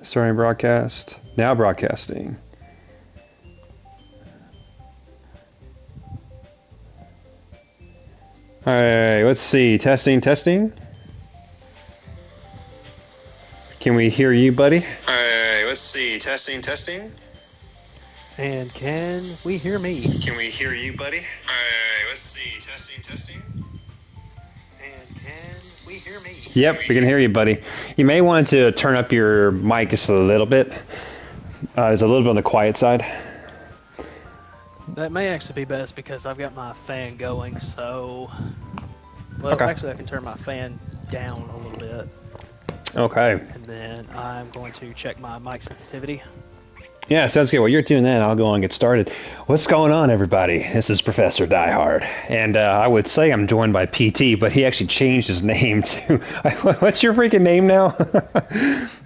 Starting broadcast. Now broadcasting. Alright, let's see. Testing, testing. Can we hear you, buddy? Alright, let's see. Testing, testing. And can we hear me? Can we hear you, buddy? Alright, let's see. Testing, testing. And can we hear me? Yep, we can hear you, buddy. You may want to turn up your mic just a little bit. It's a little bit on the quiet side. That may actually be best because I've got my fan going, so... Well, Okay. actually I can turn my fan down a little bit. Okay. And then I'm going to check my mic sensitivity. Yeah, sounds good. While you're doing that, I'll go on and get started. What's going on, everybody? This is Professor Diehard. And I would say I'm joined by PT, but he actually changed his name to... What's your freaking name now?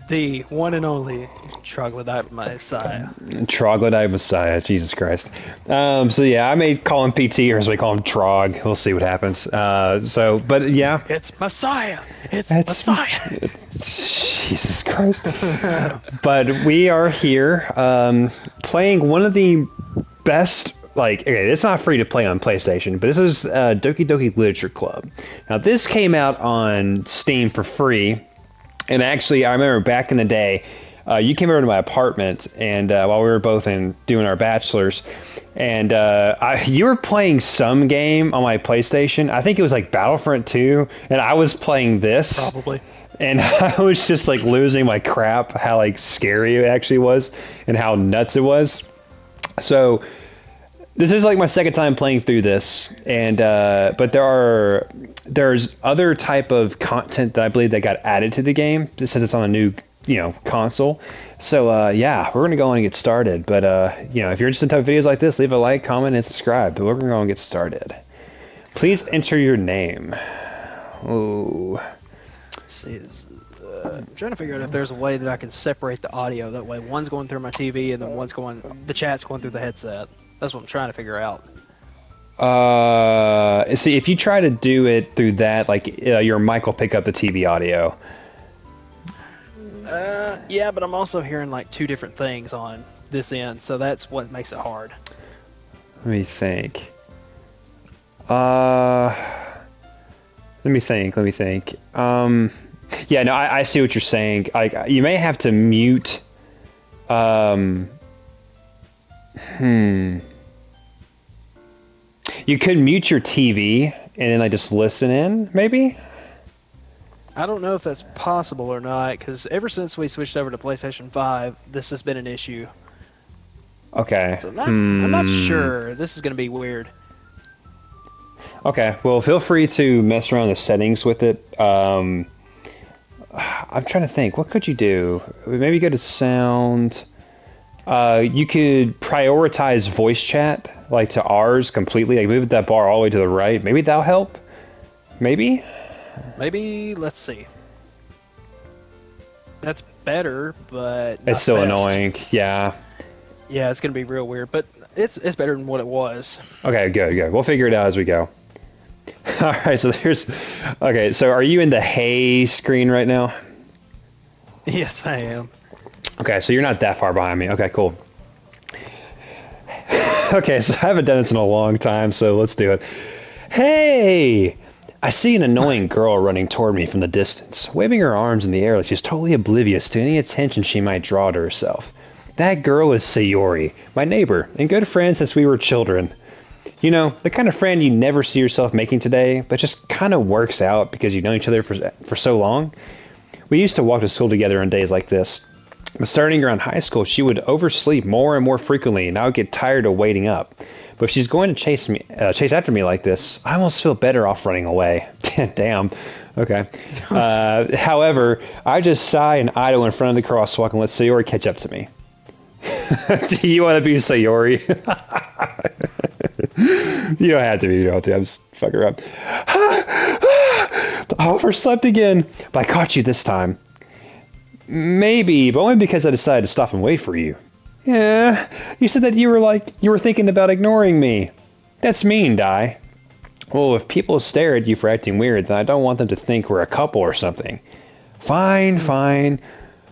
The one and only Troglodyte Messiah. Troglodyte Messiah, Jesus Christ. So yeah, I may call him PT or as we call him Trog. We'll see what happens. But yeah. It's Messiah! It's Messiah! Jesus Christ. But we are here playing one of the best, okay, it's not free to play on PlayStation, but this is Doki Doki Literature Club. Now this came out on Steam for free. And actually, I remember back in the day, you came over to my apartment, and while we were both doing our bachelors, and you were playing some game on my PlayStation. I think it was like Battlefront 2, and I was playing this. Probably. And I was just like losing my crap, how like scary it actually was, and how nuts it was. So this is like my second time playing through this, and but there's other type of content that I believe that got added to the game since it's on a new console. So yeah, we're gonna go on and get started. But if you're interested in type of videos like this, leave a like, comment, and subscribe. But we're gonna go and get started. Please enter your name. Ooh. See, I'm trying to figure out if there's a way that I can separate the audio. That way, one's going through my TV and then the chat's going through the headset. That's what I'm trying to figure out. See, if you try to do it through that, your mic will pick up the TV audio. Yeah, but I'm also hearing like two different things on this end, so that's what makes it hard. Let me think. Let me think. Yeah, no, I see what you're saying. Like, you may have to mute. You could mute your TV and then just listen in, maybe? I don't know if that's possible or not, because ever since we switched over to PlayStation 5, this has been an issue. Okay. So I'm not sure. This is going to be weird. Okay, well, feel free to mess around the settings with it. I'm trying to think. What could you do? Maybe go to sound. You could prioritize voice chat, to ours completely. Like, move that bar all the way to the right. Maybe that'll help? Maybe? Maybe, let's see. That's better, but not it's still best. annoying, yeah. Yeah, it's going to be real weird, but it's better than what it was. Okay, good. We'll figure it out as we go. Alright, so okay, so are you in the hey screen right now? Yes, I am. Okay, so you're not that far behind me. Okay, cool. Okay, so I haven't done this in a long time, so let's do it. Hey! I see an annoying girl running toward me from the distance, waving her arms in the air like she's totally oblivious to any attention she might draw to herself. That girl is Sayori, my neighbor, and good friend since we were children. You know, the kind of friend you never see yourself making today, but just kind of works out because you've known each other for so long. We used to walk to school together on days like this. But starting around high school, she would oversleep more and more frequently, and I would get tired of waiting up. But if she's going to chase after me like this, I almost feel better off running away. Damn. Okay. However, I just sigh and idle in front of the crosswalk and let Sayori catch up to me. Do you want to be Sayori? You don't have to be. You don't have to. I'm just fucking her up. I overslept again, but I caught you this time. Maybe, but only because I decided to stop and wait for you. Yeah, you said that you were thinking about ignoring me. That's mean, Di. Well, if people stare at you for acting weird, then I don't want them to think we're a couple or something. Fine.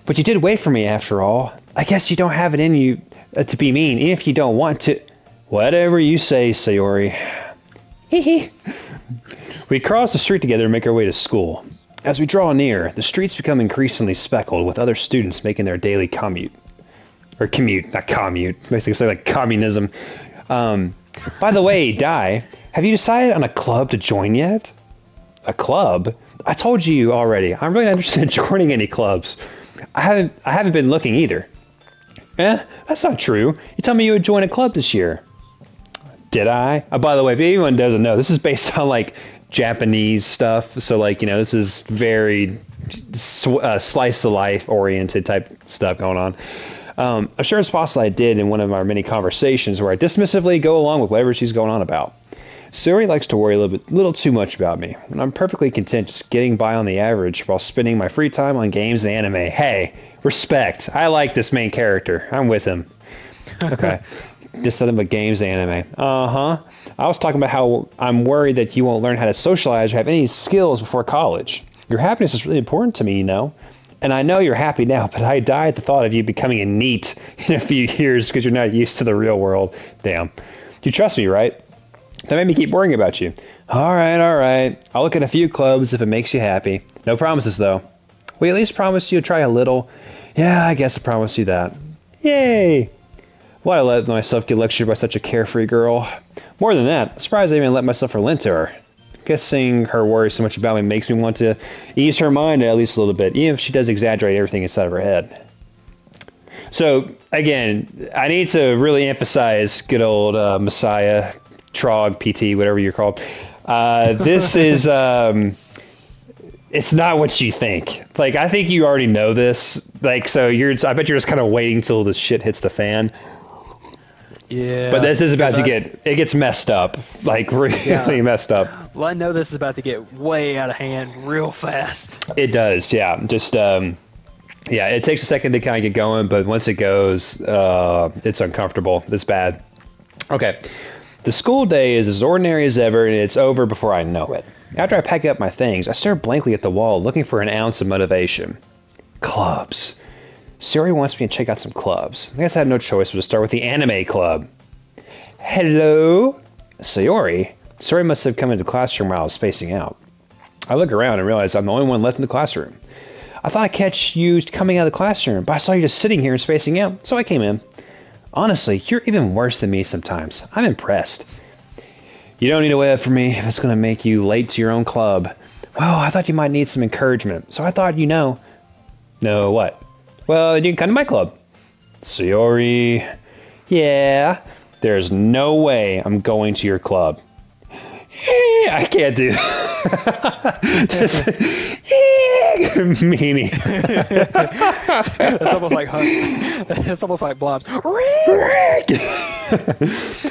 But you did wait for me after all. I guess you don't have it in you to be mean, even if you don't want to. Whatever you say, Sayori. Hee hee. We cross the street together and make our way to school. As we draw near, the streets become increasingly speckled with other students making their daily commute. Or commute, not commute. Basically say like communism. By the way, Dai, have you decided on a club to join yet? A club? I told you already. I'm really not interested in joining any clubs. I haven't been looking either. That's not true. You told me you would join a club this year. Did I? By the way, if anyone doesn't know, this is based on like Japanese stuff. So like, you know, this is very slice of life oriented type stuff going on. As sure as possible I did in one of our many conversations where I dismissively go along with whatever she's going on about. Sayori likes to worry a little too much about me, and I'm perfectly content just getting by on the average while spending my free time on games and anime. Hey, respect. I like this main character. I'm with him. Okay. Just nothing but games and anime. Uh-huh. I was talking about how I'm worried that you won't learn how to socialize or have any skills before college. Your happiness is really important to me, you know. And I know you're happy now, but I die at the thought of you becoming a NEET in a few years because you're not used to the real world. Damn. You trust me, right? That made me keep worrying about you. All right. I'll look at a few clubs if it makes you happy. No promises, though. We at least promise you to try a little. Yeah, I guess I promise you that. Yay! Why'd I let myself get lectured by such a carefree girl? More than that, I'm surprised I even let myself relent to her. Guessing her worry so much about me makes me want to ease her mind at least a little bit, even if she does exaggerate everything inside of her head. So, again, I need to really emphasize good old Messiah, Trog, PT, whatever you're called. This is, it's not what you think. Like, I think you already know this. Like, so I bet you're just kind of waiting till the shit hits the fan. Yeah. But this is about it gets messed up. Like, really messed up. Well, I know this is about to get way out of hand real fast. It does, yeah. Just, yeah, it takes a second to kind of get going, but once it goes, it's uncomfortable. It's bad. Okay. The school day is as ordinary as ever, and it's over before I know it. After I pack up my things, I stare blankly at the wall, looking for an ounce of motivation. Clubs. Sayori wants me to check out some clubs. I guess I had no choice but to start with the anime club. Hello? Sayori? Sayori must have come into the classroom while I was spacing out. I look around and realize I'm the only one left in the classroom. I thought I'd catch you coming out of the classroom, but I saw you just sitting here and spacing out, so I came in. Honestly, you're even worse than me sometimes. I'm impressed. You don't need to wait up for me if it's going to make you late to your own club. Well, I thought you might need some encouragement, so I thought you know. No, what? Well, you can come to my club. Sayori. Yeah, there's no way I'm going to your club. I can't do that. Meanie. It's almost like Blobs.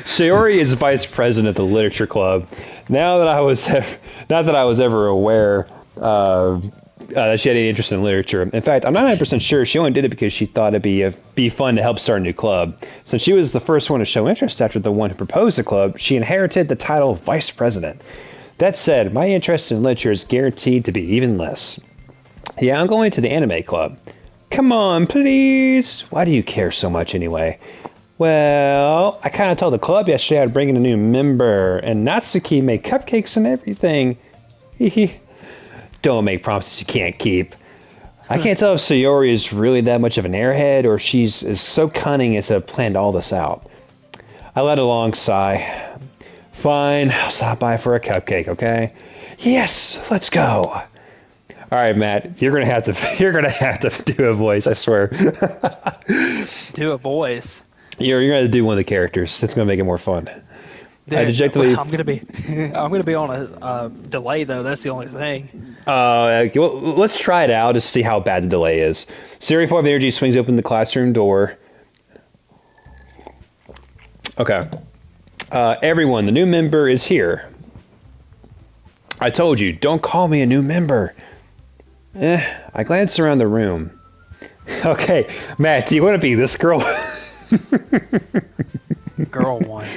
Sayori is vice president of the literature club. Not that I was ever aware that she had any interest in literature. In fact, I'm not 100% sure she only did it because she thought it'd be fun to help start a new club. Since she was the first one to show interest after the one who proposed the club, she inherited the title of vice president. That said, my interest in literature is guaranteed to be even less. Yeah, I'm going to the anime club. Come on, please. Why do you care so much anyway? Well, I kind of told the club yesterday I'd bring in a new member, and Natsuki made cupcakes and everything. Don't make promises you can't keep. I can't tell if Sayori is really that much of an airhead or she's is so cunning as to have planned all this out. I let a long sigh. Fine, I'll stop by for a cupcake, okay? Yes, let's go. All right, Matt, you're gonna have to do a voice. I swear. Do a voice. You're gonna do one of the characters. It's gonna make it more fun. Dude, I dejectedly. I'm gonna be on a delay though. That's the only thing. Well, let's try it out to see how bad the delay is. Sayori 4 of Energy swings open the classroom door. Okay. Everyone, the new member is here. I told you, don't call me a new member. I glance around the room. Okay, Matt, do you want to be this girl? Girl one.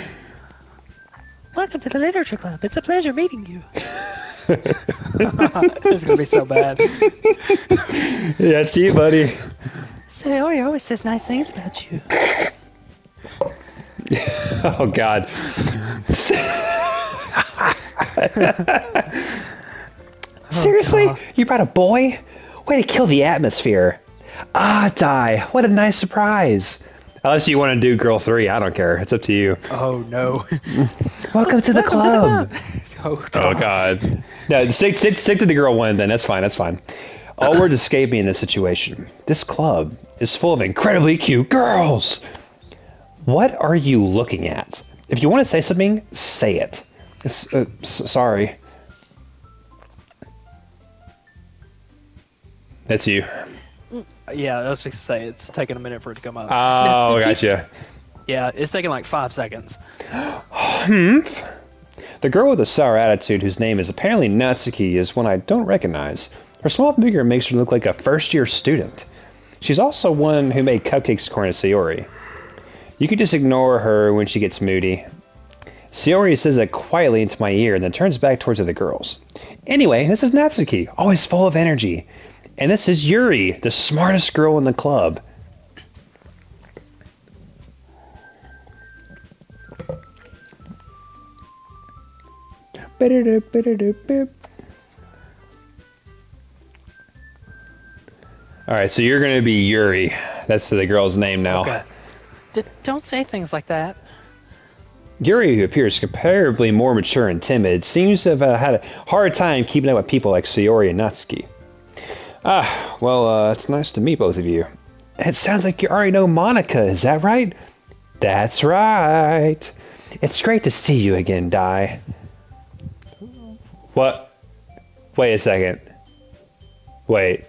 Welcome to the literature club. It's a pleasure meeting you. It's gonna be so bad. Yeah, see you, buddy. Sayori always says nice things about you. Oh, God. Seriously? God. You brought a boy? Way to kill the atmosphere. Ah, Dai, what a nice surprise. Unless you want to do Girl 3, I don't care. It's up to you. Oh no. Welcome to the club. Oh Oh, God. God. No, stick to the Girl 1 then. That's fine, that's fine. All words escape me in this situation. This club is full of incredibly cute girls. What are you looking at? If you want to say something, say it. Sorry. That's you. Yeah, I was fixing to say it's taking a minute for it to come up. Oh, gotcha. Yeah, it's taking like 5 seconds. The girl with the sour attitude, whose name is apparently Natsuki, is one I don't recognize. Her small figure makes her look like a first-year student. She's also one who made cupcakes according to Sayori. You could just ignore her when she gets moody. Sayori says that quietly into my ear and then turns back towards the other girls. Anyway, this is Natsuki, always full of energy. And this is Yuri, the smartest girl in the club. Alright, so you're going to be Yuri. That's the girl's name now. Okay. Don't say things like that. Yuri, who appears comparably more mature and timid, seems to have had a hard time keeping up with people like Sayori and Natsuki. It's nice to meet both of you. It sounds like you already know Monica, is that right? That's right. It's great to see you again, Dai. What? Wait a second. Wait.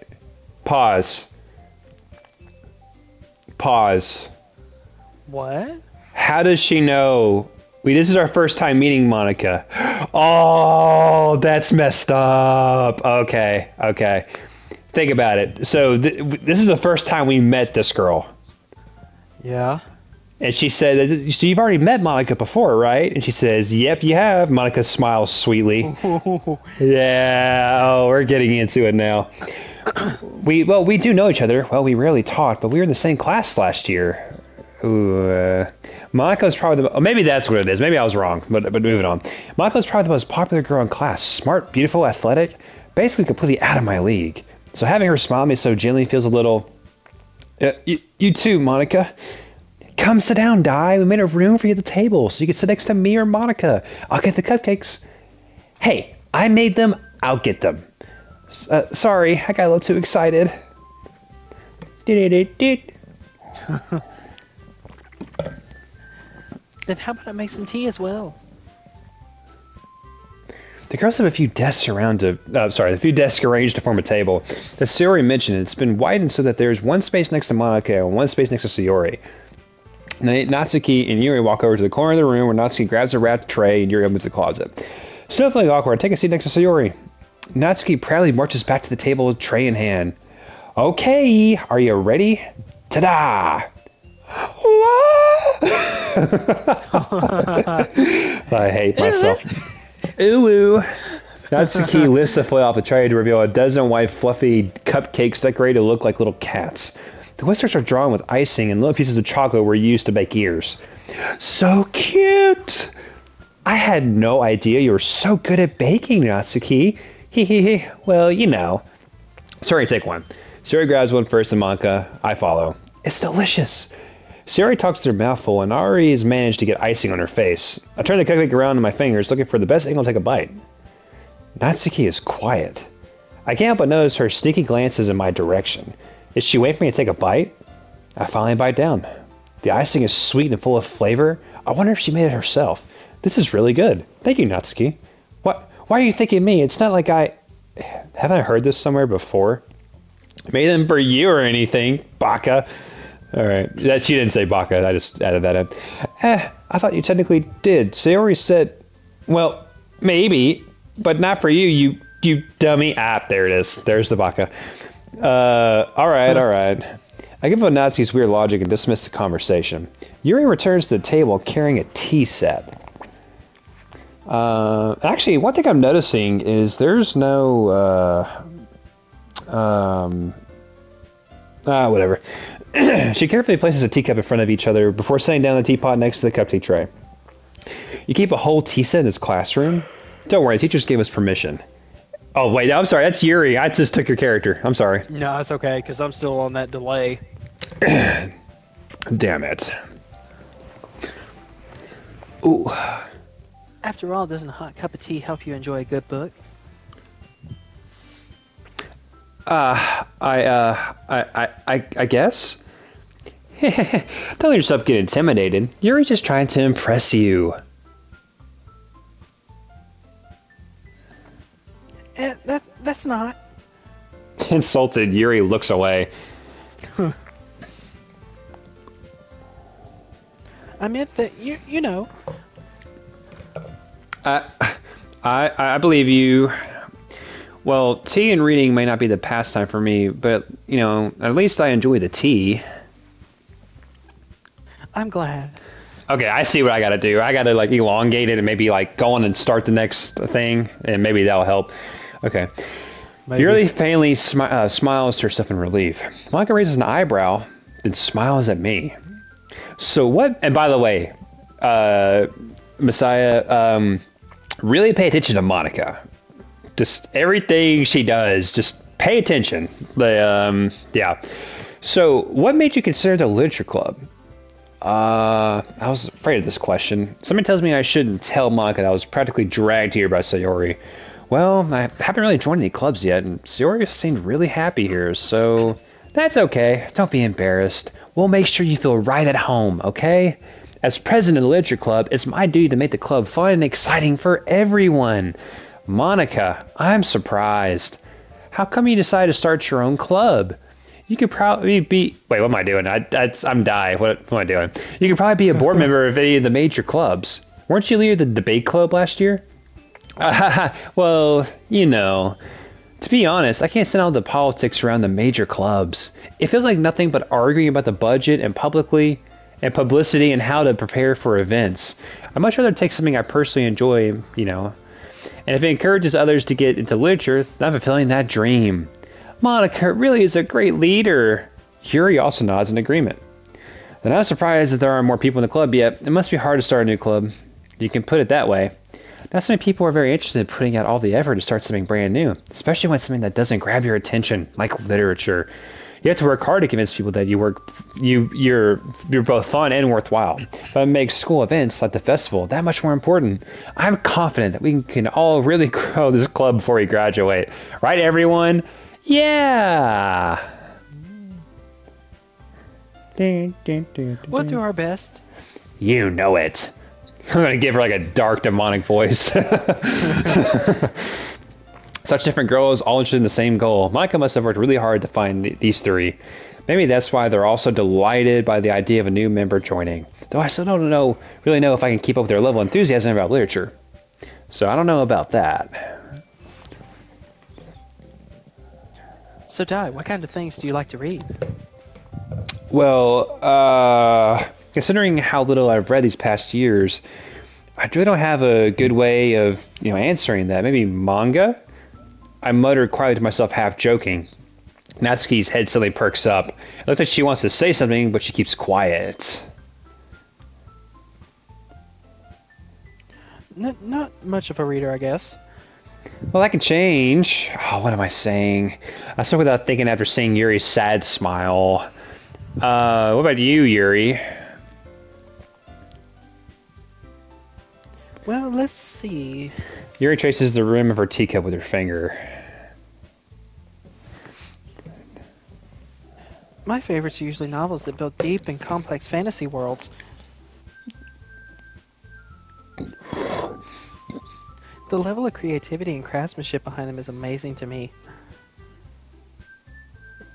Pause. What? How does she know? This is our first time meeting Monica. Oh, that's messed up. Okay. Think about it. So this is the first time we met this girl. Yeah. And she said, so you've already met Monica before, right? And she says, yep, you have. Monica smiles sweetly. Yeah, we're getting into it now. We do know each other. Well, we rarely talked, but we were in the same class last year. Ooh, Monica's probably maybe that's what it is. Maybe I was wrong, but moving on. Monica's probably the most popular girl in class. Smart, beautiful, athletic, basically completely out of my league. So having her smile at me so gently feels a little... You too, Monica. Come sit down, Dai. We made a room for you at the table so you can sit next to me or Monica. I'll get the cupcakes. Hey, I made them. I'll get them. Sorry, I got a little too excited. Then how about I make some tea as well? The girls have a few desks arranged to form a table. As Sayori mentioned, it's been widened so that there's one space next to Monica and one space next to Sayori. Natsuki and Yuri walk over to the corner of the room where Natsuki grabs a wrapped tray and Yuri opens the closet. Still feeling awkward, take a seat next to Sayori. Natsuki proudly marches back to the table with tray in hand. Okay, are you ready? Ta-da! I hate myself. Ooh. Natsuki lifts the foil off the tray to reveal a dozen white fluffy cupcakes decorated to look like little cats. The whiskers are drawn with icing and little pieces of chocolate were used to make ears. So cute! I had no idea you were so good at baking, Natsuki. Hehehe. Well, you know. Sorry, take one. Sayori grabs one first and Monica. I follow. It's delicious. Sayori talks to her mouth full and already has managed to get icing on her face. I turn the cupcake around in my fingers, looking for the best angle to take a bite. Natsuki is quiet. I can't help but notice her sneaky glances in my direction. Is she waiting for me to take a bite? I finally bite down. The icing is sweet and full of flavor. I wonder if she made it herself. This is really good. Thank you, Natsuki. What? Why are you thanking me? It's not like I... Haven't I heard this somewhere before? Made them for you or anything, Baka. Alright, she didn't say Baka, I just added that in. I thought you technically did. Sayori said, well, maybe, but not for you, you dummy. There it is. There's the Baka. Alright. I give up Natsuki's weird logic and dismiss the conversation. Yuri returns to the table carrying a tea set. Actually, one thing I'm noticing is there's no whatever. She carefully places a teacup in front of each other before setting down the teapot next to the cupcake tray. You keep a whole tea set in this classroom? Don't worry, the teachers gave us permission. Oh, wait, I'm sorry, that's Yuri. I just took your character. I'm sorry. No, it's okay, because I'm still on that delay. Damn it. Ooh. After all, doesn't a hot cup of tea help you enjoy a good book? I guess? Don't let yourself get intimidated. Yuri's just trying to impress you. That's not. Insulted, Yuri looks away. I meant that you know. I believe you. Well, tea and reading may not be the pastime for me, but, you know, at least I enjoy the tea. I'm glad. Okay, I see what I gotta do. I gotta, like, elongate it and maybe, like, go on and start the next thing, and maybe that'll help. Okay. Maybe. Yuri faintly smiles to herself in relief. Monica raises an eyebrow, then smiles at me. So what... And by the way, Messiah, really pay attention to Monica. Just everything she does, just pay attention. Yeah. So, what made you consider the literature club? I was afraid of this question. Somebody tells me I shouldn't tell Monica that I was practically dragged here by Sayori. Well, I haven't really joined any clubs yet, and Sayori seemed really happy here, so that's okay. Don't be embarrassed. We'll make sure you feel right at home, okay? As president of the literature club, it's my duty to make the club fun and exciting for everyone. Monica, I'm surprised. How come you decided to start your own club? You could probably be... Wait, what am I doing? I'm die. What am I doing? You could probably be a board member of any of the major clubs. Weren't you leader of the debate club last year? Well, you know... To be honest, I can't stand all the politics around the major clubs. It feels like nothing but arguing about the budget and publicity and how to prepare for events. I'd much rather take something I personally enjoy, you know... And if it encourages others to get into literature, then I'm fulfilling that dream. Monica really is a great leader. Yuri also nods in agreement. Then I'm surprised that there aren't more people in the club yet. It must be hard to start a new club. You can put it that way. Not so many people are very interested in putting out all the effort to start something brand new, especially when something that doesn't grab your attention, like literature. You have to work hard to convince people that you're both fun and worthwhile. But it makes school events like the festival that much more important. I'm confident that we can all really grow this club before we graduate. Right, everyone? Yeah! We'll do our best. You know it. I'm gonna give her like a dark demonic voice. Such different girls, all interested in the same goal. Monica must have worked really hard to find these three. Maybe that's why they're all so delighted by the idea of a new member joining. Though I still don't really know if I can keep up with their level of enthusiasm about literature. So I don't know about that. So, Dai, what kind of things do you like to read? Well, considering how little I've read these past years, I really don't have a good way of, answering that. Maybe manga? I muttered quietly to myself, half joking. Natsuki's head suddenly perks up. It looks like she wants to say something, but she keeps quiet. Not much of a reader, I guess. Well, that can change. Oh, what am I saying? I spoke without thinking after seeing Yuri's sad smile. What about you, Yuri? Well, let's see. Yuri traces the rim of her teacup with her finger. My favorites are usually novels that build deep and complex fantasy worlds. The level of creativity and craftsmanship behind them is amazing to me.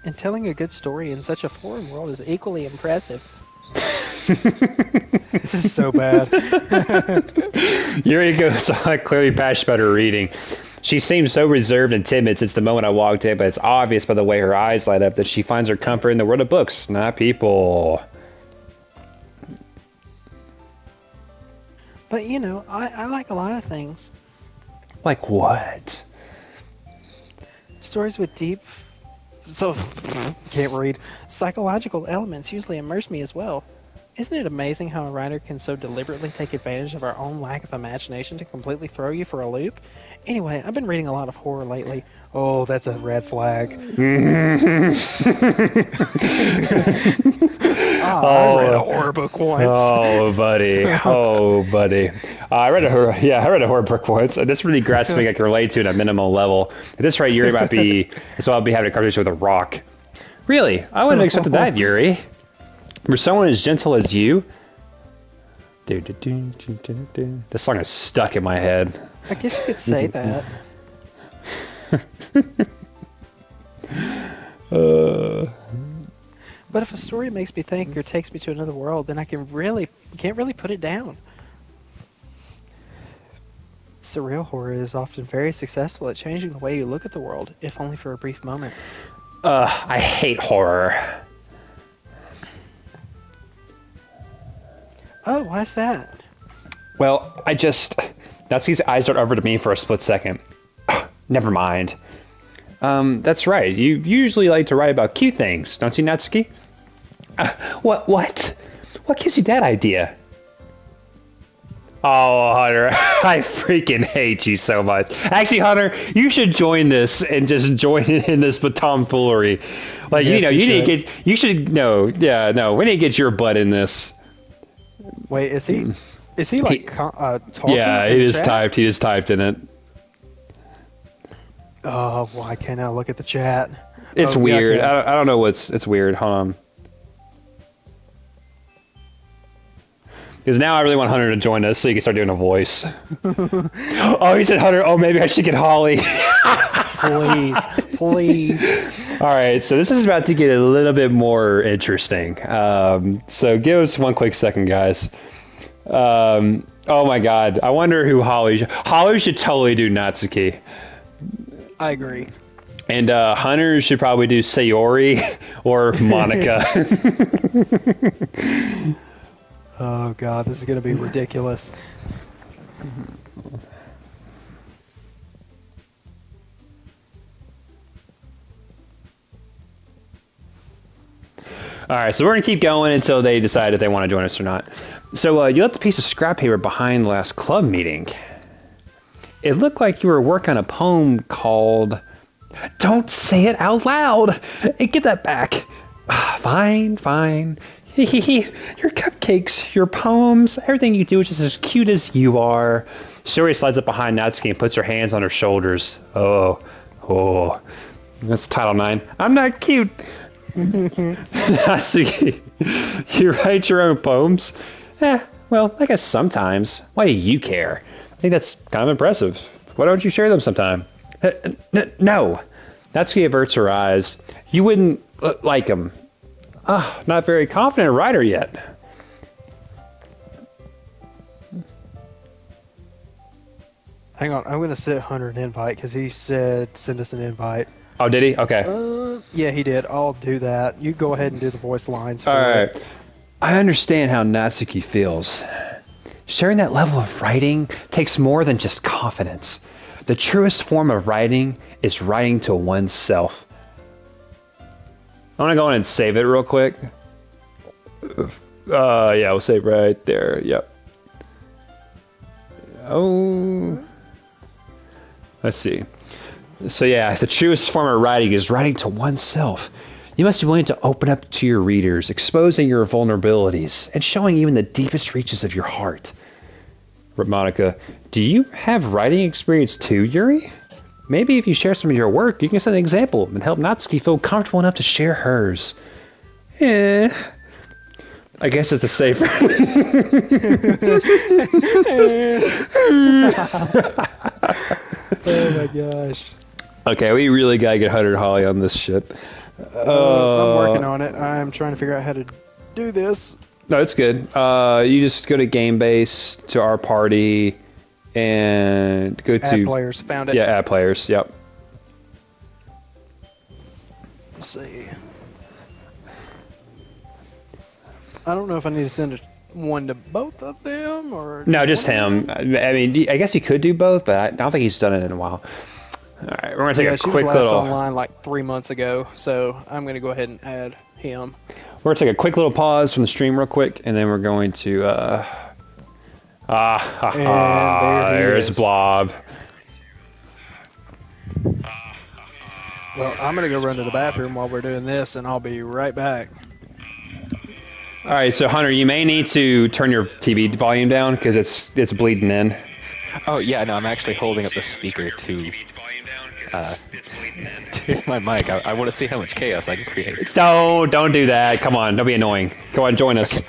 And telling a good story in such a foreign world is equally impressive. This is so bad. Yuri goes on, clearly passionate about her reading. She seems so reserved and timid since the moment I walked in, but it's obvious by the way her eyes light up that she finds her comfort in the world of books, not people. But you know, I like a lot of things. Like what? Stories with deep, so can't read, psychological elements usually immerse me as well. Isn't it amazing how a writer can so deliberately take advantage of our own lack of imagination to completely throw you for a loop? Anyway, I've been reading a lot of horror lately. Oh, that's a red flag. I read a horror book once. Oh, buddy. Oh, buddy. I read a horror book once, and this really grasps something I can relate to at a minimal level. At this rate, Yuri might be. So I'll be having a conversation with a rock. Really, I wouldn't have expected that, Yuri. For someone as gentle as you. This song is stuck in my head. I guess you could say that. But if a story makes me think or takes me to another world, then I can't really put it down. Surreal horror is often very successful at changing the way you look at the world, if only for a brief moment. I hate horror. Oh, why's that? Well, Natsuki's eyes dart over to me for a split second. Never mind. That's right. You usually like to write about cute things, don't you, Natsuki? What? What gives you that idea? Oh, Hunter, I freaking hate you so much. Actually, Hunter, you should join this and just join in this tomfoolery. Like, yes, we need to get your butt in this. Wait, is he talking? Yeah, it is typed. He is typed in it. Oh, why can't I look at the chat? It's weird. I don't know it's weird. Hold on. Because now I really want Hunter to join us so you can start doing a voice. Oh, he said Hunter. Oh, maybe I should get Holly. Please. All right, so this is about to get a little bit more interesting. So give us one quick second, guys. Oh my God, I wonder who Holly should totally do Natsuki. I agree. And Hunter should probably do Sayori or Monica. Oh God, this is gonna be ridiculous. All right, so we're gonna keep going until they decide if they want to join us or not. So you left a piece of scrap paper behind the last club meeting. It looked like you were working on a poem called... Don't say it out loud! Hey, give that back. Fine. Your cupcakes, your poems, everything you do is just as cute as you are. Sayori slides up behind Natsuki and puts her hands on her shoulders. Oh. That's Title IX. I'm not cute. Natsuki, you write your own poems? Well, I guess sometimes. Why do you care? I think that's kind of impressive. Why don't you share them sometime? No. Natsuki averts her eyes. You wouldn't like them. Not very confident writer yet. Hang on, I'm gonna send Hunter an invite because he said send us an invite. Oh, did he? Okay. Yeah, he did. I'll do that. You go ahead and do the voice lines. All right. I understand how Natsuki feels. Sharing that level of writing takes more than just confidence. The truest form of writing is writing to oneself. I want to go in and save it real quick. Yeah, we'll save right there. Yep. Oh. Let's see. So yeah, the truest form of writing is writing to oneself. You must be willing to open up to your readers, exposing your vulnerabilities, and showing even the deepest reaches of your heart. Monica, do you have writing experience too, Yuri? Maybe if you share some of your work, you can set an example and help Natsuki feel comfortable enough to share hers. I guess it's the safer. Oh my gosh. Okay, we really gotta get Hunter and Holly on this shit. I'm working on it. I'm trying to figure out how to do this. No, it's good. You just go to game base to our party and go to add players. Found it. Yeah, add players. Yep. Let's see. I don't know if I need to send one to both of them, or No, just one of him. them? I mean, I guess you could do both, but I don't think he's done it in a while. All right, we're gonna take Yeah, a she was quick last little. online like 3 months ago, so I'm gonna go ahead and add him. We're gonna take a quick little pause from the stream real quick, and then we're going to. And there he There's is. Blob. Well, I'm gonna go run to the bathroom while we're doing this, and I'll be right back. All right, so Hunter, you may need to turn your TV volume down because it's bleeding in. Oh yeah, no, I'm actually holding up the speaker to my mic. I want to see how much chaos I can create. Don't do that. Come on, don't be annoying. Go on, join us.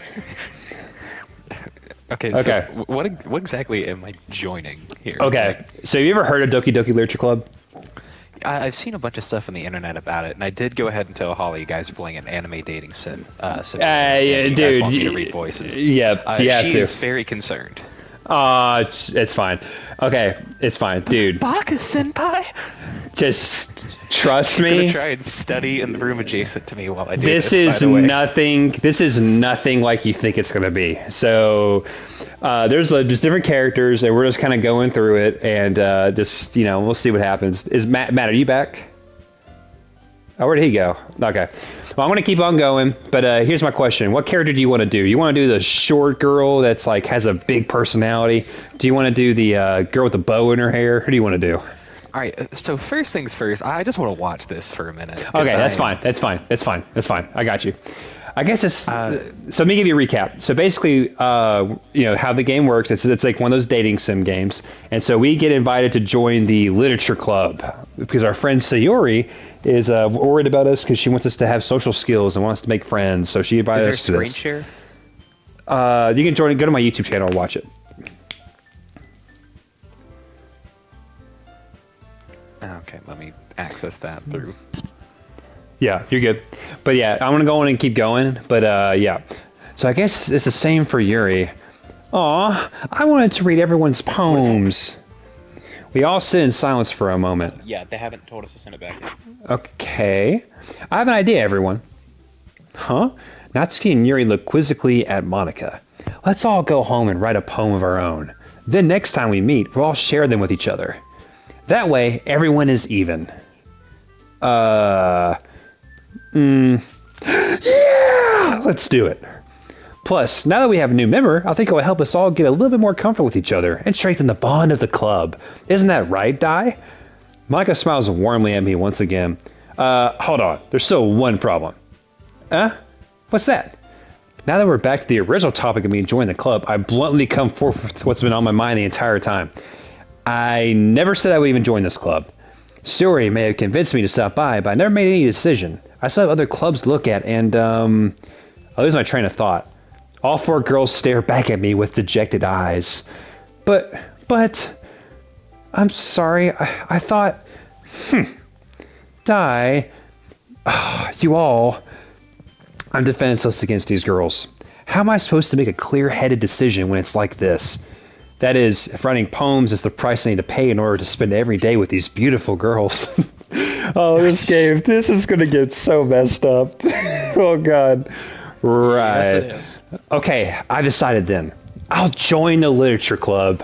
Okay. Okay. So what exactly am I joining here? Okay, so have you ever heard of Doki Doki Literature Club? I've seen a bunch of stuff on the internet about it, and I did go ahead and tell Holly you guys are playing an anime dating sim. Yeah, you guys dude. want me to read voices. Yeah, you have she to. is very concerned. It's fine. Okay, it's fine, dude. Baka senpai. Just trust I'm gonna me. try and study in the room adjacent to me while I do This this. is by the way. nothing. This is nothing like you think it's gonna be. So, there's just different characters, and we're just kind of going through it, and just we'll see what happens. Is Matt? Are you back? Oh, where did he go? Okay. Well, I'm gonna keep on going, but here's my question: what character do you want to do? You want to do the short girl that's like has a big personality? Do you want to do the girl with the bow in her hair? Who do you want to do? All right. So first things first, I just want to watch this for a minute. 'cause Okay, that's fine. That's fine. That's fine. That's fine. I got you. I guess it's so. Let me give you a recap. So basically, how the game works. It's like one of those dating sim games, and so we get invited to join the literature club because our friend Sayori is worried about us because she wants us to have social skills and wants to make friends. So she invited Is us there to a screen this. share? You can join. Go to my YouTube channel and watch it. Okay, let me access that through. Yeah, you're good. But yeah, I'm gonna go in and keep going. But yeah. So I guess it's the same for Yuri. Aw, I wanted to read everyone's poems. We all sit in silence for a moment. Yeah, they haven't told us to send it back yet. Okay. I have an idea, everyone. Huh? Natsuki and Yuri look quizzically at Monica. Let's all go home and write a poem of our own. Then next time we meet, we'll all share them with each other. That way, everyone is even. Yeah! Let's do it. Plus, now that we have a new member, I think it will help us all get a little bit more comfortable with each other and strengthen the bond of the club. Isn't that right, Dai? Monica smiles warmly at me once again. Hold on. There's still one problem. What's that? Now that we're back to the original topic of me joining the club, I bluntly come forward with what's been on my mind the entire time. I never said I would even join this club. Suri may have convinced me to stop by, but I never made any decision. I still have other clubs to look at, and, I lose my train of thought. All four girls stare back at me with dejected eyes. But, I'm sorry, I thought, Dai, you all, I'm defenseless against these girls. How am I supposed to make a clear-headed decision when it's like this? That is, if writing poems is the price I need to pay in order to spend every day with these beautiful girls. Oh, this game, this is going to get so messed up. Oh, God. Right. Yes, it is. Okay, I decided then. I'll join the literature club.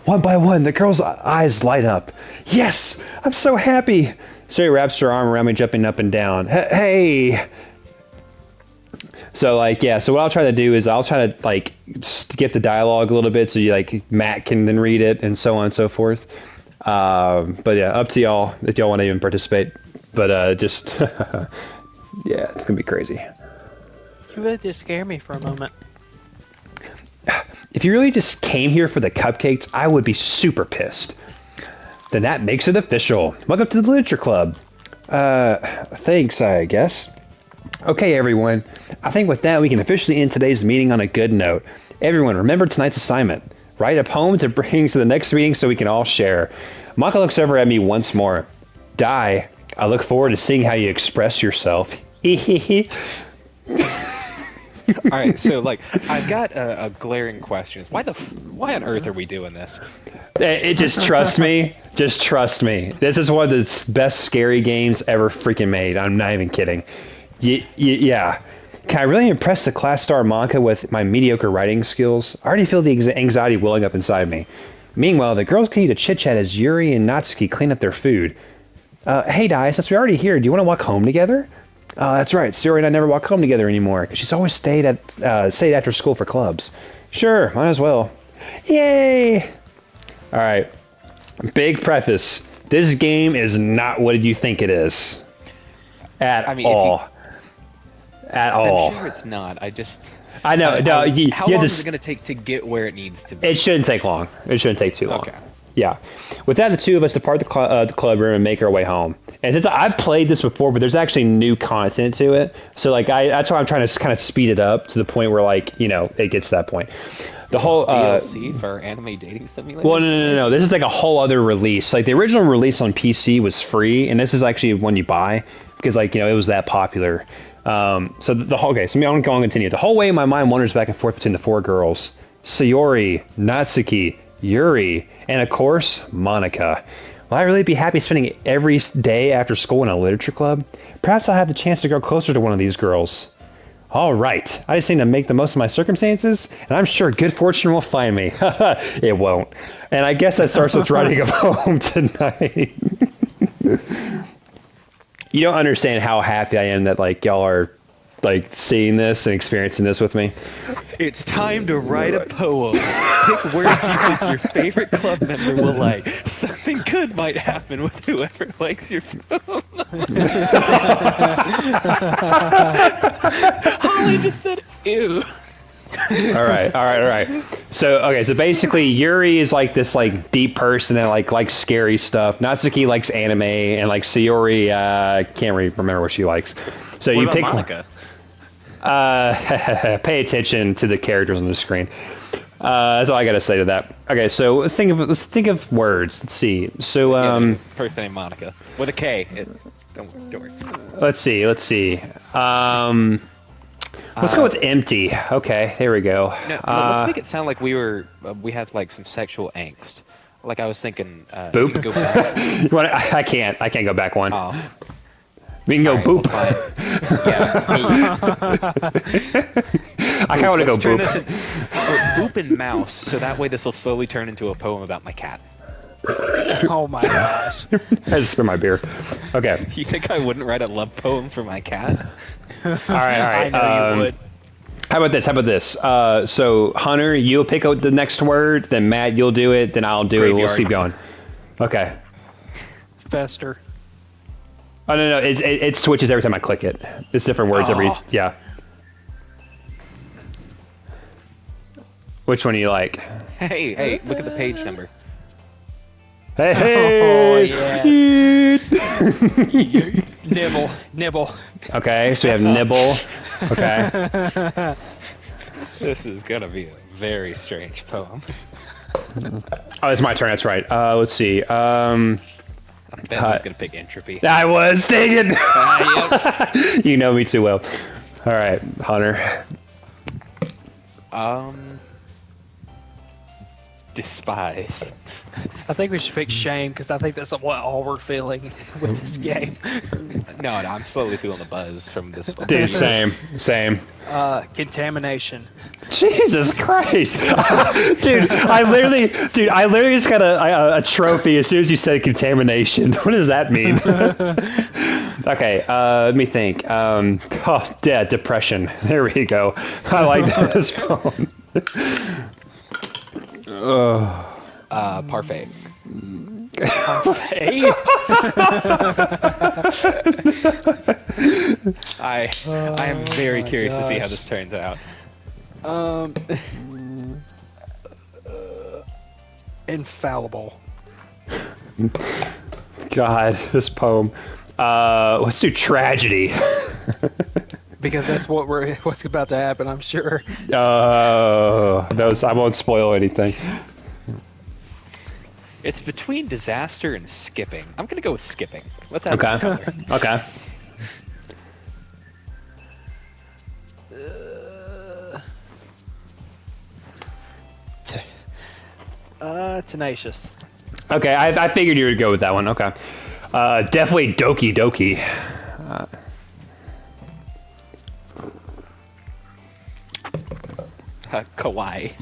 One by one, the girls' eyes light up. Yes, I'm so happy. Suri wraps her arm around me, jumping up and down. Hey. So, so what I'll try to do is I'll try to, skip the dialogue a little bit so Matt can then read it and so on and so forth. But yeah, up to y'all if y'all want to even participate. But, yeah, it's going to be crazy. You really did scare me for a moment. If you really just came here for the cupcakes, I would be super pissed. Then that makes it official. Welcome to the Literature Club. Thanks, I guess. Okay, everyone. I think with that, we can officially end today's meeting on a good note. Everyone, remember tonight's assignment. Write a poem to bring to the next meeting so we can all share. Maka looks over at me once more. Dai, I look forward to seeing how you express yourself. All right, so I've got a glaring question. Why on earth are we doing this? It just trust me. Just trust me. This is one of the best scary games ever freaking made. I'm not even kidding. Yeah. Can I really impress the class star Monka with my mediocre writing skills? I already feel the anxiety welling up inside me. Meanwhile, the girls continue to chit-chat as Yuri and Natsuki clean up their food. Hey, Dai, since we're already here, do you want to walk home together? That's right. Sayori and I never walk home together anymore because she's always stayed after school for clubs. Sure, might as well. Yay! All right. Big preface. This game is not what you think it is. At all. At all. I'm sure it's not. I know. How long is it going to take to get where it needs to be? It shouldn't take long. It shouldn't take too long. Okay. Yeah. With that, the two of us depart the club room and make our way home. And since I've played this before, but there's actually new content to it, so like that's why I'm trying to kind of speed it up to the point where like it gets to that point. The whole DLC for anime dating simulator. Well, no. This is like a whole other release. Like the original release on PC was free, and this is actually one you buy because like it was that popular. So the whole I'm going to continue. The whole way my mind wanders back and forth between the four girls: Sayori, Natsuki, Yuri, and of course, Monica. Will I really be happy spending every day after school in a literature club? Perhaps I'll have the chance to grow closer to one of these girls. All right, I just need to make the most of my circumstances, and I'm sure good fortune will find me. It won't. And I guess that starts with writing a poem tonight. You don't understand how happy I am that like y'all are like seeing this and experiencing this with me. It's time to write a poem. Pick words you think your favorite club member will like. Something good might happen with whoever likes your poem. Holly just said, ew. All right. So basically Yuri is like this like deep person that likes scary stuff. Natsuki likes anime, and like Sayori can't really remember what she likes. So What you about pick Monica? Pay attention to the characters on the screen. That's all I gotta say to that. Okay, so let's think of words. Let's see. So There's a person named Monica with a K. Don't worry. let's see. Let's go with empty. Okay, there we go. No, let's make it sound like we had like some sexual angst. Like I was thinking. Boop. You can go back. I can't go back one. Oh. We can go boop. Well, yeah, boop. I kind of want to go Let's turn boop. this boop and mouse, so that way this will slowly turn into a poem about my cat. Oh my gosh. I just spit my beer. Okay. You think I wouldn't write a love poem for my cat? All right. I know you would. How about this? So Hunter, you'll pick out the next word. Then Matt, you'll do it. Then I'll do it. We'll Graveyard. keep going. Okay. Fester. Oh no, it switches every time I click it. It's different words every. Yeah. Which one do you like? Hey, look at the page number. Hey. Oh, yes. Nibble. Okay, so we have nibble. Okay. This is gonna be a very strange poem. Oh, it's my turn. That's right. Let's see. Ben was gonna pick entropy. I was thinking. Yep. You know me too well. All right, Hunter. Despise. I think we should pick shame because I think that's what all we're feeling with this game. No, I'm slowly feeling the buzz from this one. Dude, same. Contamination. Jesus Christ, dude! I literally just got a trophy as soon as you said contamination. What does that mean? Okay, let me think. Depression. There we go. I like this phone. Parfait. Parfait. I am very curious to see how this turns out. Infallible. God, this poem. Let's do tragedy. Because that's what's about to happen, I'm sure. Those I won't spoil anything. It's between disaster and skipping. I'm gonna go with skipping. Let that Okay. settle there. Okay. Tenacious. Okay, I figured you would go with that one. Okay. Definitely Doki Doki. Kawaii.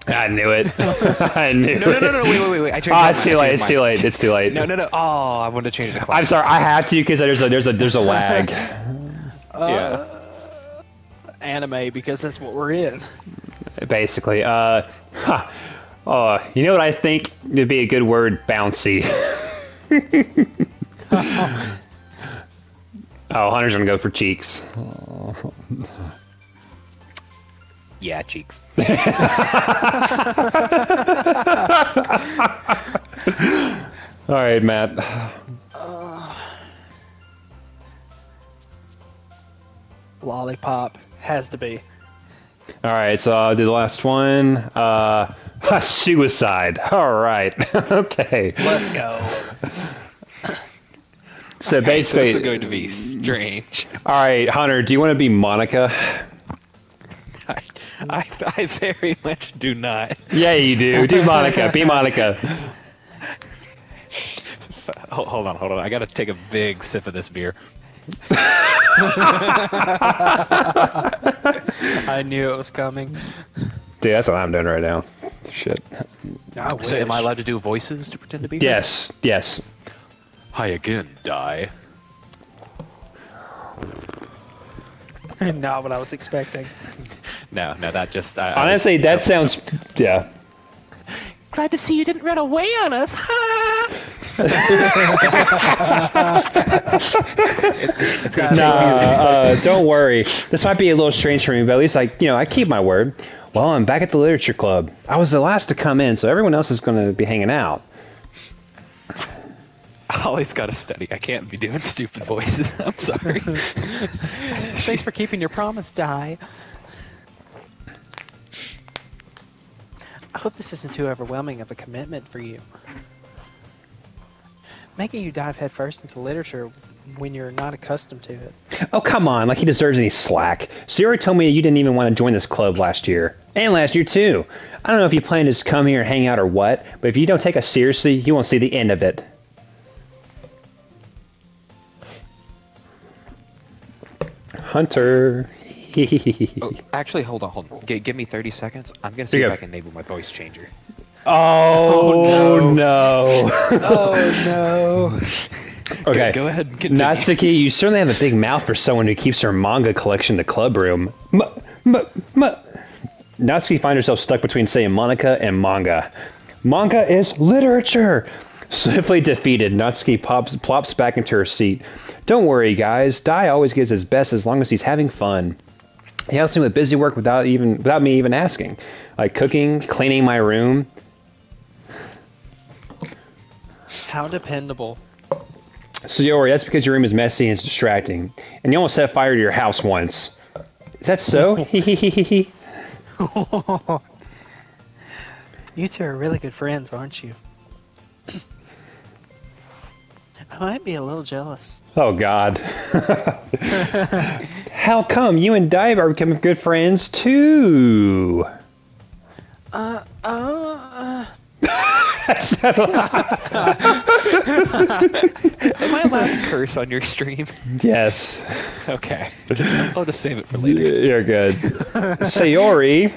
I knew it. I knew it. No, wait. I changed Oh, my it's too mind. late. It's too late. It's too late. No. Oh, I wanted to change it to Kawaii. I'm sorry. I have to because there's a lag. Yeah. Anime, because that's what we're in. Basically. Oh, you know what I think would be a good word? Bouncy. Oh, Hunter's gonna go for cheeks. Yeah, cheeks. All right, Matt. Lollipop has to be. All right, so I'll do the last one. Suicide. All right. Okay. Let's go. So So basically, this is going to be strange. all right, Hunter, do you want to be Monica? I very much do not. Yeah, you do. Do Monica. Be Monica. Hold on. I gotta take a big sip of this beer. I knew it was coming. Dude, that's what I'm doing right now. Shit. I wish. So am I allowed to do voices to pretend to be her? Yes. Yes. Hi again, Die. Not what I was expecting. No, that just... Honestly, that sounds. Yeah. Glad to see you didn't run away on us. Ha! Nah, don't worry. This might be a little strange for me, but at least I keep my word. Well, I'm back at the literature club. I was the last to come in, so everyone else is going to be hanging out. Ollie's got to study. I can't be doing stupid voices. I'm sorry. Thanks for keeping your promise, Die. I hope this isn't too overwhelming of a commitment for you. Making you dive headfirst into literature when you're not accustomed to it. Oh, come on. Like he deserves any slack. So you already told me you didn't even want to join this club last year. And last year, too. I don't know if you plan to just come here and hang out or what, but if you don't take us seriously, you won't see the end of it. Hunter. Oh, actually, hold on. Give me 30 seconds. I'm going to see Here if you I go. can enable my voice changer. Oh, no. Oh no. Okay. Go ahead and continue. Natsuki, you certainly have a big mouth for someone who keeps her manga collection in the club room. Natsuki finds herself stuck between saying Monica and manga. Manga is literature! Swiftly defeated, Natsuki plops back into her seat. Don't worry, guys. Dai always gives his best as long as he's having fun. He helps me with busy work without me even asking. Like cooking, cleaning my room. How dependable. Sayori, that's because your room is messy and it's distracting. And you almost set fire to your house once. Is that so? Hehehehe. You two are really good friends, aren't you? I might be a little jealous. Oh, God. How come you and Dai are becoming good friends, too? Am Am I allowed to curse on your stream? Yes. Okay. I'll just save it for later. You're good. Sayori,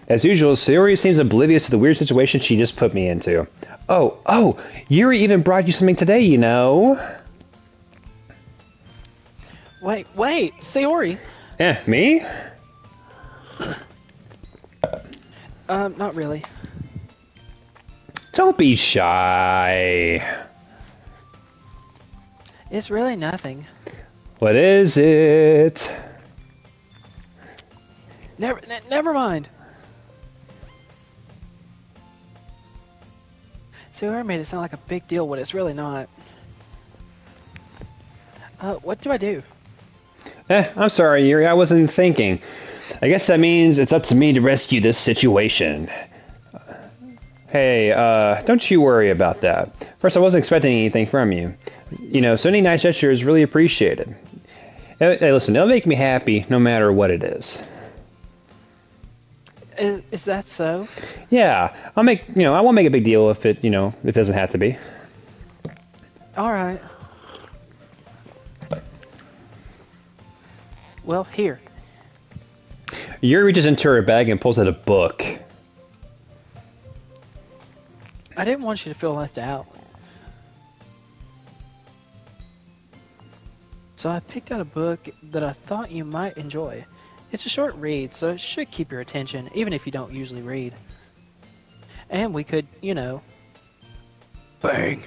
As usual, Sayori seems oblivious to the weird situation she just put me into. Oh, Yuri even brought you something today, you know. Wait, Sayori. Me? Not really. Don't be shy. It's really nothing. What is it? Never mind. Sayori made it sound like a big deal when it's really not. What do I do? I'm sorry, Yuri. I wasn't thinking. I guess that means it's up to me to rescue this situation. Hey, don't you worry about that. First, I wasn't expecting anything from you. So any nice gesture is really appreciated. Hey, listen, it'll make me happy no matter what it is. Is that so? Yeah, I won't make a big deal if it doesn't have to be. All right. Well, here. Yuri reaches into her bag and pulls out a book. I didn't want you to feel left out. So I picked out a book that I thought you might enjoy. It's a short read, so it should keep your attention, even if you don't usually read. And we could, you know... Bang!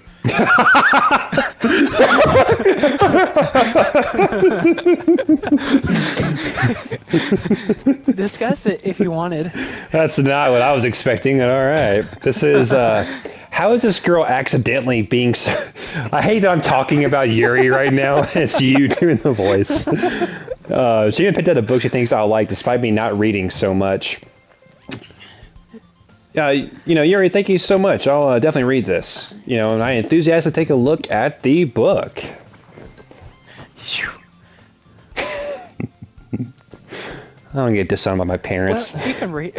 Discuss it if you wanted. That's not what I was expecting, all right. This is, how is this girl accidentally being so... I hate that I'm talking about Yuri right now. It's you doing the voice. She even picked out a book she thinks I'll like, despite me not reading so much. Yuri, thank you so much. I'll definitely read this. And I enthusiastically take a look at the book. I don't get disowned by my parents. Well, you can read.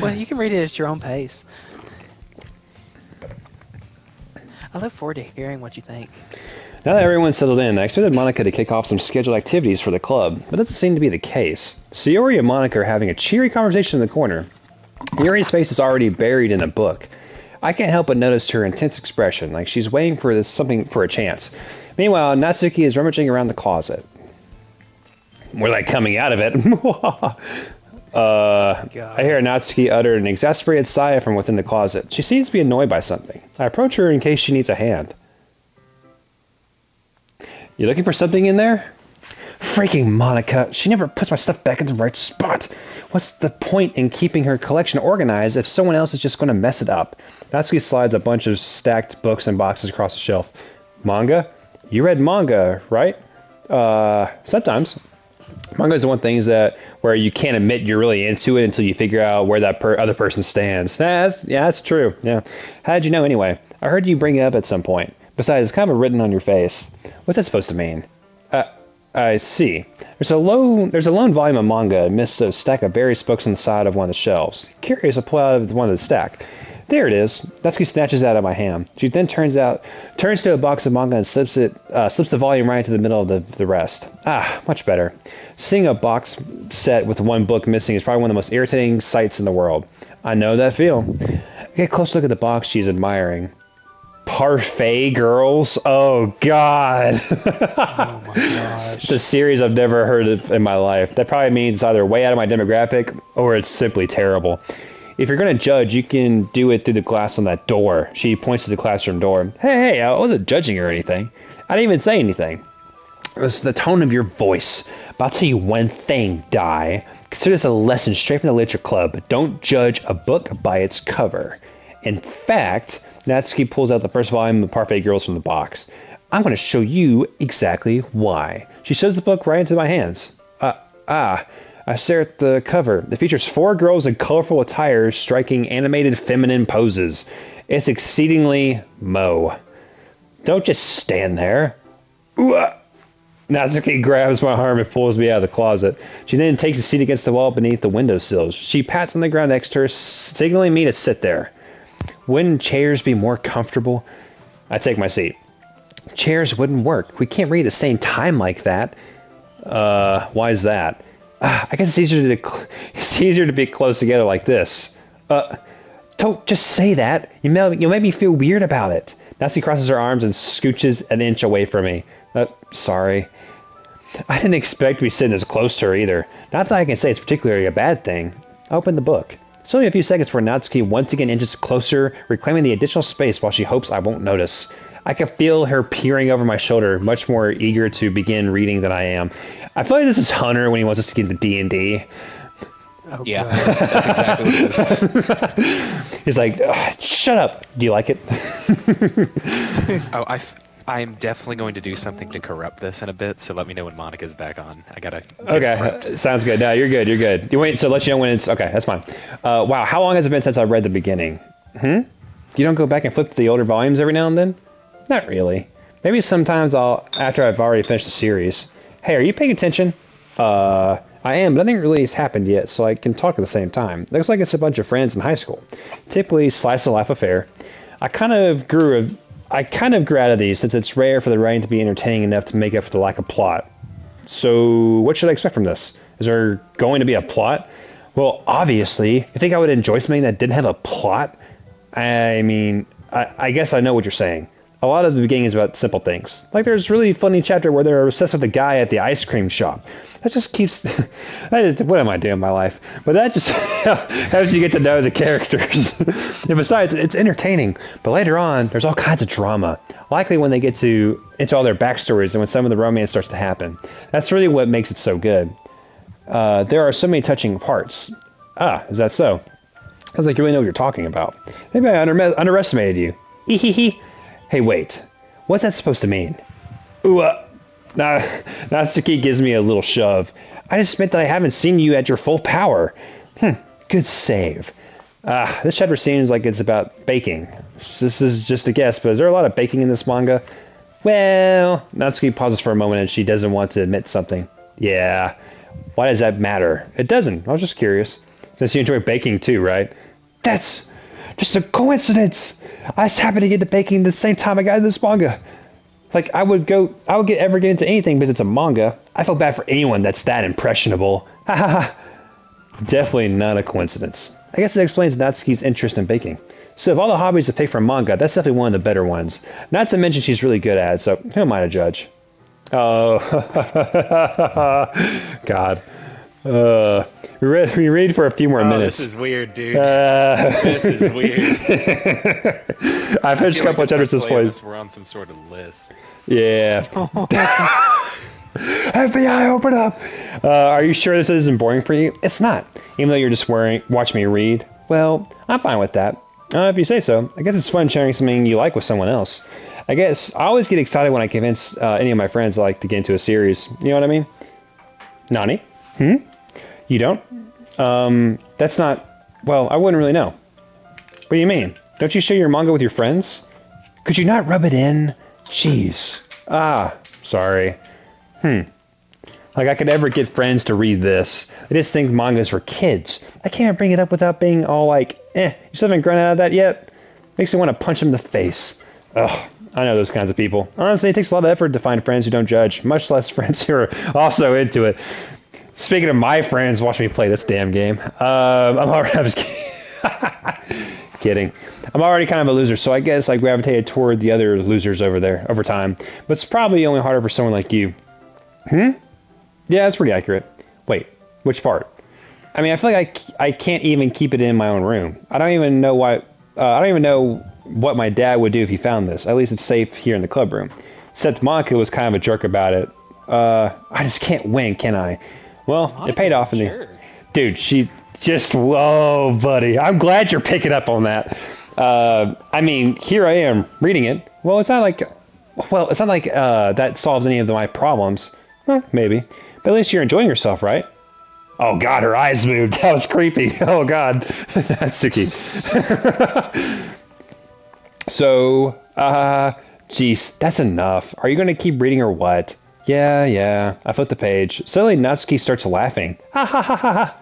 Well, you can read it at your own pace. I look forward to hearing what you think. Now that everyone's settled in, I expected Monica to kick off some scheduled activities for the club, but that doesn't seem to be the case. Sayori and Monica are having a cheery conversation in the corner. Yuri's face is already buried in the book. I can't help but notice her intense expression, like she's waiting for something for a chance. Meanwhile, Natsuki is rummaging around the closet. We're like coming out of it. I hear Natsuki utter an exasperated sigh from within the closet. She seems to be annoyed by something. I approach her in case she needs a hand. You looking for something in there? Freaking Monica. She never puts my stuff back in the right spot. What's the point in keeping her collection organized if someone else is just going to mess it up? Natsuki slides a bunch of stacked books and boxes across the shelf. Manga? You read manga, right? Sometimes. Manga is the one thing where you can't admit you're really into it until you figure out where that other person stands. That's true. Yeah. How did you know anyway? I heard you bring it up at some point. Besides, it's kind of written on your face. What's that supposed to mean? I see. There's a lone volume of manga amidst a stack of various books on the side of one of the shelves. Curious, I pull out one of the stack. There it is. Natsuki snatches it out of my hand. She then turns to a box of manga and slips the volume right into the middle of the rest. Much better. Seeing a box set with one book missing is probably one of the most irritating sights in the world. I know that feel. I get a close look at the box she's admiring. Parfait Girls? Oh, God. Oh, my gosh. It's a series I've never heard of in my life. That probably means it's either way out of my demographic or it's simply terrible. If you're going to judge, you can do it through the glass on that door. She points to the classroom door. Hey, I wasn't judging or anything. I didn't even say anything. It was the tone of your voice. But I'll tell you one thing, Dai. Consider this a lesson straight from the literature club. Don't judge a book by its cover. In fact, Natsuki pulls out the first volume of Parfait Girls from the box. I'm going to show you exactly why. She shows the book right into my hands. I stare at the cover. It features 4 girls in colorful attire striking animated feminine poses. It's exceedingly Mo. Don't just stand there. Ooh. Natsuki grabs my arm and pulls me out of the closet. She then takes a seat against the wall beneath the windowsill. She pats on the ground next to her, signaling me to sit there. Wouldn't chairs be more comfortable? I take my seat. Chairs wouldn't work. We can't read at the same time like that. Why is that? I guess it's easier to be close together like this. Don't just say that. You'll make me feel weird about it. Natsuki crosses her arms and scooches an inch away from me. Sorry. I didn't expect to be sitting this close to her either. Not that I can say it's particularly a bad thing. I opened the book. It's only a few seconds before Natsuki once again inches closer, reclaiming the additional space while she hopes I won't notice. I can feel her peering over my shoulder, much more eager to begin reading than I am. I feel like this is Hunter when he wants us to get into D&D. Oh, Yeah, God. that's exactly what it is. He's like, shut up. Do you like it? Oh, I'm definitely going to do something to corrupt this in a bit, so let me know when Monica's back on. I gotta get Okay, sounds good. No, you're good. You're good. You wait, so let you know when it's okay. That's fine. Wow, how long has it been since I read the beginning? You don't go back and flip the older volumes every now and then? Not really. Maybe sometimes after I've already finished the series. Hey, are you paying attention? I am, but nothing really has happened yet, so I can talk at the same time. Looks like it's a bunch of friends in high school. Typically slice of life affair. I kind of grew out of these since it's rare for the writing to be entertaining enough to make up for the lack of plot. So, what should I expect from this? Is there going to be a plot? Well, obviously. You think I would enjoy something that didn't have a plot? I mean, I guess I know what you're saying. A lot of the beginning is about simple things. Like there's a really funny chapter where they're obsessed with the guy at the ice cream shop. That just keeps... what am I doing in my life? But that just helps you get to know the characters. And besides, it's entertaining. But later on, there's all kinds of drama. Likely when they get into all their backstories and when some of the romance starts to happen. That's really what makes it so good. There are so many touching parts. Ah, is that so? Sounds like you really know what you're talking about. Maybe I underestimated you. Hee. Hey, wait. What's that supposed to mean? Ooh, Natsuki gives me a little shove. I just meant that I haven't seen you at your full power. Good save. This chapter seems like it's about baking. This is just a guess, but is there a lot of baking in this manga? Well, Natsuki pauses for a moment and she doesn't want to admit something. Yeah. Why does that matter? It doesn't. I was just curious. Since you enjoy baking too, right? That's just a coincidence. I just happened to get to baking the same time I got into this manga. Like I would ever get into anything because it's a manga. I feel bad for anyone that's that impressionable. Ha ha ha. Definitely not a coincidence. I guess it explains Natsuki's interest in baking. So of all the hobbies to pick from manga, that's definitely one of the better ones. Not to mention she's really good at it, so who am I to judge? Oh, God. We read for a few more minutes. This is weird, dude. This is weird. I've finished a couple of chapters at this point. We're on some sort of list. Yeah. FBI, open up! Are you sure this isn't boring for you? It's not. Even though you're just watching me read. Well, I'm fine with that. If you say so. I guess it's fun sharing something you like with someone else. I guess I always get excited when I convince any of my friends I like to get into a series. You know what I mean? Nani? You don't? That's not... Well, I wouldn't really know. What do you mean? Don't you share your manga with your friends? Could you not rub it in? Jeez. Sorry. Like I could ever get friends to read this. I just think manga's for kids. I can't bring it up without being all like, you still haven't grown out of that yet? Makes me want to punch them in the face. Ugh. I know those kinds of people. Honestly, it takes a lot of effort to find friends who don't judge, much less friends who are also into it. Speaking of my friends watching me play this damn game, I'm just kidding. I'm already kind of a loser, so I guess I gravitated toward the other losers over there over time. But it's probably only harder for someone like you. Yeah, that's pretty accurate. Wait, which part? I mean, I feel like I can't even keep it in my own room. I don't even know why. I don't even know what my dad would do if he found this. At least it's safe here in the club room. Except Monica was kind of a jerk about it. I just can't win, can I? Well, Monica's it paid off in the... Dude, she just... Whoa, buddy. I'm glad you're picking up on that. I mean, here I am reading it. Well, it's not like... that solves any of my problems. Well, maybe. But at least you're enjoying yourself, right? Oh, God, her eyes moved. That was creepy. Oh, God. That's sticky. So, geez, that's enough. Are you going to keep reading or what? Yeah. I flipped the page. Suddenly, Natsuki starts laughing. Ha ha ha ha ha.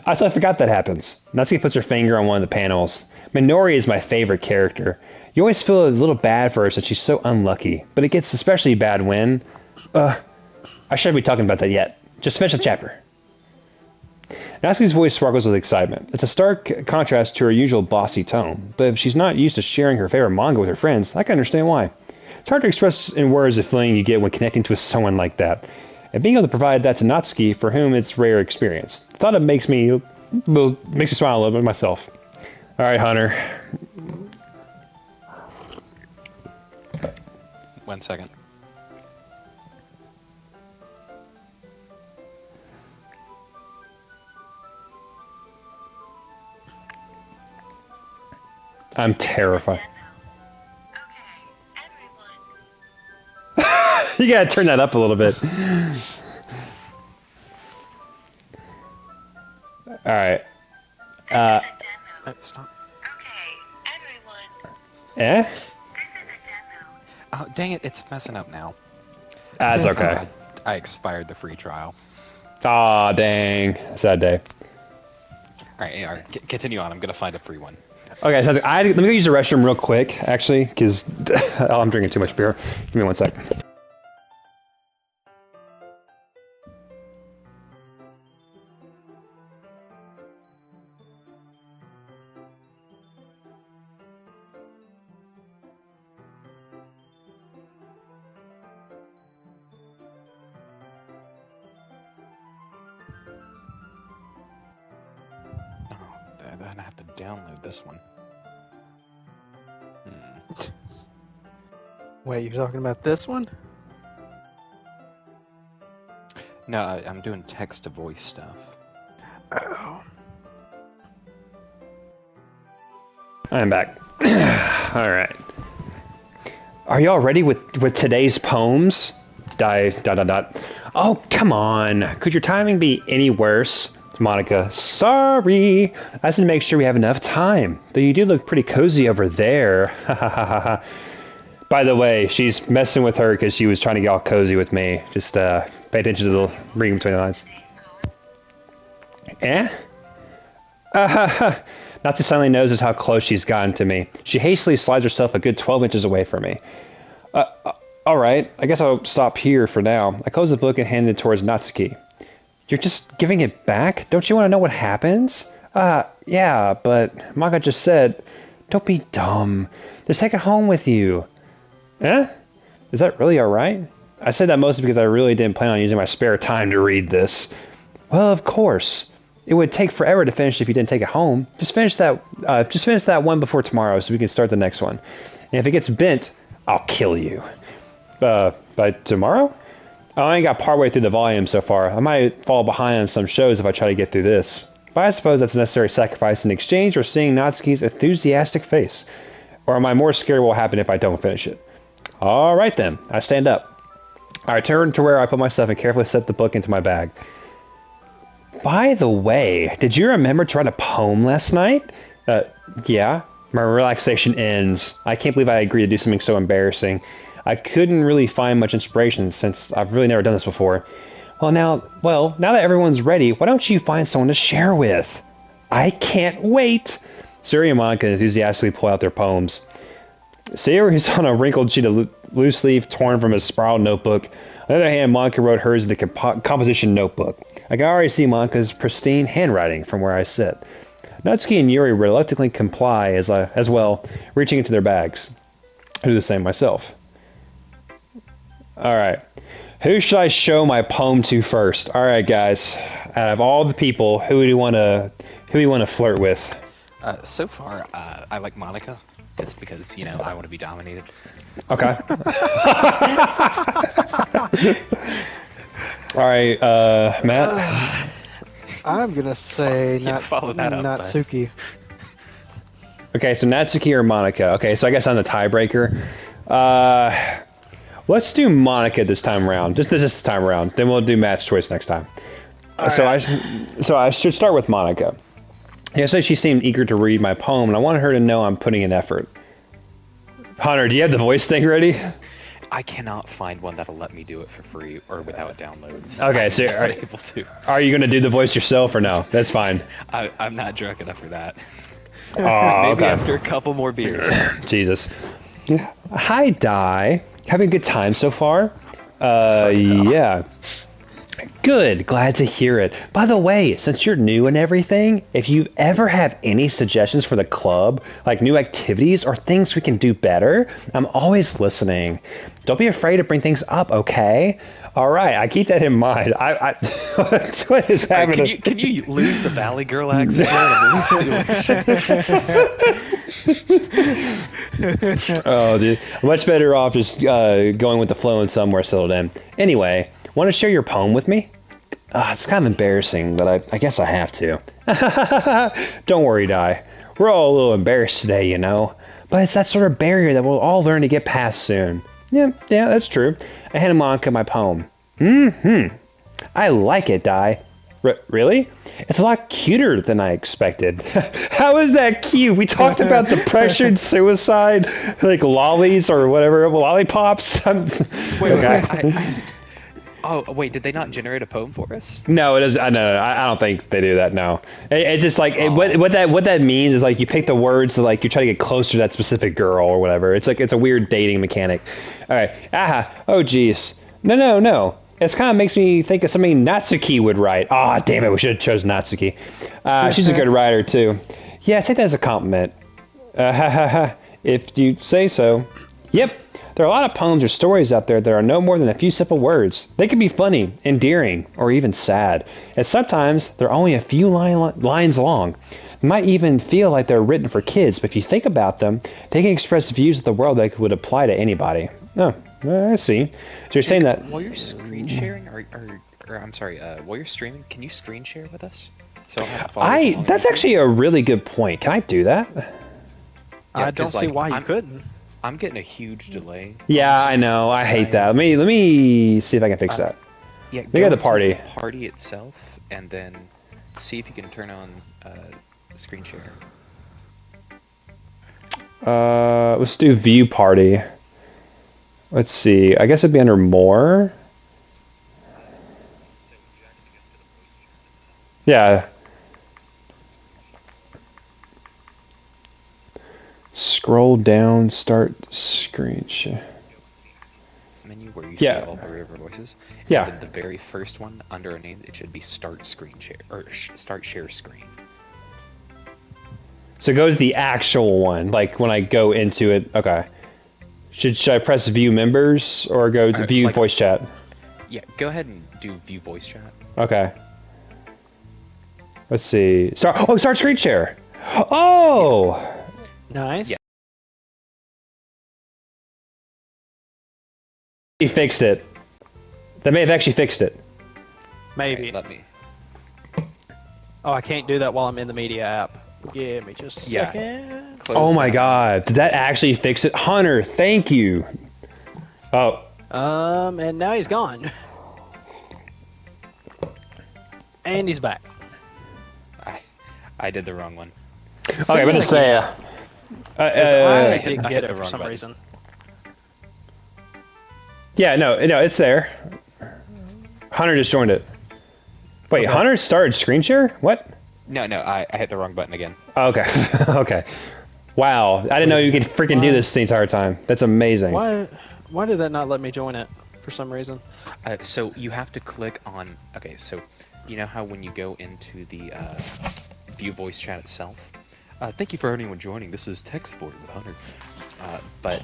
I forgot that happens. Natsuki puts her finger on one of the panels. Minori is my favorite character. You always feel a little bad for her since she's so unlucky. But it gets especially bad when... I shouldn't be talking about that yet. Just finish the chapter. Natsuki's voice sparkles with excitement. It's a stark contrast to her usual bossy tone, but if she's not used to sharing her favorite manga with her friends, I can understand why. It's hard to express in words the feeling you get when connecting to someone like that, and being able to provide that to Natsuki, for whom it's rare experience. The thought it makes me smile a little bit myself. All right, Hunter. 1 second. I'm terrified. Okay, everyone. You gotta turn that up a little bit. Alright. This is a demo. Stop. Okay, everyone. Eh? This is a demo. Oh, dang it, it's messing up now. That's okay. I expired the free trial. Aw, dang. Sad day. Alright, continue on. I'm gonna find a free one. Okay, so let me go use the restroom real quick, actually, because I'm drinking too much beer. Give me 1 sec. then I have to download this one. Wait, you're talking about this one? No, I'm doing text-to-voice stuff. Oh. I'm back. All right. Are y'all ready with today's poems? Oh, come on. Could your timing be any worse? Monica, sorry. I just need to make sure we have enough time. Though you do look pretty cozy over there. By the way, she's messing with her because she was trying to get all cozy with me. Just pay attention to the reading between the lines. Eh? Not to suddenly notice how close she's gotten to me. She hastily slides herself a good 12 inches away from me. All right, I guess I'll stop here for now. I close the book and hand it towards Natsuki. You're just giving it back? Don't you want to know what happens? Yeah, but Manga just said, don't be dumb. Just take it home with you. Eh? Is that really alright? I said that mostly because I really didn't plan on using my spare time to read this. Well, of course. It would take forever to finish if you didn't take it home. Just finish that one before tomorrow so we can start the next one. And if it gets bent, I'll kill you. By tomorrow? I only got partway through the volume so far. I might fall behind on some shows if I try to get through this. But I suppose that's a necessary sacrifice in exchange for seeing Natsuki's enthusiastic face. Or am I more scared what will happen if I don't finish it? Alright then, I stand up. I return to where I put my stuff and carefully set the book into my bag. By the way, did you remember to write a poem last night? Yeah. My relaxation ends. I can't believe I agreed to do something so embarrassing. I couldn't really find much inspiration since I've really never done this before. Now that everyone's ready, why don't you find someone to share with? I can't wait! Suri and Monica enthusiastically pull out their poems. Sayori is on a wrinkled sheet of loose leaf torn from his spiraled notebook. On the other hand, Monica wrote hers in the composition notebook. I can already see Monica's pristine handwriting from where I sit. Natsuki and Yuri reluctantly comply as well, reaching into their bags. I do the same myself. Alright. Who should I show my poem to first? Alright, guys. Out of all the people, who do you want to flirt with? So far, I like Monica, just because, I want to be dominated. Okay. Alright, Matt? I'm gonna say follow that up, Natsuki. Okay, so Natsuki or Monica. Okay, so I guess I'm the tiebreaker. Let's do Monica this time around. Just this time around. Then we'll do Matt's choice next time. So I should start with Monica. Yesterday she seemed eager to read my poem, and I wanted her to know I'm putting in effort. Hunter, do you have the voice thing ready? I cannot find one that'll let me do it for free or without downloads. Okay, so are you going to do the voice yourself or no? That's fine. I'm not drunk enough for that. Oh, Maybe okay. after a couple more beers. Jesus. Hi, Di. Having a good time so far? Yeah. Good, glad to hear it. By the way, since you're new and everything, if you ever have any suggestions for the club, like new activities or things we can do better, I'm always listening. Don't be afraid to bring things up, okay? All right, I keep that in mind. What is happening? Right, can you lose the Valley Girl accent? Oh, dude. I'm much better off just going with the flow and somewhere settled in. Anyway, want to share your poem with me? It's kind of embarrassing, but I guess I have to. Don't worry, Di. We're all a little embarrassed today, you know. But it's that sort of barrier that we'll all learn to get past soon. Yeah, that's true. I handed Monica my poem. I like it, Di. Really? It's a lot cuter than I expected. How is that cute? We talked about depression, suicide, like lollies or whatever, lollipops. Wait, did they not generate a poem for us? No, it doesn't. I know. I don't think they do that. No, it's just like what that means is like you pick the words to like you try to get closer to that specific girl or whatever. It's like it's a weird dating mechanic. All right. Oh, geez. No. It kind of makes me think of something Natsuki would write. Damn it. We should have chosen Natsuki. She's a good writer too. Yeah, take that as a compliment. If you say so. Yep. There are a lot of poems or stories out there that are no more than a few simple words. They can be funny, endearing, or even sad. And sometimes they're only a few lines long. might even feel like they're written for kids, but if you think about them, they can express views of the world that would apply to anybody. Oh, I see. So you're saying that... While you're screen sharing, or I'm sorry, while you're streaming, can you screen share with us? So I'll have to follow this along That's on YouTube. actually a really good point. Can I do that? I don't 'cause, see like, why you couldn't. I'm getting a huge delay. Yeah, honestly. I know. I hate Same. that. Let me see if I can fix that. Yeah, We got the into party. party itself, and then see if you can turn on screen share. Let's do view party. Let's see. I guess it'd be under more. Yeah. Scroll down, start screen share. Menu where you Yeah. see all three of our voices. And Yeah. then the very first one under a name, it should be start screen share or start share screen. So go to the actual one, like when I go into it. Okay. Should I press view members or go to view like- voice chat? Yeah, go ahead and do view voice chat. Okay. Let's see. Start screen share. Oh. Nice. Yeah. He fixed it. They may have actually fixed it. Maybe. Let me. Oh, I can't do that while I'm in the media app. Give me just a Yeah. second. Close Oh my that. god. Did that actually fix it? Hunter, thank you. Oh. And now he's gone. And he's back. I did the wrong one. Okay, I'm gonna say. I I didn't hit get the it for wrong some button. reason. Yeah, no, it's there. Hunter just joined it. Wait, Okay. Hunter started screen share? What? No, I hit the wrong button again. Okay. Okay. Wow, I didn't know you could freaking do Why? this the entire time. That's amazing. Why did that not let me join it for some reason? So you have to click on. Okay, so you know how when you go into the view voice chat itself. Thank you for anyone joining. This is Tech Support with Hunter. But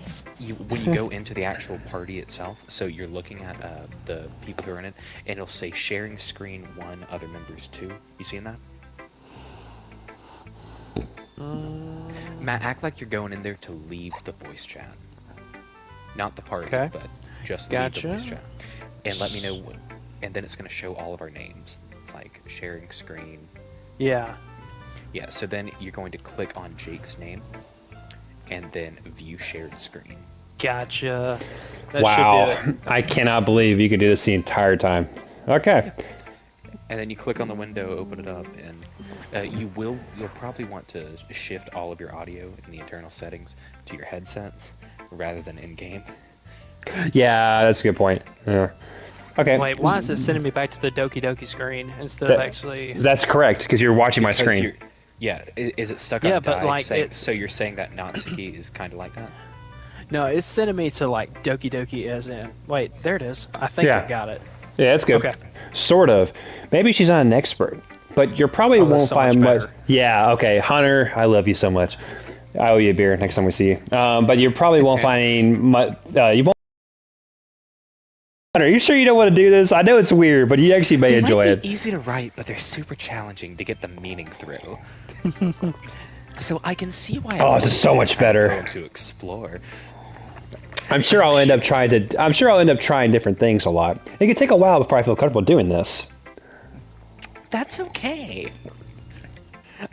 when you go into the actual party itself, so you're looking at the people who are in it, and it'll say sharing screen 1, other members 2. You seeing that? Matt, act like you're going in there to leave the voice chat. Not the party, Okay. but just Gotcha. leave the voice chat. And let me know what, and then it's going to show all of our names. It's like sharing screen. Yeah. Yeah, so then you're going to click on Jake's name, and then view shared screen. Gotcha. That Wow. should do it. I cannot believe you could do this the entire time. Okay. And then you click on the window, open it up, and you'll probably want to shift all of your audio in the internal settings to your headsets rather than in-game. Yeah, that's a good point. Yeah. Okay. Wait, why is it sending me back to the Doki Doki screen instead of That- actually? That's correct, because you're watching my Because screen. you're- Yeah, is it stuck Yeah, on but, dive? like, it's- So you're saying that Natsuki is kind of like that? No, it's sending me to like Doki Doki as in. Wait, there it is. I think Yeah. I got it. Yeah, that's good. Okay. Sort of. Maybe she's not an expert, but you probably Oh, won't that's so find much much. better. Yeah. Okay, Hunter, I love you so much. I owe you a beer next time we see you. But you probably won't find much. You won't. Hunter, are you sure you don't want to do this? I know it's weird, but you actually may They enjoy might it. be easy to write, but they're super challenging to get the meaning through. So I can see why. Oh, this is so much better. To explore. I'm sure I'll end up trying to. I'm sure I'll end up trying different things a lot. It could take a while before I feel comfortable doing this. That's okay.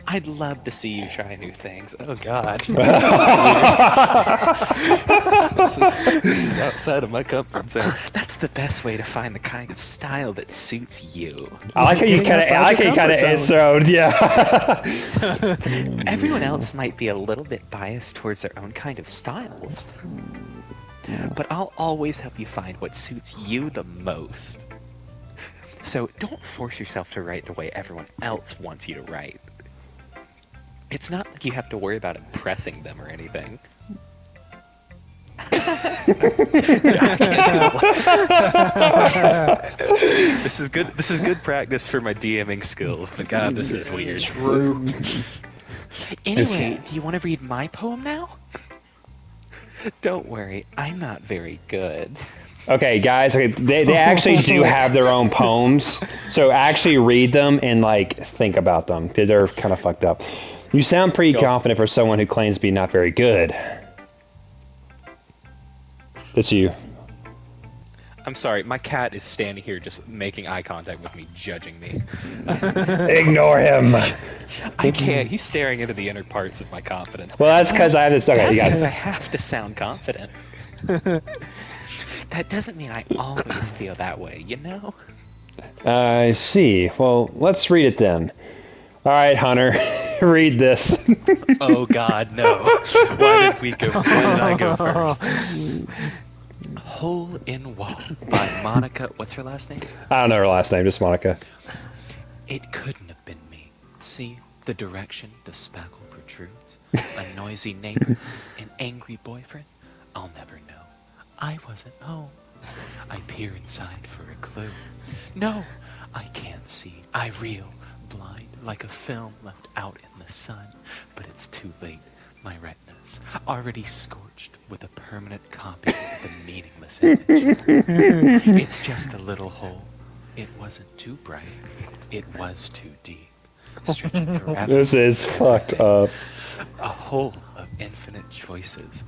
I'd love to see you try new things. Oh God. This is outside of my comfort zone. That's the best way to find the kind of style that suits you. I like how you Getting kind of. outside I like how your you kind of comfort introed. Yeah. Everyone else might be a little bit biased towards their own kind of styles. But I'll always help you find what suits you the most. So don't force yourself to write the way everyone else wants you to write. It's not like you have to worry about impressing them or anything. This is good. This is good practice for my DMing skills. But God, this is weird. True. Anyway, do you want to read my poem now? Don't worry, I'm not very good. Okay, guys. Okay, they actually do have their own poems, so actually read them and like think about them because they're kind of fucked up. You sound pretty Go. confident for someone who claims to be not very good. That's you. I'm sorry, my cat is standing here just making eye contact with me, judging me. Ignore him. I can't. He's staring into the inner parts of my confidence. Well, that's because I have this. Okay, That's you because I guys. have to sound confident. That doesn't mean I always feel that way, you know? I see. Well, let's read it then. All right, Hunter, read this. Oh God, no. Why did I go first? Hole in Wall by Monica. What's her last name? I don't know her last name, just Monica. It couldn't have been me. See the direction the spackle protrudes? A noisy neighbor? An angry boyfriend? I'll never know. I wasn't home. I peer inside for a clue. No, I can't see. I reel, blind, like a film left out in the sun. But it's too late. My retinas already scorched with a permanent copy of the meaningless image. It's just a little hole. It wasn't too bright. It was too deep. Stretching forever. This is fucked up. A hole of infinite choices.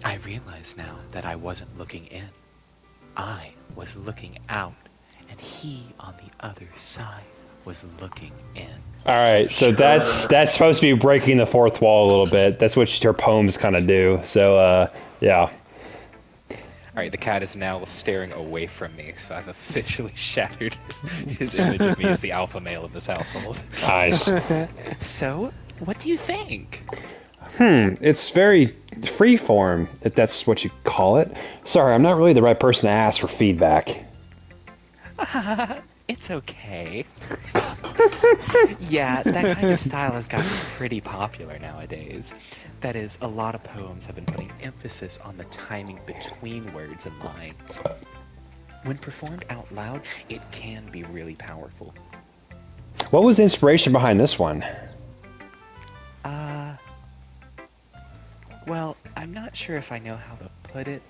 I realize now that I wasn't looking in. I was looking out, and he on the other side was looking in. All right, so that's supposed to be breaking the fourth wall a little bit. That's what your poems kind of do. So, yeah. Alright, the cat is now staring away from me, so I've officially shattered his image of me as the alpha male of this household. Nice. So, what do you think? It's very freeform, if that's what you call it. Sorry, I'm not really the right person to ask for feedback. It's okay. Yeah, that kind of style has gotten pretty popular nowadays. That is, a lot of poems have been putting emphasis on the timing between words and lines. When performed out loud, it can be really powerful. What was the inspiration behind this one? Well, I'm not sure if I know how to put it.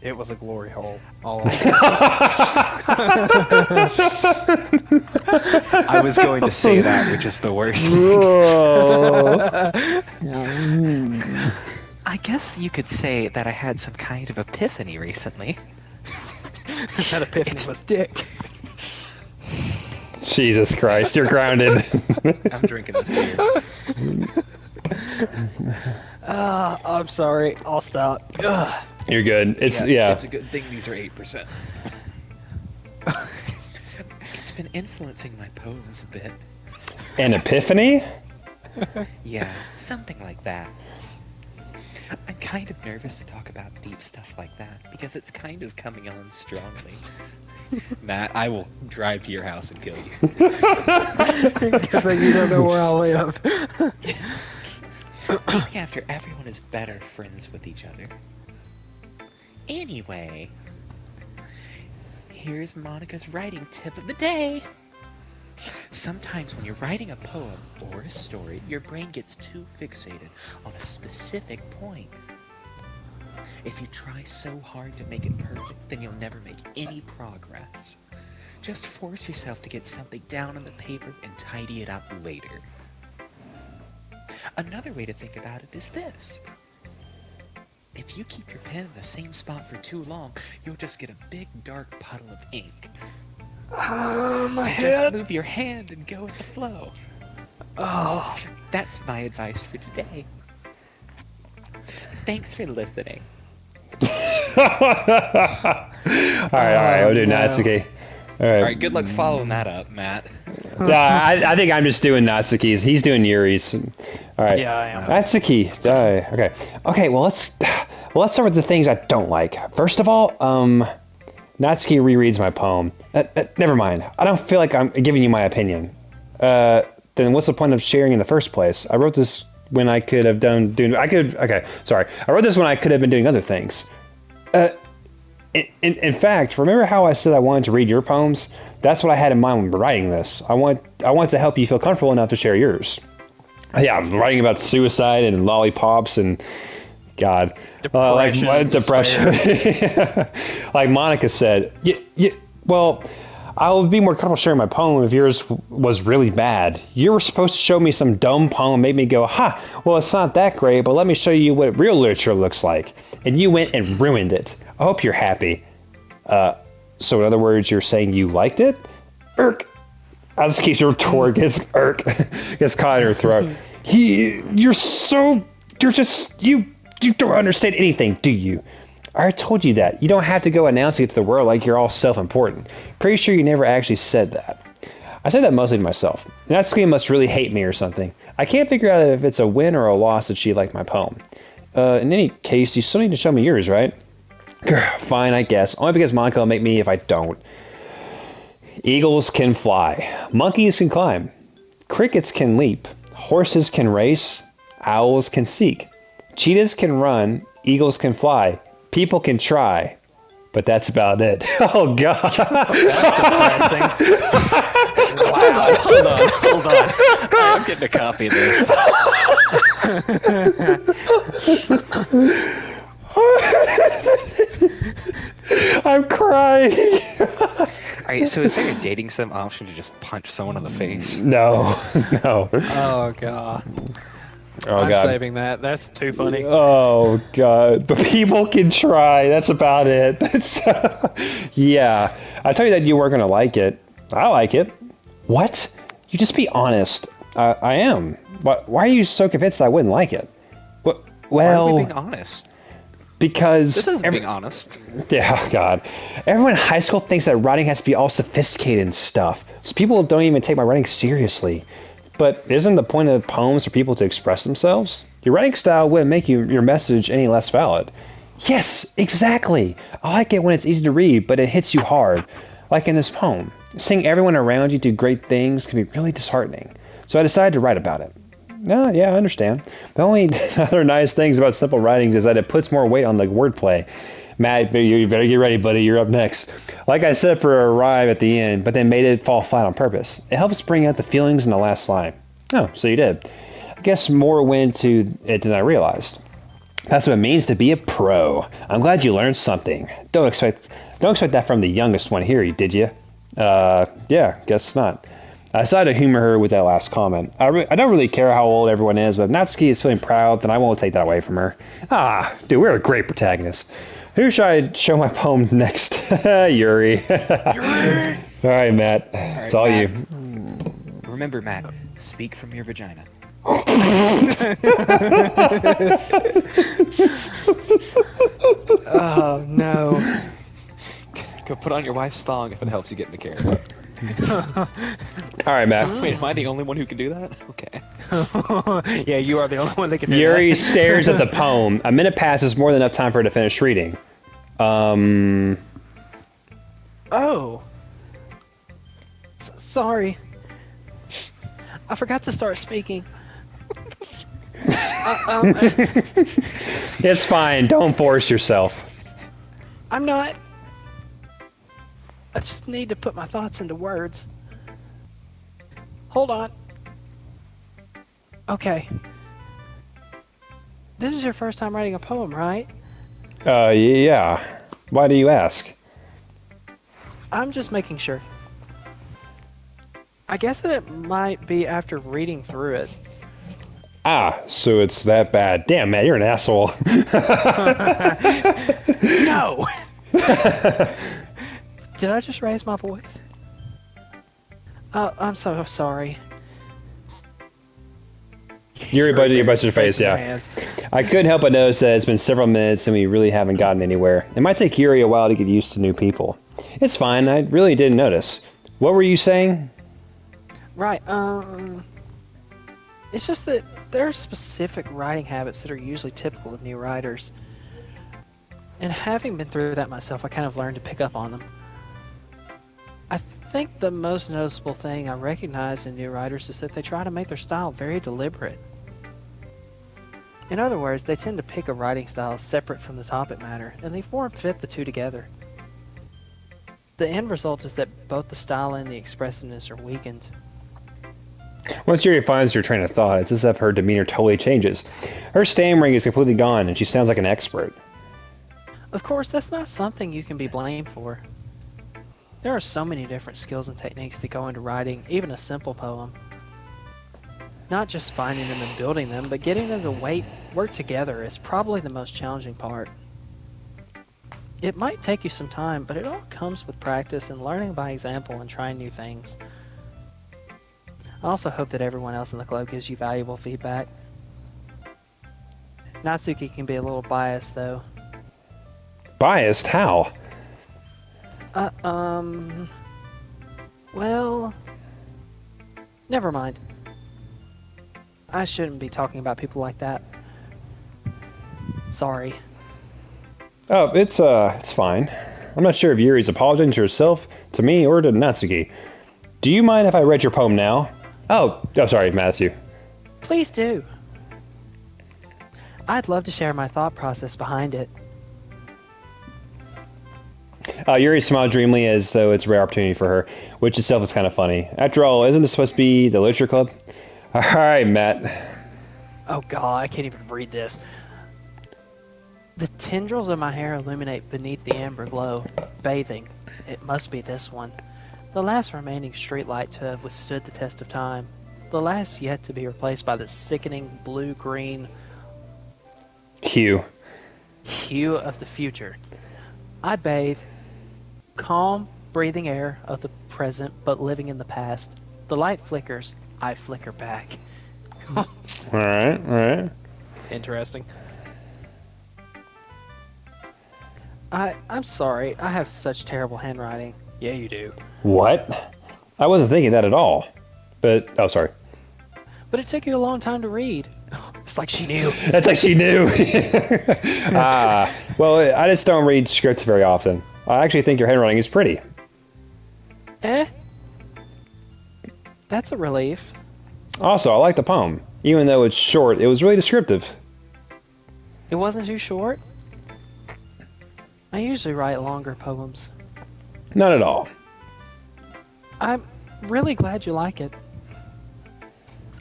It was a glory hole. All I was going to say that, which is the worst. I guess you could say that I had some kind of epiphany recently. that epiphany was dick. Jesus Christ, you're grounded. I'm drinking this beer. I'm sorry. I'll stop. Ugh. You're good. It's yeah. It's a good thing these are 8%. It's been influencing my poems a bit. An epiphany? Yeah, something like that. I'm kind of nervous to talk about deep stuff like that because it's kind of coming on strongly. Matt, I will drive to your house and kill you. Good thing you don't know where I live. Maybe after everyone is better friends with each other. Anyway, here's Monica's writing tip of the day. Sometimes when you're writing a poem or a story, your brain gets too fixated on a specific point. If you try so hard to make it perfect, then you'll never make any progress. Just force yourself to get something down on the paper and tidy it up later. Another way to think about it is this. If you keep your pen in the same spot for too long, you'll just get a big dark puddle of ink. My So just move your hand and go with the flow. Oh. That's my advice for today. Thanks for listening. Alright, we'll do no. Natsuki. Alright. Alright, good luck following that up, Matt. Yeah, I think I'm just doing Natsuki's. He's doing Yuri's. Alright. Yeah, I am. Natsuki. Okay. Okay, well let's start with the things I don't like. First of all, Natsuki rereads my poem. Never mind. I don't feel like I'm giving you my opinion. Then what's the point of sharing in the first place? I wrote this when I could have I wrote this when I could have been doing other things. In fact, remember how I said I wanted to read your poems? That's what I had in mind when writing this. I want to help you feel comfortable enough to share yours. Yeah, I'm writing about suicide and lollipops and God, Depression, depression. Like Monica said, well, I would be more comfortable sharing my poem if yours was really bad. You were supposed to show me some dumb poem and make me go, ha, well, it's not that great, but let me show you what real literature looks like. And you went and ruined it. I hope you're happy. So in other words, you're saying you liked it? Irk. I just keep your retort gets irk. Gets caught in her throat. You don't understand anything, do you? I already told you that. You don't have to go announcing it to the world like you're all self-important. Pretty sure you never actually said that. I said that mostly to myself. Natsuki must really hate me or something. I can't figure out if it's a win or a loss that she liked my poem. In any case, you still need to show me yours, right? Fine, I guess. Only because Monica will make me if I don't. Eagles can fly. Monkeys can climb. Crickets can leap. Horses can race. Owls can seek. Cheetahs can run. Eagles can fly. People can try. But that's about it. Oh, God. That's depressing. Wow. Hold on. I'm getting a copy of this. I'm crying. Alright, so is there a dating sim option to just punch someone in the face? No. Oh god. Oh, I'm God. saving that. That's too funny. Oh, God. But people can try. That's about it. Yeah. I told you that you weren't going to like it. I like it. What? You just be honest. I am. Why are you so convinced I wouldn't like it? Well, Why are we being honest? Because... This isn't being honest. Yeah, God. Everyone in high school thinks that writing has to be all sophisticated and stuff. So people don't even take my writing seriously. But isn't the point of poems for people to express themselves? Your writing style wouldn't make your message any less valid. Yes, exactly. I like it when it's easy to read, but it hits you hard. Like in this poem. Seeing everyone around you do great things can be really disheartening. So I decided to write about it. No, yeah, I understand. The only other nice things about simple writing is that it puts more weight on the wordplay. Matt, you better get ready, buddy. You're up next. Like I said for a rhyme at the end, but then made it fall flat on purpose. It helps bring out the feelings in the last line. Oh, so you did. I guess more went to it than I realized. That's what it means to be a pro. I'm glad you learned something. Don't expect that from the youngest one here, did you? Yeah, guess not. I decided to humor her with that last comment. I don't really care how old everyone is, but if Natsuki is feeling proud, then I won't take that away from her. Ah, dude, we're a great protagonist. Who should I show my poem next? Yuri. Yuri! All right, Matt. It's all Matt. you. Remember, Matt, speak from your vagina. Oh no. Go put on your wife's thong if it helps you get in the character. All right, Matt. Wait, am I the only one who can do that? Okay. Yeah, you are the only one that can do Yuri that. stares at the poem. A minute passes, more than enough time for her to finish reading. Oh. Sorry. I forgot to start speaking. It's fine. Don't force yourself. I'm not. I just need to put my thoughts into words. Hold on. Okay. This is your first time writing a poem, right? Yeah. Why do you ask? I'm just making sure. I guess that it might be after reading through it. Ah, so it's that bad. Damn, man, you're an asshole. No! Did I just raise my voice? I'm so sorry. Yuri budget your face, Raising my yeah. hands. I couldn't help but notice that it's been several minutes and we really haven't gotten anywhere. It might take Yuri a while to get used to new people. It's fine, I really didn't notice. What were you saying? Right, it's just that there are specific writing habits that are usually typical of new writers. And having been through that myself, I kind of learned to pick up on them. I think the most noticeable thing I recognize in new writers is that they try to make their style very deliberate. In other words, they tend to pick a writing style separate from the topic matter, and they fit the two together. The end result is that both the style and the expressiveness are weakened. Once Yuri finds her train of thought, it's as if her demeanor totally changes. Her stammering is completely gone and she sounds like an expert. Of course, that's not something you can be blamed for. There are so many different skills and techniques that go into writing even a simple poem. Not just finding them and building them, but getting them to work together is probably the most challenging part. It might take you some time, but it all comes with practice and learning by example and trying new things. I also hope that everyone else in the club gives you valuable feedback. Natsuki can be a little biased, though. Biased? How? Well, never mind. I shouldn't be talking about people like that. Sorry. Oh, it's fine. I'm not sure if Yuri's apologizing to herself, to me, or to Natsuki. Do you mind if I read your poem now? Oh, sorry, Matthew. Please do. I'd love to share my thought process behind it. Yuri smiled dreamily as though it's a rare opportunity for her, which itself is kind of funny. After all, isn't this supposed to be the literature club? Alright, Matt. Oh god, I can't even read this. The tendrils of my hair illuminate beneath the amber glow, bathing. It must be this one. The last remaining streetlight to have withstood the test of time. The last yet to be replaced by the sickening blue-green Hue of the future. I bathe, calm, breathing air of the present, but living in the past. The light flickers, I flicker back. Alright. Interesting. I'm sorry, I have such terrible handwriting. Yeah, you do. What? I wasn't thinking that at all. But, sorry. But it took you a long time to read. It's like she knew. That's like she knew. Well, I just don't read scripts very often. I actually think your handwriting is pretty. That's a relief. Also, I like the poem. Even though it's short, it was really descriptive. It wasn't too short? I usually write longer poems. Not at all. I'm really glad you like it.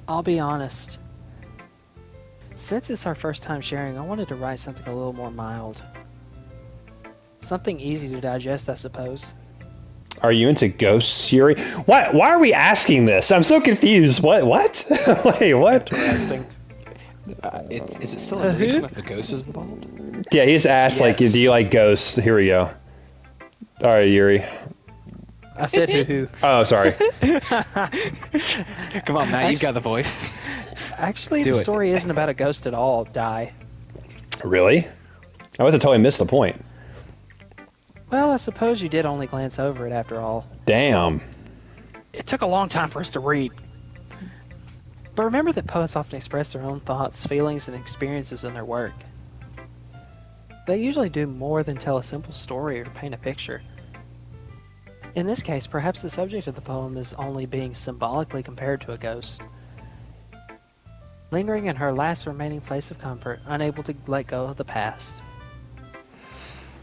I'll be honest. Since it's our first time sharing, I wanted to write something a little more mild. Something easy to digest, I suppose. Are you into ghosts, Yuri? Why are we asking this? I'm so confused. What? Wait, what? Interesting. Is it still unreasonable if the ghost is involved? Yeah, he just asked, like, do you like ghosts? Here we go. Alright, Yuri. I said hoo-hoo. Oh, sorry. Come on, Matt, you've got the voice. Actually, Do the it. story isn't about a ghost at all, Di. Really? I must have totally missed the point. Well, I suppose you did only glance over it after all. Damn. It took a long time for us to read. But remember that poets often express their own thoughts, feelings, and experiences in their work. They usually do more than tell a simple story or paint a picture. In this case, perhaps the subject of the poem is only being symbolically compared to a ghost. Lingering in her last remaining place of comfort, unable to let go of the past.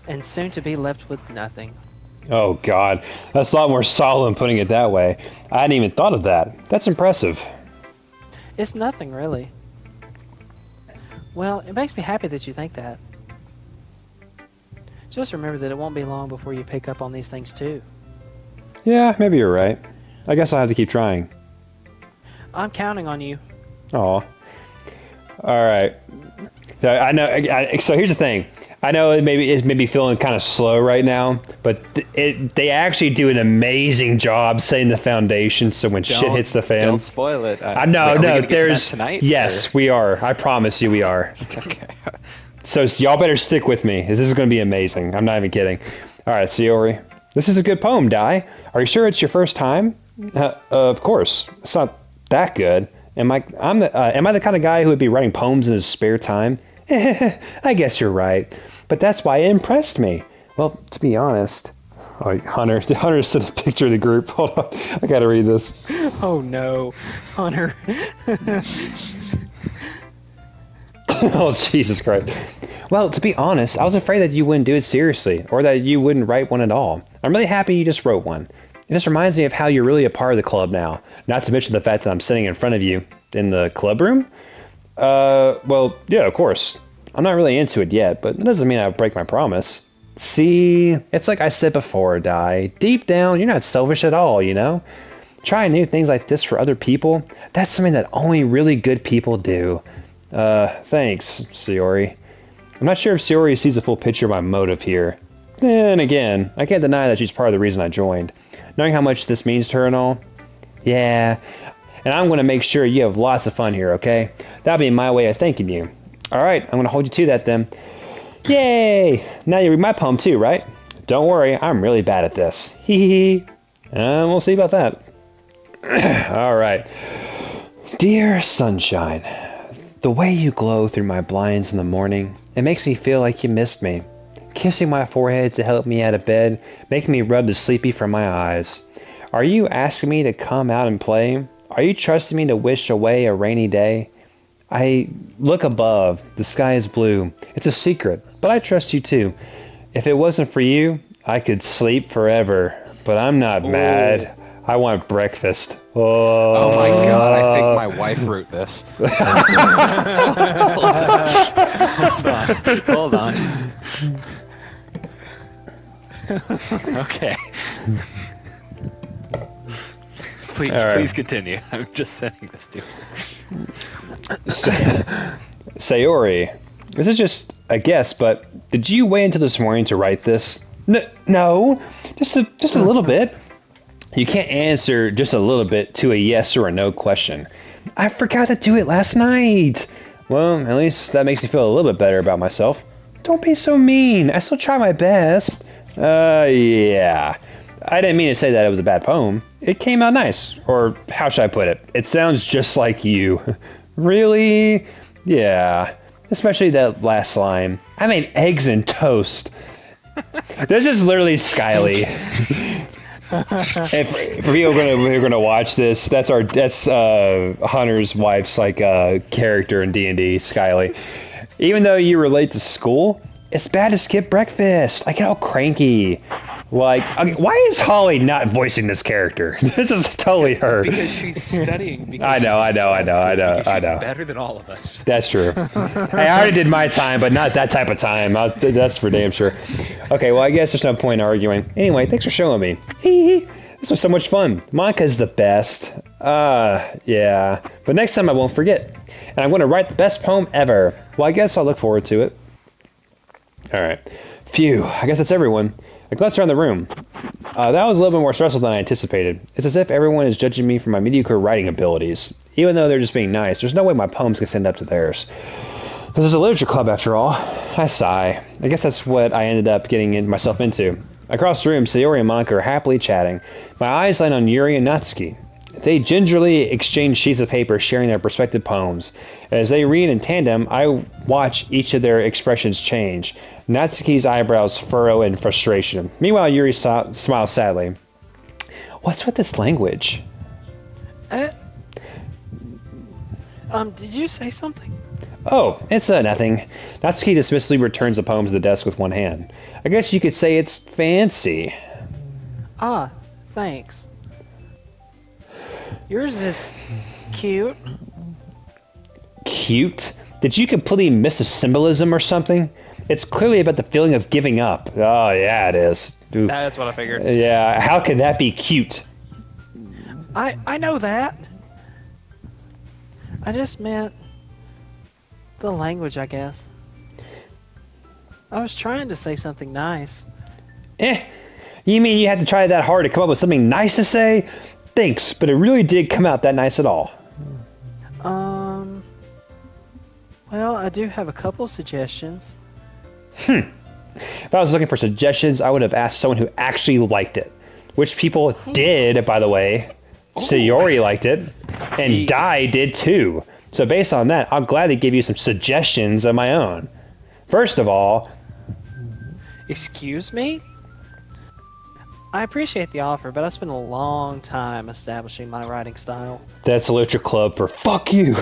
And soon to be left with nothing. Oh, God. That's a lot more solid than putting it that way. I hadn't even thought of that. That's impressive. It's nothing, really. Well, it makes me happy that you think that. Just remember that it won't be long before you pick up on these things, too. Yeah, maybe you're right. I guess I'll have to keep trying. I'm counting on you. Aw. Alright. I know. So here's the thing. I know it's maybe feeling kind of slow right now, but they actually do an amazing job setting the foundation so when shit hits the fan. Don't spoil it. I know, wait, are we no, gonna get to there's... that tonight? Yes, we are. I promise you we are. Okay. So y'all better stick with me. This is going to be amazing. I'm not even kidding. Alright, Sayori. This is a good poem, Dai. Are you sure it's your first time? Of course. It's not that good. Am I the kind of guy who would be writing poems in his spare time? I guess you're right. But that's why it impressed me. Well, to be honest... Oh, Hunter sent a picture of the group. Hold on. I gotta read this. Oh no, Hunter. Oh, Jesus Christ. Well, to be honest, I was afraid that you wouldn't do it seriously, or that you wouldn't write one at all. I'm really happy you just wrote one. It just reminds me of how you're really a part of the club now, not to mention the fact that I'm sitting in front of you in the club room. Well, yeah, of course. I'm not really into it yet, but that doesn't mean I would break my promise. See, it's like I said before, Di. Deep down, you're not selfish at all, you know? Trying new things like this for other people, that's something that only really good people do. Thanks, Sayori. I'm not sure if Sayori sees the full picture of my motive here. Then again, I can't deny that she's part of the reason I joined. Knowing how much this means to her and all. Yeah, and I'm going to make sure you have lots of fun here, okay? That'll be my way of thanking you. Alright, I'm going to hold you to that then. Yay! Now you read my poem too, right? Don't worry, I'm really bad at this. Hee hee hee. We'll see about that. Alright. Dear sunshine, the way you glow through my blinds in the morning, it makes me feel like you missed me. Kissing my forehead to help me out of bed, making me rub the sleepy from my eyes. Are you asking me to come out and play? Are you trusting me to wish away a rainy day? I look above. The sky is blue. It's a secret, but I trust you too. If it wasn't for you, I could sleep forever. But I'm not mad. I want breakfast. Oh my god, I think my wife wrote this. Hold on. Okay. Please continue. I'm just sending this to you. Sayori, this is just a guess, but did you wait until this morning to write this? No, just a little bit. You can't answer just a little bit to a yes or a no question. I forgot to do it last night. Well, at least that makes me feel a little bit better about myself. Don't be so mean. I still try my best. Yeah. I didn't mean to say that it was a bad poem. It came out nice. Or how should I put it? It sounds just like you. Really? Yeah. Especially that last line. I made eggs and toast. This is literally Skyly. If people are gonna watch this, that's Hunter's wife's character in D&D, Skyly. Even though you relate to school, it's bad to skip breakfast. I get all cranky. Why is Holly not voicing this character? This is totally her. Because she's studying. Because I know. She's better than all of us. That's true. Hey, I already did my time, but not that type of time. That's for damn sure. Okay, well, I guess there's no point in arguing. Anyway, thanks for showing me. This was so much fun. Monica's the best. Yeah. But next time I won't forget. And I'm going to write the best poem ever. Well, I guess I'll look forward to it. Alright. Phew. I guess that's everyone. I glanced around the room. That was a little bit more stressful than I anticipated. It's as if everyone is judging me for my mediocre writing abilities. Even though they're just being nice, there's no way my poems can stand up to theirs. This is a literature club, after all. I sigh. I guess that's what I ended up getting myself into. Across the room, Sayori and Monica are happily chatting. My eyes land on Yuri and Natsuki. They gingerly exchange sheets of paper, sharing their respective poems. As they read in tandem, I watch each of their expressions change. Natsuki's eyebrows furrow in frustration. Meanwhile, Yuri smiles sadly. What's with this language? Did you say something? Oh, it's nothing. Natsuki dismissively returns the poem to the desk with one hand. I guess you could say it's fancy. Ah, thanks. Yours is cute. Cute? Did you completely miss the symbolism or something? It's clearly about the feeling of giving up. Oh, yeah, it is. Ooh. That's what I figured. Yeah, how can that be cute? I know that. I just meant the language, I guess. I was trying to say something nice. You mean you had to try that hard to come up with something nice to say? Thanks, but it really did come out that nice at all. Well, I do have a couple suggestions. If I was looking for suggestions, I would have asked someone who actually liked it. Which people did, by the way. Sayori liked it, and Dai did too. So based on that, I'll gladly give you some suggestions of my own. First of all... Excuse me? I appreciate the offer, but I spent a long time establishing my writing style. That's a literature club for fuck you.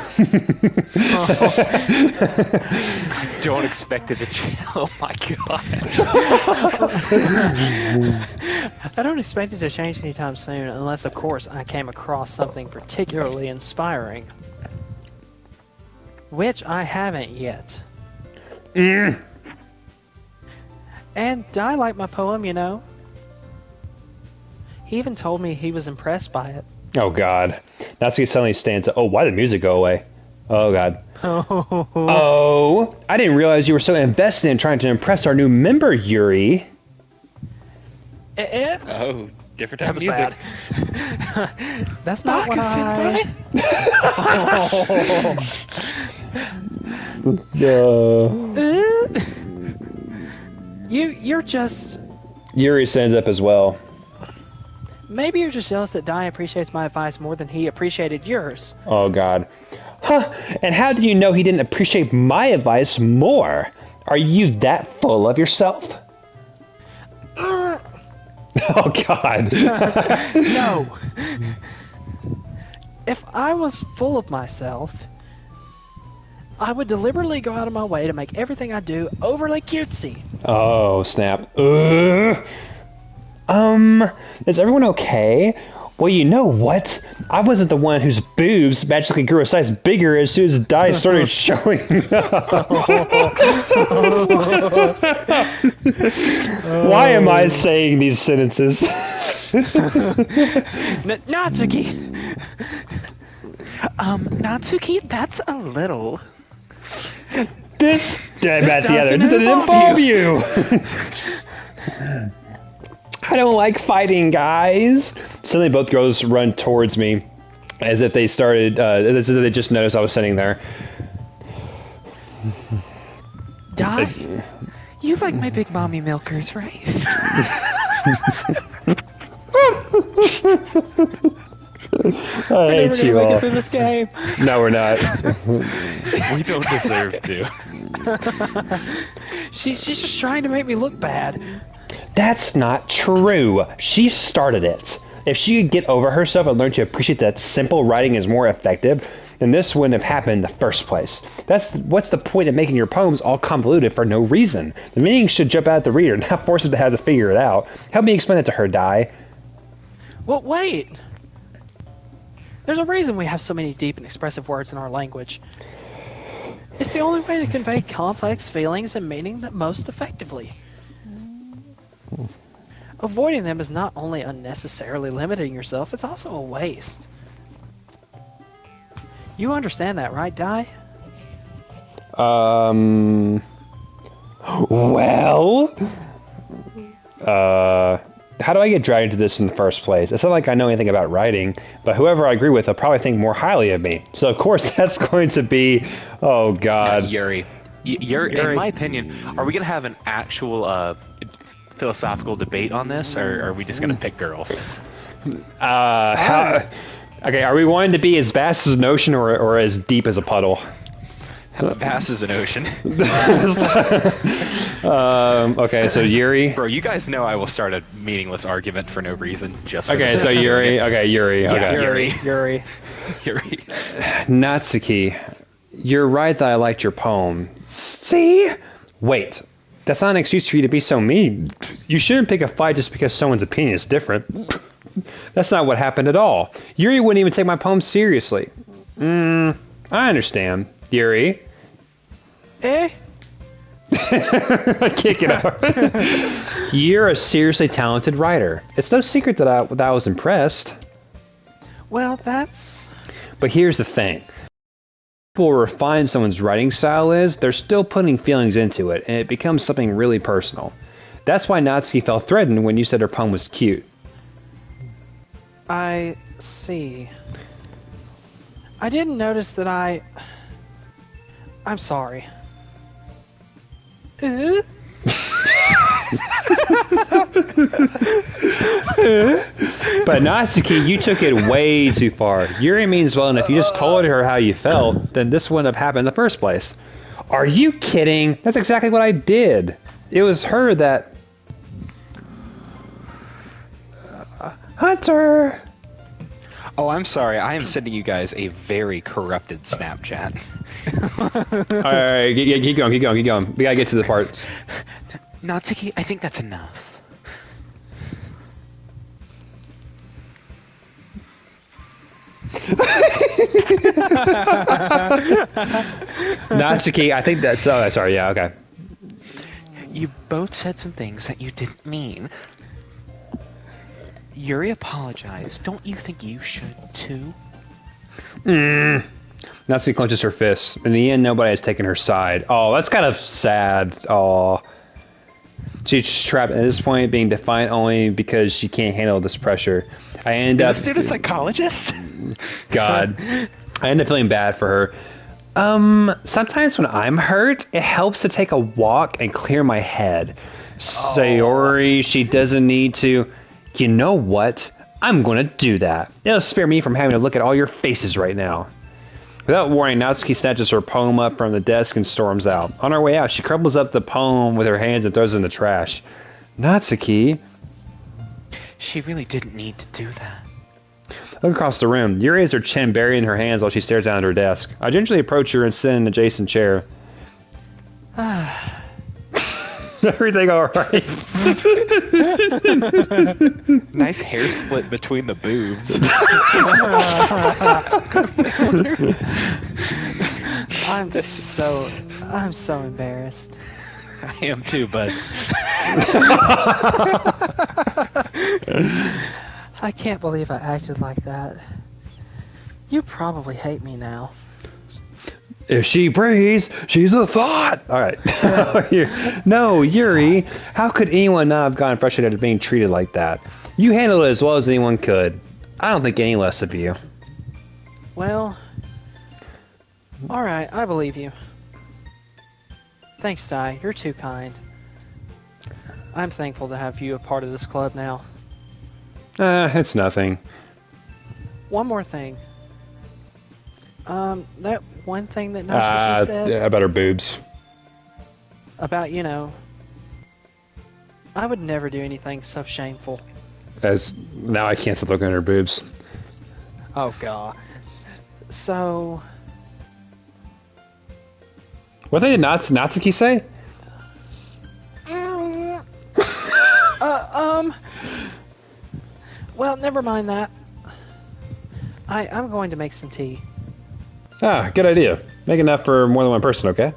I don't expect it to change. Oh my god. I don't expect it to change anytime soon, unless, of course, I came across something particularly inspiring. Which I haven't yet. And Dai liked my poem, you know. He even told me he was impressed by it. Oh God. Natsuki suddenly stands up. Oh, why did the music go away? Oh God. Oh, I didn't realize you were so invested in trying to impress our new member, Yuri. Oh, different type That of was music. bad. That's not what You're just... Yuri stands up as well. Maybe you're just jealous that Dai appreciates my advice more than he appreciated yours. Oh God. Huh, and how do you know he didn't appreciate my advice more? Are you that full of yourself? Oh God. No. If I was full of myself, I would deliberately go out of my way to make everything I do overly cutesy. Oh, snap. Is everyone okay? Well, you know what? I wasn't the one whose boobs magically grew a size bigger as soon as Dai started showing up. Why am I saying these sentences? Natsuki! Natsuki, that's a little. This doesn't didn't involve involve you. I don't like fighting, guys. Suddenly, both girls run towards me, as if they started. As if they just noticed I was sitting there. Dai? You like my big mommy milkers, right? I hate you Make it all. through this game. No, we're not. We don't deserve to. She's just trying to make me look bad. That's not true. She started it. If she could get over herself and learn to appreciate that simple writing is more effective, then this wouldn't have happened in the first place. What's the point of making your poems all convoluted for no reason? The meaning should jump out at the reader, not force them to have to figure it out. Help me explain it to her, Dai. Well, wait. There's a reason we have so many deep and expressive words in our language. It's the only way to convey complex feelings and meaning that most effectively. Avoiding them is not only unnecessarily limiting yourself, it's also a waste. You understand that, right, Dai? Well... How do I get dragged into this in the first place? It's not like I know anything about writing, but whoever I agree with will probably think more highly of me. So of course that's going to be... Oh, God. Yuri. Yuri, in my opinion, are we going to have an actual philosophical debate on this, or are we just going to pick girls? Okay, are we wanting to be as vast as an ocean or as deep as a puddle? Vast as an ocean. Okay, so Yuri. Bro, you guys know I will start a meaningless argument for no reason. Just for Okay, the so sake of Yuri. it. Okay, Yuri. Yeah, Okay. Yuri. Yuri. Yuri. Natsuki, you're right that I liked your poem. See? Wait, that's not an excuse for you to be so mean. You shouldn't pick a fight just because someone's opinion is different. That's not what happened at all. Yuri wouldn't even take my poem seriously. I understand. Yuri? Eh? Kick it out. You're a seriously talented writer. It's no secret that I was impressed. Well, that's... But here's the thing. People refine someone's writing style is, they're still putting feelings into it, and it becomes something really personal. That's why Natsuki felt threatened when you said her poem was cute. I see. I didn't notice that I'm sorry. But Natsuki, you took it way too far. Yuri means well, and if you just told her how you felt, then this wouldn't have happened in the first place. Are you kidding? That's exactly what I did. It was her that... Hunter! Oh, I'm sorry. I am sending you guys a very corrupted Snapchat. Alright, keep going. We gotta get to the parts. Natsuki, I think that's enough. Natsuki, I think that's... Oh, sorry, yeah, okay. You both said some things that you didn't mean. Yuri apologized. Don't you think you should too? Natsuki clenches her fists. In the end, nobody has taken her side. Oh, that's kind of sad. Oh. She's trapped at this point, being defiant only because she can't handle this pressure. I end Is up... this dude a psychologist? God. I end up feeling bad for her. Sometimes when I'm hurt, it helps to take a walk and clear my head. Sayori, she doesn't need to... You know what? I'm gonna do that. It'll spare me from having to look at all your faces right now. Without warning, Natsuki snatches her poem up from the desk and storms out. On her way out, she crumbles up the poem with her hands and throws it in the trash. Natsuki... She really didn't need to do that. Look across the room. Yuri has her chin buried in her hands while she stares down at her desk. I gingerly approach her and sit in an adjacent chair. Everything all right? Nice hair split between the boobs. I'm so embarrassed. I am too, bud. I can't believe I acted like that. You probably hate me now. If she breathes, she's a thought. All right. No, Yuri. How could anyone not have gotten frustrated at being treated like that? You handled it as well as anyone could. I don't think any less of you. Well, alright, I believe you. Thanks, Dai. You're too kind. I'm thankful to have you a part of this club now. It's nothing. One more thing. That one thing that Natsuki said About her boobs. about, I would never do anything so shameful. As now I can't stop looking at her boobs. Oh, God. So, What did Natsuki say? well, never mind that. I'm going to make some tea. Ah, good idea. Make enough for more than one person, okay?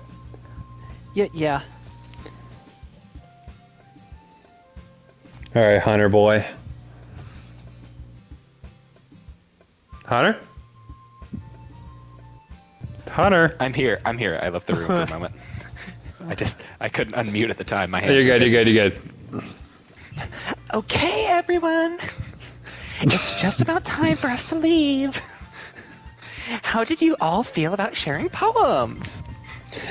Yeah. Alright, Hunter boy. Hunter? Hunter? I'm here. I left the room for a moment. I couldn't unmute at the time. My hands You're were good, busy. you're good. Okay, everyone. It's just about time for us to leave. How did you all feel about sharing poems?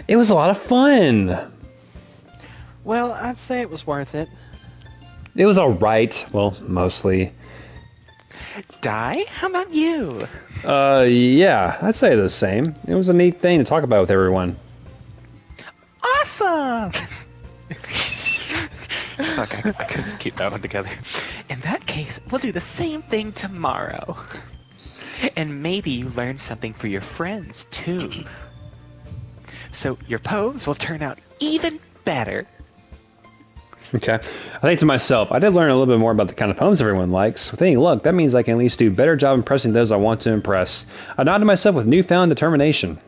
It was a lot of fun. Well, I'd say it was worth it. It was alright. Well, mostly. Dai, how about you? Yeah, I'd say the same. It was a neat thing to talk about with everyone. Awesome! Fuck, I couldn't keep that one together. In that case, we'll do the same thing tomorrow. And maybe you learn something for your friends, too. So your poems will turn out even better. Okay. I think to myself, I did learn a little bit more about the kind of poems everyone likes. With any luck, that means I can at least do a better job impressing those I want to impress. I nod to myself with newfound determination.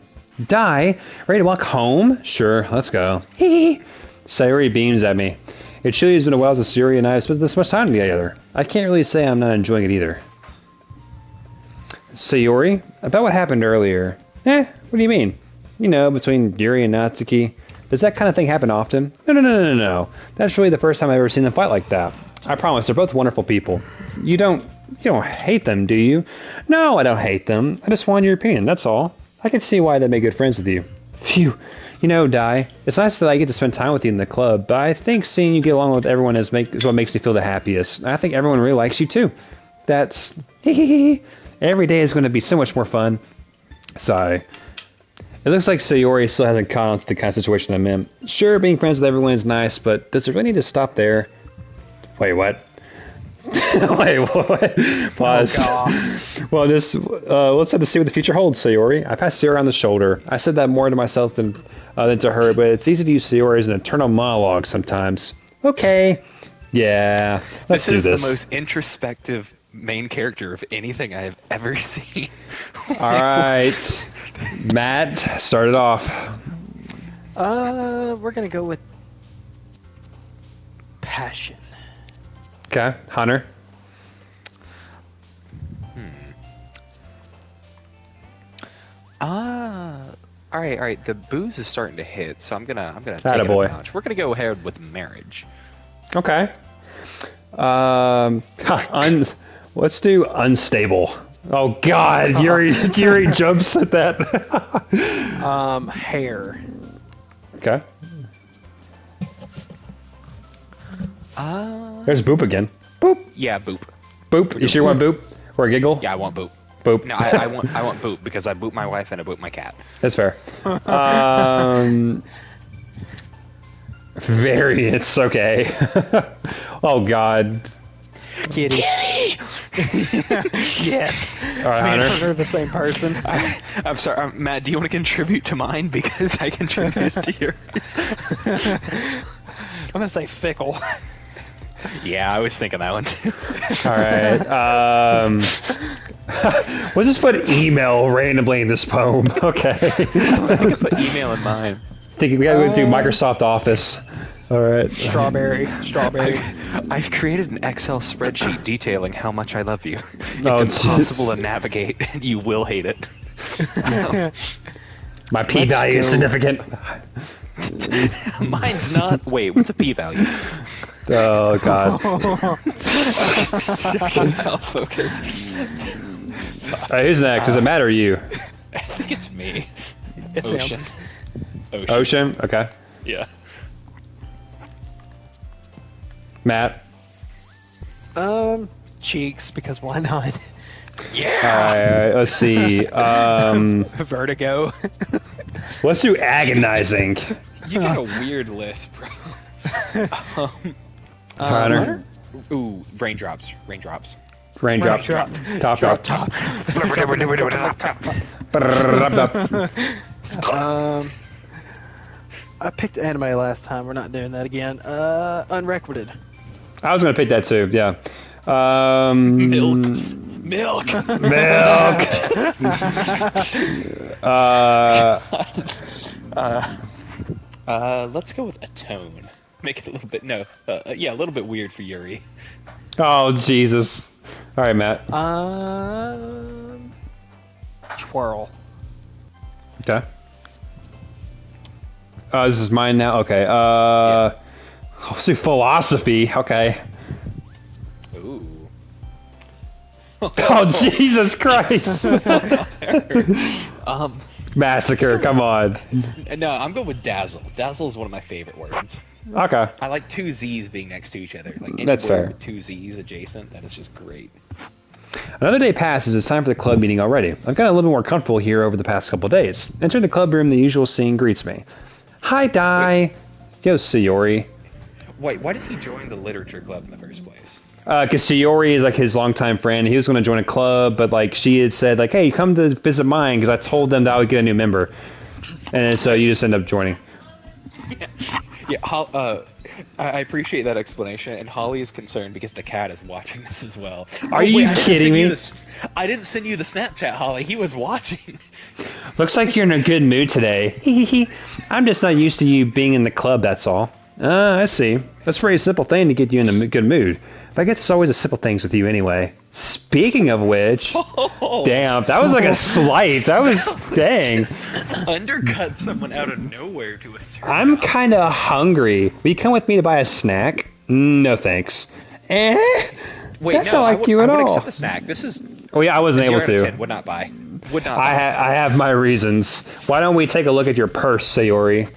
Dai, ready to walk home? Sure, let's go. Hee. Sayori beams at me. It surely has been a while since Sayori and I have spent this much time together. I can't really say I'm not enjoying it either. Sayori, about what happened earlier. What do you mean? You know, between Yuri and Natsuki. Does that kind of thing happen often? No. That's really the first time I've ever seen them fight like that. I promise, they're both wonderful people. You don't hate them, do you? No, I don't hate them. I just wanted your opinion, that's all. I can see why they make good friends with you. Phew. You know, Dai, it's nice that I get to spend time with you in the club, but I think seeing you get along with everyone is what makes me feel the happiest. I think everyone really likes you, too. That's... Every day is going to be so much more fun. Sigh. It looks like Sayori still hasn't caught on to the kind of situation I'm in. Sure, being friends with everyone is nice, but does it really need to stop there? Wait, what? Wait, what? Pause. Oh, Well, let's have to see what the future holds, Sayori. I passed Sayori on the shoulder. I said that more to myself than to her, but it's easy to use Sayori as an internal monologue sometimes. Okay. Yeah, let's This is do this. the most introspective main character of anything I have ever seen. All right. Matt, start it off. we're gonna go with passion. Okay, Hunter. All right. The booze is starting to hit, so I'm gonna take it Attaboy. a notch. We're gonna go ahead with marriage. Okay. Let's do unstable. Oh God, Yuri jumps at that. Hair. Okay. There's Boop again. Boop. Yeah, boop. Boop. You sure you want Boop? Or a giggle? Yeah, I want boop. Boop. No, I want boop because I boop my wife and I boop my cat. That's fair. Variance. Okay. Oh God. Kitty. Yes. All right, Me and Hunter. Hunter are the same person. I'm sorry, Matt. Do you want to contribute to mine because I contributed to yours? I'm gonna say fickle. Yeah, I was thinking that one too. All right. We'll just put email randomly in this poem. Okay. I can put email in mine. We gotta do Microsoft Office. All right. Strawberry. I've created an Excel spreadsheet detailing how much I love you. It's Oh, impossible to navigate, and you will hate it. My p-value is significant. Mine's not. Wait, what's a p-value? Oh God. I'll focus. All right, who's next? Does it matter to you? I think it's me. It's Ocean. him. Ocean. Okay. Yeah. Matt. Cheeks, because why not? Yeah. All right. Let's see. Vertigo. Let's do agonizing. You got a weird list, bro. Hunter. Ooh, raindrops. Raindrops. Raindrop. Drop. Top. I picked anime last time. We're not doing that again. Unrequited. I was gonna pick that too. Yeah. Milk. Milk. Let's go with a tone. Make it a little bit a little bit weird for Yuri. Oh Jesus. All right, Matt. Twirl. Okay. This is mine now. Okay. Let's do philosophy. Okay. Ooh. Oh Jesus Christ. Massacre. Come on. No, I'm going with dazzle. Dazzle is one of my favorite words. Okay. I like two Z's being next to each other. Like any That's word fair. with two Z's adjacent, that is just great. Another day passes. It's time for the club meeting already. I've gotten a little more comfortable here over the past couple of days. Entering the club room, the usual scene greets me. Hi, Dai. Yo, Sayori. Wait, why did he join the literature club in the first place? Because Sayori is like his longtime friend. He was going to join a club, but like she had said, like, hey, come to visit mine because I told them that I would get a new member. And so you just end up joining. Yeah, I appreciate that explanation, and Holly is concerned because the cat is watching this as well. Are you kidding me? I didn't send you the Snapchat, Holly. He was watching. Looks like you're in a good mood today. I'm just not used to you being in the club, that's all. I see. That's a pretty simple thing to get you in a good mood. But I guess it's always the simple things with you anyway. Speaking of which, damn, that was like a slight. That was dang. Undercut someone out of nowhere to a certain I'm amount. kind of hungry. Will you come with me to buy a snack? No thanks. Wait, that's no, not like you at I would all. accept the snack. This is Oh yeah, I wasn't 0 able out of to. 10. Would not buy. Would not. I buy. have my reasons. Why don't we take a look at your purse, Sayori?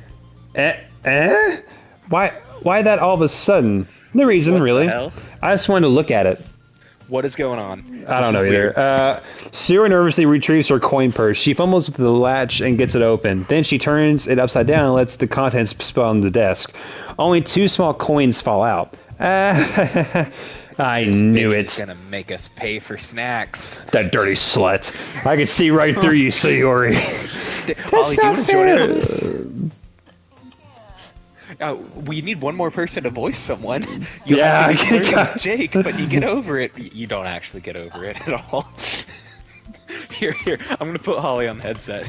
Why that all of a sudden? No reason, What the really. hell? I just wanted to look at it. What is going on? I don't This know is either. weird. Sayori nervously retrieves her coin purse. She fumbles with the latch and gets it open. Then she turns it upside down and lets the contents spill on the desk. Only 2 small coins fall out. I knew Bitch it. is gonna make us pay for snacks. That dirty slut. I can see right through you, Sayori. Holly, do you not want to join in fair. on this? We need one more person to voice someone. You Yeah, have to be I flirting got- with Jake, but you get over it. You don't actually get over it at all. Here, I'm gonna put Holly on the headset.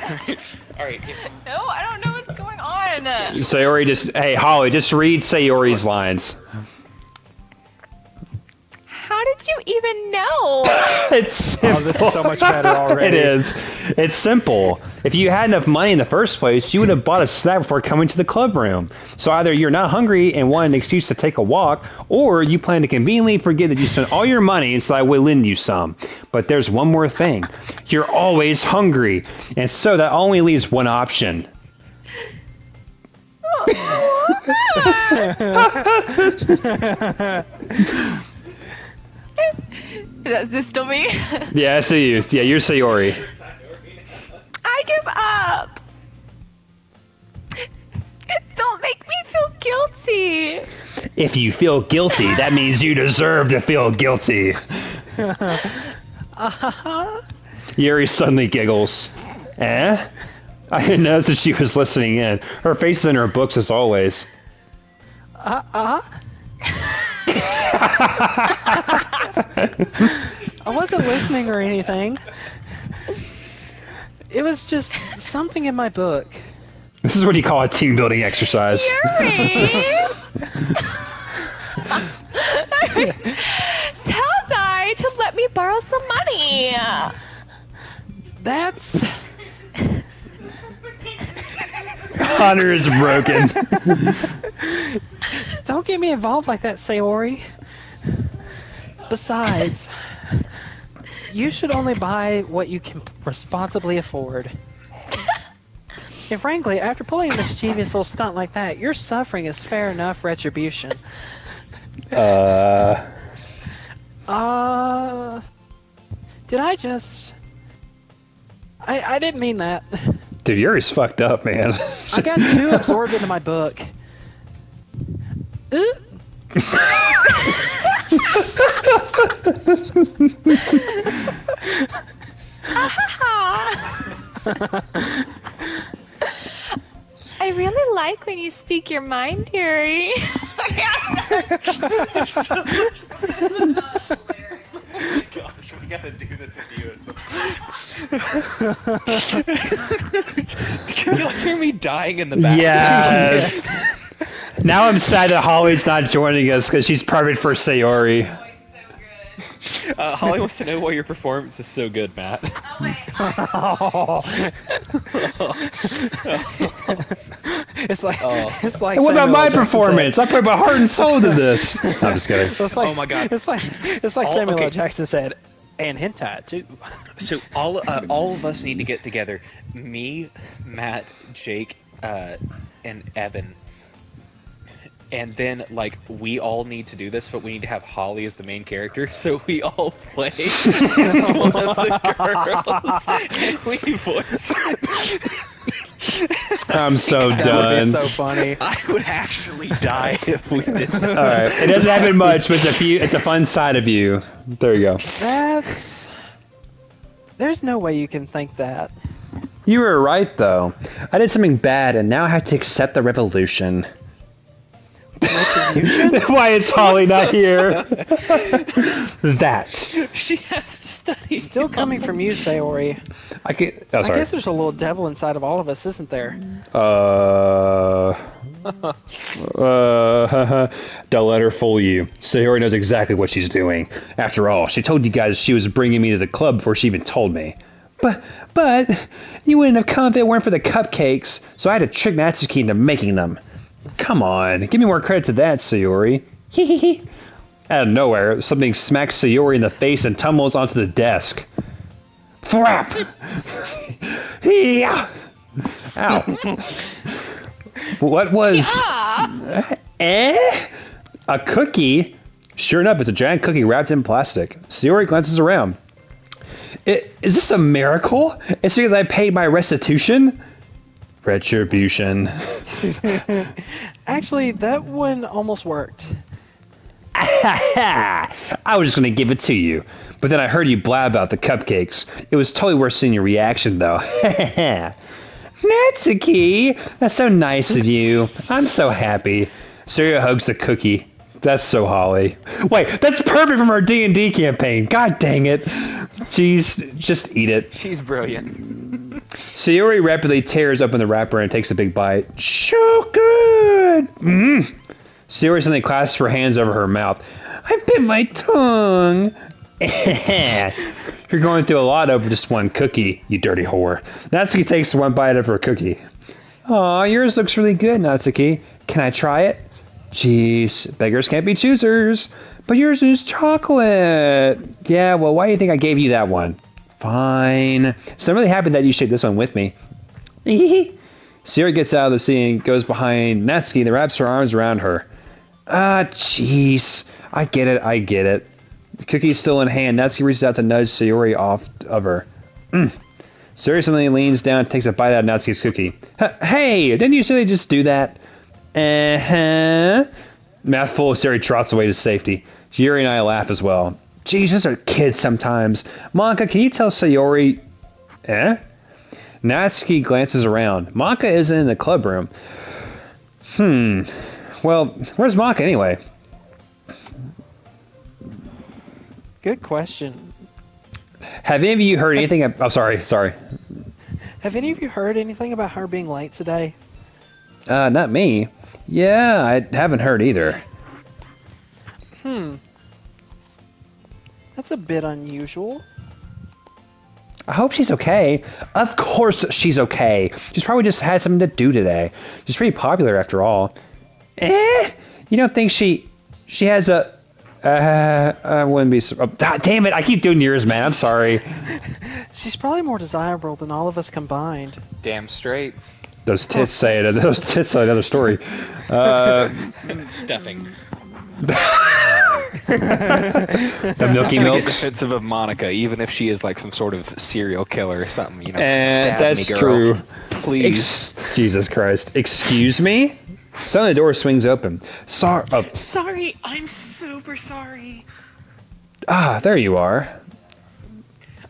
All right. No, I don't know what's going on. Sayori hey, Holly, just read Sayori's lines. How did you even know? It's simple. Oh, this is so much better already. It is. It's simple. If you had enough money in the first place, you would have bought a snack before coming to the club room. So either you're not hungry and want an excuse to take a walk, or you plan to conveniently forget that you spent all your money and so I will lend you some. But there's one more thing. You're always hungry. And so that only leaves one option. Is this still me? Yeah, I see you. Yeah, you're Sayori. I give up. Don't make me feel guilty. If you feel guilty, that means you deserve to feel guilty. Yuri suddenly giggles. Eh? I didn't notice that she was listening in. Her face is in her books as always. I wasn't listening or anything. It was just something in my book. This is what you call a team building exercise. Yuri! Tell Dai to let me borrow some money. That's... Connor is broken. Don't get me involved like that, Sayori. Besides, you should only buy what you can responsibly afford. And frankly, after pulling a mischievous little stunt like that, your suffering is fair enough retribution. Did I just... I didn't mean that. Dude, Yuri's fucked up, man. I got too absorbed into my book. I really like when you speak your mind, Yuri. Gosh, we gotta do this with you. Can you hear me dying in the back? Yes. Now I'm sad that Holly's not joining us because she's perfect for Sayori. Holly wants to know why your performance is so good, Matt. It's like What about Samuel my L. Jackson performance? I put my heart and soul to this. I'm just kidding. said. It's like, Oh my God. It's like Samuel okay. L. Jackson said, and hentai too. So all of us need to get together. Me, Matt, Jake, and Evan. And then, like, we all need to do this, but we need to have Holly as the main character, so we all play as one of the girls, and we voice. I'm so That would done. be so funny. I would actually die if we did that. All right. It doesn't happen much, but it's a fun side of you. There you go. There's no way you can think that. You were right, though. I did something bad, and now I have to accept the revolution. Retribution? Why is Holly not here? That. She has to study. Still coming from you, Sayori. I I sorry. guess there's a little devil inside of all of us, isn't there? Don't let her fool you. Sayori knows exactly what she's doing. After all, she told you guys she was bringing me to the club before she even told me. But you wouldn't have come if it weren't for the cupcakes, so I had to trick Natsuki into making them. Come on, give me more credit to that, Sayori. Out of nowhere, something smacks Sayori in the face and tumbles onto the desk. Flap! Yeah! Ow. What was... A cookie? Sure enough, it's a giant cookie wrapped in plastic. Sayori glances around. Is this a miracle? It's because I paid my restitution? Retribution. Actually, that one almost worked. I was just going to give it to you. But then I heard you blab about the cupcakes. It was totally worth seeing your reaction, though. Natsuki! That's so nice of you. I'm so happy. Surya hugs the cookie. That's so Holly. Wait, that's perfect from our D&D campaign. God dang it. Jeez, just eat it. She's brilliant. Sayori rapidly tears open the wrapper and takes a big bite. So good! Sayori suddenly clasps her hands over her mouth. I bit my tongue. You're going through a lot over just one cookie, you dirty whore. Natsuki takes one bite of her cookie. Aw, yours looks really good, Natsuki. Can I try it? Jeez, beggars can't be choosers. But yours is chocolate. Yeah, well, why do you think I gave you that one? Fine. So I'm really happy that you shared this one with me. Sayori gets out of the scene and goes behind Natsuki and wraps her arms around her. Ah, jeez. I get it. The cookie's still in hand. Natsuki reaches out to nudge Sayori off of her. Sayori suddenly leans down and takes a bite out of Natsuki's cookie. Hey, didn't you say just do that? Mouthful, Sayori trots away to safety. Yuri and I laugh as well. Geez, those are kids sometimes. Monica, can you tell Sayori... Natsuki glances around. Monica isn't in the club room. Well, where's Monica anyway? Good question. Have any of you heard anything... Oh, sorry. Have any of you heard anything about her being late today? Not me. Yeah, I haven't heard either. That's a bit unusual. I hope she's okay. Of course she's okay. She's probably just had something to do today. She's pretty popular after all. You don't think she has a... I wouldn't be... Oh, damn it, I keep doing yours, man. I'm sorry. She's probably more desirable than all of us combined. Damn straight. Those tits say it. Those tits say another story. Stuffing. The Milky Milks. Defensive of Monica, even if she is like some sort of serial killer or something, you know. And stab that's me, girl. true. Please. Jesus Christ. Excuse me? Suddenly the door swings open. Sorry, I'm super sorry. There you are.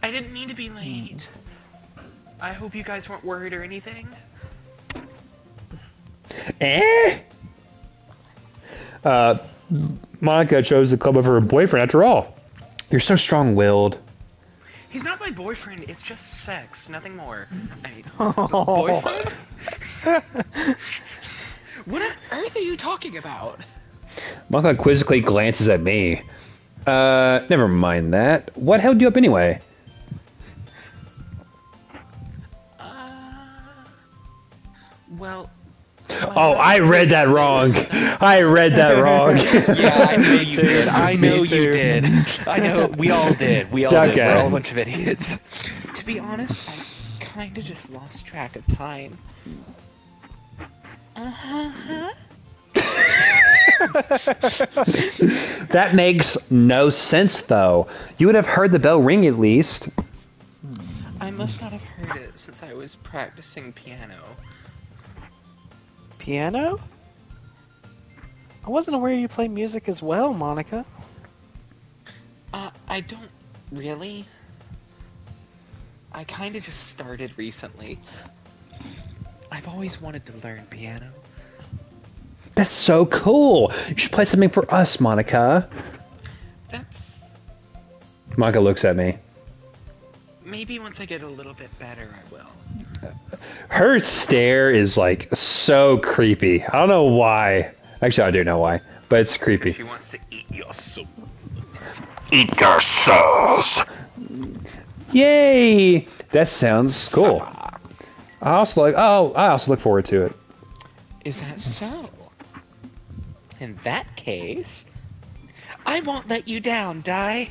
I didn't mean to be late. I hope you guys weren't worried or anything. Monica chose the club over her boyfriend after all. You're so strong-willed. He's not my boyfriend, it's just sex, nothing more. Boyfriend? What on earth are you talking about? Monica quizzically glances at me. Never mind that. What held you up anyway? Well... Oh, I read that wrong. Yeah, I know you did. I know you did. I know, we all did. We all did. We're all a bunch of idiots. To be honest, I kinda just lost track of time. That makes no sense, though. You would have heard the bell ring at least. I must not have heard it since I was practicing piano. Piano? I wasn't aware you play music as well, Monica. I don't really. I kinda just started recently. I've always wanted to learn piano. That's so cool. You should play something for us, Monica. That's... Monica looks at me. Maybe once I get a little bit better, I will. Her stare is like so creepy. I don't know why. Actually, I do know why, but it's creepy. She wants to eat your soul. Eat your souls. Yay! That sounds cool. I also look forward to it. Is that so? In that case, I won't let you down, Dai.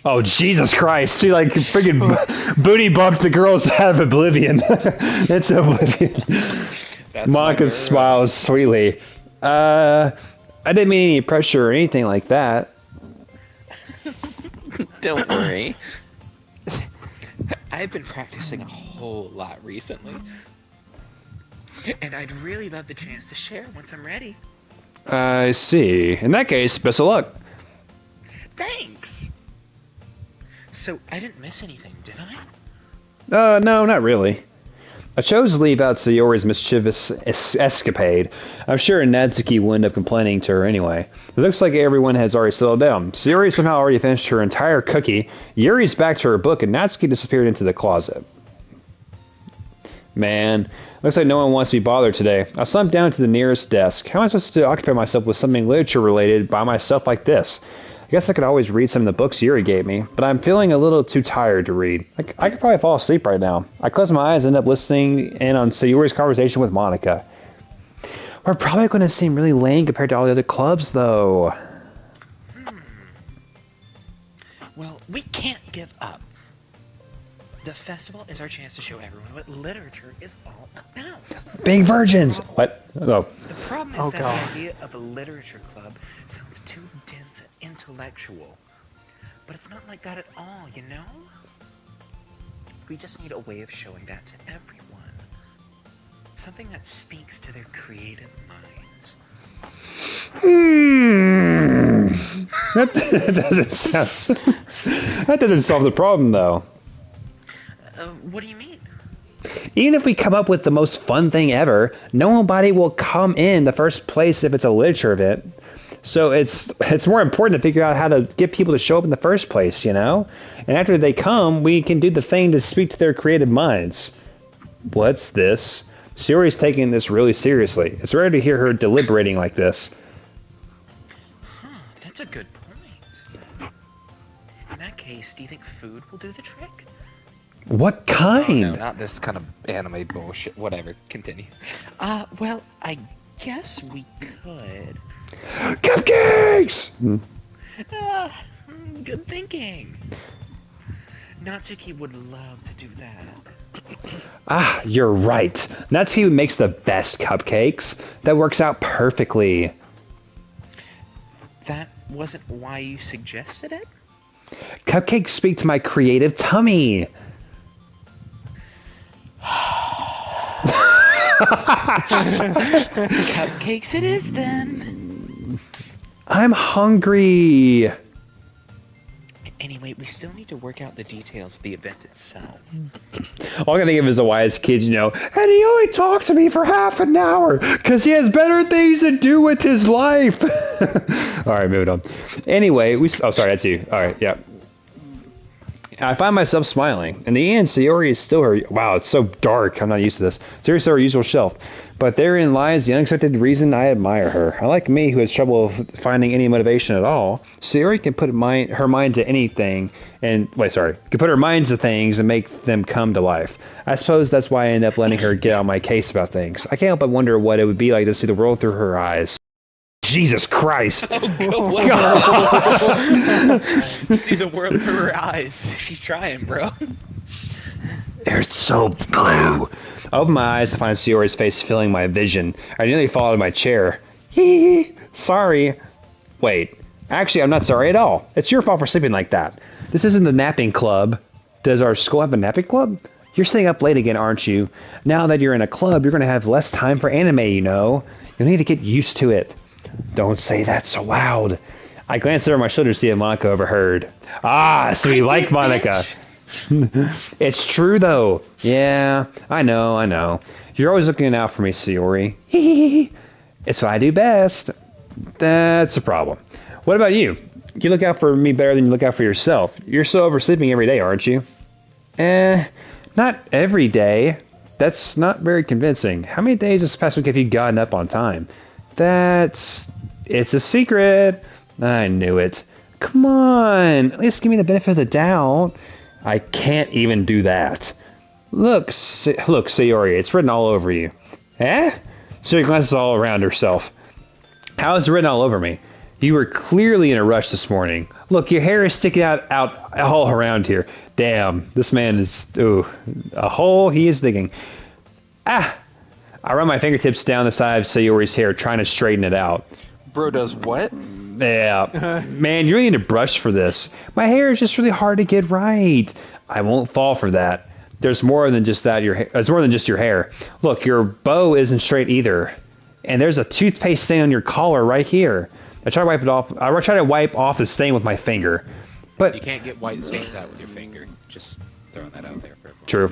Oh, Jesus Christ. She like freaking booty bumped the girls out of oblivion. It's oblivion. Monica smiles sweetly. I didn't mean any pressure or anything like that. Don't worry. I've been practicing a whole lot recently. And I'd really love the chance to share once I'm ready. I see. In that case, best of luck. Thanks! So, I didn't miss anything, did I? No, not really. I chose to leave out Sayori's mischievous escapade. I'm sure Natsuki will end up complaining to her anyway. It looks like everyone has already settled down. Sayori somehow already finished her entire cookie. Yuri's back to her book, and Natsuki disappeared into the closet. Man, looks like no one wants to be bothered today. I slumped down to the nearest desk. How am I supposed to occupy myself with something literature-related by myself like this? I guess I could always read some of the books Yuri gave me, but I'm feeling a little too tired to read. I could probably fall asleep right now. I close my eyes and end up listening in on Sayori's conversation with Monica. We're probably going to seem really lame compared to all the other clubs, though. Well, we can't give up. The festival is our chance to show everyone what literature is all about. Being virgins! What? Oh. The problem is that the idea of a literature club sounds too dense and intellectual. But it's not like that at all, you know? We just need a way of showing that to everyone. Something that speaks to their creative minds. That doesn't solve the problem, though. What do you mean? Even if we come up with the most fun thing ever, nobody will come in the first place if it's a literature event. So it's more important to figure out how to get people to show up in the first place, you know? And after they come, we can do the thing to speak to their creative minds. What's this? Sayori's taking this really seriously. It's rare to hear her deliberating like this. Huh, that's a good point. In that case, do you think food will do the trick? What kind? Oh, no, not this kind of anime bullshit. Whatever. Continue. Well, I guess we could. Cupcakes! Good thinking. Natsuki would love to do that. Ah, you're right. Natsuki makes the best cupcakes. That works out perfectly. That wasn't why you suggested it? Cupcakes speak to my creative tummy. Cupcakes it is then. I'm hungry. Anyway, we still need to work out the details of the event itself. All I can think of is the wise kids, you know, and he only talked to me for half an hour because he has better things to do with his life. All right, moving on. Anyway, oh, sorry, that's you. All right, yeah. I find myself smiling. In the end, Sayori is still her... Wow, it's so dark. I'm not used to this. Sayori's still her usual self. But therein lies the unexpected reason I admire her. Unlike me, who has trouble finding any motivation at all, Sayori can put her mind to anything and... Can put her mind to things and make them come to life. I suppose that's why I end up letting her get on my case about things. I can't help but wonder what it would be like to see the world through her eyes. Jesus Christ! Oh, see the world through her eyes. She's trying, bro. They're so blue. I open my eyes to find Sayori's face filling my vision. I nearly fall out of my chair. Hee. Sorry. Wait. Actually, I'm not sorry at all. It's your fault for sleeping like that. This isn't the napping club. Does our school have a napping club? You're staying up late again, aren't you? Now that you're in a club, you're going to have less time for anime, you know. You'll need to get used to it. Don't say that so loud. I glanced over my shoulder to see if Monica overheard. Ah, so you like Monica. It's true, though. Yeah, I know. You're always looking out for me, Sayori. It's what I do best. That's a problem. What about you? You look out for me better than you look out for yourself. You're so oversleeping every day, aren't you? Not every day. That's not very convincing. How many days this past week have you gotten up on time? It's a secret. I knew it. Come on, at least give me the benefit of the doubt. I can't even do that. Look, Sayori, it's written all over you. Eh? Sayori glances all around herself. How is it written all over me? You were clearly in a rush this morning. Look, your hair is sticking out all around here. Damn, this man is, a hole he is digging. I run my fingertips down the side of Sayori's hair, trying to straighten it out. Bro does what? Yeah. Man, you really need a brush for this. My hair is just really hard to get right. I won't fall for that. There's more than just that. It's more than just your hair. Look, your bow isn't straight either. And there's a toothpaste stain on your collar right here. I try to wipe it off. I try to wipe off the stain with my finger. But you can't get white stains out with your finger. Just throwing that out there for everyone. True.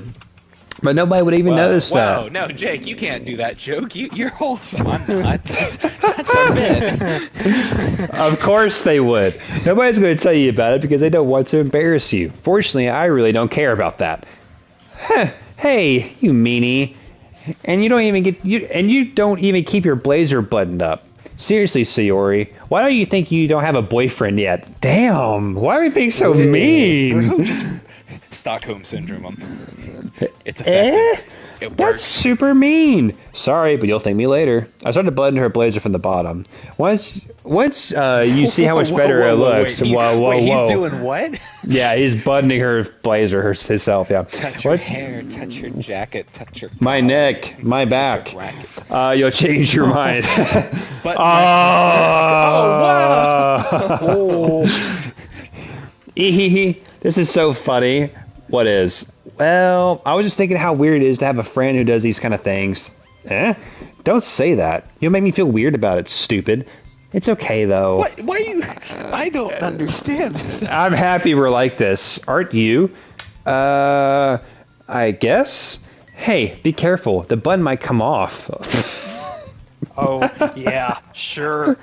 But nobody would even notice Whoa, that. no, Jake, you can't do that joke. You're wholesome. I'm not. That's our bit. Of course they would. Nobody's going to tell you about it because they don't want to embarrass you. Fortunately, I really don't care about that. Huh, hey, you meanie. And you don't even keep your blazer buttoned up. Seriously, Sayori, why don't you think you don't have a boyfriend yet? Damn, why are we being so mean? Bro, just Stockholm syndrome. It's Eh? effective. It That's works. super mean. Sorry, but you'll thank me later. I started buttoning her blazer from the bottom. Once you see how much better it looks. Wait, he's doing what? Yeah, he's buttoning her blazer himself. Yeah. Touch her hair, touch her jacket, touch her My collar, neck, my touch her back. bracket. You'll change your mind. But Oh, this is so funny. What is? Well, I was just thinking how weird it is to have a friend who does these kind of things. Don't say that. You'll make me feel weird about it, stupid. It's okay, though. What? Why you? I don't understand. I'm happy we're like this. Aren't you? I guess? Hey, be careful. The button might come off. Oh, yeah, sure.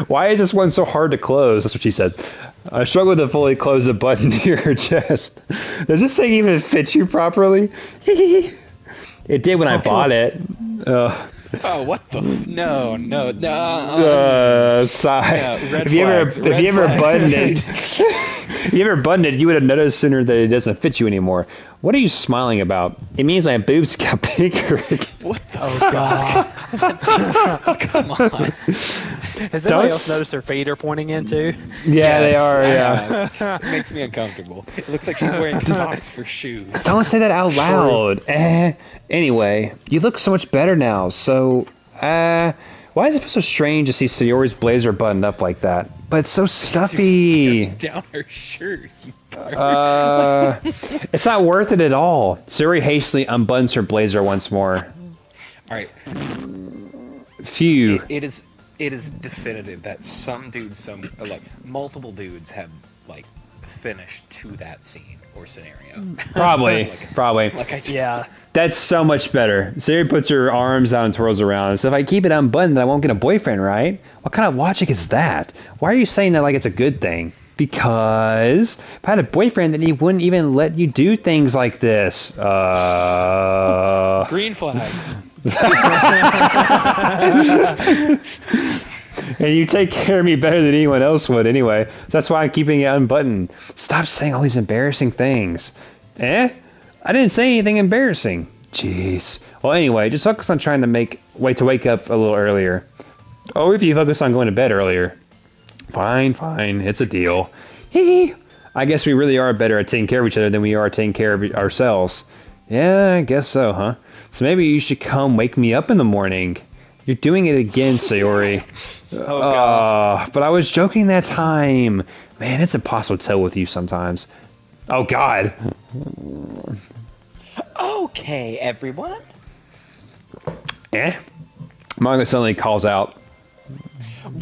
Why is this one so hard to close? That's what she said. I struggle to fully close the button near her chest. Does this thing even fit you properly? It did when I bought it. Oh, what the? No. Sigh. Yeah, red if you flags, ever red buttoned it, if you ever buttoned it, you would have noticed sooner that it doesn't fit you anymore. What are you smiling about? It means my boobs got bigger. What the? Oh, God. Come on. Has anybody else noticed her feet are pointing in, too? Yeah, they Yes, are. I Yeah. have. It makes me uncomfortable. It looks like she's wearing socks for shoes. Don't say that out loud. Anyway, you look so much better now. So, why is it so strange to see Sayori's blazer buttoned up like that? But it's so stuffy. Down her shirt. You pervert. It's not worth it at all. Sayori hastily unbuttons her blazer once more. All right. Phew. It is definitive that some dudes, multiple dudes have finished to that scene or scenario. Probably. Like I just, Yeah. That's so much better. Sayori puts her arms out and twirls around. So if I keep it unbuttoned, then I won't get a boyfriend, right? What kind of logic is that? Why are you saying that like it's a good thing? Because if I had a boyfriend, then he wouldn't even let you do things like this. green flags. And you take care of me better than anyone else would anyway. That's why I'm keeping it unbuttoned. Stop saying all these embarrassing things. I didn't say anything embarrassing. Jeez. Well, anyway, just focus on trying to wake up a little earlier. Or if you focus on going to bed earlier. Fine. It's a deal. Hee. I guess we really are better at taking care of each other than we are taking care of ourselves. Yeah, I guess so, huh? So maybe you should come wake me up in the morning. You're doing it again, Sayori. Oh, God. But I was joking that time. Man, it's impossible to tell with you sometimes. Oh, God. Okay, everyone. Manga suddenly calls out.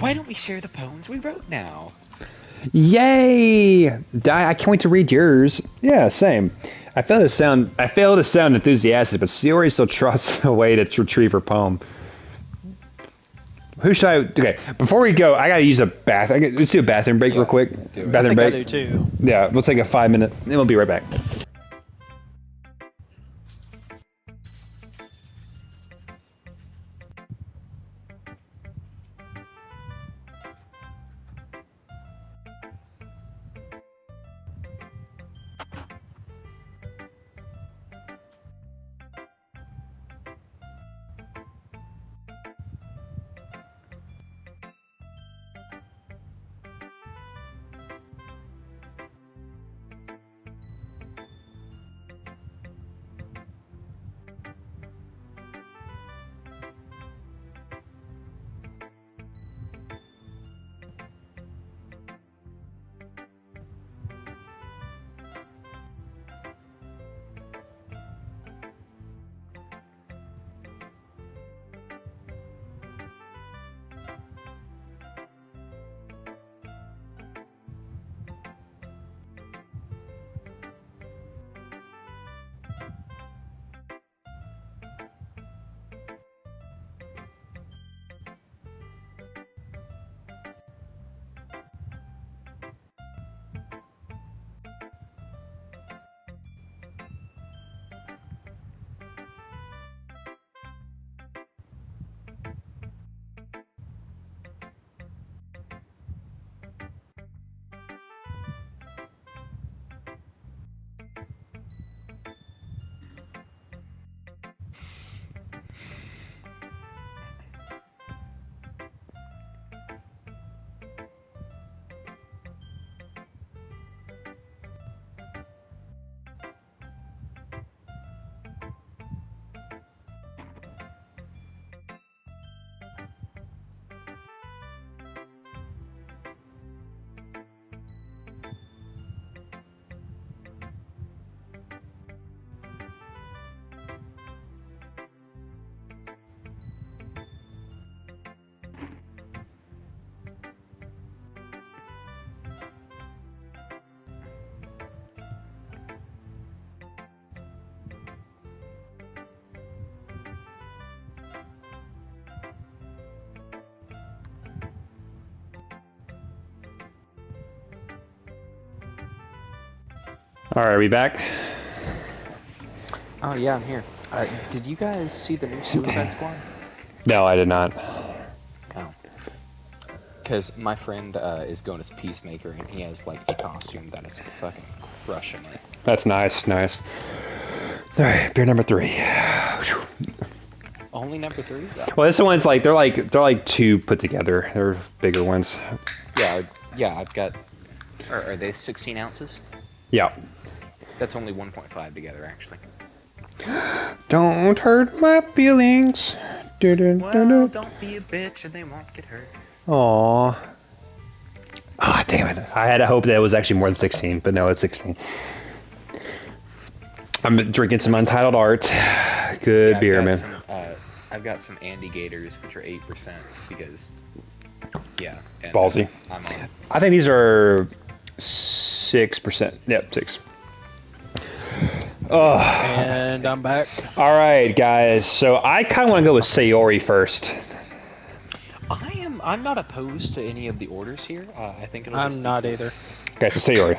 Why don't we share the poems we wrote now? Yay! I can't wait to read yours. Yeah, same. I fail to sound enthusiastic, but Sayori still trots away to retrieve her poem. Who should I? Okay, before we go, I gotta use a bath. Let's do a bathroom break real quick. Do it. Bathroom I break. do, too. Yeah, we'll take a 5-minute, then we'll be right back. All right, are we back? Oh yeah, I'm here. Did you guys see the new Suicide Squad? No, I did not. Oh. Because my friend is going as Peacemaker, and he has like a costume that is fucking crushing it. That's nice, nice. All right, beer number 3. Only number 3? Well, this one's like they're like 2 put together. They're bigger ones. Yeah, I've got. Are they 16 ounces? Yeah. That's only 1.5 together, actually. Don't hurt my feelings. Well, don't be a bitch, and they won't get hurt. Aw. Ah, damn it. I had a hope that it was actually more than 16, but no, it's 16. I'm drinking some Untitled Art. Good beer, man. I've got some Andy Gators, which are 8%, because, yeah. And, Ballsy. I'm on. I think these are 6%. Yep, 6. Oh. And I'm back. All right, guys. So I kind of want to go with Sayori first. I'm not opposed to any of the orders here. I think it'll. I'm not either. Okay, so Sayori.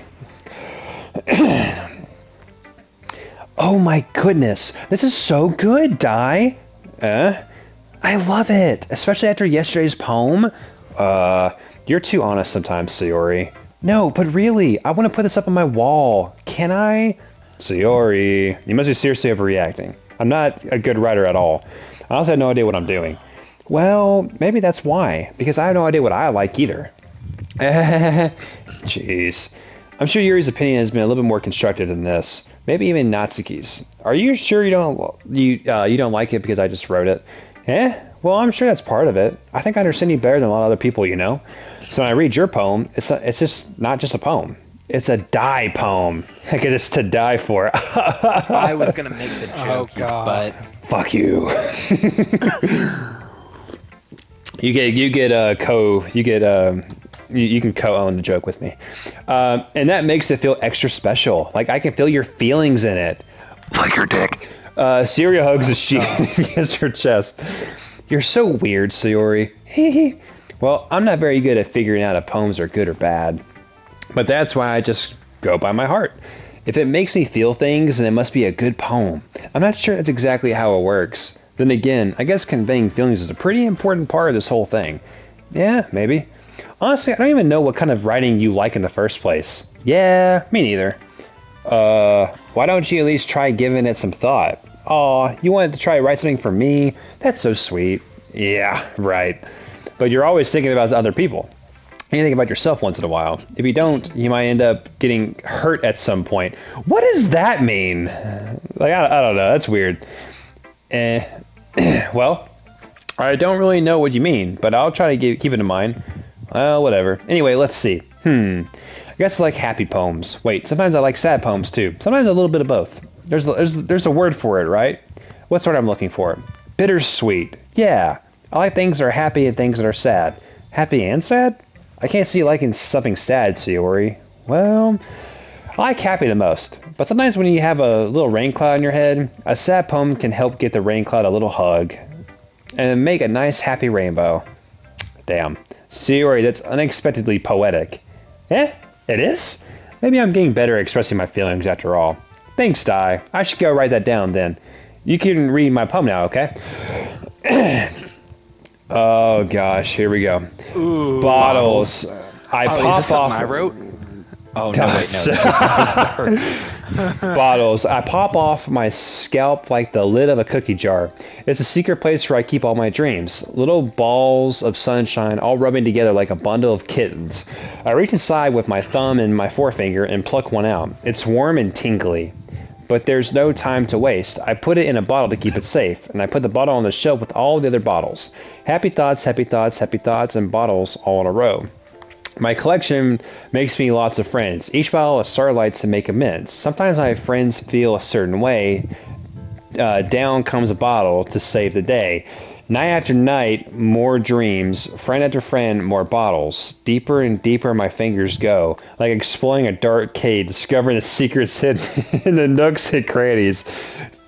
Oh my goodness, this is so good, Dai. I love it, especially after yesterday's poem. You're too honest sometimes, Sayori. No, but really, I want to put this up on my wall. Can I? Sayori, you must be seriously overreacting. I'm not a good writer at all. I also have no idea what I'm doing. Well, maybe that's why, because I have no idea what I like either. Jeez. I'm sure Yuri's opinion has been a little bit more constructive than this. Maybe even Natsuki's. Are you sure you don't like it because I just wrote it? Well, I'm sure that's part of it. I think I understand you better than a lot of other people, you know? So when I read your poem, it's just not just a poem. It's a die poem. Because it's to die for. I was going to make the joke, but... Fuck you. You can co-own the joke with me. And that makes it feel extra special. Like, I can feel your feelings in it. Like your dick. Syria hugs his sheet against her chest. You're so weird, Sayori. Well, I'm not very good at figuring out if poems are good or bad. But that's why I just go by my heart. If it makes me feel things, then it must be a good poem. I'm not sure that's exactly how it works. Then again, I guess conveying feelings is a pretty important part of this whole thing. Yeah, maybe. Honestly, I don't even know what kind of writing you like in the first place. Yeah, me neither. Why don't you at least try giving it some thought? Aw, you wanted to try to write something for me? That's so sweet. Yeah, right. But you're always thinking about other people. And you think about yourself once in a while. If you don't, you might end up getting hurt at some point. What does that mean? Like, I don't know. That's weird. Well, I don't really know what you mean, but I'll try to keep it in mind. Well, whatever. Anyway, let's see. I guess I like happy poems. Wait, sometimes I like sad poems too. Sometimes a little bit of both. There's a word for it, right? What's the word I'm looking for? Bittersweet. Yeah. I like things that are happy and things that are sad. Happy and sad? I can't see you liking something sad, Sayori. Well, I like happy the most. But sometimes when you have a little rain cloud in your head, a sad poem can help get the rain cloud a little hug. And make a nice happy rainbow. Damn. Sayori, that's unexpectedly poetic. It is? Maybe I'm getting better at expressing my feelings after all. Thanks, Dai. I should go write that down then. You can read my poem now, okay? Oh gosh, here we go. Ooh, bottles. I is pop this something off. I wrote? Oh no, wait, no. Bottles. I pop off my scalp like the lid of a cookie jar. It's a secret place where I keep all my dreams. Little balls of sunshine all rubbing together like a bundle of kittens. I reach inside with my thumb and my forefinger and pluck one out. It's warm and tingly. But there's no time to waste. I put it in a bottle to keep it safe, and I put the bottle on the shelf with all the other bottles. Happy thoughts, happy thoughts, happy thoughts, and bottles all in a row. My collection makes me lots of friends. Each bottle is starlight to make amends. Sometimes my friends feel a certain way. Down comes a bottle to save the day. Night after night, more dreams. Friend after friend, more bottles. Deeper and deeper my fingers go, like exploring a dark cave, discovering the secrets hidden in the nooks and crannies.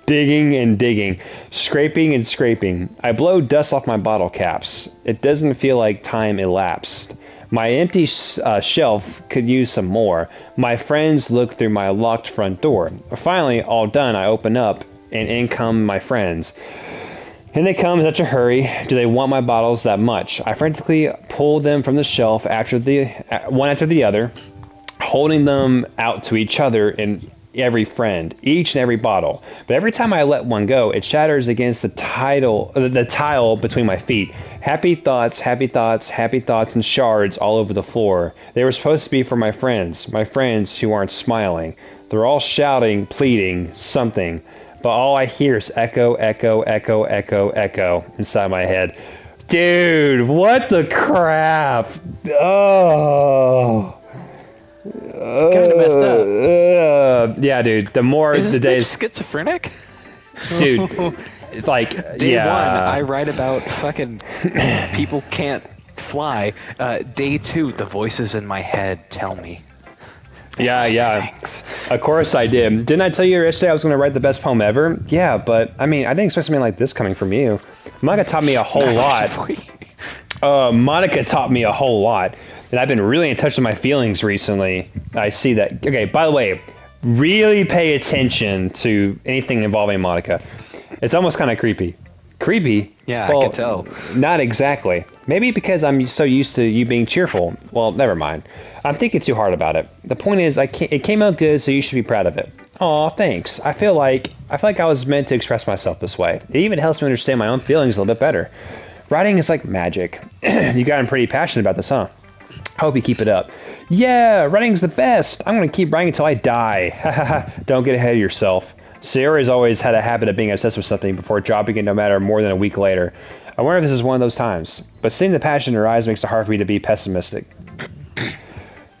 Digging and digging, scraping and scraping. I blow dust off my bottle caps. It doesn't feel like time elapsed. My empty shelf could use some more. My friends look through my locked front door. Finally, all done, I open up, and in come my friends. And they come in such a hurry. Do they want my bottles that much? I frantically pull them from the shelf one after the other, holding them out to each other and every friend, each and every bottle. But every time I let one go, it shatters against the tile between my feet. Happy thoughts, happy thoughts, happy thoughts, and shards all over the floor. They were supposed to be for my friends who aren't smiling. They're all shouting, pleading, something. But all I hear is echo, echo, echo, echo, echo inside my head. Dude, what the crap? Oh. It's kind of messed up. Yeah, dude. The more Is the this days, bitch schizophrenic? dude. It's like Day yeah. one, I write about fucking people can't fly. Day two, the voices in my head tell me. Yeah. Things. Of course I did. Didn't I tell you yesterday I was going to write the best poem ever? Yeah, but I mean, I didn't expect something like this coming from you. Monica taught me a whole lot. Monica taught me a whole lot. And I've been really in touch with my feelings recently. I see that. Okay, by the way, really pay attention to anything involving Monica. It's almost kind of creepy. Creepy? Yeah, well, I can tell. Not exactly. Maybe because I'm so used to you being cheerful. Well, never mind. I'm thinking too hard about it. The point is, it came out good, so you should be proud of it. Aw, thanks. I feel like I was meant to express myself this way. It even helps me understand my own feelings a little bit better. Writing is like magic. You gotten pretty passionate about this, huh? I hope you keep it up. Yeah, writing's the best. I'm going to keep writing until I die. Don't get ahead of yourself. Sayori's always had a habit of being obsessed with something before dropping it no matter more than a week later. I wonder if this is one of those times. But seeing the passion in her eyes makes it hard for me to be pessimistic.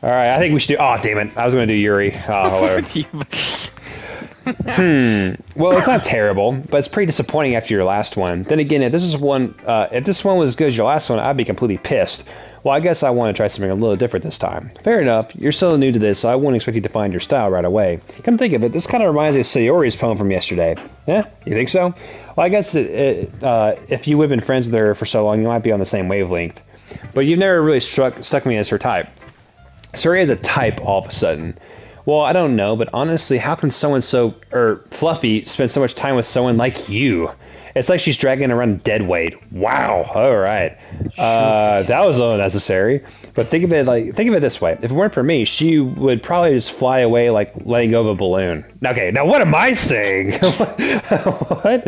Alright, I think we should do... Oh, damn it. I was going to do Yuri. Oh, whatever. Well, it's not terrible, but it's pretty disappointing after your last one. Then again, if this one was as good as your last one, I'd be completely pissed. Well, I guess I want to try something a little different this time. Fair enough. You're so new to this, so I wouldn't expect you to find your style right away. Come to think of it, this kind of reminds me of Sayori's poem from yesterday. Yeah? You think so? Well, I guess if you would have been friends with her for so long, you might be on the same wavelength. But you've never really stuck me as her type. Sayori has a type all of a sudden. Well, I don't know, but honestly, how can someone fluffy spend so much time with someone like you? It's like she's dragging around dead weight. Wow. All right. That was a little unnecessary. But think of it this way. If it weren't for me, she would probably just fly away like letting go of a balloon. Okay, now what am I saying? What?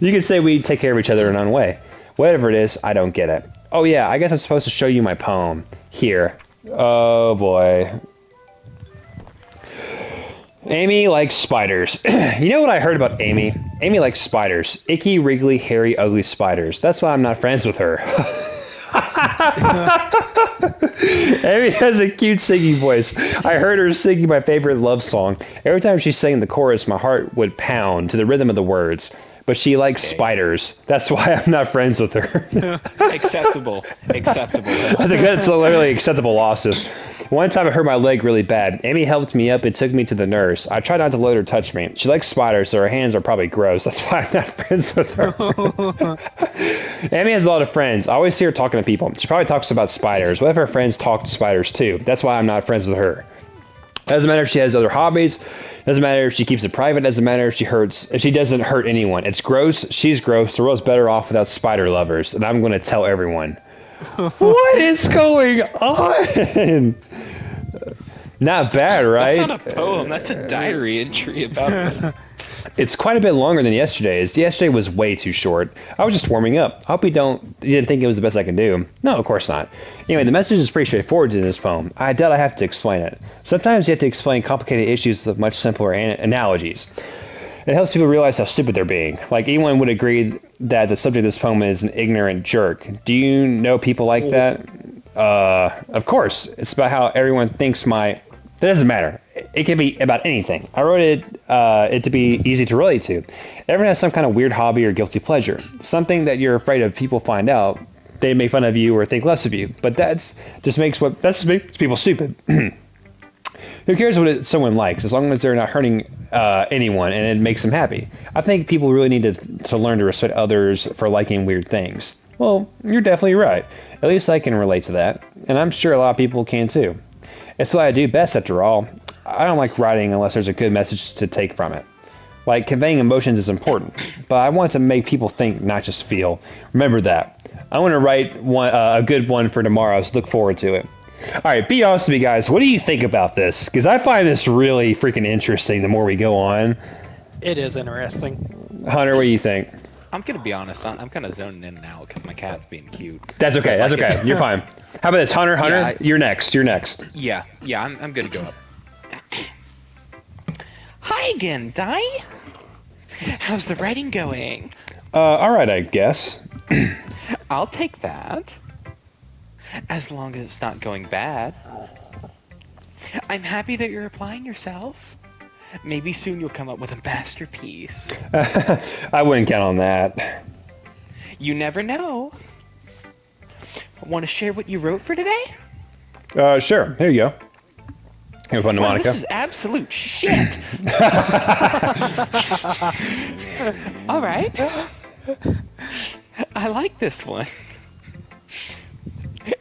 You could say we take care of each other in our own way. Whatever it is, I don't get it. Oh yeah, I guess I'm supposed to show you my poem. Here. Oh boy. Amy likes spiders. You know what I heard about Amy? Amy likes spiders. Icky, wriggly, hairy, ugly spiders. That's why I'm not friends with her. Amy has a cute singing voice. I heard her singing my favorite love song. Every time she sang the chorus, my heart would pound to the rhythm of the words. But she likes spiders. That's why I'm not friends with her. Acceptable. I think that's literally acceptable losses. One time I hurt my leg really bad. Amy helped me up and took me to the nurse. I tried not to let her touch me. She likes spiders, so her hands are probably gross. That's why I'm not friends with her. Amy has a lot of friends. I always see her talking to people. She probably talks about spiders. What if her friends talk to spiders too? That's why I'm not friends with her. Doesn't matter if she has other hobbies. Doesn't matter if she keeps it private. Doesn't matter if she doesn't hurt anyone. It's gross. She's gross. The world's better off without spider lovers. And I'm going to tell everyone. What is going on? Not bad, right? That's not a poem. That's a diary entry about... It's quite a bit longer than yesterday's. Yesterday was way too short. I was just warming up. I hope you didn't think it was the best I could do. No, of course not. Anyway, the message is pretty straightforward in this poem. I doubt I have to explain it. Sometimes you have to explain complicated issues with much simpler analogies. It helps people realize how stupid they're being. Like, anyone would agree that the subject of this poem is an ignorant jerk. Do you know people like that? Of course. It's about how everyone thinks That doesn't matter. It can be about anything. I wrote it to be easy to relate to. Everyone has some kind of weird hobby or guilty pleasure. Something that you're afraid of people find out. They make fun of you or think less of you. But that just makes people stupid. Who cares what someone likes, as long as they're not hurting anyone and it makes them happy? I think people really need to learn to respect others for liking weird things. Well, you're definitely right. At least I can relate to that, and I'm sure a lot of people can too. It's what I do best, after all. I don't like writing unless there's a good message to take from it. Like, conveying emotions is important, but I want to make people think, not just feel. Remember that. I want to write a good one for tomorrow, so look forward to it. Alright, be honest with me, guys. What do you think about this? Because I find this really freaking interesting the more we go on. It is interesting. Hunter, what do you think? I'm gonna be honest. I'm kind of zoning in now because my cat's being cute. That's okay, that's Like, okay. it's- You're fine. How about this? Hunter, Yeah, you're next. You're next. Yeah, I'm good to go up. Hi again, Di. How's the writing going? Alright, I guess. I'll take that. As long as it's not going bad. I'm happy that you're applying yourself. Maybe soon you'll come up with a masterpiece. I wouldn't count on that. You never know. Want to share what you wrote for today? Sure. Here you go. Here's one to Wow, Monica. this is absolute shit. All right. I like this one.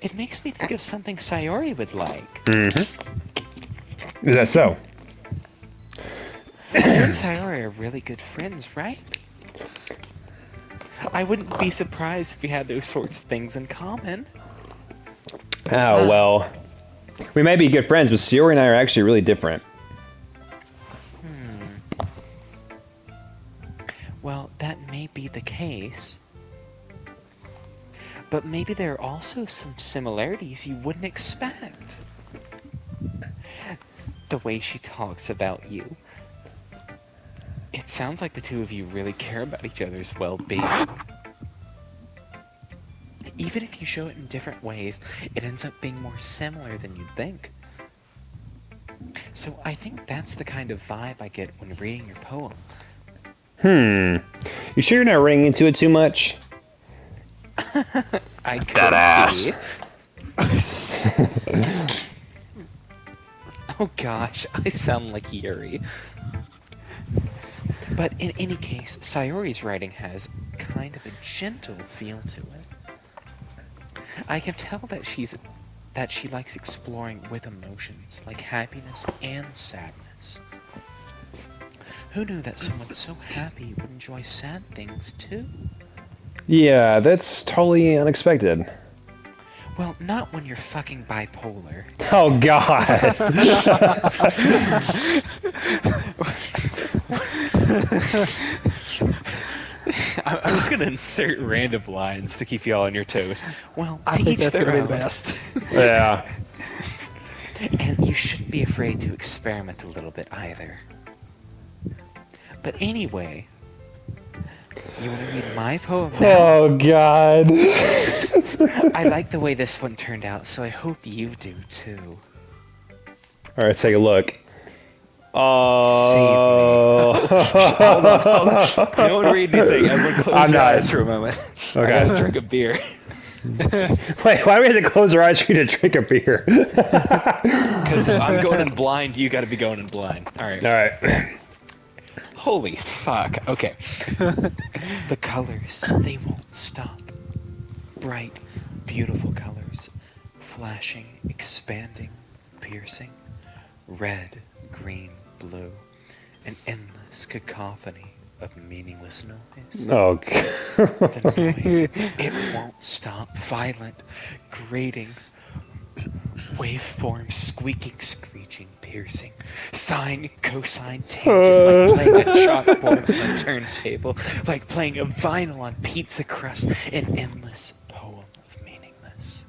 It makes me think of something Sayori would like. Mm-hmm. Is that so? You and Sayori are really good friends, right? I wouldn't be surprised if you had those sorts of things in common. Oh, well. We may be good friends, but Sayori and I are actually really different. Well, that may be the case. But maybe there are also some similarities you wouldn't expect. The way she talks about you. It sounds like the two of you really care about each other's well-being. Even if you show it in different ways, it ends up being more similar than you'd think. So I think that's the kind of vibe I get when reading your poem. You sure you're not reading into it too much? I could That ass. be. Oh gosh, I sound like Yuri. But in any case, Sayori's writing has kind of a gentle feel to it. I can tell that she likes exploring with emotions like happiness and sadness. Who knew that someone so happy would enjoy sad things too? Yeah, that's totally unexpected. Well, not when you're fucking bipolar. Oh, God. I'm just gonna insert random lines to keep you all on your toes. Well, I to think each that's their going to be the own. best. Yeah. And you shouldn't be afraid to experiment a little bit either. But anyway, you want to read my poem now? Oh, God. I like the way this one turned out, so I hope you do too. All right, take a look. Oh. Hold on. No one read anything. Everyone close I'm your not. eyes for a moment. I Okay. gotta drink a beer. Wait, why do we have to close our eyes for you to drink a beer? Because if I'm going in blind, you gotta be going in blind. Alright. All right. Holy fuck. Okay. The colors, they won't stop. Bright, beautiful colors, flashing, expanding, piercing. Red, green, blue, an endless cacophony of meaningless noise. Oh, God. The noise, it won't stop. Violent, grating, waveform, squeaking, screeching, piercing, sine, cosine, tangent, like playing a chalkboard on a turntable, like playing a vinyl on pizza crust, an endless poem of meaningless.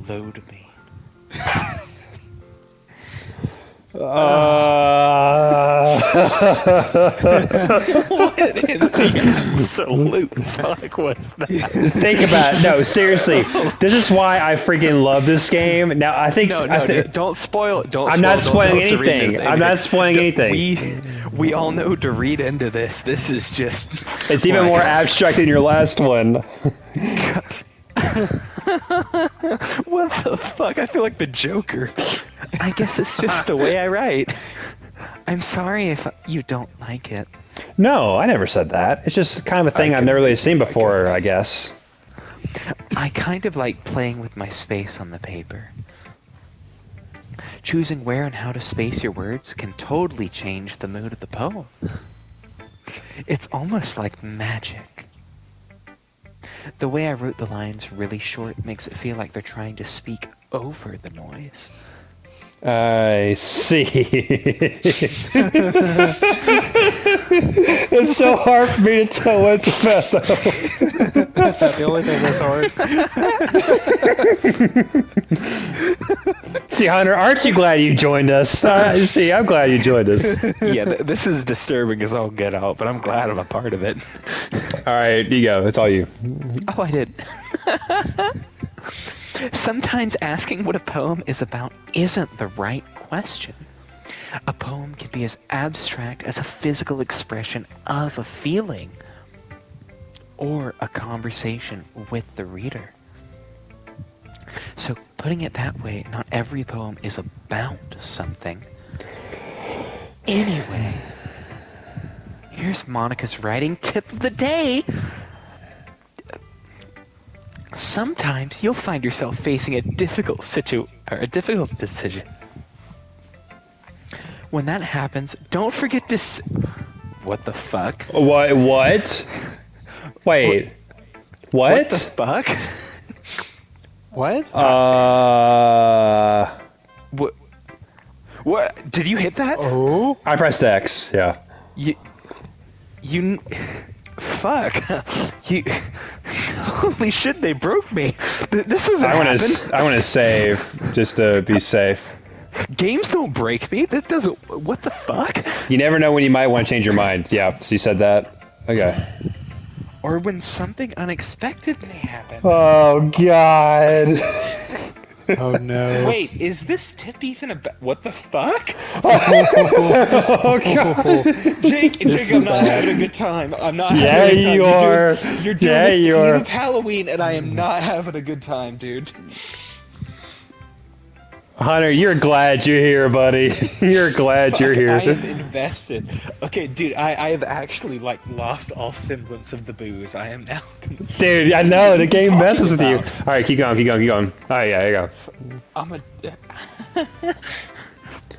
Load me. What in the absolute fuck was that? Think about it. No, seriously. This is why I freaking love this game. Now, I think... Don't spoil it. Don't. I'm not don't spoiling tell us to read anything. this. I'm not spoiling anything. We all know to read into this. This is just. It's even more abstract than your last one. What the fuck? I feel like the Joker. I guess it's just the way I write. I'm sorry if you don't like it. No, I never said that. It's just kind of a thing I've never really seen before, I guess. I kind of like playing with my space on the paper. Choosing where and how to space your words can totally change the mood of the poem. It's almost like magic. The way I wrote the lines really short makes it feel like they're trying to speak over the noise. I see. It's so hard for me to tell what it's about, though. That's not the only thing that's hard. See, Hunter, aren't you glad you joined us? See, I'm glad you joined us. Yeah, this is disturbing as all get out, but I'm glad I'm a part of it. All right, you go. It's all you. Oh, I did. Sometimes asking what a poem is about isn't the right question. A poem can be as abstract as a physical expression of a feeling or a conversation with the reader. So, putting it that way, not every poem is about something. Anyway, here's Monica's writing tip of the day. Sometimes you'll find yourself facing a difficult decision. When that happens, don't forget to what the fuck? What? Wait. What? What the fuck? What? What? Did you hit that? Oh. I pressed X. Yeah. You fuck. You. Holy shit! They broke me. This isn't happening. I want to save just to be safe. Games don't break me. That doesn't. What the fuck? You never know when you might want to change your mind. Yeah. So you said that. Okay. Or when something unexpected may happen. Oh God. Oh no. Wait, is this tip even about? What the fuck? Oh God. Jake, I'm not having a good time. I'm not having Yeah, a good time. you are. You're doing Yeah, this you eve are. of Halloween, and I am not having a good time, dude. Hunter, you're glad you're here, buddy. You're glad you're here. I am invested. Okay, dude, I have actually lost all semblance of the booze. I am now. Dude, I know the game messes with you. about? All right, keep going. All right, yeah, there you go. I'm a.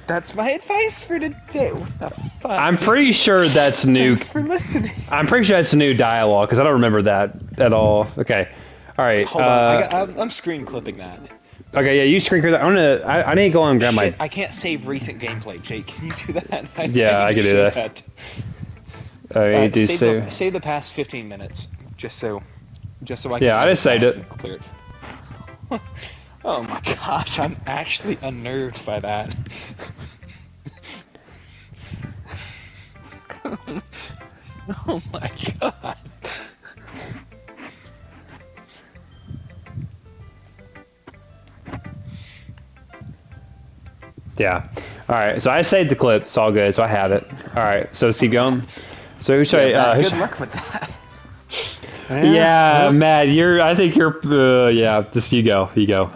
That's my advice for today. What the fuck? I'm pretty sure that's new. Thanks for listening. I'm pretty sure that's new dialogue because I don't remember that at all. Okay, all right. Hold on, I'm screen clipping that. Okay, yeah, you screen clear that. I need to go and grab Shit, my. I can't save recent gameplay, Jake. Can you do that? Yeah, I can do that. I need to save. Save the past 15 minutes, just so I can. Yeah, I just saved it. Clear it. Oh my gosh, I'm actually unnerved by that. Oh my god. Yeah. All right. So I saved the clip. It's all good. So I have it. All right. So let's keep going. So who should I? Good luck with that. Yeah, Matt. I think you're. Yeah. Just you go. You go.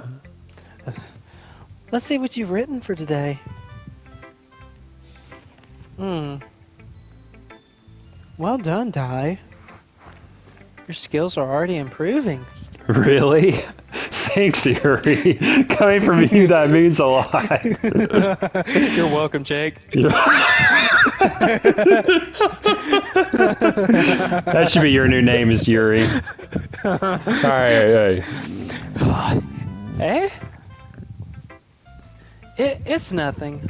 Let's see what you've written for today. Well done, Dai. Your skills are already improving. Really? Thanks, Yuri. Coming from you, that means a lot. You're welcome, Jake. That should be your new name, is Yuri. All right. Eh? It's nothing.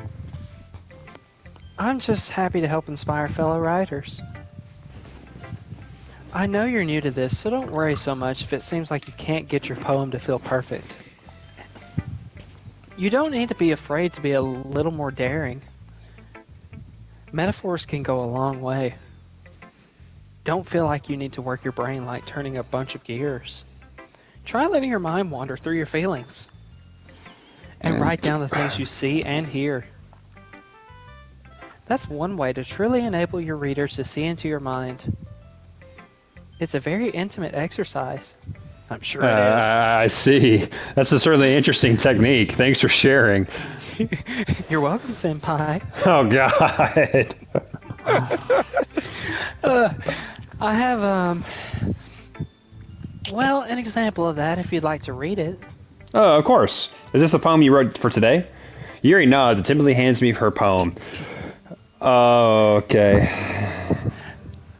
I'm just happy to help inspire fellow writers. I know you're new to this, so don't worry so much if it seems like you can't get your poem to feel perfect. You don't need to be afraid to be a little more daring. Metaphors can go a long way. Don't feel like you need to work your brain like turning a bunch of gears. Try letting your mind wander through your feelings. And write down the things you see and hear. That's one way to truly enable your readers to see into your mind. It's a very intimate exercise. I'm sure it is. I see. That's a certainly interesting technique. Thanks for sharing. You're welcome, Senpai. Oh, God. I have Well, an example of that, if you'd like to read it. Oh, of course. Is this a poem you wrote for today? Yuri nods and timidly hands me her poem. Okay.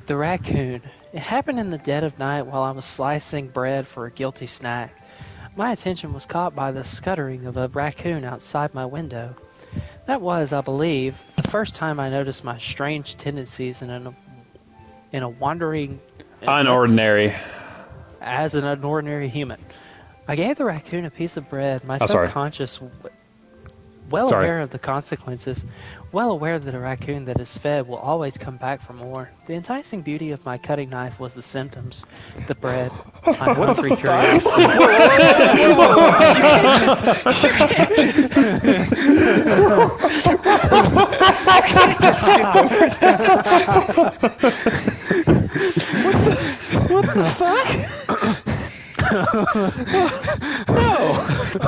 The raccoon. It happened in the dead of night while I was slicing bread for a guilty snack. My attention was caught by the scuttering of a raccoon outside my window. That was, I believe, the first time I noticed my strange tendencies in a wandering... Unordinary. As an unordinary human. I gave the raccoon a piece of bread, my sorry. subconscious... Well Sorry. aware of the consequences, well aware that a raccoon that is fed will always come back for more. The enticing beauty of my cutting knife was the symptoms, the bread, my hungry curiosity.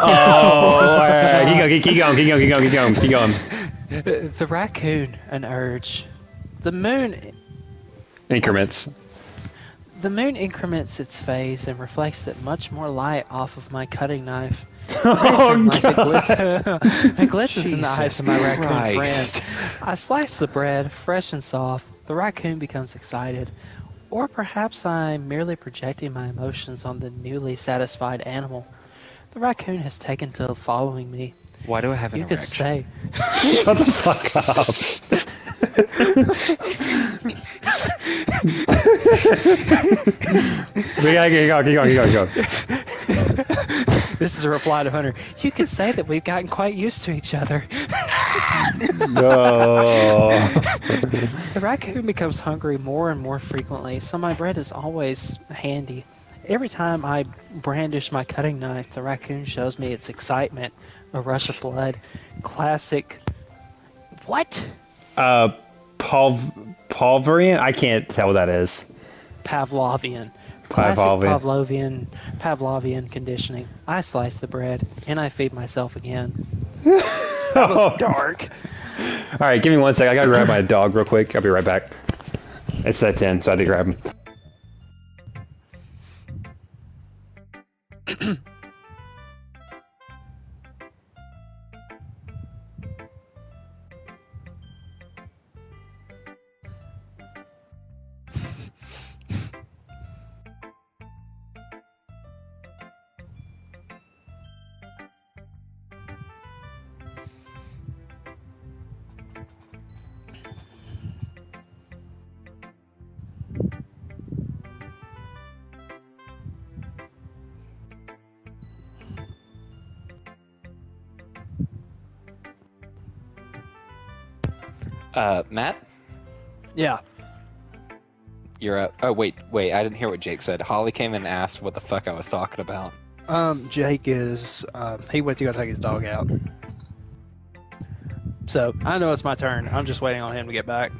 Oh, keep going. The raccoon, an urge. The moon Increments. The moon increments its phase and reflects that much more light off of my cutting knife. Oh, Like it God. glistens in the eyes of my raccoon Christ. friend. I slice the bread, fresh and soft. The raccoon becomes excited. Or perhaps I'm merely projecting my emotions on the newly satisfied animal. The raccoon has taken to following me. Why do I have an You could erection? say, Shut the fuck up. We gotta keep going. this is a reply to Hunter. You could say that we've gotten quite used to each other. No. The raccoon becomes hungry more and more frequently, so my bread is always handy. Every time I brandish my cutting knife, the raccoon shows me its excitement, a rush of blood. Classic. What? Pulverian? I can't tell what that is. Pavlovian. Classic Pavlovian. Pavlovian conditioning. I slice the bread, and I feed myself again. That was Dark. Alright, give me 1 sec. I gotta grab my dog real quick. I'll be right back. It's at 10, so I had to grab him. Matt, Yeah. you're up. Oh, wait, I didn't hear what Jake said. Holly came and asked what the fuck I was talking about. Jake is, he went to go take his dog out. So, I know it's my turn. I'm just waiting on him to get back.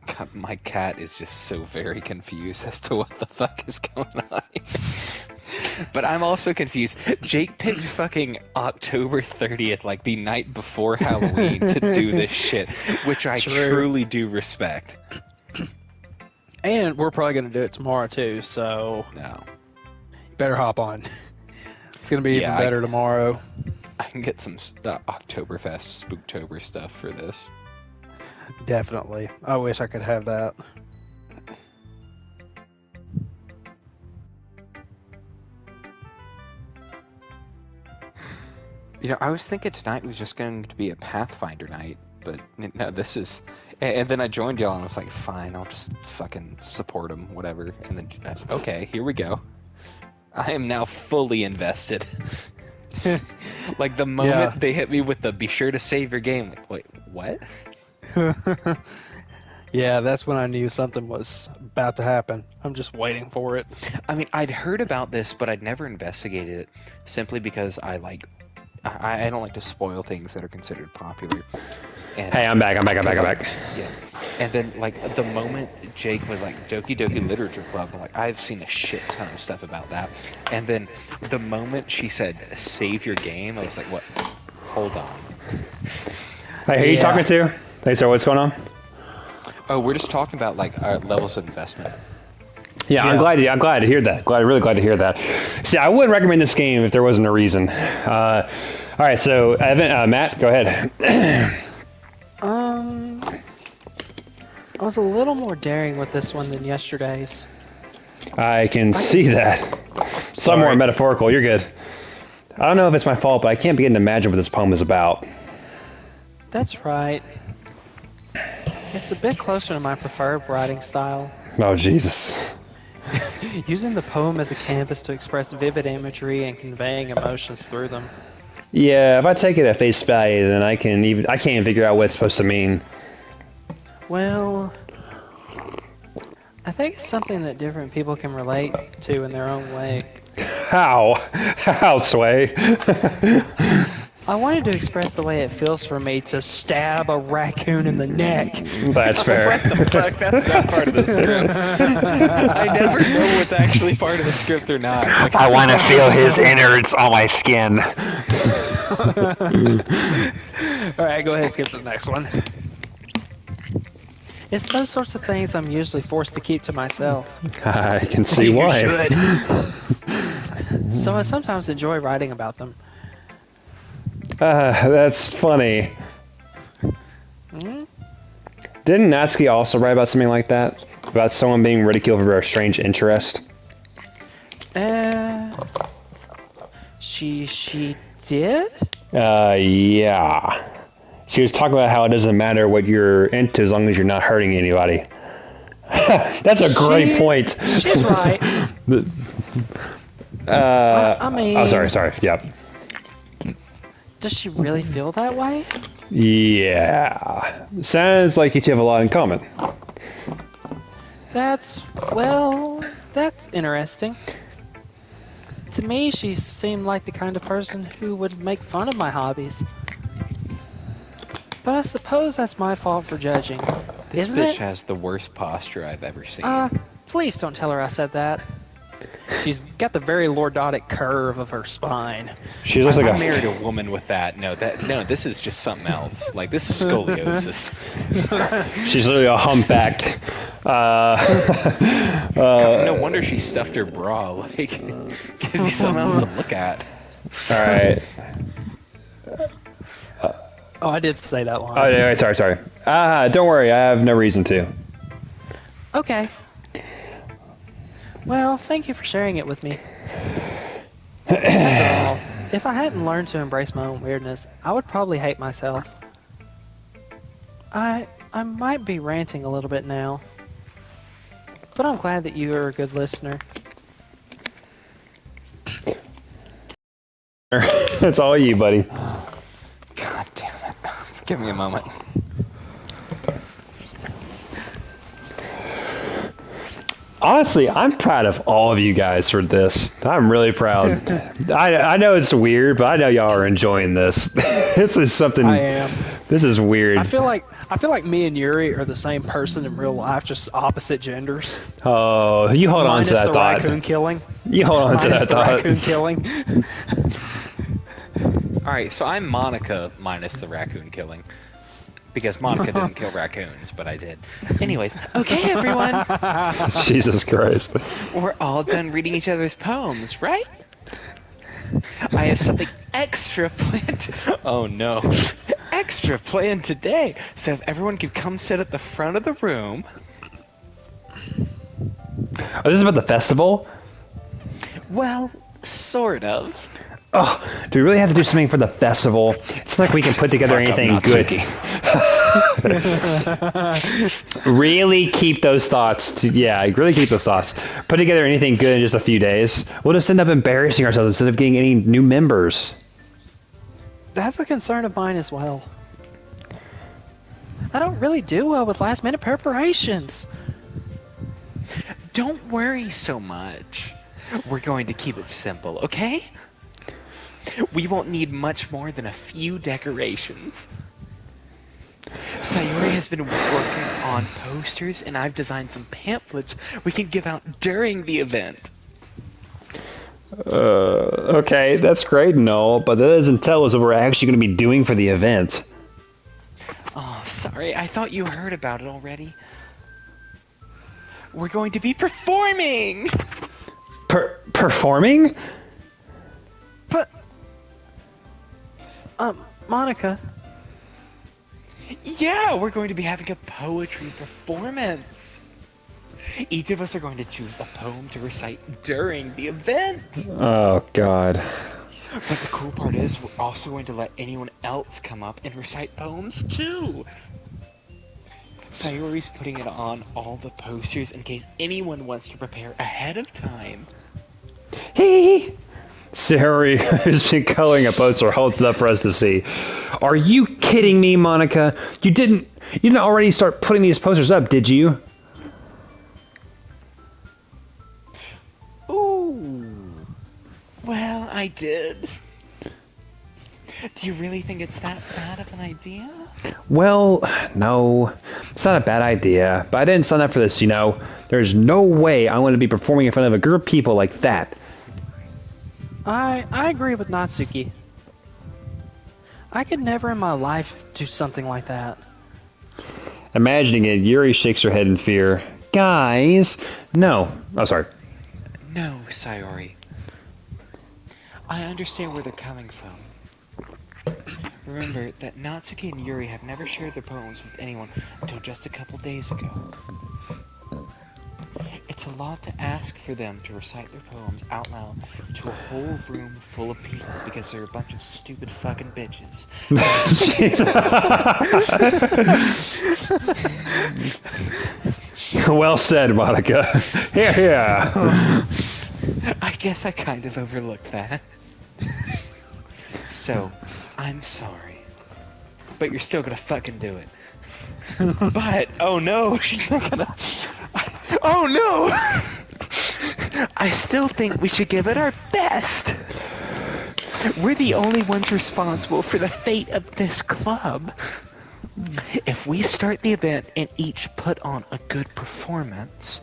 God, my cat is just so very confused as to what the fuck is going on here. But I'm also confused. Jake picked fucking October 30th, like the night before Halloween, to do this shit, which I True. truly do respect. And we're probably going to do it tomorrow, too, so No. better hop on. It's going to be Yeah, even better tomorrow. I can get some Oktoberfest Spooktober stuff for this. Definitely. I wish I could have that. You know, I was thinking tonight was just going to be a Pathfinder night, but no, this is... And then I joined y'all and I was like, fine, I'll just fucking support them, whatever. And then, okay, here we go. I am now fully invested. Like, the moment they hit me with the be sure to save your game, like, wait, what? Yeah, that's when I knew something was about to happen. I'm just waiting for it. I mean, I'd heard about this, but I'd never investigated it, simply because I don't like to spoil things that are considered popular. And Hey, I'm back. Yeah. And then, like, the moment Jake was like, Doki Doki Literature Club, I'm like, I've seen a shit ton of stuff about that. And then the moment she said, save your game, I was like, what? Hold on. Hey, who are you talking to? Hey, sir, what's going on? Oh, we're just talking about, like, our levels of investment. Yeah, I'm glad to hear that. Really glad to hear that. See, I wouldn't recommend this game if there wasn't a reason. All right, so Evan, Matt, go ahead. I was a little more daring with this one than yesterday's. I can see that. Some more metaphorical. You're good. I don't know if it's my fault, but I can't begin to imagine what this poem is about. That's right. It's a bit closer to my preferred writing style. Oh, Jesus. Using the poem as a canvas to express vivid imagery and conveying emotions through them. Yeah, if I take it at face value, then I can't even figure out what it's supposed to mean. Well, I think it's something that different people can relate to in their own way. How? How, Sway? I wanted to express the way it feels for me to stab a raccoon in the neck. That's fair. What the fuck? That's not part of the script. I never know what's actually part of the script or not. Like, I want to feel his innards on my skin. Alright, go ahead and skip to the next one. It's those sorts of things I'm usually forced to keep to myself. I can see You why. should. So I sometimes enjoy writing about them. That's funny. Hmm? Didn't Natsuki also write about something like that? About someone being ridiculed for a strange interest? She did? Yeah. She was talking about how it doesn't matter what you're into as long as you're not hurting anybody. That's a great point. She's right. I mean... Oh, sorry. Yep. Does she really feel that way? Yeah. Sounds like you two have a lot in common. That's interesting. To me, she seemed like the kind of person who would make fun of my hobbies. But I suppose that's my fault for judging. this Isn't bitch it? has the worst posture I've ever seen. Please don't tell her I said that. She's got the very lordotic curve of her spine. She looks like I a... married a woman with that. No, this is just something else. Like, this is scoliosis. She's literally a humpback. No wonder she stuffed her bra. Like, give you something else to look at. All right. Oh, I did say that line. Oh, yeah, sorry. Don't worry. I have no reason to. Okay. Well, thank you for sharing it with me. After all, if I hadn't learned to embrace my own weirdness, I would probably hate myself. I might be ranting a little bit now, but I'm glad that you are a good listener. It's all you, buddy. God damn it. Give me a moment. Honestly, I'm proud of all of you guys for this. I'm really proud. I know it's weird, but I know y'all are enjoying this. This is something. I am. This is weird. I feel like me and Yuri are the same person in real life, just opposite genders. Oh, you hold on to that the thought. raccoon killing. You hold on to Minus that the thought. raccoon killing. Alright, so I'm Monica minus the raccoon killing. Because Monica didn't kill raccoons, but I did. Anyways, okay, everyone. Jesus Christ. We're all done reading each other's poems, right? I have something extra planned. Oh no. Extra planned today. So if everyone could come sit at the front of the room. Oh, this is about the festival? Well, sort of. Oh, do we really have to do something for the festival? It's not like we can put together anything good. Really keep those thoughts. Really keep those thoughts. Put together anything good in just a few days. We'll just end up embarrassing ourselves instead of getting any new members. That's a concern of mine as well. I don't really do well with last-minute preparations. Don't worry so much. We're going to keep it simple, okay? We won't need much more than a few decorations. Sayori has been working on posters, and I've designed some pamphlets we can give out during the event. Okay, that's great and all, but that doesn't tell us what we're actually going to be doing for the event. Oh, sorry, I thought you heard about it already. We're going to be performing! Performing? But, Monica, Yeah, we're going to be having a poetry performance. Each of us are going to choose a poem to recite during the event. Oh, God. But the cool part is, we're also going to let anyone else come up and recite poems too. Sayori's putting it on all the posters in case anyone wants to prepare ahead of time. Hee. Sayori, who's been coloring a poster, holds it up for us to see. Are you kidding me, Monica? You didn't already start putting these posters up, did you? Ooh. Well, I did. Do you really think it's that bad of an idea? Well, no. It's not a bad idea, but I didn't sign up for this, you know. There's no way I want to be performing in front of a group of people like that. I agree with Natsuki. I could never in my life do something like that. Imagining it, Yuri shakes her head in fear. Guys, no. Oh, sorry. No, Sayori. I understand where they're coming from. Remember that Natsuki and Yuri have never shared their poems with anyone until just a couple days ago. It's a lot to ask for them to recite their poems out loud to a whole room full of people because they're a bunch of stupid fucking bitches. Well said, Monica. Yeah. I guess I kind of overlooked that. So, I'm sorry. But you're still gonna fucking do it. But, oh no, she's not gonna... Oh no! I still think we should give it our best. We're the only ones responsible for the fate of this club. If we start the event and each put on a good performance,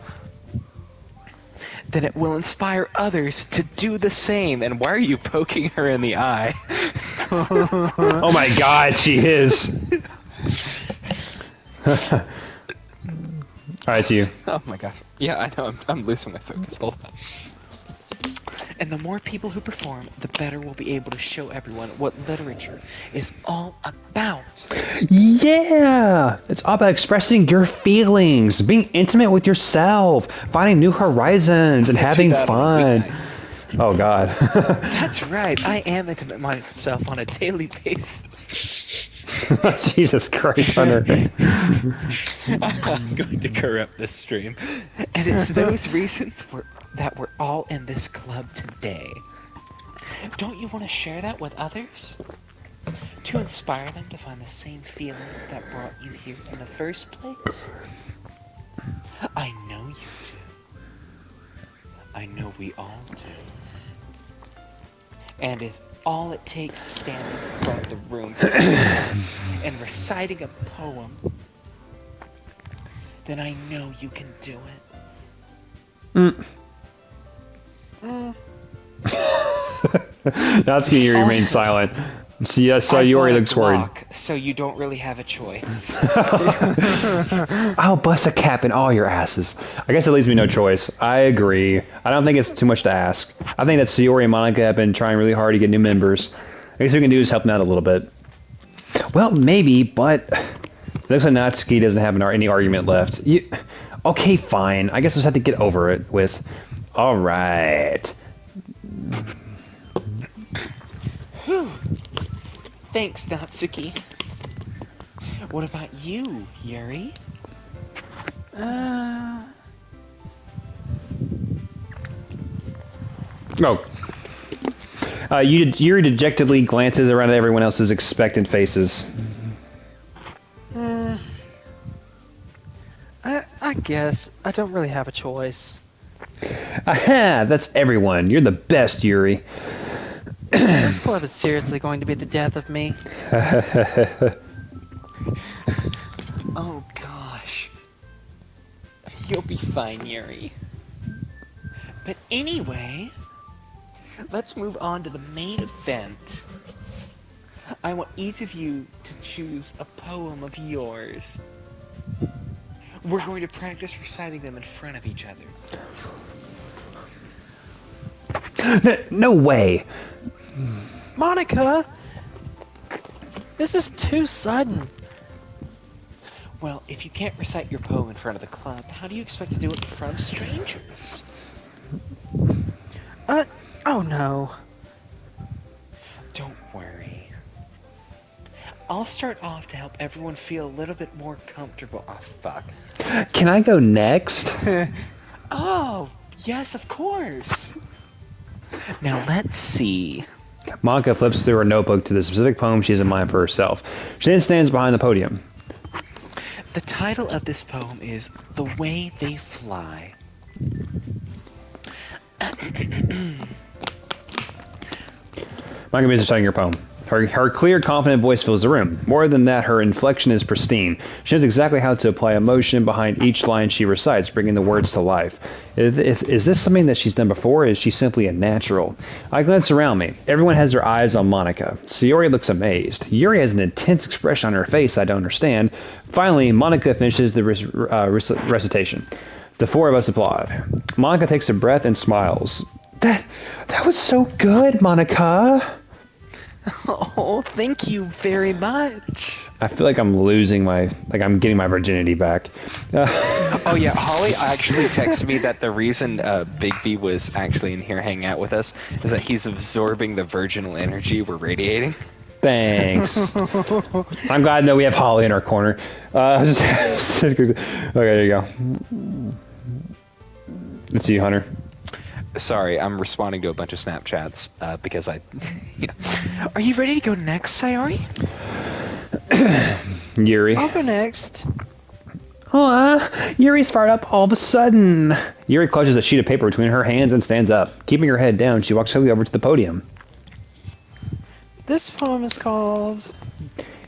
then it will inspire others to do the same. And why are you poking her in the eye? Oh my God, she is. Alright, to you. Oh my gosh. Yeah, I know. I'm losing my focus all the time. And the more people who perform, the better we'll be able to show everyone what literature is all about. Yeah! It's all about expressing your feelings, being intimate with yourself, finding new horizons, and having fun. Oh, God. That's right. I am intimate with myself on a daily basis. Jesus Christ, Hunter. I'm going to corrupt this stream. And it's those reasons that we're all in this club today. Don't you want to share that with others? To inspire them to find the same feelings that brought you here in the first place? I know you do. I know we all do. And if all it takes is standing in front of the room for and reciting a poem, then I know you can do it. Natsuki, you remain silent. So yes, Yuri looks worried. So you don't really have a choice. I'll bust a cap in all your asses. I guess it leaves me no choice. I agree. I don't think it's too much to ask. I think that Sayori and Monica have been trying really hard to get new members. I guess what we can do is help them out a little bit. Well, maybe, but it looks like Natsuki doesn't have any argument left. Okay, fine. I guess we'll just have to get over it with... Alright. Thanks, Natsuki. What about you, Yuri? Yuri dejectedly glances around at everyone else's expectant faces. guess. I don't really have a choice. Aha! That's everyone. You're the best, Yuri. This club is seriously going to be the death of me. Oh gosh. You'll be fine, Yuri. But anyway, let's move on to the main event. I want each of you to choose a poem of yours. We're going to practice reciting them in front of each other. No way. Monica! This is too sudden. Well, if you can't recite your poem in front of the club, how do you expect to do it in front of strangers? Oh no. Don't worry. I'll start off to help everyone feel a little bit more comfortable. Oh, fuck. Can I go next? Oh, yes, of course. Now let's see. Monica flips through her notebook to the specific poem she has in mind for herself. She then stands behind the podium. The title of this poem is The Way They Fly. Monica begins reciting her poem. Her clear, confident voice fills the room. More than that, her inflection is pristine. She knows exactly how to apply emotion behind each line she recites, bringing the words to life. Is this something that she's done before, or is she simply a natural? I glance around me. Everyone has their eyes on Monica. Sayori looks amazed. Yuri has an intense expression on her face I don't understand. Finally, Monica finishes the recitation. The four of us applaud. Monica takes a breath and smiles. That was so good, Monica. Oh, thank you very much. I feel like I'm I'm getting my virginity back. Oh yeah, Holly actually texted me that the reason Big B was actually in here hanging out with us is that he's absorbing the virginal energy we're radiating. Thanks. I'm glad that we have Holly in our corner. Okay, there you go. Let's see you, Hunter. Sorry, I'm responding to a bunch of Snapchats because I... Are you ready to go next, Sayori? Yuri. I'll go next. Yuri's fired up all of a sudden. Yuri clutches a sheet of paper between her hands and stands up. Keeping her head down, she walks slowly over to the podium. This poem is called...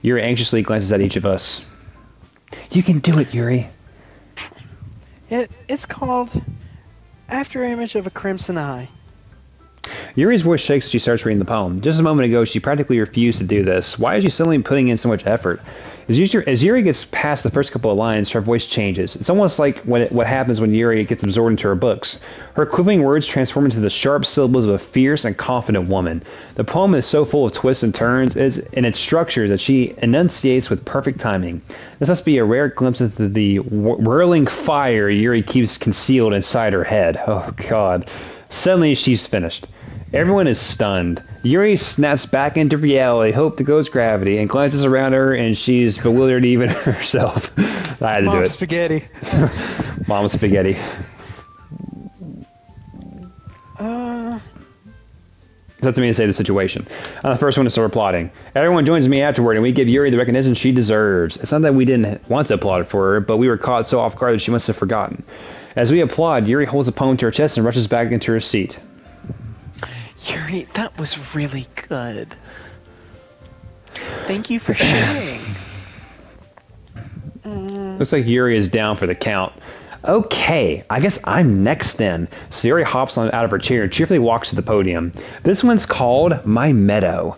Yuri anxiously glances at each of us. You can do it, Yuri. It's called After Image of a Crimson Eye. Yuri's voice shakes as she starts reading the poem. Just a moment ago, she practically refused to do this. Why is she suddenly putting in so much effort? As Yuri gets past the first couple of lines, her voice changes. It's almost like what happens when Yuri gets absorbed into her books. Her quivering words transform into the sharp syllables of a fierce and confident woman. The poem is so full of twists and turns in its structure that she enunciates with perfect timing. This must be a rare glimpse into the whirling fire Yuri keeps concealed inside her head. Oh, God. Suddenly, she's finished. Everyone is stunned. Yuri snaps back into reality, hope to goes gravity, and glances around her, and she's bewildered even herself. I had to do it. Spaghetti. Mom spaghetti. It's up to me to say the situation. I'm the first one to start applauding. Everyone joins me afterward, and we give Yuri the recognition she deserves. It's not that we didn't want to applaud for her, but we were caught so off guard that she must have forgotten. As we applaud, Yuri holds the poem to her chest and rushes back into her seat. Yuri, that was really good. Thank you for sharing. Looks like Yuri is down for the count. Okay, I guess I'm next then. So Yuri hops out of her chair and cheerfully walks to the podium. This one's called My Meadow.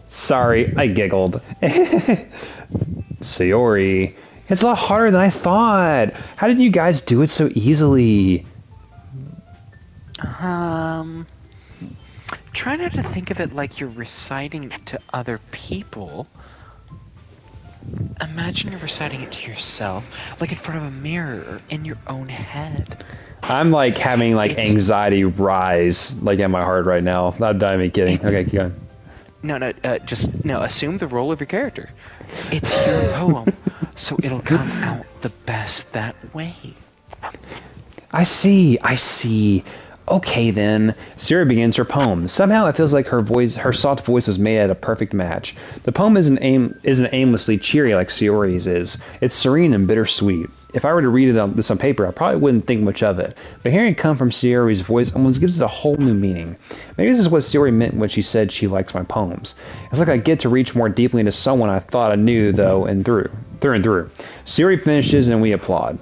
Sorry, I giggled. Sayori, it's a lot harder than I thought. How did you guys do it so easily? Try not to think of it like you're reciting to other people. Imagine you're reciting it to yourself, like in front of a mirror or in your own head. I'm like having anxiety rise like in my heart right now. Not even kidding. Okay, keep going. No, assume the role of your character. It's your poem, so it'll come out the best that way. I see. Okay then. Sayori begins her poem. Somehow it feels like her soft voice was made at a perfect match. The poem isn't aimlessly cheery like Sayori's is. It's serene and bittersweet. If I were to read this on paper, I probably wouldn't think much of it. But hearing it come from Sayori's voice almost gives it a whole new meaning. Maybe this is what Sayori meant when she said she likes my poems. It's like I get to reach more deeply into someone I thought I knew through and through. Sayori finishes and we applaud.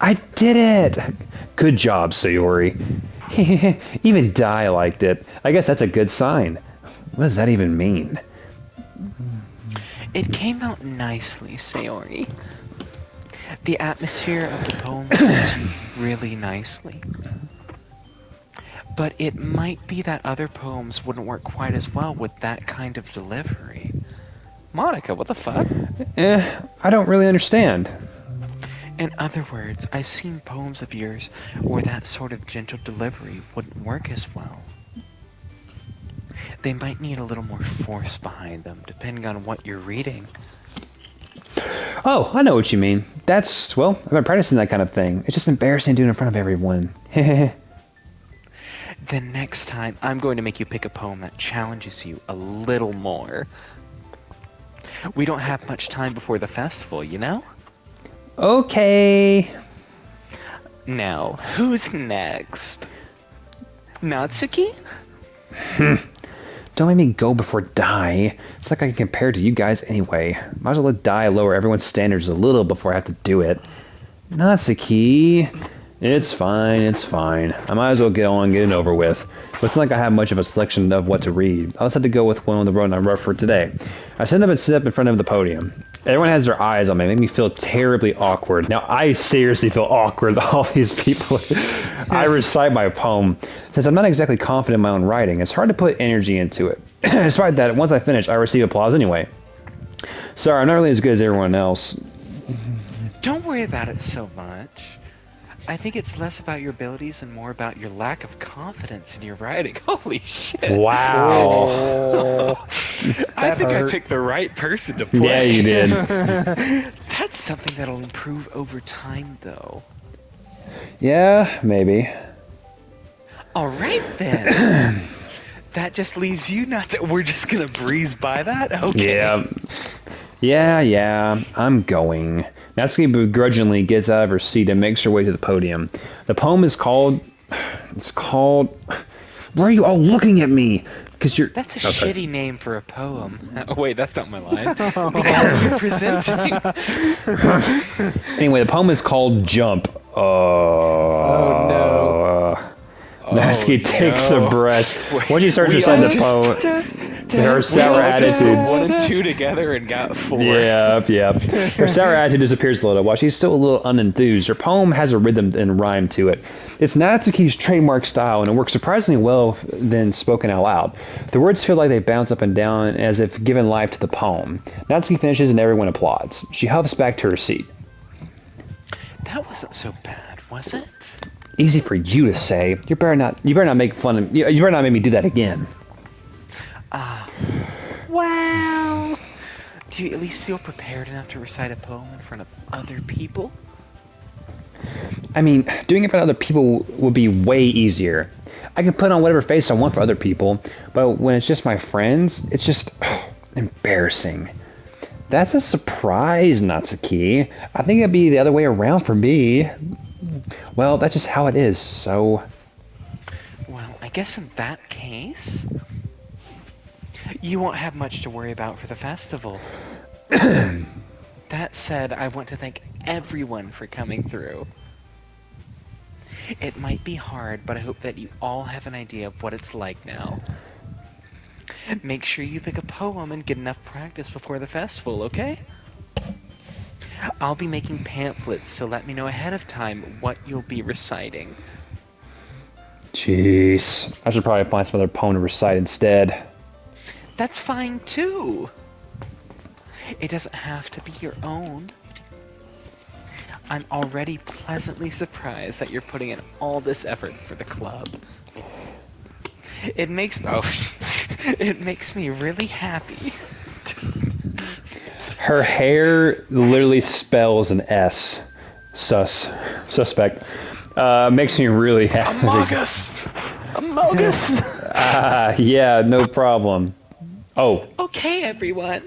I did it! Good job, Sayori. Even Dai liked it. I guess that's a good sign. What does that even mean? It came out nicely, Sayori. The atmosphere of the poem fits you really nicely. But it might be that other poems wouldn't work quite as well with that kind of delivery. Monica, what the fuck? I don't really understand. In other words, I've seen poems of yours where that sort of gentle delivery wouldn't work as well. They might need a little more force behind them, depending on what you're reading. Oh, I know what you mean. Well, I've been practicing that kind of thing. It's just embarrassing doing it in front of everyone. Then next time, I'm going to make you pick a poem that challenges you a little more. We don't have much time before the festival, you know? Okay. Now, who's next? Natsuki? Don't make me go before Dai. It's like I can compare to you guys anyway. Might as well let Dai lower everyone's standards a little before I have to do it. Natsuki. It's fine, it's fine. I might as well get it over with. But it's not like I have much of a selection of what to read. I'll just have to go with one on the road I wrote for today. I stand up and sit up in front of the podium. Everyone has their eyes on me. They make me feel terribly awkward. Now, I seriously feel awkward with all these people. I recite my poem. Since I'm not exactly confident in my own writing, it's hard to put energy into it. Despite that, once I finish, I receive applause anyway. Sorry, I'm not really as good as everyone else. Don't worry about it so much. I think it's less about your abilities and more about your lack of confidence in your writing. Holy shit. Wow. I think hurt. I picked the right person to play. Yeah, you did. That's something that'll improve over time, though. Yeah, maybe. Alright then. That just leaves you not to... We're just gonna breeze by that? Okay. Yeah, I'm going. Natsuki begrudgingly gets out of her seat and makes her way to the podium. The poem is called... Why are you all looking at me? Because you're... That's a shitty name for a poem. Oh, wait, that's not my line. Because you're presenting. Anyway, the poem is called Jump. Oh, no. Natsuki takes a breath. Once you start to recite the poem... Her sour attitude. 1 and 2 together and got 4. Yep. Her sour attitude disappears a little while she's still a little unenthused. Her poem has a rhythm and rhyme to it. It's Natsuki's trademark style, and it works surprisingly well when spoken out loud. The words feel like they bounce up and down as if giving life to the poem. Natsuki finishes and everyone applauds. She huffs back to her seat. That wasn't so bad, was it? Easy for you to say. You better not make fun of. You better not make me do that again. Well, do you at least feel prepared enough to recite a poem in front of other people? I mean, doing it in front of other people would be way easier. I can put on whatever face I want for other people, but when it's just my friends, it's just embarrassing. That's a surprise, Natsuki. I think it'd be the other way around for me. Well, that's just how it is, so... Well, I guess in that case... You won't have much to worry about for the festival. That said, I want to thank everyone for coming through. It might be hard, but I hope that you all have an idea of what it's like now. Make sure you pick a poem and get enough practice before the festival, okay? I'll be making pamphlets, so let me know ahead of time what you'll be reciting. Jeez. I should probably find some other poem to recite instead. That's fine, too. It doesn't have to be your own. I'm already pleasantly surprised that you're putting in all this effort for the club. It makes me really happy. Her hair literally spells an S. Suspect. Makes me really happy. Among Us! Yeah, no problem. Oh, Okay, everyone.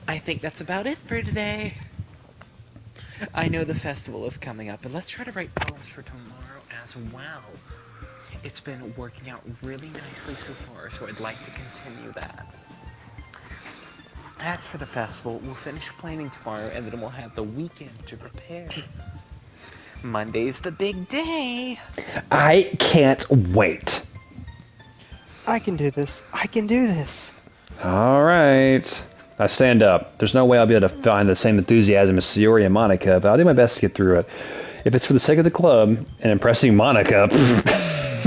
I think that's about it for today. I know the festival is coming up, but let's try to write poems for tomorrow as well. It's been working out really nicely so far, so I'd like to continue that. As for the festival, we'll finish planning tomorrow, and then we'll have the weekend to prepare. Monday's the big day. I can't wait. I can do this. I can do this. All right. I stand up. There's no way I'll be able to find the same enthusiasm as Sayori and Monica, but I'll do my best to get through it. If it's for the sake of the club and impressing Monica,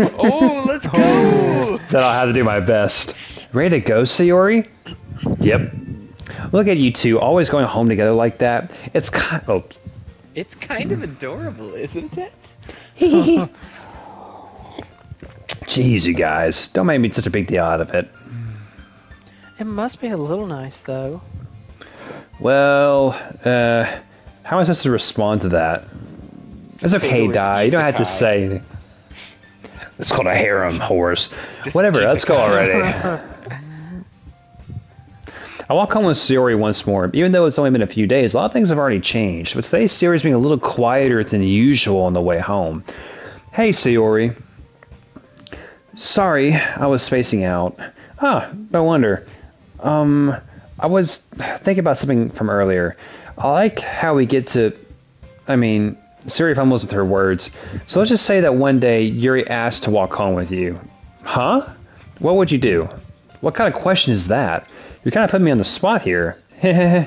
Oh, let's go! then I'll have to do my best. Ready to go, Sayori? Yep. Look at you two, always going home together like that. It's kind It's kind of adorable, isn't it? Jeez, you guys. Don't make me such a big deal out of it. It must be a little nice, though. Well, how am I supposed to respond to that? It's okay, Di. You don't have to say anything. It's called a harem, horse. Whatever, let's go already. I walk home with Sayori once more. Even though it's only been a few days, a lot of things have already changed. But today's Sayori's being a little quieter than usual on the way home. Hey, Sayori. Sorry, I was spacing out. Ah, no wonder. I was thinking about something from earlier. I like how we get to... Sayori fumbles with her words. So let's just say that one day Yuri asked to walk home with you. Huh? What would you do? What kind of question is that? You're kind of putting me on the spot here. You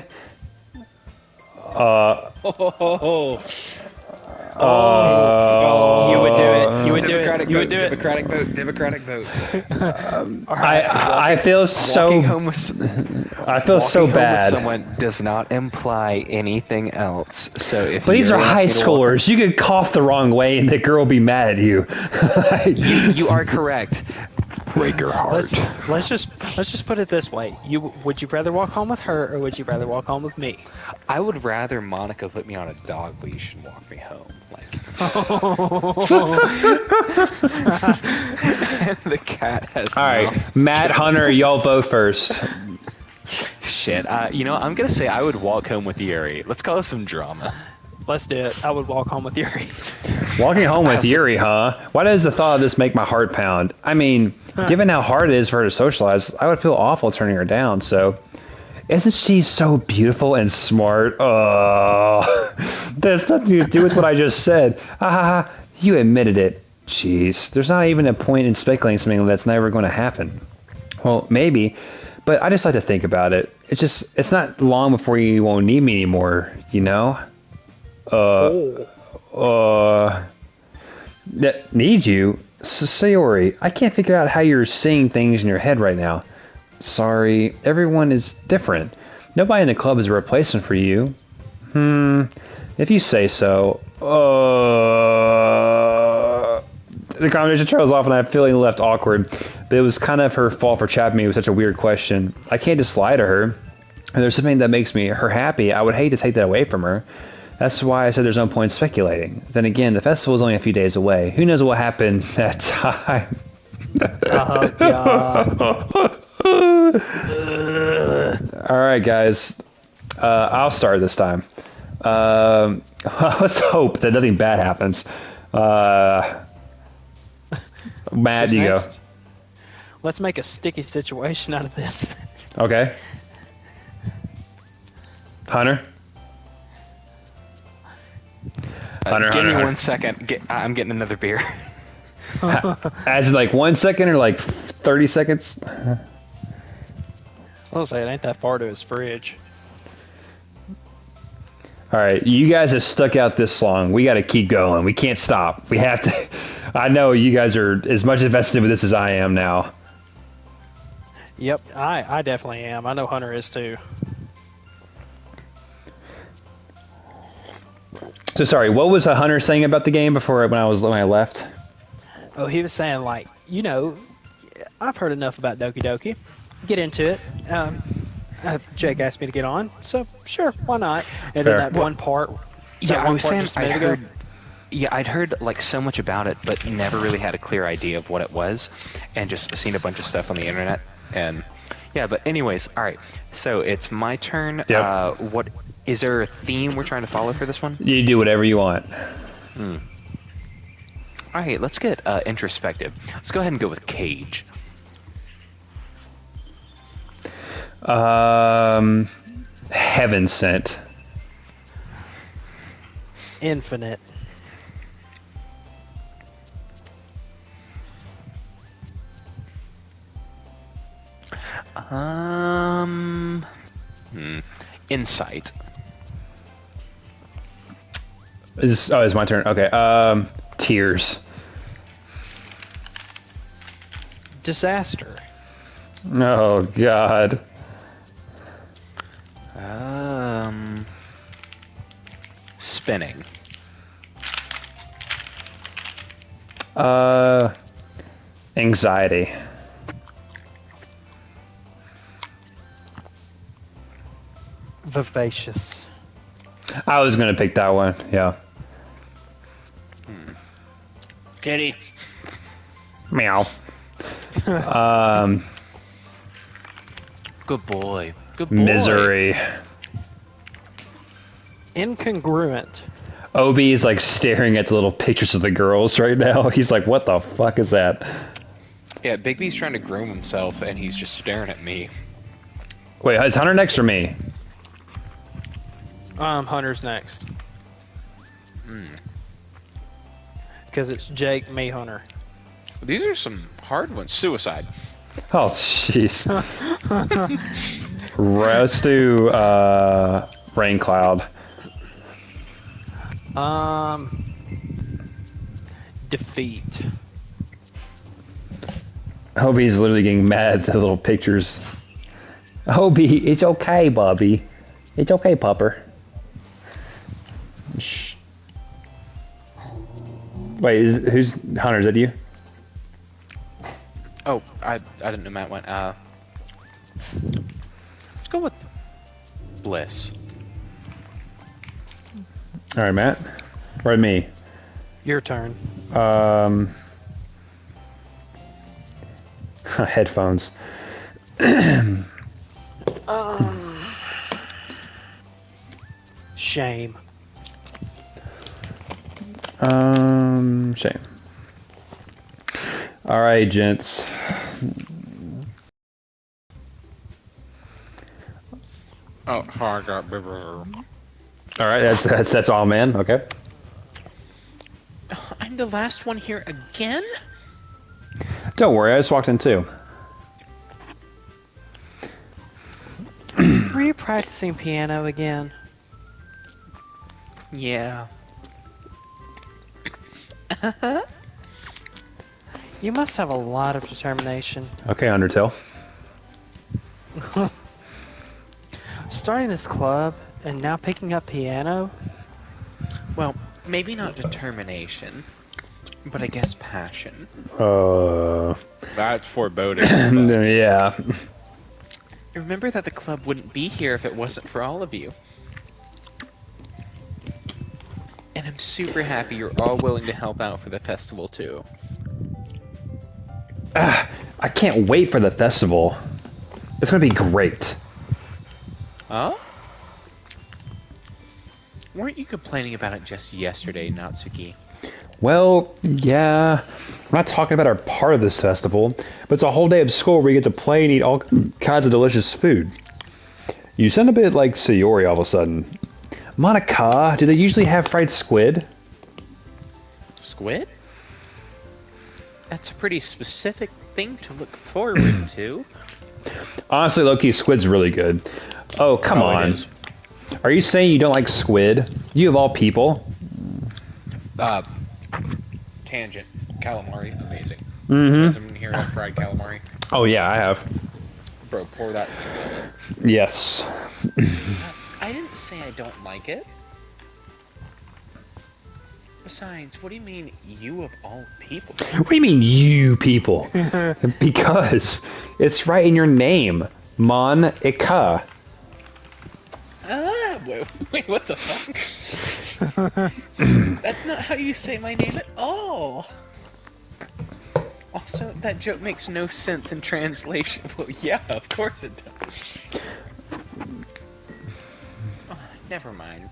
would do it. You would do it. You would do it. Democratic vote. Democratic vote. I feel so... Walking home with bad. someone does not imply anything else. So if But these are Yuri high asks me to walk- schoolers. You could cough the wrong way and the girl will be mad at you. you are correct. Break her heart. Let's just put it this way. Would you rather walk home with her, or would you rather walk home with me? I would rather Monica put me on a dog leash and walk me home. And the cat has. All right, Matt, Hunter, y'all vote first. Shit. I'm gonna say I would walk home with Yuri. Let's call this some drama. Let's do it. I would walk home with Yuri. Walking home with Yuri, huh? Why does the thought of this make my heart pound? Given how hard it is for her to socialize, I would feel awful turning her down, so... Isn't she so beautiful and smart? There's nothing to do with what I just said. You admitted it. Jeez, there's not even a point in speculating something that's never going to happen. Well, maybe, but I just like to think about it. It's not long before you won't need me anymore, you know? That needs you? Sayori, I can't figure out how you're seeing things in your head right now. Sorry, everyone is different. Nobody in the club is a replacement for you. If you say so. The conversation trails off and I'm feeling left awkward. But it was kind of her fault for trapping me with such a weird question. I can't just lie to her. If there's something that makes her happy, I would hate to take that away from her. That's why I said there's no point speculating. Then again, the festival is only a few days away. Who knows what happened that time? Alright, guys. I'll start this time. Let's hope that nothing bad happens. Matt, Who's you go. next? Let's make a sticky situation out of this. Okay. Hunter? Give me 1 second. I'm getting another beer. As in 1 second or 30 seconds? I'll say it ain't that far to his fridge. Alright, you guys have stuck out this long. We gotta keep going. We can't stop. We have to... I know you guys are as much invested with this as I am now. Yep, I definitely am. I know Hunter is too. So sorry, what was Hunter saying about the game before when I left? Oh, he was saying I've heard enough about Doki Doki. Get into it. Jake asked me to get on, so sure, why not? And Fair. then that one part. Yeah, I was saying just a I minute ago. heard Yeah, I'd heard like so much about it, but never really had a clear idea of what it was, and just seen a bunch of stuff on the internet. And yeah, but anyways, all right. So it's my turn. Yep. What is there a theme we're trying to follow for this one? You do whatever you want. All right, let's get introspective. Let's go ahead and go with Cage. Heaven Sent. Infinite. Insight. It's my turn. Okay. Tears. Disaster. Oh God. Spinning. Anxiety. Vivacious. I was gonna pick that one. Yeah. Kitty. Meow. Good boy. Good boy. Misery. Incongruent. Obi is like staring at the little pictures of the girls right now. He's like, "What the fuck is that?" Yeah, Bigby's trying to groom himself, and he's just staring at me. Wait, is Hunter next or me? Hunter's next. Because it's Jake, me, Hunter. These are some hard ones. Suicide. Oh, jeez. Let's do Rain Cloud. Defeat. Obi's literally getting mad at the little pictures. Obi, it's okay, Bobby. It's okay, pupper. Shh. Wait, who's Hunter? Is that you? Oh, I didn't know Matt went. Let's go with Bliss. All right, Matt. Or me. Your turn. Headphones. Shame. Shame. All right, gents. Oh, I got. All right, that's all, man. Okay. I'm the last one here again? Don't worry, I just walked in too. Were you practicing piano again? Yeah. You must have a lot of determination. Okay, Undertale. Starting this club and now picking up piano? Well, maybe not determination, but I guess passion. That's foreboding. Yeah. Remember that the club wouldn't be here if it wasn't for all of you. And I'm super happy you're all willing to help out for the festival too. I can't wait for the festival. It's gonna be great. Huh? Weren't you complaining about it just yesterday, Natsuki? Well, yeah. I'm not talking about our part of this festival, but it's a whole day of school where you get to play and eat all kinds of delicious food. You sound a bit like Sayori all of a sudden. Monica, do they usually have fried squid? Squid? That's a pretty specific thing to look forward to. Honestly, low-key, squid's really good. Oh, come on. Are you saying you don't like squid? You of all people? Tangent. Calamari, amazing. Mm-hmm. Someone here have fried calamari? Oh, yeah, I have. Bro, pour that. Yes. I didn't say I don't like it. Besides, what do you mean, you of all people? What do you mean, you people? Because it's right in your name. Monica. Wait, what the fuck? That's not how you say my name at all. Also, that joke makes no sense in translation. Well, yeah, of course it does. Oh, never mind.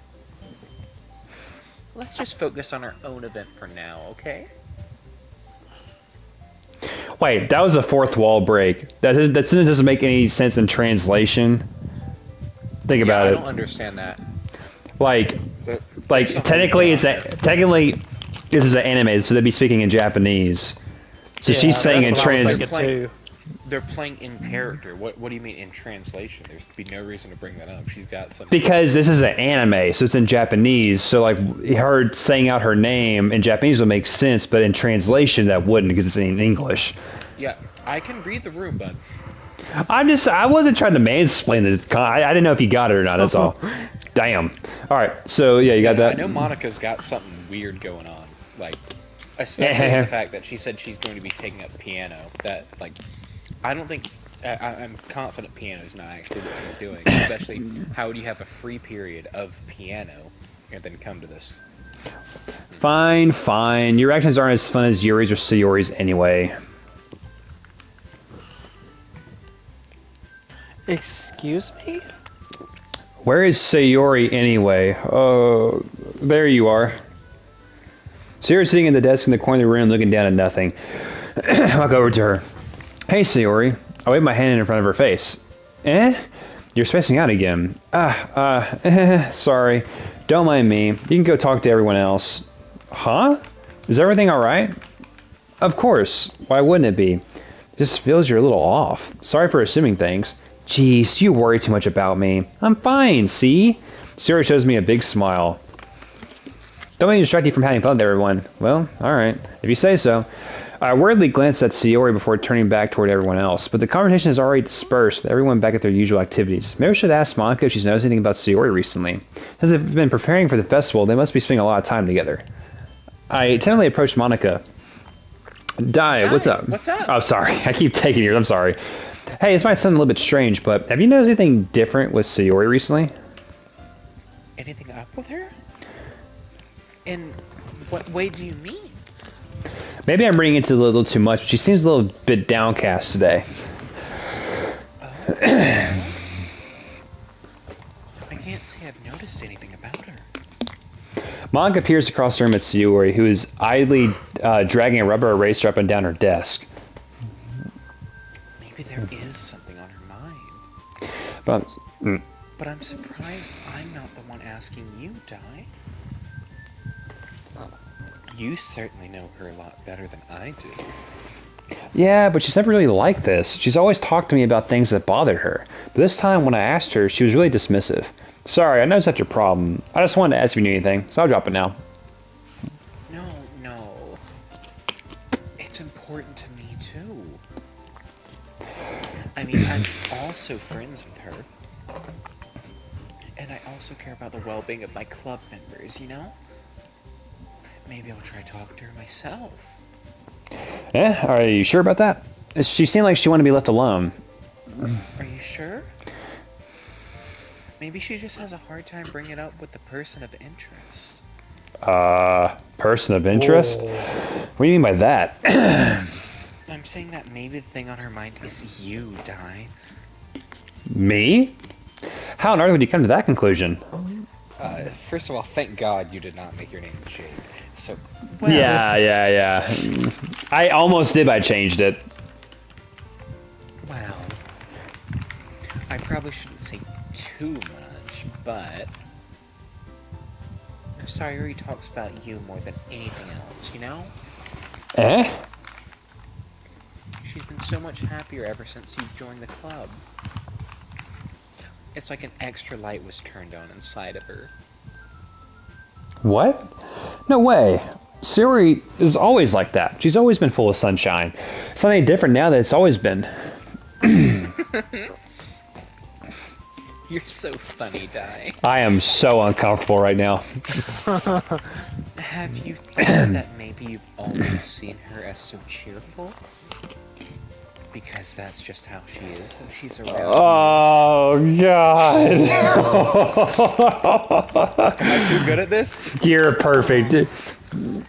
Let's just focus on our own event for now, okay? Wait, that was a fourth wall break. That doesn't make any sense in translation. Think about I it. don't understand that. Like something technically, going on technically this is an anime, so they'd be speaking in Japanese. So Yeah, she's saying in that's what I was trans. thinking too. They're playing in character. What do you mean in translation? There's be no reason to bring that up. She's got something. Because this is an anime, so it's in Japanese. So like her saying out her name in Japanese would make sense, but in translation that wouldn't because it's in English. Yeah, I can read the room, bud. I wasn't trying to mansplain this. I didn't know if you got it or not. That's all. Damn. All right. So yeah, you got that. I know Monica's got something weird going on, like especially the fact that she said she's going to be taking up piano. That like, I don't think I'm confident piano is not actually what she's doing. Especially, how would you have a free period of piano and then come to this? Fine, fine. Your actions aren't as fun as Yuri's or Sayori's anyway. Excuse me? Where is Sayori anyway? Oh, there you are. Sayori's sitting at the desk in the corner of the room looking down at nothing. I'll go over to her. Hey, Sayori. I wave my hand in front of her face. Eh? You're spacing out again. Sorry. Don't mind me. You can go talk to everyone else. Huh? Is everything alright? Of course. Why wouldn't it be? It just feels you're a little off. Sorry for assuming things. Jeez, you worry too much about me. I'm fine, see? Sayori shows me a big smile. Don't let me distract you from having fun with everyone. Well, alright. If you say so. I worriedly glanced at Sayori before turning back toward everyone else, but the conversation has already dispersed, with everyone back at their usual activities. Maybe I should ask Monica if she's noticed anything about Sayori recently. Since they've been preparing for the festival, they must be spending a lot of time together. I tentatively approached Monica. Dai, what's up? What's up? Oh, sorry. I keep taking yours. I'm sorry. Hey, this might sound a little bit strange, but have you noticed anything different with Sayori recently? Anything up with her? In what way do you mean? Maybe I'm reading into it a little too much, but she seems a little bit downcast today. I can't say I've noticed anything about her. Monica peers across the room at Sayori, who is idly dragging a rubber eraser up and down her desk. Maybe there is something on her mind. But I'm surprised I'm not the one asking you, Di. You certainly know her a lot better than I do. Yeah, but she's never really like this. She's always talked to me about things that bothered her. But this time when I asked her, she was really dismissive. Sorry, I know it's not your problem. I just wanted to ask if you knew anything, so I'll drop it now. No. It's important to me, too. I mean, I'm also friends with her. And I also care about the well-being of my club members, you know? Maybe I'll try talking to her myself. Yeah, are you sure about that? She seemed like she wanted to be left alone. Are you sure? Maybe she just has a hard time bringing it up with the person of interest. Person of interest? Whoa. What do you mean by that? I'm saying that maybe the thing on her mind is you, Di. Me? How on earth would you come to that conclusion? First of all, thank God you did not make your name Jade. So, well, Yeah. I almost did, but I changed it. Well, I probably shouldn't say too much, but Sayori talks about you more than anything else, you know? Eh? She's been so much happier ever since you joined the club. It's like an extra light was turned on inside of her. What? No way. Sayori is always like that. She's always been full of sunshine. It's not any different now that it's always been. You're so funny, Di. I am so uncomfortable right now. Have you thought that maybe you've always seen her as so cheerful? Because that's just how she is when she's around. Oh God! Am I too good at this? You're perfect.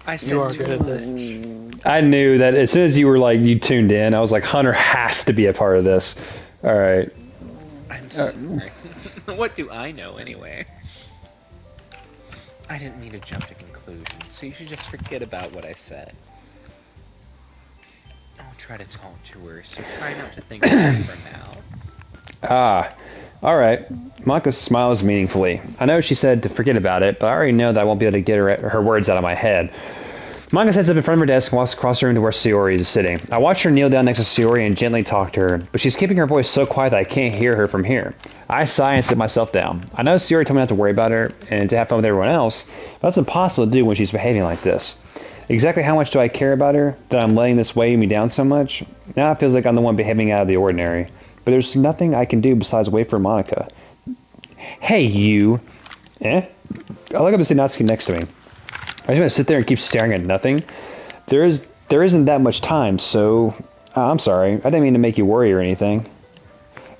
I said You are good at this. I knew that as soon as you were like you tuned in, I was like, Hunter has to be a part of this. All right. I'm sorry. What do I know anyway? I didn't mean to jump to conclusions, so you should just forget about what I said. I'll try to talk to her, so try not to think about it for now. Ah, all right. Monica smiles meaningfully. I know she said to forget about it, but I already know that I won't be able to get her words out of my head. Monica sits up in front of her desk and walks across the room to where Sayori is sitting. I watch her kneel down next to Sayori and gently talk to her, but she's keeping her voice so quiet that I can't hear her from here. I sigh and sit myself down. I know Sayori told me not to worry about her and to have fun with everyone else, but that's impossible to do when she's behaving like this. Exactly how much do I care about her, that I'm letting this weigh me down so much? Now it feels like I'm the one behaving out of the ordinary. But there's nothing I can do besides wait for Monica. Hey, you. Eh? I look up and see Natsuki next to me. I'm just going to sit there and keep staring at nothing. There isn't that much time, so... I'm sorry. I didn't mean to make you worry or anything.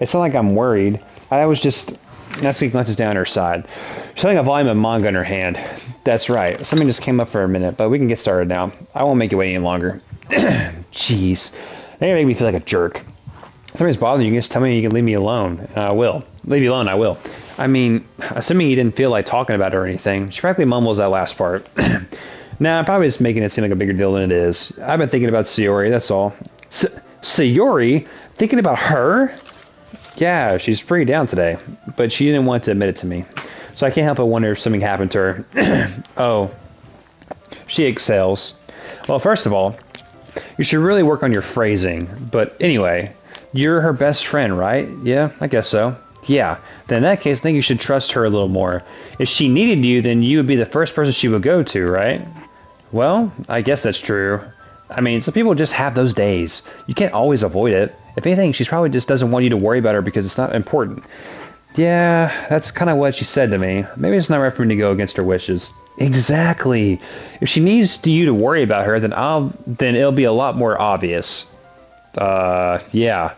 It's not like I'm worried. I was just... Natsuki glances down her side. She's holding a volume of manga in her hand. That's right. Something just came up for a minute, but we can get started now. I won't make you wait any longer. Jeez. Now you make me feel like a jerk. If somebody's bothering you, just tell me you can leave me alone, and I will. Leave you alone, I will. I mean, assuming you didn't feel like talking about it or anything, she practically mumbles that last part. Nah, I'm probably just making it seem like a bigger deal than it is. I've been thinking about Sayori, that's all. Sayori? Thinking about her? Yeah, she's pretty down today, but she didn't want to admit it to me. So I can't help but wonder if something happened to her. Oh. She exhales. Well, first of all, you should really work on your phrasing. But anyway, you're her best friend, right? Yeah, I guess so. Yeah, then in that case, I think you should trust her a little more. If she needed you, then you would be the first person she would go to, right? Well, I guess that's true. I mean, some people just have those days. You can't always avoid it. If anything, she's probably just doesn't want you to worry about her because it's not important. Yeah, that's kind of what she said to me. Maybe it's not right for me to go against her wishes. Exactly. If she needs you to worry about her, then it'll be a lot more obvious. Yeah.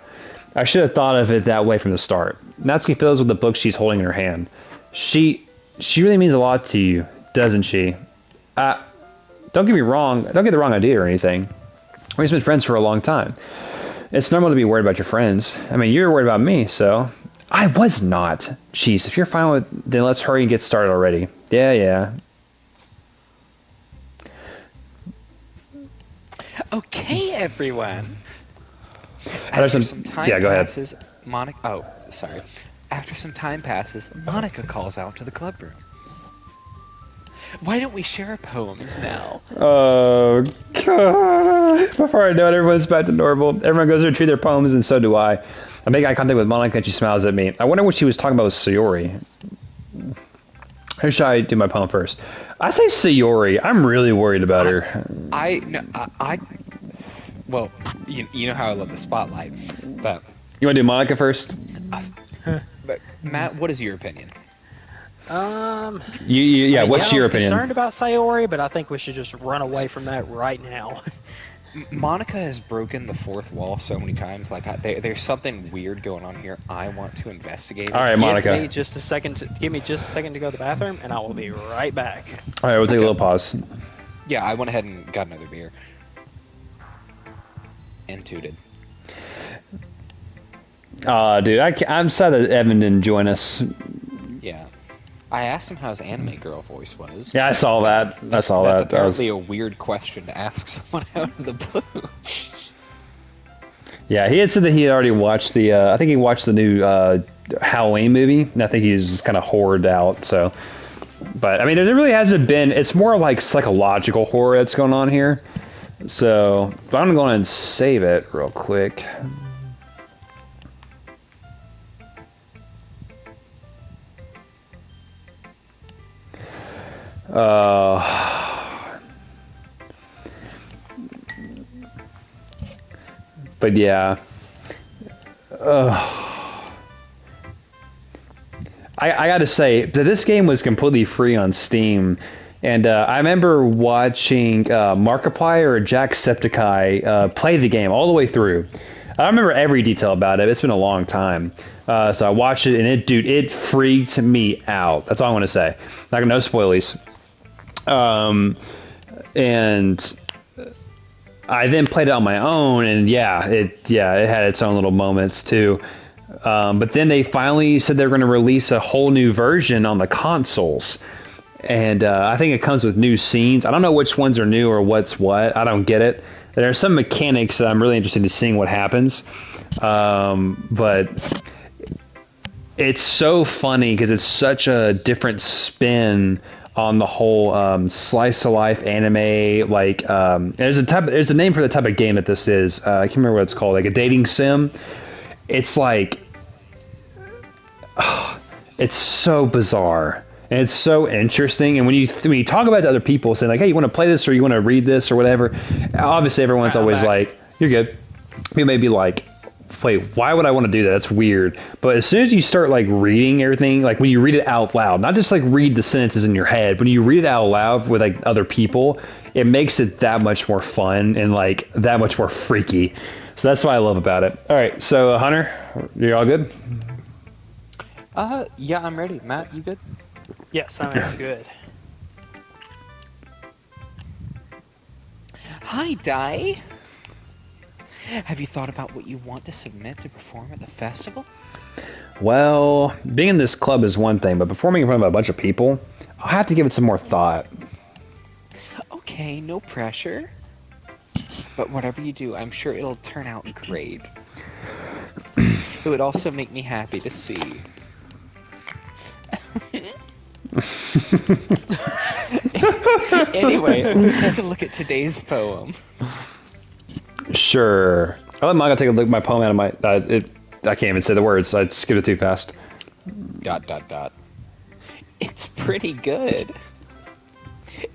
I should have thought of it that way from the start. Natsuki fills with the book she's holding in her hand. She really means a lot to you, doesn't she? Don't get me wrong. Don't get the wrong idea or anything. We've been friends for a long time. It's normal to be worried about your friends. I mean, you're worried about me, so... I was not. Jeez, if you're fine with... Then let's hurry and get started already. Yeah. Okay, everyone. After some time go ahead. passes, Monica... Oh, sorry. After some time passes, Monica calls out to the club room. Why don't we share poems now? Oh, God. Before I know it, everyone's back to normal. Everyone goes to retrieve their poems, and so do I. I make eye contact with Monica, and she smiles at me. I wonder what she was talking about with Sayori. Who should I do my poem first? I say Sayori. I'm really worried about her. Well, you know how I love the spotlight, but... You want to do Monica first? But Matt, what is your opinion? What's your I'm opinion? concerned about Sayori, but I think we should just run away from that right now. Monica has broken the fourth wall so many times. Like, there's something weird going on here. I want to investigate it. All right, Monica. Give me just a second to go to the bathroom, and I will be right back. All right, we'll take a little pause. Yeah, I went ahead and got another beer. And tooted. Dude, I'm sad that Evan didn't join us. Yeah. I asked him how his anime girl voice was. Yeah, I saw that. That's apparently a weird question to ask someone out of the blue. Yeah, he had said that he had already watched I think he watched the new Halloween movie, and I think he's just kind of horrored out, so. But, I mean, there really hasn't been, it's more like psychological horror that's going on here. So, but I'm going to go ahead and save it real quick. But yeah, I gotta say that this game was completely free on Steam, and I remember watching Markiplier or Jacksepticeye play the game all the way through. I don't remember every detail about it. It's been a long time. So I watched it, and it freaked me out. That's all I want to say. Not gonna no spoilies. And I then played it on my own, and it had its own little moments too. But then they finally said they're going to release a whole new version on the consoles. And I think it comes with new scenes. I don't know which ones are new or what's what. I don't get it. There are some mechanics that I'm really interested in seeing what happens. But it's so funny because it's such a different spin on the whole slice of life anime. Like there's a name for the type of game that this is. I can't remember what it's called. Like a dating sim. It's like it's so bizarre. And it's so interesting. And when you talk about it to other people, saying like, "Hey, you want to play this or you want to read this or whatever," obviously everyone's always like, "You're good." You may be like, "Wait, why would I want to do that? That's weird." But as soon as you start like reading everything, like when you read it out loud, not just like read the sentences in your head, when you read it out loud with like other people, it makes it that much more fun and like that much more freaky. So that's what I love about it. All right, so Hunter, you all good? Yeah, I'm ready. Matt, you good? Yes, I'm good. Hi, Dai. Have you thought about what you want to submit to perform at the festival? Well, being in this club is one thing, but performing in front of a bunch of people, I'll have to give it some more thought. Okay, no pressure. But whatever you do, I'm sure it'll turn out great. It would also make me happy to see. Anyway, let's take a look at today's poem. Sure. I'll let Manga take a look at my poem out of my... I can't even say the words. I skipped it too fast. ... It's pretty good.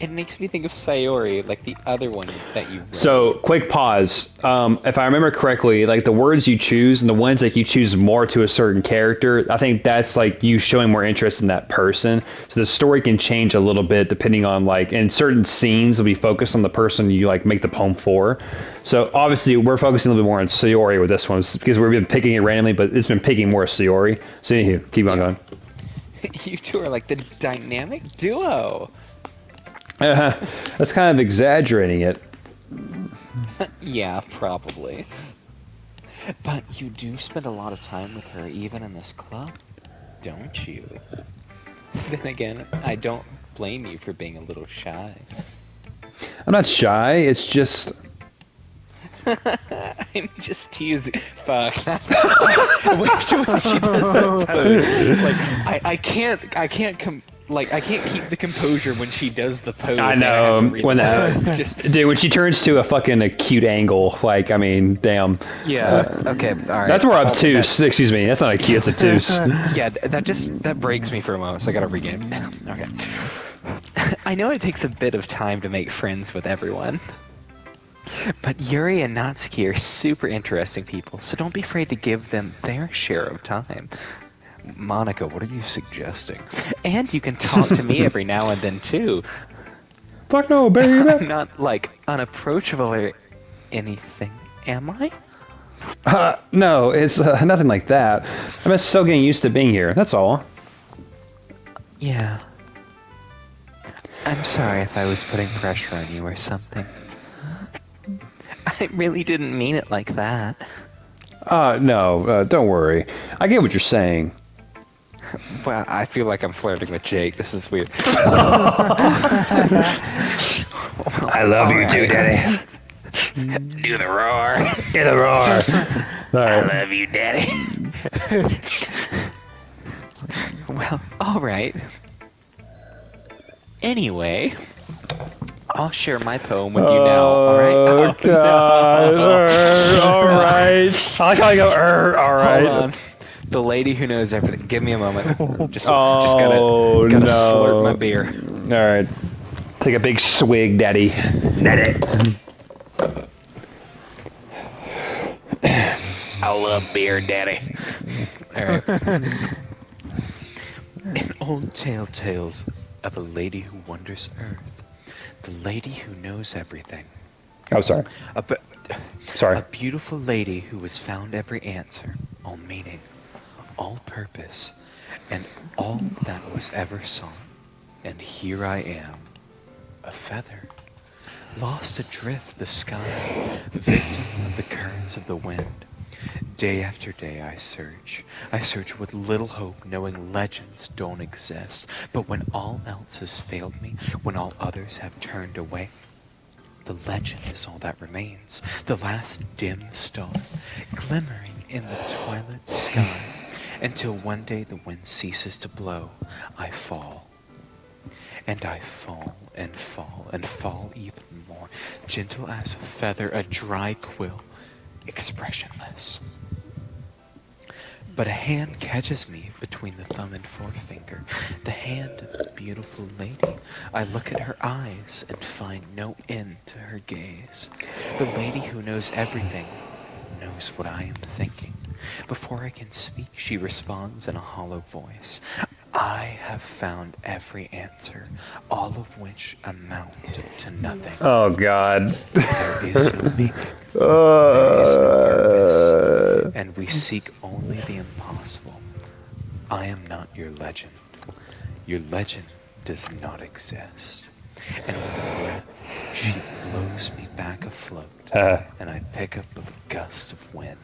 It makes me think of Sayori, like the other one that you wrote. So, quick pause. If I remember correctly, like the words you choose and the ones that you choose more to a certain character, I think that's like you showing more interest in that person. So the story can change a little bit depending on like, and certain scenes will be focused on the person you like make the poem for. So obviously we're focusing a little bit more on Sayori with this one because we've been picking it randomly, but it's been picking more Sayori. So anywho, keep on going. You two are like the dynamic duo. That's kind of exaggerating it. Yeah, probably. But you do spend a lot of time with her even in this club, don't you? Then again, I don't blame you for being a little shy. I'm not shy, it's just... I'm just teasing. Fuck. when she does that pose, like I can't keep the composure when she does the pose. I know when dude, when she turns to a acute angle, like I mean, damn. Yeah. Okay. All right. That's more obtuse. Excuse me. That's not acute. It's obtuse. Yeah. That breaks me for a moment, so I gotta regain. Okay. I know it takes a bit of time to make friends with everyone. But Yuri and Natsuki are super interesting people, so don't be afraid to give them their share of time. Monica, what are you suggesting? And you can talk to me every now and then, too. Fuck no, baby. I'm not, like, unapproachable or anything, am I? No, it's nothing like that. I'm just still getting used to being here, that's all. Yeah. I'm sorry if I was putting pressure on you or something. I really didn't mean it like that. No, don't worry. I get what you're saying. Well, I feel like I'm flirting with Jake. This is weird. I love you too, Daddy. Do the roar. Do the roar. All right. I love you, Daddy. Well, alright. Anyway, I'll share my poem with you now, alright? Oh, God. No. Alright. I like how I go, alright. Hold on. The lady who knows everything. Give me a moment. Just Oh, gotta no. slurp my beer. Alright. Take a big swig, Daddy. Daddy. I love beer, Daddy. Alright. An old tale tells of a lady who wanders Earth. The lady who knows everything. Oh, sorry. A, bu- Sorry. a beautiful lady who has found every answer, all meaning, all purpose, and all that was ever sought. And here I am, a feather, lost adrift the sky, victim of the currents of the wind. Day after day I search with little hope, knowing legends don't exist. But when all else has failed me, when all others have turned away, the legend is all that remains, the last dim star, glimmering in the twilight sky, until one day the wind ceases to blow, I fall. And I fall and fall and fall even more, gentle as a feather, a dry quill, expressionless. But a hand catches me between the thumb and forefinger, the hand of the beautiful lady. I look at her eyes and find no end to her gaze. The lady who knows everything knows what I am thinking. Before I can speak, she responds in a hollow voice. I have found every answer, all of which amount to nothing. Oh, God. There is no meaning. There is no purpose, and we seek only the impossible. I am not your legend. Your legend does not exist. And with a breath, she blows me back afloat, and I pick up a gust of wind.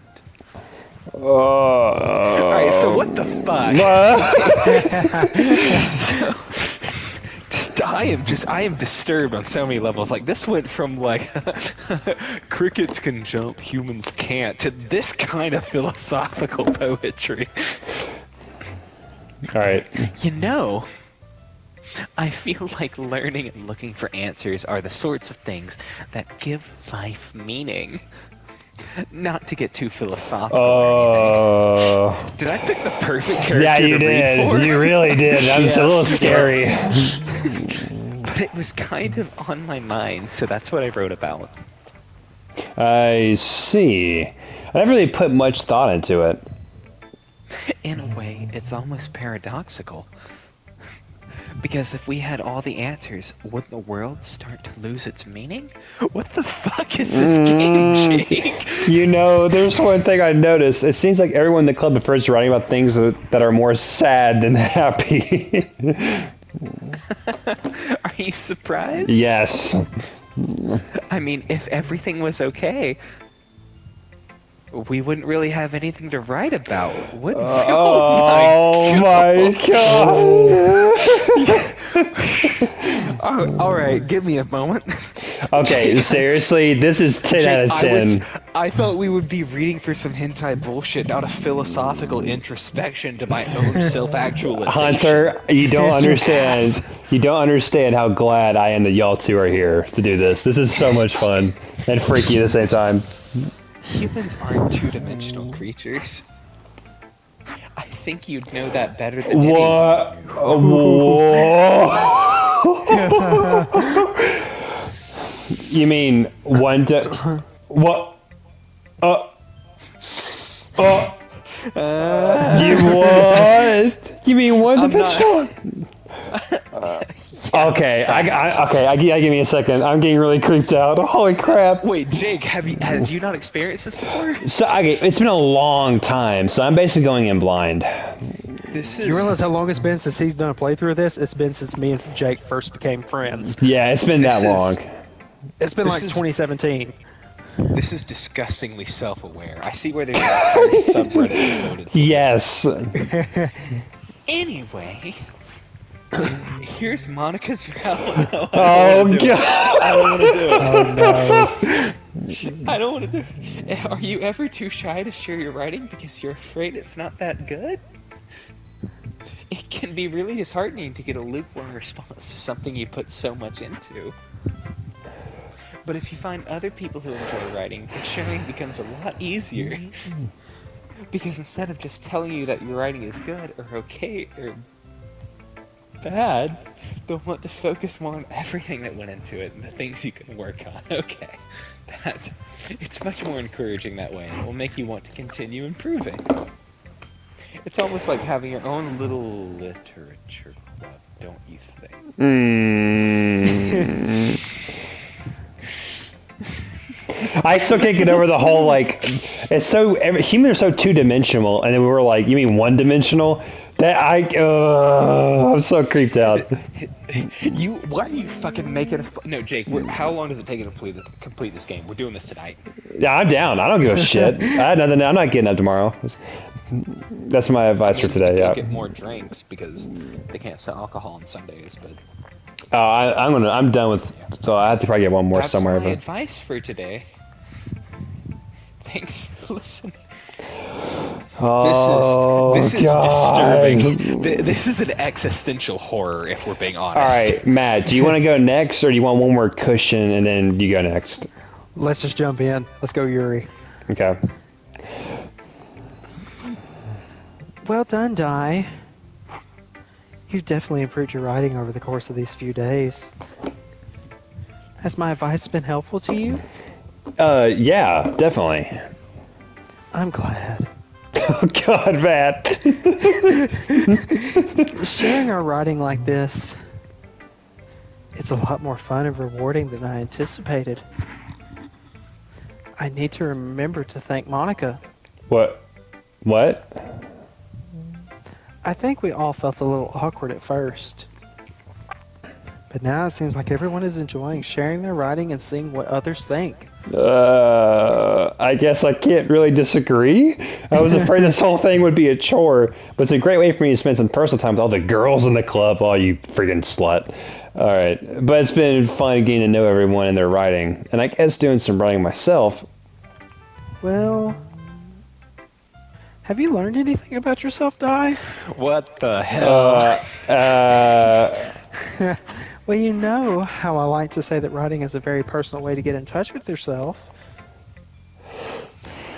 Alright, so what the fuck? I am disturbed on so many levels. Like, this went from, like, crickets can jump, humans can't, to this kind of philosophical poetry. Alright. You know, I feel like learning and looking for answers are the sorts of things that give life meaning. Not to get too philosophical or anything. Did I pick the perfect character Yeah, you to read did. for? You really did. That was a little scary. But it was kind of on my mind, so that's what I wrote about. I see. I never really put much thought into it. In a way, it's almost paradoxical. Because if we had all the answers, would the world start to lose its meaning? What the fuck is this game, Jake? You know, there's one thing I noticed. It seems like everyone in the club prefers writing about things that are more sad than happy. Are you surprised? Yes. I mean, if everything was okay, we wouldn't really have anything to write about, would we? Oh my god! Alright, give me a moment. Okay, seriously, this is 10 out of 10. I thought we would be reading for some hentai bullshit, not a philosophical introspection to my own self-actualization. Hunter, you don't understand. You don't understand how glad I am that y'all two are here to do this. This is so much fun and freaky at the same time. Humans aren't two-dimensional creatures. I think you'd know that better than anyone. Whoa. You mean one what? You what? You mean one dimensional? Okay, I give me a second. I'm getting really creeped out. Holy crap! Wait, Jake, have you not experienced this before? So it's been a long time, so I'm basically going in blind. You realize how long it's been since he's done a playthrough of this? It's been since me and Jake first became friends. Yeah, it's been that long. It's been like 2017. This is disgustingly self-aware. I see where there's an entire subreddit devoted to Yes. this. Anyway, here's Monica's round. Oh god. I don't want to do it. Oh no. I don't want to do it. Are you ever too shy to share your writing because you're afraid it's not that good? It can be really disheartening to get a lukewarm response to something you put so much into. But if you find other people who enjoy writing, then sharing becomes a lot easier. Because instead of just telling you that your writing is good or okay or bad, they'll want to focus more on everything that went into it and the things you can work on. Okay. It's much more encouraging that way, and it will make you want to continue improving. It's almost like having your own little literature club, don't you think? I still can't get over the whole like. It's so humans are so two-dimensional, and then we were like, "You mean one-dimensional?" That I'm so creeped out. Why are you fucking making us? No, Jake. How long does it take you to complete this game? We're doing this tonight. Yeah, I'm down. I don't give a shit. I had nothing. I'm not getting up tomorrow. That's my advice for today. Go Yeah. get more drinks because they can't sell alcohol on Sundays. But I'm done with. So I have to probably get one more that's somewhere. my But advice for today. Thanks for listening. oh, This is God. disturbing. This is an existential horror, if we're being honest. All right, Matt. Do you want to go next, or do you want one more cushion and then you go next? Let's just jump in. Let's go, Yuri. Okay. Well done, Di. You've definitely improved your writing over the course of these few days. Has my advice been helpful to you? Yeah, definitely. I'm glad. Oh God, Matt. Sharing our writing like this, it's a lot more fun and rewarding than I anticipated. I need to remember to thank Monica. What? I think we all felt a little awkward at first. But now it seems like everyone is enjoying sharing their writing and seeing what others think. I guess I can't really disagree. I was afraid this whole thing would be a chore, but it's a great way for me to spend some personal time with all the girls in the club. Oh, you freaking slut. All right. But it's been fun getting to know everyone and their writing. And I guess doing some writing myself. Well, have you learned anything about yourself, Di? What the hell? Well, you know how I like to say that writing is a very personal way to get in touch with yourself.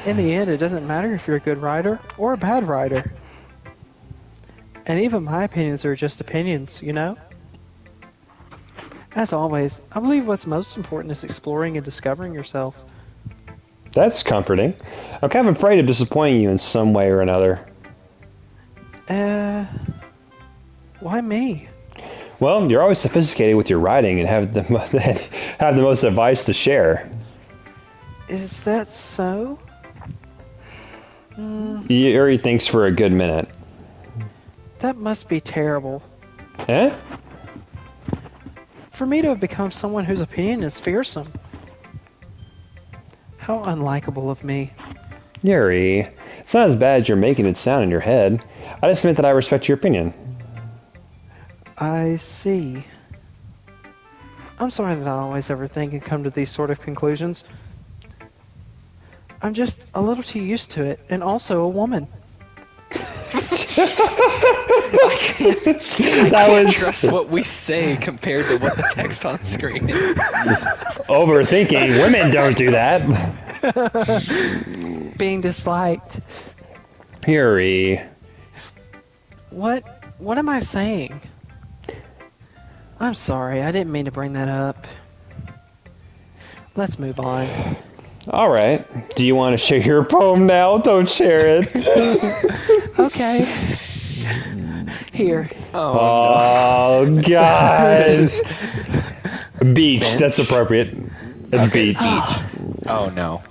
In the end, it doesn't matter if you're a good writer or a bad writer. And even my opinions are just opinions, you know? As always, I believe what's most important is exploring and discovering yourself. That's comforting. I'm kind of afraid of disappointing you in some way or another. Why me? Well, you're always sophisticated with your writing and have the have the most advice to share. Is that so? Yuri thinks for a good minute. That must be terrible. Eh? For me to have become someone whose opinion is fearsome. How unlikable of me. Yuri, it's not as bad as you're making it sound in your head. I just meant that I respect your opinion. I see. I'm sorry that I always overthink and come to these sort of conclusions. I'm just a little too used to it, and also a woman. That was Trust what we say compared to what the text on screen is. overthinking. Women don't do that. Being disliked. Yuri. What am I saying? I'm sorry, I didn't mean to bring that up. Let's move on. All right. Do you want to share your poem now? Don't share it. Okay. Here. Oh, God. Beach. That's appropriate. It's beach. Oh no.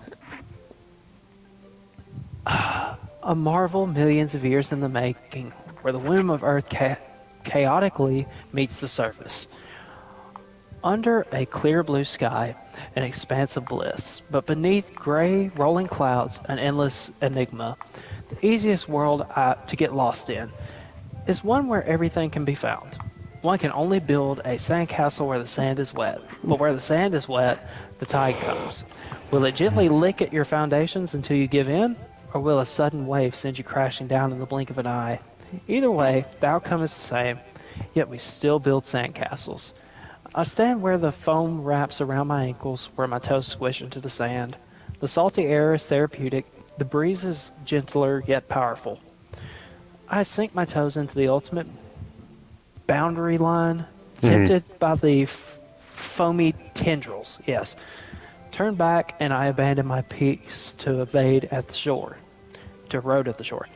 A marvel millions of years in the making, where the womb of Earth chaotically meets the surface. Under a clear blue sky, an expanse of bliss, but beneath gray, rolling clouds, an endless enigma. The easiest world to get lost in is one where everything can be found. One can only build a sandcastle where the sand is wet, but where the sand is wet, the tide comes. Will it gently lick at your foundations until you give in, or will a sudden wave send you crashing down in the blink of an eye? Either way, the outcome is the same, yet we still build sandcastles. I stand where the foam wraps around my ankles, where my toes squish into the sand. The salty air is therapeutic, the breeze is gentler yet powerful. I sink my toes into the ultimate boundary line, tempted by the foamy tendrils, yes. Turn back and I abandon my peace to evade at the shore, to erode at the shore.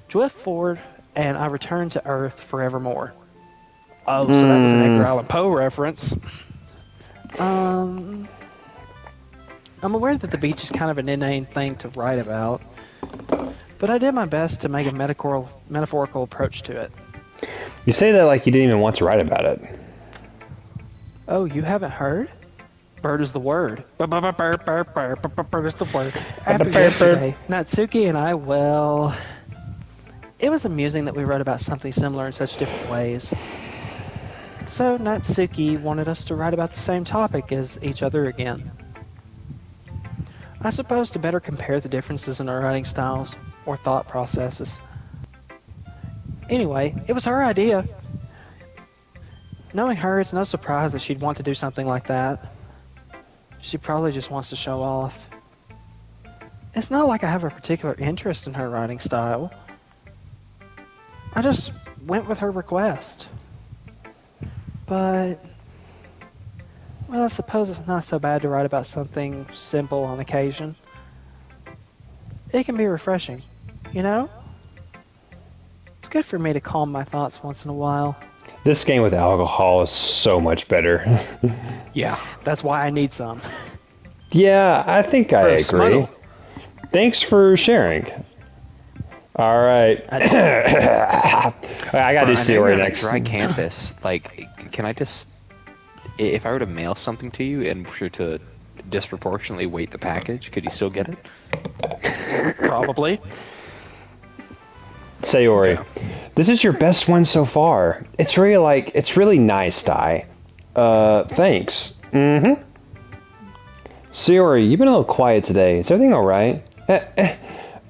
Drift forward and I return to Earth forevermore. Oh, so that was an Edgar Allan Poe reference. I'm aware that the beach is kind of an inane thing to write about, but I did my best to make a metaphorical approach to it. You say that like you didn't even want to write about it. Oh, you haven't heard? Bird is the word. Bird is the word. After yesterday, Natsuki and I, well... It was amusing that we wrote about something similar in such different ways. So Natsuki wanted us to write about the same topic as each other again. I suppose to better compare the differences in our writing styles or thought processes. Anyway, it was her idea. Knowing her, it's no surprise that she'd want to do something like that. She probably just wants to show off. It's not like I have a particular interest in her writing style. I just went with her request. But, well, I suppose it's not so bad to write about something simple on occasion. It can be refreshing, you know? It's good for me to calm my thoughts once in a while. This game with alcohol is so much better. Yeah. That's why I need some. Yeah, I think I agree. smuggle. Thanks for sharing. All right. I gotta do Siri next. Dry campus. Like, can I just, if I were to mail something to you and were to disproportionately weight the package, could you still get it? Probably. Sayori, this is your best one so far. It's really nice, Dai. Thanks. Mm-hmm. Sayori, you've been a little quiet today. Is everything alright?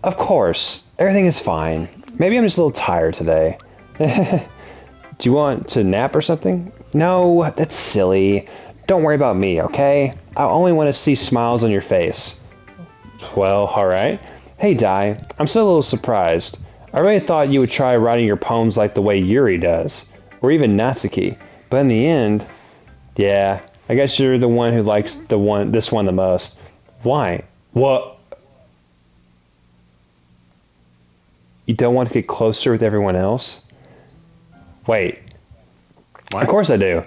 Of course. Everything is fine. Maybe I'm just a little tired today. Do you want to nap or something? No, that's silly. Don't worry about me, okay? I only want to see smiles on your face. Well, alright. Hey, Dai, I'm still a little surprised. I really thought you would try writing your poems like the way Yuri does, or even Natsuki. But in the end, yeah, I guess you're the one who likes this one the most. Why? What? You don't want to get closer with everyone else? Wait. What? Of course I do.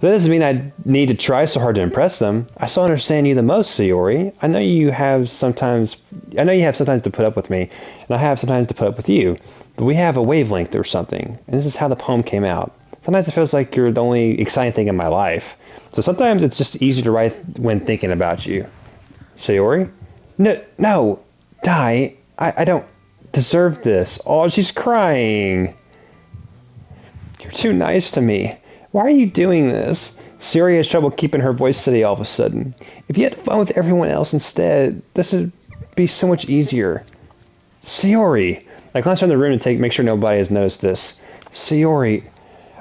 But that doesn't mean I need to try so hard to impress them. I still understand you the most, Sayori. I know you have sometimes to put up with me, and I have sometimes to put up with you. But we have a wavelength or something, and this is how the poem came out. Sometimes it feels like you're the only exciting thing in my life. So sometimes it's just easier to write when thinking about you. Sayori? No, Dai, I don't deserve this. Oh, she's crying. You're too nice to me. Why are you doing this? Sayori has trouble keeping her voice steady all of a sudden. If you had fun with everyone else instead, this would be so much easier. Sayori. I glanced around the room to make sure nobody has noticed this. Sayori.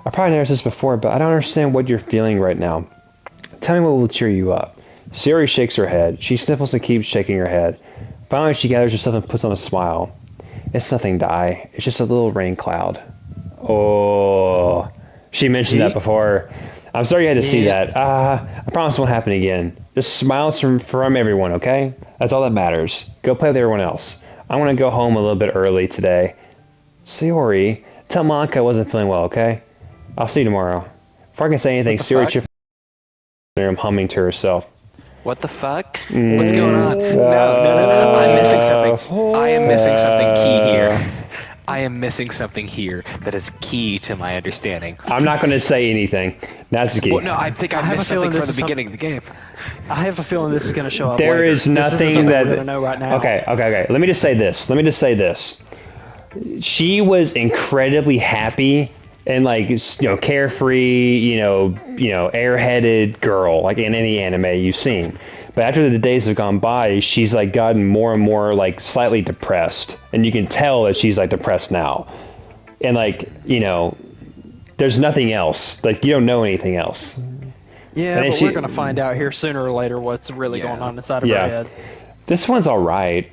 I probably noticed this before, but I don't understand what you're feeling right now. Tell me what will cheer you up. Sayori shakes her head. She sniffles and keeps shaking her head. Finally, she gathers herself and puts on a smile. It's nothing, Dai. It's just a little rain cloud. Oh... She mentioned that before. I'm sorry you had to see that. I promise it won't happen again. Just smiles from everyone, okay? That's all that matters. Go play with everyone else. I want to go home a little bit early today. Sayori, tell Monica I wasn't feeling well, okay? I'll see you tomorrow. Before I can say anything, Sayori cheerfully in the room humming to herself. What the fuck? What's going on? No. I'm missing something. I am missing something key here. I am missing something here that is key to my understanding. I'm not going to say anything. That's the key. Well, no, I think I missed something from the beginning of the game. I have a feeling this is going to show up There later. is nothing we're going to know right now. Okay. Let me just say this. She was incredibly happy and carefree, airheaded girl like in any anime you've seen. But after the days have gone by, she's gotten more and more slightly depressed, and you can tell that she's depressed now. And there's nothing else. You don't know anything else. Yeah, but we're going to find out here sooner or later what's really going on inside of her head. This one's all right.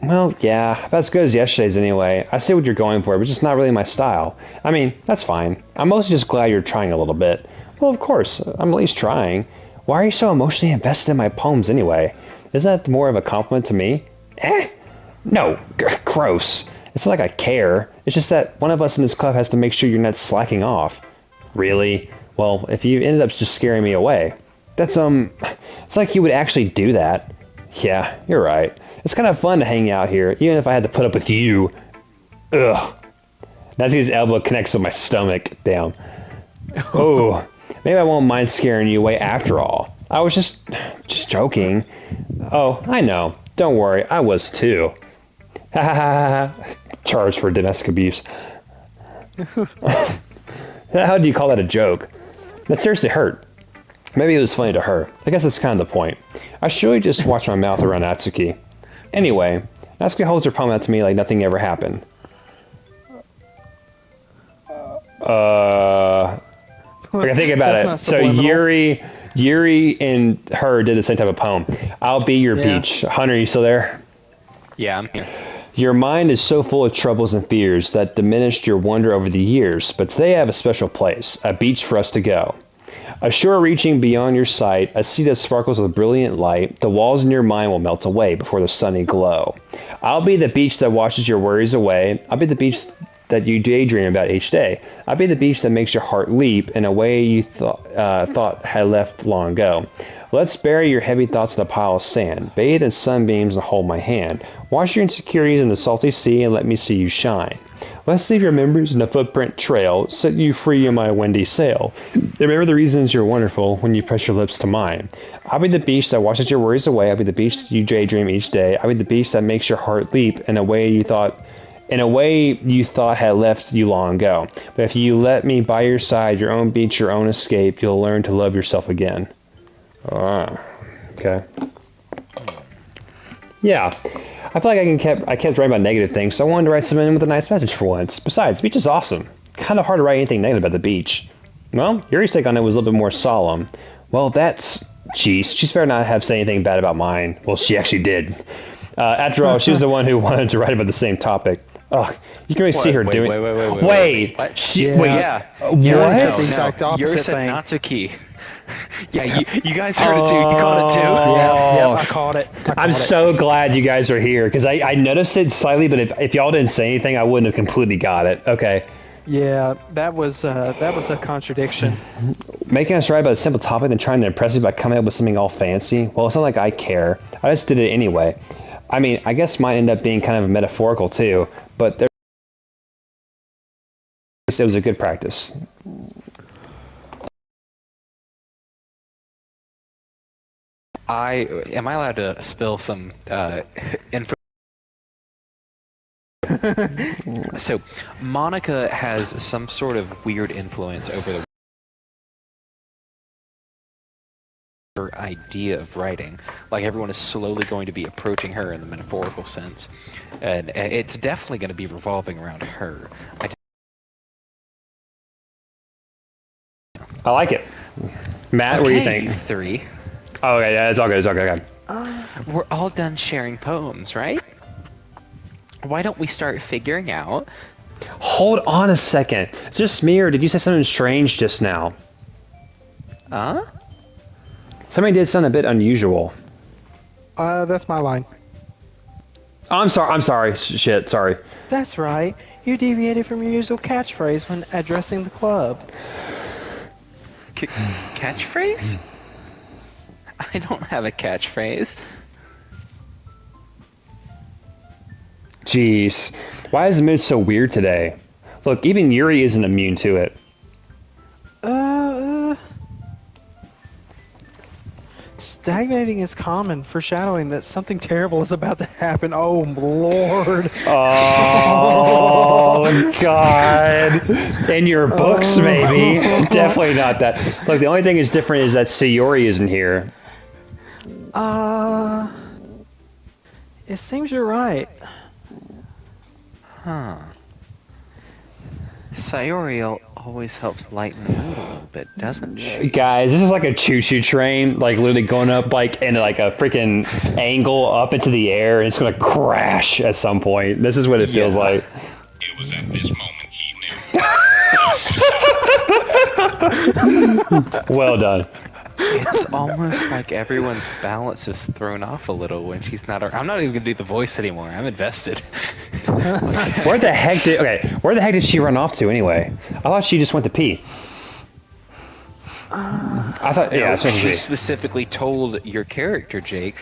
Well, yeah, about as good as yesterday's anyway. I see what you're going for, but just not really my style. I mean, that's fine. I'm mostly just glad you're trying a little bit. Well, of course, I'm at least trying. Why are you so emotionally invested in my poems anyway? Isn't that more of a compliment to me? No, gross. It's not like I care. It's just that one of us in this club has to make sure you're not slacking off. Really? Well, if you ended up just scaring me away. That's, It's like you would actually do that. Yeah, you're right. It's kind of fun to hang out here, even if I had to put up with you. Ugh. Natsuki's elbow connects to my stomach. Damn. Oh, maybe I won't mind scaring you away after all. I was just joking. Oh, I know. Don't worry, I was too. Ha ha ha ha. Charged for domestic abuse. How do you call that a joke? That seriously hurt. Maybe it was funny to her. I guess that's kind of the point. I should really just watch my mouth around Natsuki. Anyway, Natsuki holds her palm out to me like nothing ever happened. Okay, think about it. So Yuri and her did the same type of poem. I'll be your beach. Hunter, you still there? Yeah, I'm here. Your mind is so full of troubles and fears that diminished your wonder over the years, but today I have a special place, a beach for us to go. A shore reaching beyond your sight, a sea that sparkles with brilliant light, the walls in your mind will melt away before the sunny glow. I'll be the beach that washes your worries away. I'll be the beach that you daydream about each day. I'll be the beach that makes your heart leap in a way you thought had left long ago. Let's bury your heavy thoughts in a pile of sand. Bathe in sunbeams and hold my hand. Wash your insecurities in the salty sea and let me see you shine. Let's leave your memories in a footprint trail, set you free in my windy sail. Remember the reasons you're wonderful when you press your lips to mine. I'll be the beach that washes your worries away. I'll be the beach you daydream each day. I'll be the beach that makes your heart leap in a way you thought had left you long ago. But if you let me by your side, your own beach, your own escape, you'll learn to love yourself again. Okay. Yeah. I feel like I kept writing about negative things, so I wanted to write something with a nice message for once. Besides, the beach is awesome. Kind of hard to write anything negative about the beach. Well, Yuri's take on it was a little bit more solemn. Well, she's better not have said anything bad about mine. Well, she actually did. After all, she was the one who wanted to write about the same topic. Oh, you can really see her doing. Wait. What? Yeah. What? The exact opposite Yuri said thing. Natsuki. Yeah, you guys heard it too. You caught it too. Yeah, I caught it. I'm so glad you guys are here because I noticed it slightly, but if y'all didn't say anything, I wouldn't have completely got it. Okay. Yeah, that was a contradiction. Making us write about a simple topic and trying to impress you by coming up with something all fancy. Well, it's not like I care. I just did it anyway. I mean, I guess mine ended up being kind of metaphorical too, but it was a good practice. Am I allowed to spill some info? So, Monica has some sort of weird influence over her idea of writing. Like, everyone is slowly going to be approaching her in the metaphorical sense, and it's definitely going to be revolving around her. I like it. Matt, what do you think? You three. Oh, okay, yeah, it's all good. Okay. We're all done sharing poems, right? Why don't we start figuring out? Hold on a second. Is it just me, or did you say something strange just now? Huh? Somebody did sound a bit unusual. That's my line. Oh, I'm sorry. Shit, sorry. That's right. You deviated from your usual catchphrase when addressing the club. Catchphrase? I don't have a catchphrase. Jeez. Why is the mood so weird today? Look, even Yuri isn't immune to it. Stagnating is common, foreshadowing that something terrible is about to happen. Oh, Lord. Oh, God. In your books, maybe. Definitely not that. Look, the only thing that's different is that Sayori isn't here. It seems you're right. Huh. Sayori always helps lighten the mood a little bit, doesn't she? Guys, this is like a choo-choo train, like literally going up like in like a freaking angle up into the air, and it's gonna crash at some point. This is what it feels like. It was at this moment he knew. Well done. It's almost like everyone's balance is thrown off a little when she's not around. I'm not even gonna do the voice anymore. I'm invested. Where the heck did she run off to anyway? I thought she just went to pee. I thought, yeah, she essentially. specifically told your character, Jake,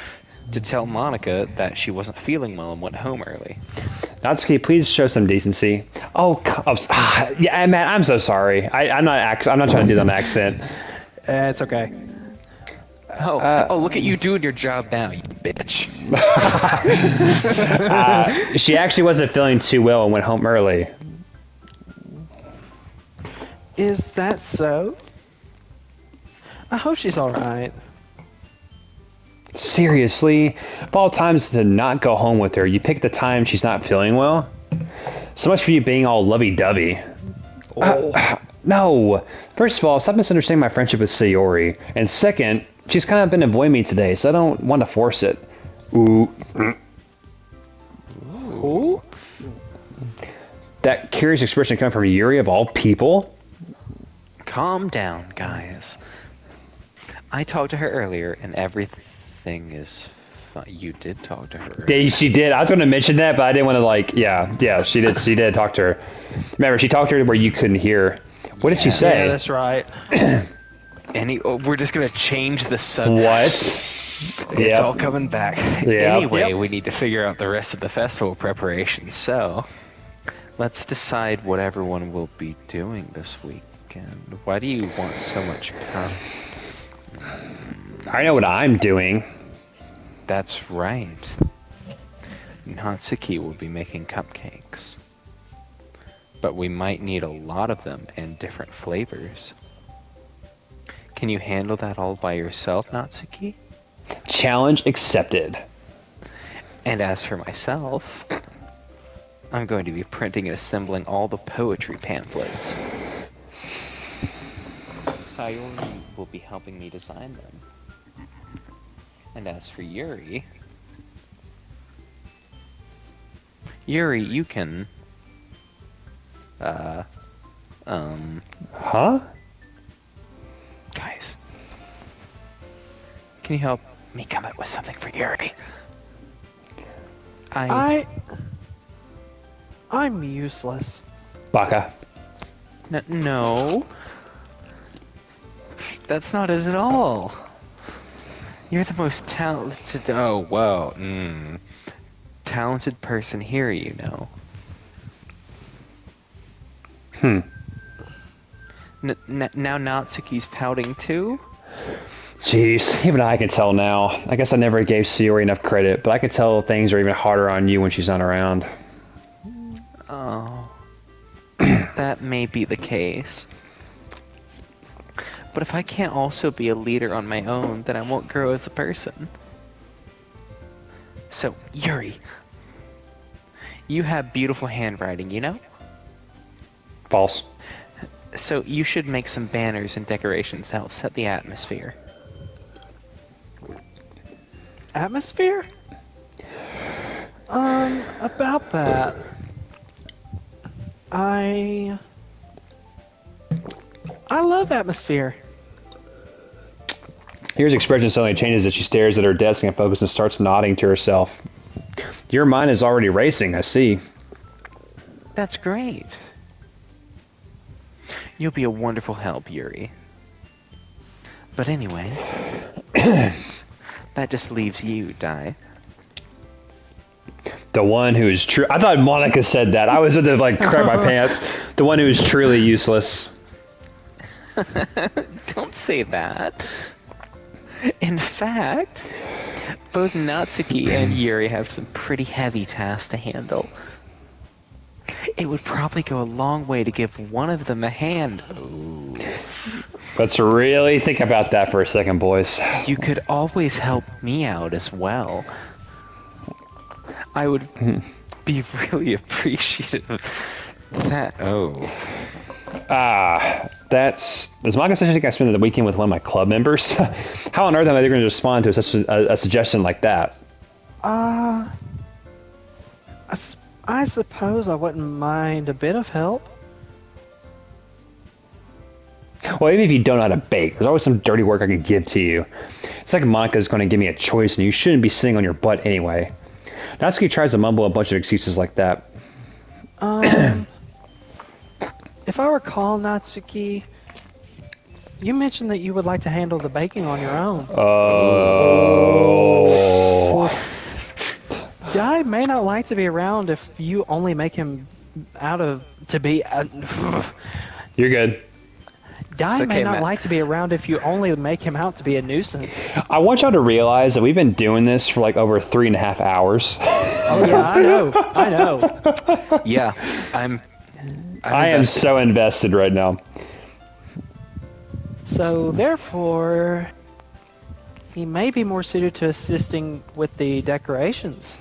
to tell Monica that she wasn't feeling well and went home early. Natsuki, please show some decency. Yeah, man, I'm so sorry. I'm not trying to do that accent. It's okay. Oh, look at you doing your job now, you bitch. She actually wasn't feeling too well and went home early. Is that so? I hope she's alright. Seriously, of all times to not go home with her, you pick the time she's not feeling well. So much for you being all lovey-dovey. No. First of all, stop misunderstanding my friendship with Sayori. And second, she's kind of been avoiding me today, so I don't want to force it. Ooh. Ooh? That curious expression coming from Yuri of all people? Calm down, guys. I talked to her earlier, and everything is fine. You did talk to her. She did. I was going to mention that, but I didn't want to yeah, she did. She did talk to her. Remember, she talked to her where you couldn't hear. What did she say? Yeah, that's right. We're just gonna change the subject. What? It's all coming back. Yeah. Anyway, we need to figure out the rest of the festival preparations. So, let's decide what everyone will be doing this weekend. Why do you want so much I know what I'm doing. That's right. Natsuki will be making cupcakes. But we might need a lot of them and different flavors. Can you handle that all by yourself, Natsuki? Challenge accepted. And as for myself, I'm going to be printing and assembling all the poetry pamphlets. Sayori will be helping me design them. And as for Yuri, you can Huh? guys, can you help me come up with something for Yuri? I'm useless. Baka. No. That's not it at all. You're the most talented. Oh, wow. Talented person here, you know. Now Natsuki's pouting too? Jeez, even I can tell now. I guess I never gave Sayori enough credit, but I can tell things are even harder on you when she's not around. Oh. That may be the case. But if I can't also be a leader on my own, then I won't grow as a person. So, Yuri, you have beautiful handwriting, you know? False. So you should make some banners and decorations to help set the atmosphere. Atmosphere? About that. I love atmosphere. Here's expression suddenly changes as she stares at her desk and focuses and starts nodding to herself. Your mind is already racing, I see. That's great. You'll be a wonderful help, Yuri. But anyway, that just leaves you, Dai. The one who is true. I thought Monica said that. I was going to crap my pants. The one who is truly useless. Don't say that. In fact, both Natsuki and Yuri have some pretty heavy tasks to handle. It would probably go a long way to give one of them a hand. Ooh. Let's really think about that for a second, boys. You could always help me out as well. I would be really appreciative of that. Oh. Does Monica such think I spent the weekend with one of my club members? How on earth am I going to respond to such a suggestion like that? I suppose I wouldn't mind a bit of help. Well, even if you don't know how to bake, there's always some dirty work I can give to you. It's like Monica's going to give me a choice, and you shouldn't be sitting on your butt anyway. Natsuki tries to mumble a bunch of excuses like that. If I recall, Natsuki, You mentioned that you would like to handle the baking on your own. Oh. Dai may not like to be around if you only make him out of to be. You're good. Dai okay, may not Matt. like to be around if you only make him out to be a nuisance. I want y'all to realize that we've been doing this for like over 3.5 hours. Oh yeah, I know. Yeah, I'm I am invested. so invested right now. So therefore, he may be more suited to assisting with the decorations.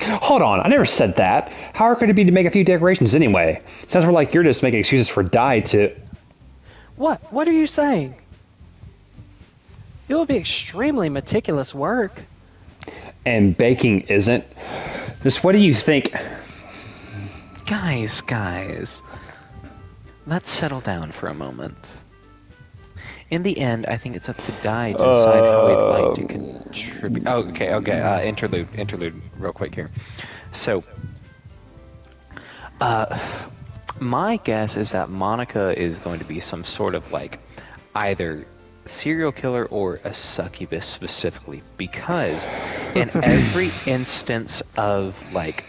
Hold on, I never said that. How hard could it be to make a few decorations anyway? Sounds more like you're just making excuses for Dai to... What? What are you saying? It will be extremely meticulous work. And baking isn't? Just what do you think? Guys, let's settle down for a moment. In the end, I think it's up to Dai to decide how he'd like to contribute. Oh, okay. Interlude, real quick here. So, my guess is that Monica is going to be some sort of like either serial killer or a succubus specifically, because in every instance of like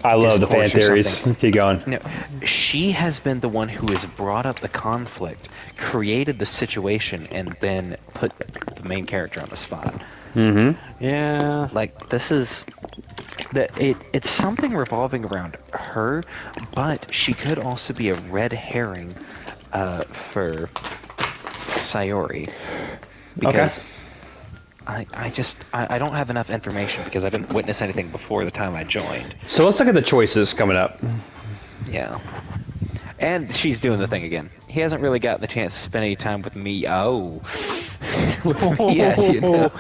I love the fan discourse or theories. something. Keep going. No, she has been the one who has brought up the conflict, created the situation, and then put the main character on the spot. Mm-hmm. Yeah. Like this is it's something revolving around her, but she could also be a red herring for Sayori, because I don't have enough information because I didn't witness anything before the time I joined. So let's look at the choices coming up. Yeah. And she's doing the thing again. He hasn't really gotten the chance to spend any time with me. Oh. Yeah, you know.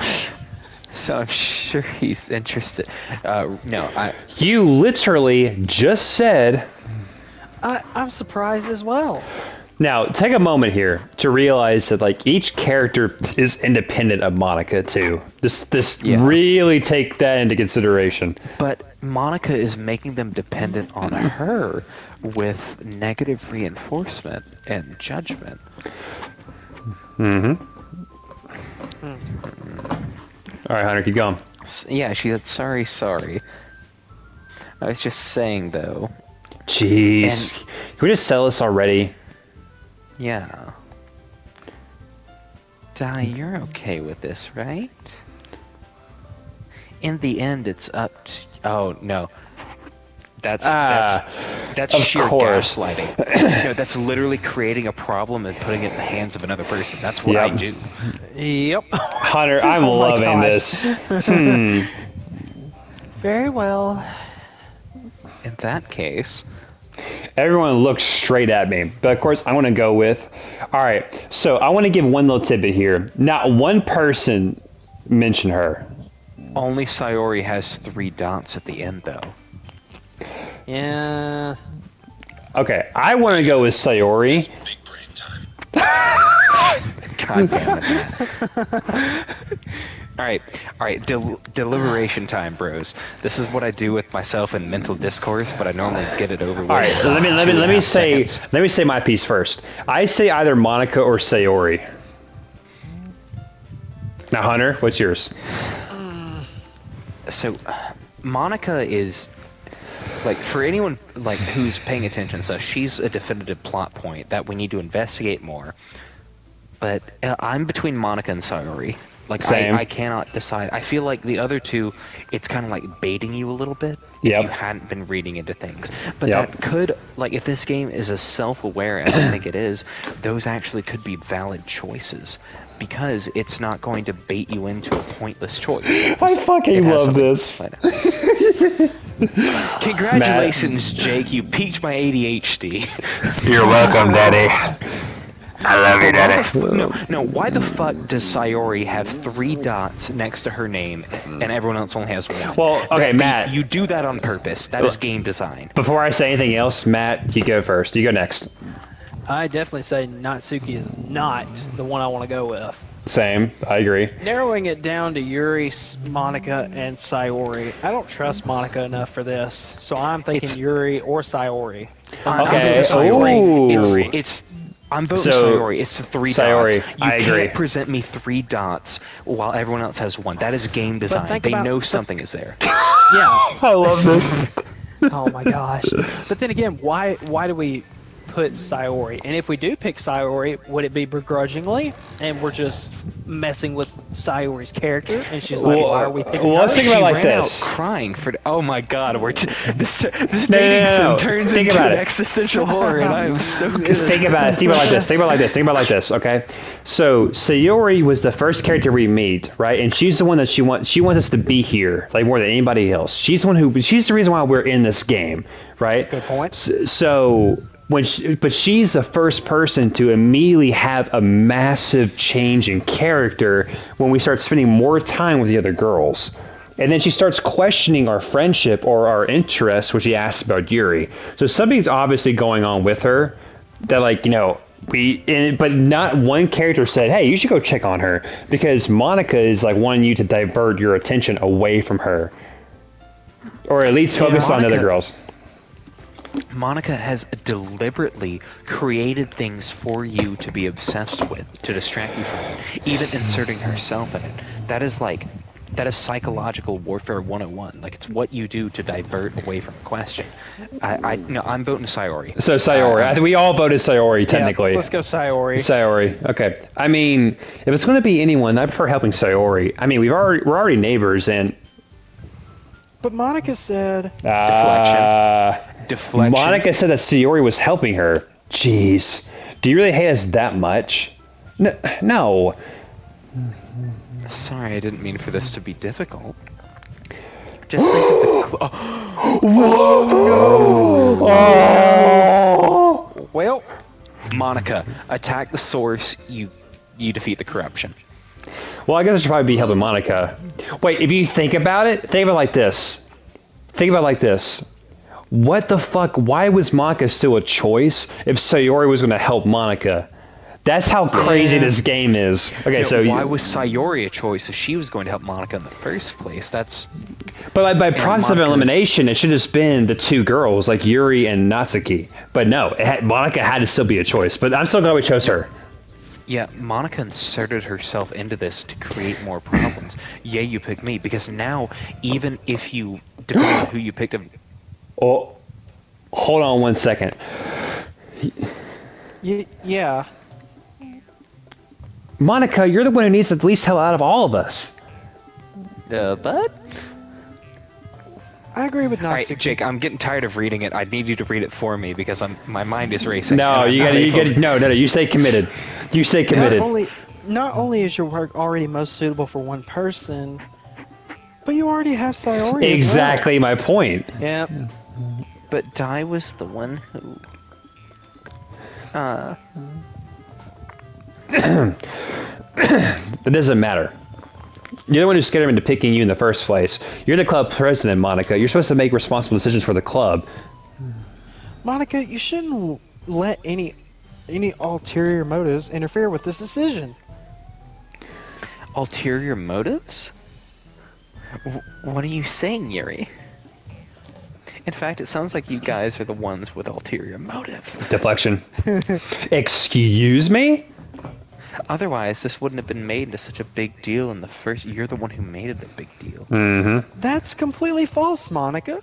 So I'm sure he's interested. You literally just said... I'm surprised as well. Now, take a moment here to realize that like each character is independent of Monica too. Really take that into consideration. But Monica is making them dependent on her with negative reinforcement and judgment. Mm-hmm. All right, Hunter, keep going. Yeah, she said, sorry. I was just saying, though. Jeez. Can we just sell this already? Yeah. Dai, you're okay with this, right? In the end, it's up to... Oh, no. That's of sheer course. gaslighting. No, that's literally creating a problem and putting it in the hands of another person. That's what I do. Yep. Hunter, I'm Oh my loving gosh. this. Very well. In that case... Everyone looks straight at me. But of course, I want to go with... All right, so I want to give one little tidbit here. Not one person mentioned her. Only Sayori has 3 dots at the end, though. Yeah. Okay, I want to go with Sayori. Big brain time. God damn it, man. Alright, deliberation time, bros. This is what I do with myself in mental discourse, but I normally get it over with. All right, let me say seconds. let me say my piece first. I say either Monica or Sayori. Now, Hunter, what's yours? So, Monica is like, for anyone like who's paying attention, so she's a definitive plot point that we need to investigate more. But I'm between Monica and Sayori. Like, Same. I cannot decide. I feel like the other two, it's kind of like baiting you a little bit Yep. if you hadn't been reading into things. But Yep. that could, like, if this game is as self-aware as I think it is, those actually could be valid choices. Because it's not going to bait you into a pointless choice. I fucking It has love something- this. Congratulations, Jake. You piqued my ADHD. You're welcome, Daddy. I love you, Daddy. No, why the fuck does Sayori have 3 dots next to her name and everyone else only has 1? Well, okay, Matt. You do that on purpose. That is game design. Before I say anything else, Matt, you go first. You go next. I definitely say Natsuki is not the one I want to go with. Same. I agree. Narrowing it down to Yuri, Monica, and Sayori. I don't trust Monica enough for this, so I'm thinking It's- Yuri or Sayori. I'm Okay, voting Sayori. ooh. I'm voting So, Sayori. It's the 3 Sayori, dots. You I agree. can't present me 3 dots while everyone else has 1. That is game design. think They about- know but- something is there. Yeah. I love this. Oh my gosh. But then again, why do we put Sayori? And if we do pick Sayori, would it be begrudgingly? And we're just messing with Sayori's character? And she's like, Well, why are we picking well, her? let's think about it like ran this. out crying for. Oh my god, this dating no. sim turns Think into about an it. existential horror, and I am so good. Think about it. Think about it like this. Think about it like this. Think about it like this. Okay. So Sayori was the first character we meet, right? And she's the one that she wants. She wants us to be here, like more than anybody else. She's the one who. She's the reason why we're in this game, right? Good point. So but she's the first person to immediately have a massive change in character when we start spending more time with the other girls. And then she starts questioning our friendship or our interest, which she asks about Yuri. So something's obviously going on with her that, like, you know, but not one character said, hey, you should go check on her, because Monica is like wanting you to divert your attention away from her, or at least focus on the other Monica- girls. Monica has deliberately created things for you to be obsessed with, to distract you from it, even inserting herself in it. That is psychological warfare 101. Like, it's what you do to divert away from a question. No, I'm voting Sayori. So Sayori, I think we all voted Sayori technically. Yeah, let's go Sayori. Sayori. Okay. I mean, if it's going to be anyone, I prefer helping Sayori. I mean, we're already neighbors, and But Monica said... Deflection. Monica said that Sayori was helping her. Jeez, do you really hate us that much? No. Sorry, I didn't mean for this to be difficult. Just think of the. Oh. Well, Monica, attack the source. You defeat the corruption. Well, I guess I should probably be helping Monica. Wait, if you think about it like this. Think about it like this. What the fuck? Why was Monica still a choice if Sayori was going to help Monica? That's how crazy this game is. Okay, so why was Sayori a choice if she was going to help Monica in the first place? That's. But like by process of Monica's- elimination, it should have been the 2 girls, like Yuri and Natsuki. But no, Monica had to still be a choice. But I'm still glad we chose her. Yeah, Monica inserted herself into this to create more problems. Yeah, you picked me because now, even if you depending on who you picked, Oh, hold on 1 second. yeah. Monica, you're the one who needs the least hell out of all of us. but. I agree with All right, Natsuki. Jake, I'm getting tired of reading it. I need you to read it for me because my mind is racing. No, and you I'm not able- gotta, no, you stay committed. You stay committed. Not only is your work already most suitable for one person, but you already have Sayori Exactly my point. as well. Yep. But Dai was the one who. It doesn't matter. You're the one who scared him into picking you in the first place. You're the club president, Monica. You're supposed to make responsible decisions for the club. Monica, you shouldn't let any ulterior motives interfere with this decision. Ulterior motives? What are you saying, Yuri? In fact, it sounds like you guys are the ones with ulterior motives. Deflection. Excuse me? Otherwise, this wouldn't have been made into such a big deal in the first. You're the one who made it a big deal. Mm-hmm. That's completely false, Monica.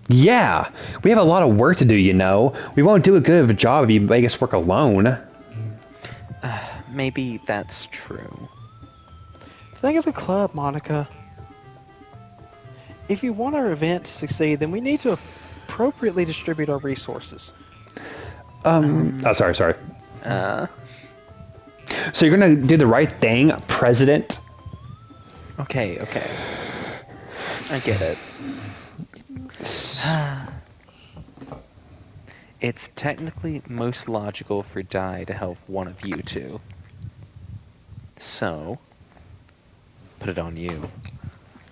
Yeah, we have a lot of work to do, you know. We won't do a good of a job if you make us work alone. Maybe that's true. Think of the club, Monica. If you want our event to succeed, then we need to appropriately distribute our resources. Oh, sorry. So you're gonna do the right thing, President? Okay. I get it. It's technically most logical for Dai to help one of you two. So, put it on you.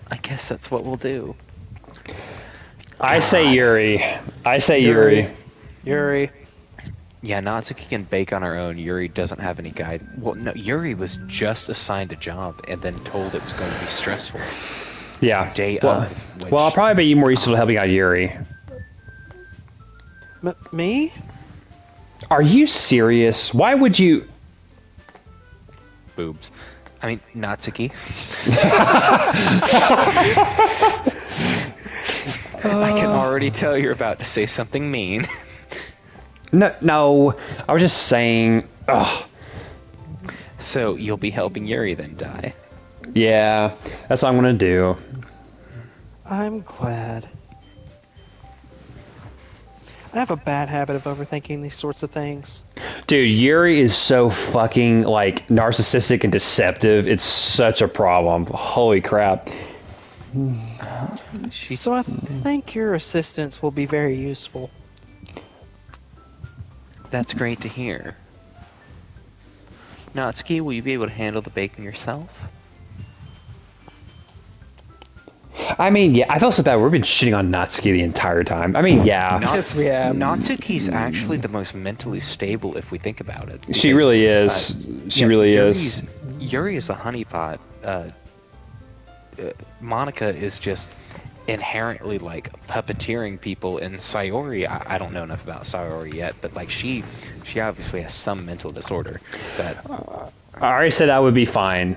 I guess that's what we'll do. I say Yuri. I say Yuri. Yuri. Yeah, Natsuki can bake on her own. Yuri doesn't have any guide. Well, no, Yuri was just assigned a job and then told it was going to be stressful. Yeah. Day well, of, which- well, I'll probably be more useful to helping out Yuri. Me? Are you serious? Why would you? Boobs. I mean, Natsuki. I can already tell you're about to say something mean. No. I was just saying. Ugh. So you'll be helping Yuri then, Die. Yeah, that's what I'm gonna do. I'm glad. I have a bad habit of overthinking these sorts of things. Dude, Yuri is so fucking like narcissistic and deceptive. It's such a problem. Holy crap. So I think your assistance will be very useful. That's great to hear. Natsuki, will you be able to handle the baking yourself? I mean, yeah, I felt so bad. We've been shitting on Natsuki the entire time. I mean, yeah. Yes, we have. Natsuki's actually the most mentally stable if we think about it. She because, really is. She really is. Yuri is a honeypot. Monica is just inherently like puppeteering people, and Sayori, I don't know enough about Sayori yet, but like she obviously has some mental disorder. That I already said I would be fine.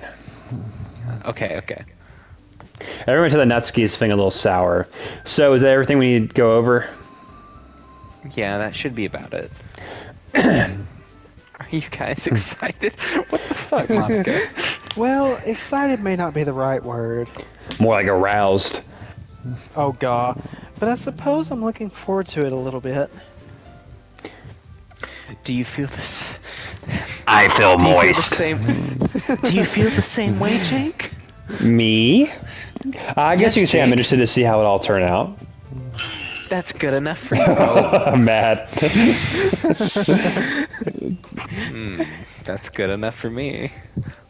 okay. Everyone said that Natsuki is feeling a little sour. So is that everything we need to go over? Yeah, that should be about it. Are you guys excited? What the fuck, Monica? Well, excited may not be the right word. More like aroused. Oh, God. But I suppose I'm looking forward to it a little bit. Do you feel this? I feel Do you feel the moist. same? Do you feel the same way, Jake? Me? I guess Yes, you can say I'm Jake. interested to see how it all turn out. That's good enough for you. I'm mad. That's good enough for me.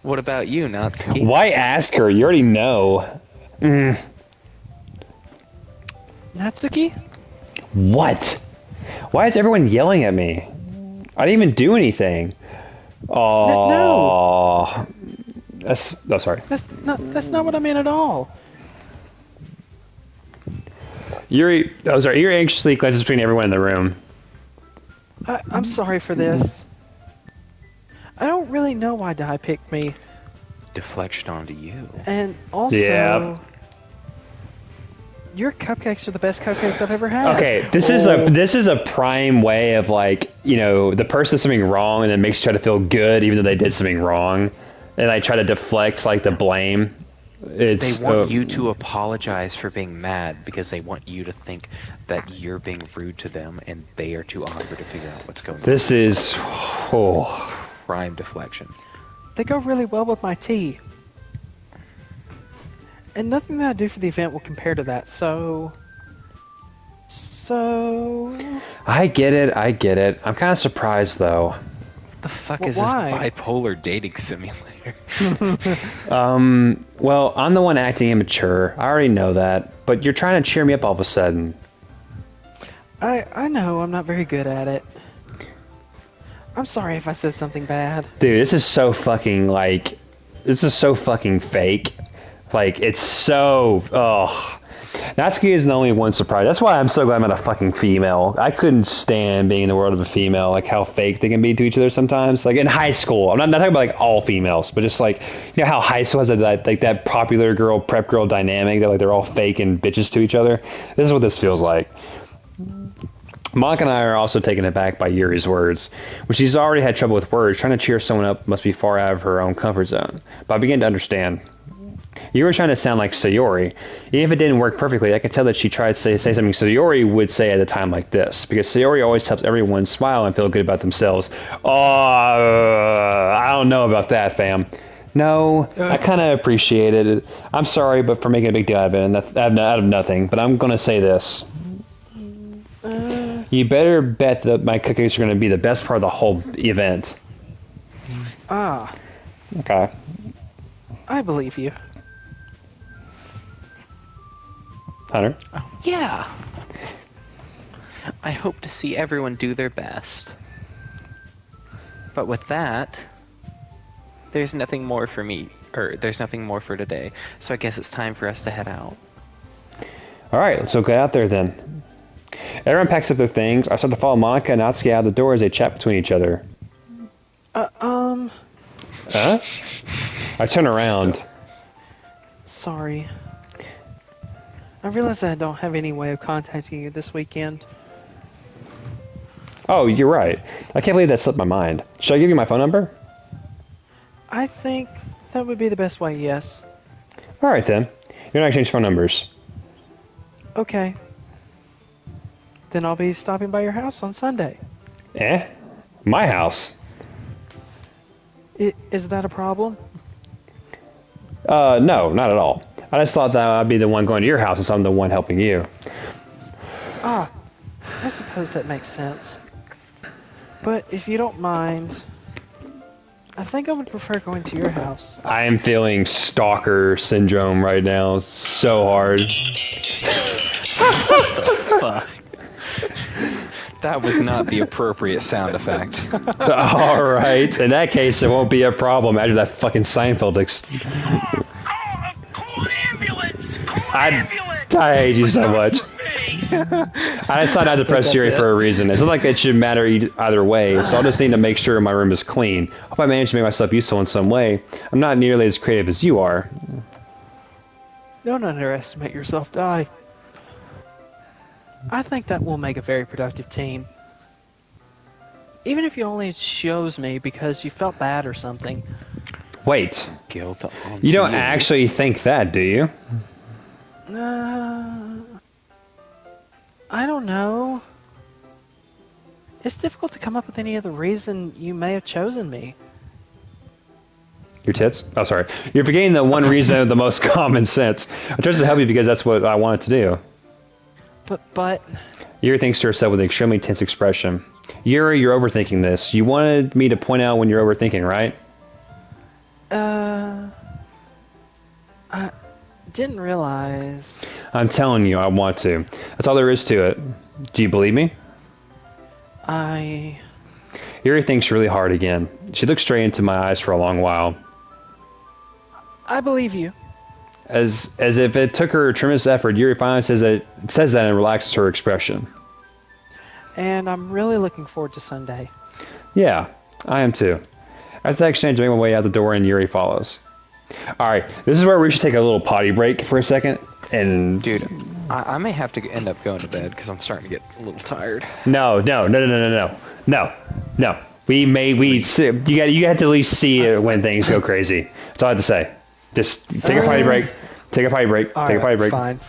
What about you, Natsuki? Why ask her? You already know. Natsuki? What? Why is everyone yelling at me? I didn't even do anything. Oh. No. That's. Oh, sorry. That's not what I meant at all. Yuri. Oh, sorry. Yuri anxiously glances between everyone in the room. I'm sorry for this. I don't really know why Dai picked me. Deflection onto you. And also... Yeah. Your cupcakes are the best cupcakes I've ever had. Okay, this is a prime way of like, you know, the person does something wrong and then makes you try to feel good even though they did something wrong, and I try to deflect like the blame. It's They want you to apologize for being mad because they want you to think that you're being rude to them and they are too awkward to figure out what's going on. This is Prime deflection. They go really well with my tea. And nothing that I do for the event will compare to that, so... I get it. I'm kind of surprised though. What the fuck Well, is why? this bipolar dating simulator? Well, I'm the one acting immature. I already know that, but you're trying to cheer me up all of a sudden. I know I'm not very good at it. I'm sorry if I said something bad. Dude, this is so fucking fake. Like, it's so... Ugh. Natsuki isn't the only one surprised. That's why I'm so glad I'm not a fucking female. I couldn't stand being in the world of a female, like how fake they can be to each other sometimes. Like in high school. I'm not talking about like all females, but just like, you know how high school has that popular girl, prep girl dynamic that like they're all fake and bitches to each other? This is what this feels like. Monica and I are also taken aback by Yuri's words. When she's already had trouble with words, trying to cheer someone up must be far out of her own comfort zone. But I begin to understand. You were trying to sound like Sayori. Even if it didn't work perfectly, I could tell that she tried to say something Sayori would say at a time like this. Because Sayori always helps everyone smile and feel good about themselves. Oh, I don't know about that, fam. No, I kind of appreciated it. I'm sorry, but for making a big deal out of it, and out of nothing. But I'm going to say this. You better bet that my cookies are going to be the best part of the whole event. Ah, Okay. I believe you. Hunter? Yeah. I hope to see everyone do their best. But with that, there's nothing more for me, or there's nothing more for today. So I guess it's time for us to head out. All right, let's go get out there then. Everyone packs up their things. I start to follow Monica and Natsuki out the door as they chat between each other. Huh? I turn around. Sorry. I realize that I don't have any way of contacting you this weekend. Oh, you're right. I can't believe that slipped my mind. Should I give you my phone number? I think that would be the best way, yes. All right, then. You're not exchange phone numbers. Okay. Then I'll be stopping by your house on Sunday. Eh? My house? Is that a problem? No, not at all. I just thought that I'd be the one going to your house since I'm the one helping you. Ah, I suppose that makes sense. But if you don't mind, I think I would prefer going to your house. I am feeling stalker syndrome right now so hard. Fuck. That was not the appropriate sound effect. All right. In that case, it won't be a problem after that fucking Seinfeld. I hate you so much. I decided not to press Yuri for a reason. It's not like it should matter either way, so I'll just need to make sure my room is clean. If I manage to make myself useful in some way, I'm not nearly as creative as you are. Don't underestimate yourself, Di. I think that will make a very productive team. Even if you only chose me because you felt bad or something. Wait, Guilt on you don't actually think that, do you? I don't know. It's difficult to come up with any other reason you may have chosen me. Your tits? Oh, sorry. You're forgetting the one reason of the most common sense. I tried to help you because that's what I wanted to do. But... Yuri thinks to herself with an extremely tense expression. Yuri, you're overthinking this. You wanted me to point out when you're overthinking, right? I didn't realize... I'm telling you, I want to. That's all there is to it. Do you believe me? Yuri thinks really hard again. She looks straight into my eyes for a long while. I believe you. As if it took her tremendous effort, Yuri finally says that and relaxes her expression. And I'm really looking forward to Sunday. Yeah, I am too. After that exchange, I make my way out the door and Yuri follows. Alright, this is where we should take a little potty break for a second. And Dude, I may have to end up going to bed because I'm starting to get a little tired. No. You got to at least see it when things go crazy. That's all I have to say. Just take a potty break. Take a potty break. Take a potty break. Fine.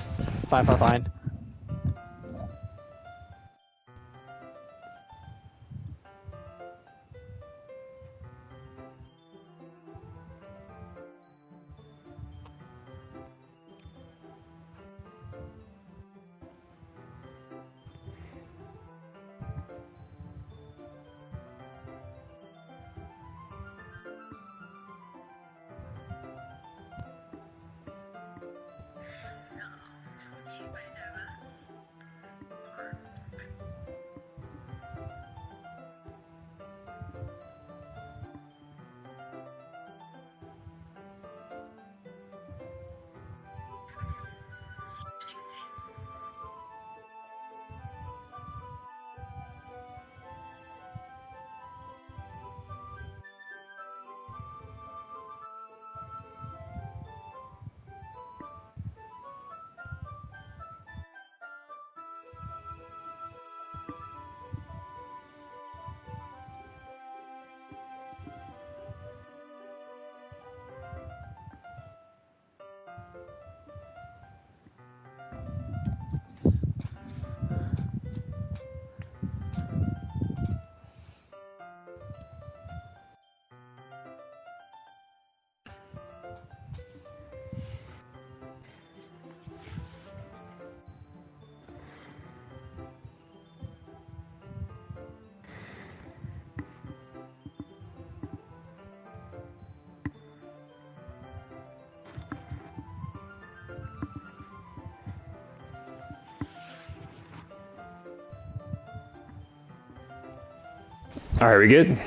Alright, we good?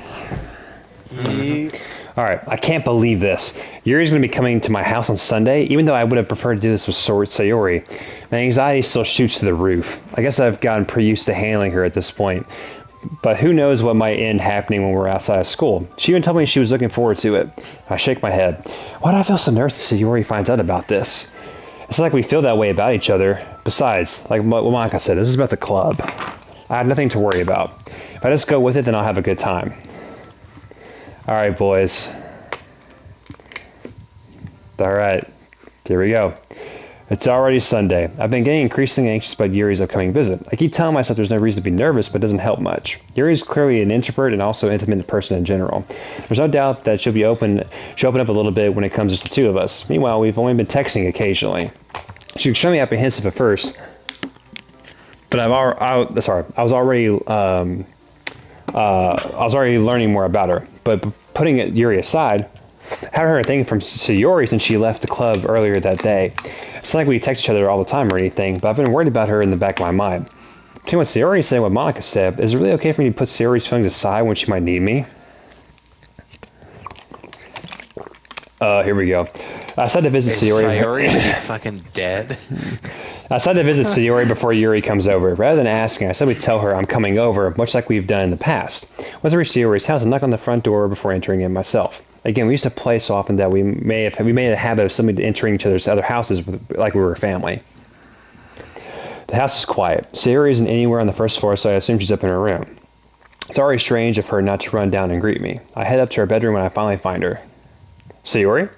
Alright, I can't believe this. Yuri's going to be coming to my house on Sunday, even though I would have preferred to do this with Sayori. My anxiety still shoots to the roof. I guess I've gotten pretty used to handling her at this point. But who knows what might end happening when we're outside of school. She even told me she was looking forward to it. I shake my head. Why do I feel so nervous that Sayori finds out about this? It's not like we feel that way about each other. Besides, like what Monica said, this is about the club. I have nothing to worry about. If I just go with it, then I'll have a good time. Alright, boys. Alright, here we go. It's already Sunday. I've been getting increasingly anxious about Yuri's upcoming visit. I keep telling myself there's no reason to be nervous, but it doesn't help much. Yuri's clearly an introvert and also an intimate person in general. There's no doubt that she'll open up a little bit when it comes to the two of us. Meanwhile, we've only been texting occasionally. She was extremely apprehensive at first, but I was already learning more about her. But putting Yuri aside, I haven't heard a thing from Sayori since she left the club earlier that day. It's not like we text each other all the time or anything, but I've been worried about her in the back of my mind. Between what Sayori said and what Monica said, is it really okay for me to put Sayori's feelings aside when she might need me? Here we go. I decided to visit Sayori. Sayori to be fucking dead. I decided to visit Sayori before Yuri comes over. Rather than asking, I said we'd tell her I'm coming over, much like we've done in the past. Once I reached Sayori's house, I knocked on the front door before entering it myself. Again, we used to play so often that we made a habit of somebody entering each other's other houses like we were a family. The house is quiet. Sayori isn't anywhere on the first floor, so I assume she's up in her room. It's already strange of her not to run down and greet me. I head up to her bedroom when I finally find her. Sayori?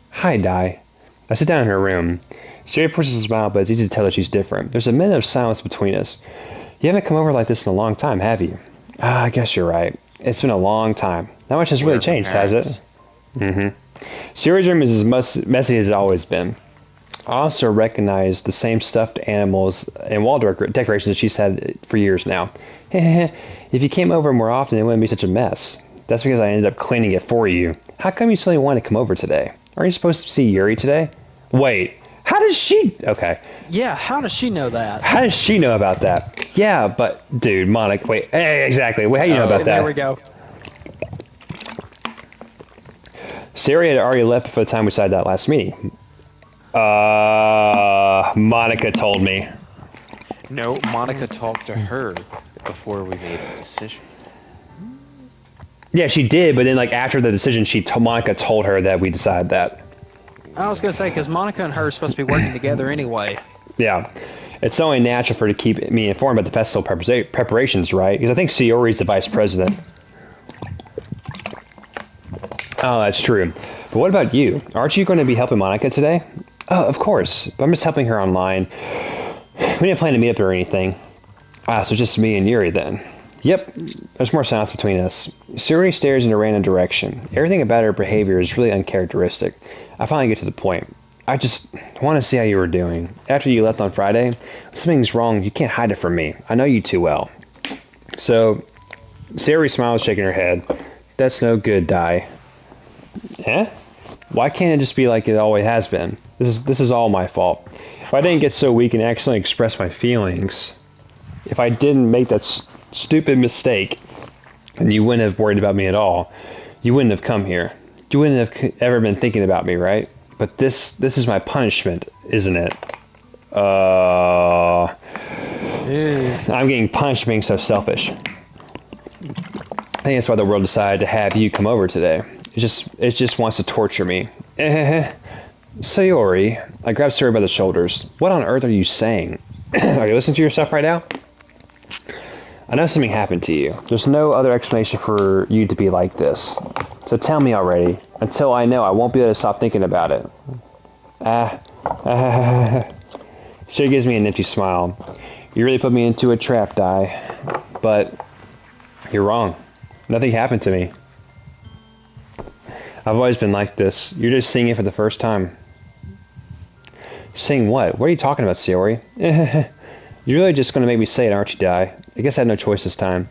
Hi, Dai. I sit down in her room. Sayori pushes a smile, but it's easy to tell that she's different. There's a minute of silence between us. You haven't come over like this in a long time, have you? I guess you're right. It's been a long time. Not much has really changed, has it? Sayori's room is as messy as it's always been. I also recognize the same stuffed animals and wall decorations that she's had for years now. If you came over more often, it wouldn't be such a mess. That's because I ended up cleaning it for you. How come you suddenly wanted to come over today? Aren't you supposed to see Yuri today? Wait, how does she... Okay. Yeah, how does she know that? How does she know about that? Yeah, but... Dude, Monica, wait. Hey, exactly. Wait, how do you know about that? There we go. Sayori had already left before the time we decided that last meeting. Monica told me. No, Monica talked to her before we made the decision. Yeah, she did, but then like after the decision, Monica told her that we decided that. I was going to say, because Monica and her are supposed to be working together anyway. Yeah. It's only natural for her to keep me informed about the festival preparations, right? Because I think Sayori's the vice president. Oh, that's true. But what about you? Aren't you going to be helping Monica today? Oh, of course. But I'm just helping her online. We didn't plan to meet up or anything. So just me and Yuri then. Yep, there's more silence between us. Sayori stares in a random direction. Everything about her behavior is really uncharacteristic. I finally get to the point. I just want to see how you were doing. After you left on Friday, if something's wrong, you can't hide it from me. I know you too well. So, Sayori smiles, shaking her head. That's no good, Dai. Eh? Why can't it just be like it always has been? This is all my fault. If I didn't get so weak and accidentally express my feelings, if I didn't make that stupid mistake, and you wouldn't have worried about me at all, you wouldn't have come here. You wouldn't have ever been thinking about me, right? But this is my punishment, isn't it? I'm getting punished for being so selfish. I think that's why the world decided to have you come over today. It just wants to torture me. Sayori, I grabbed Sayori by the shoulders. What on earth are you saying? Are you listening to yourself right now? I know something happened to you. There's no other explanation for you to be like this. So tell me already. Until I know, I won't be able to stop thinking about it. She gives me an empty smile. You really put me into a trap, Dai. But you're wrong. Nothing happened to me. I've always been like this. You're just seeing it for the first time. Seeing what? What are you talking about, Sayori? You're really just going to make me say it, aren't you, Dai? I guess I had no choice this time.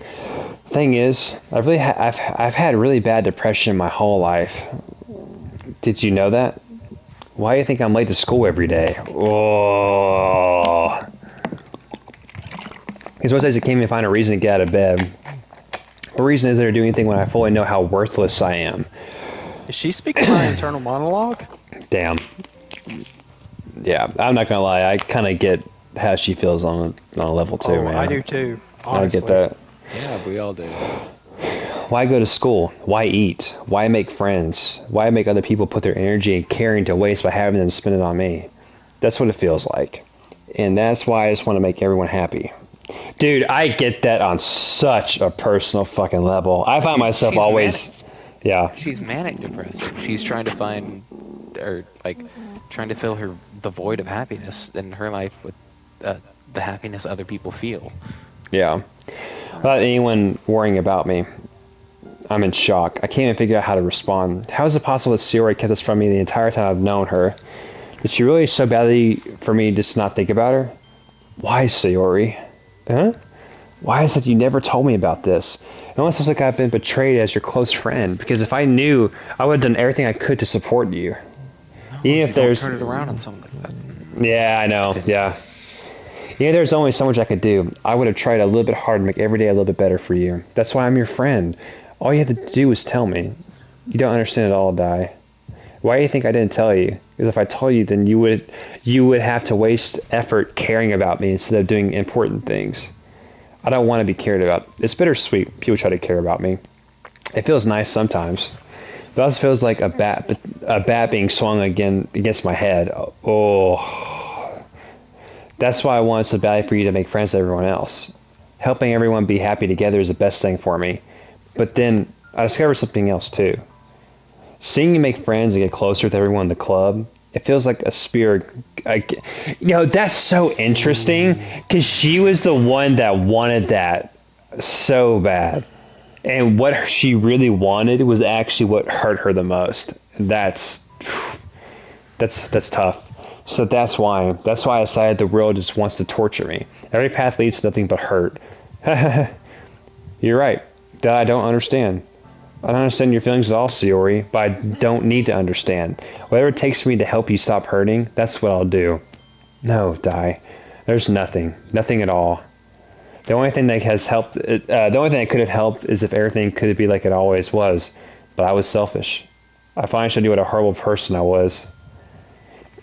Thing is, I've had really bad depression my whole life. Did you know that? Why do you think I'm late to school every day? Oh. Because most days I can't even find a reason to get out of bed. What reason is there to do anything when I fully know how worthless I am? Is she speaking my internal monologue? Damn. Yeah, I'm not gonna lie. I kind of get how she feels on a level too, Oh, man. I do too. Honestly. I get that. Yeah, we all do. Why go to school? Why eat? Why make friends? Why make other people put their energy and caring to waste by having them spend it on me? That's what it feels like. And that's why I just want to make everyone happy. Dude, I get that on such a personal fucking level. I find myself she's always... manic. Yeah. She's manic depressive. She's trying to find, or like, trying to fill the void of happiness in her life with the happiness other people feel. Yeah. Without anyone worrying about me, I'm in shock. I can't even figure out how to respond. How is it possible that Sayori kept this from me the entire time I've known her? Did she really so badly for me just not think about her? Why, Sayori? Huh? Why is it you never told me about this? It almost feels like I've been betrayed as your close friend, because if I knew, I would have done everything I could to support you. Even if there's... Turn it around on something like that. Yeah, I know, yeah. Even if there's only so much I could do, I would have tried a little bit harder to make every day a little bit better for you. That's why I'm your friend. All you had to do was tell me. You don't understand at all, Dai. Why do you think I didn't tell you? Because if I told you, then you would have to waste effort caring about me instead of doing important things. I don't want to be cared about. It's bittersweet. People try to care about me. It feels nice sometimes. It also feels like a bat being swung again against my head. Oh. That's why I want so badly for you to make friends with everyone else. Helping everyone be happy together is the best thing for me. But then I discovered something else too. Seeing you make friends and get closer with everyone in the club, it feels like a spirit. That's so interesting because she was the one that wanted that so bad. And what she really wanted was actually what hurt her the most. That's tough. So that's why I decided the world just wants to torture me. Every path leads to nothing but hurt. You're right. That I don't understand. I don't understand your feelings at all, Sayori, but I don't need to understand. Whatever it takes for me to help you stop hurting, that's what I'll do. No, Dai. There's nothing. Nothing at all. The only thing that has helped, the only thing that could have helped is if everything could be like it always was. But I was selfish. I finally showed you what a horrible person I was.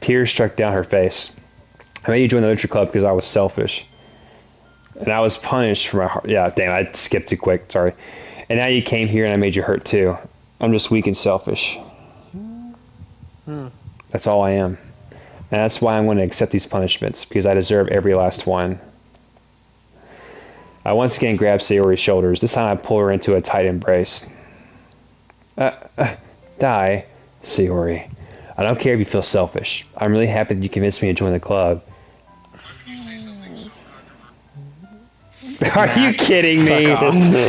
Tears struck down her face. I made you join the literature club because I was selfish. And I was punished for my heart. Yeah, damn, I skipped too quick. Sorry. And now you came here and I made you hurt too. I'm just weak and selfish. That's all I am. And that's why I'm going to accept these punishments, because I deserve every last one. I once again grabbed Sayori's shoulders. This time I pull her into a tight embrace. Dai, Sayori. I don't care if you feel selfish. I'm really happy that you convinced me to join the club. Are you kidding me?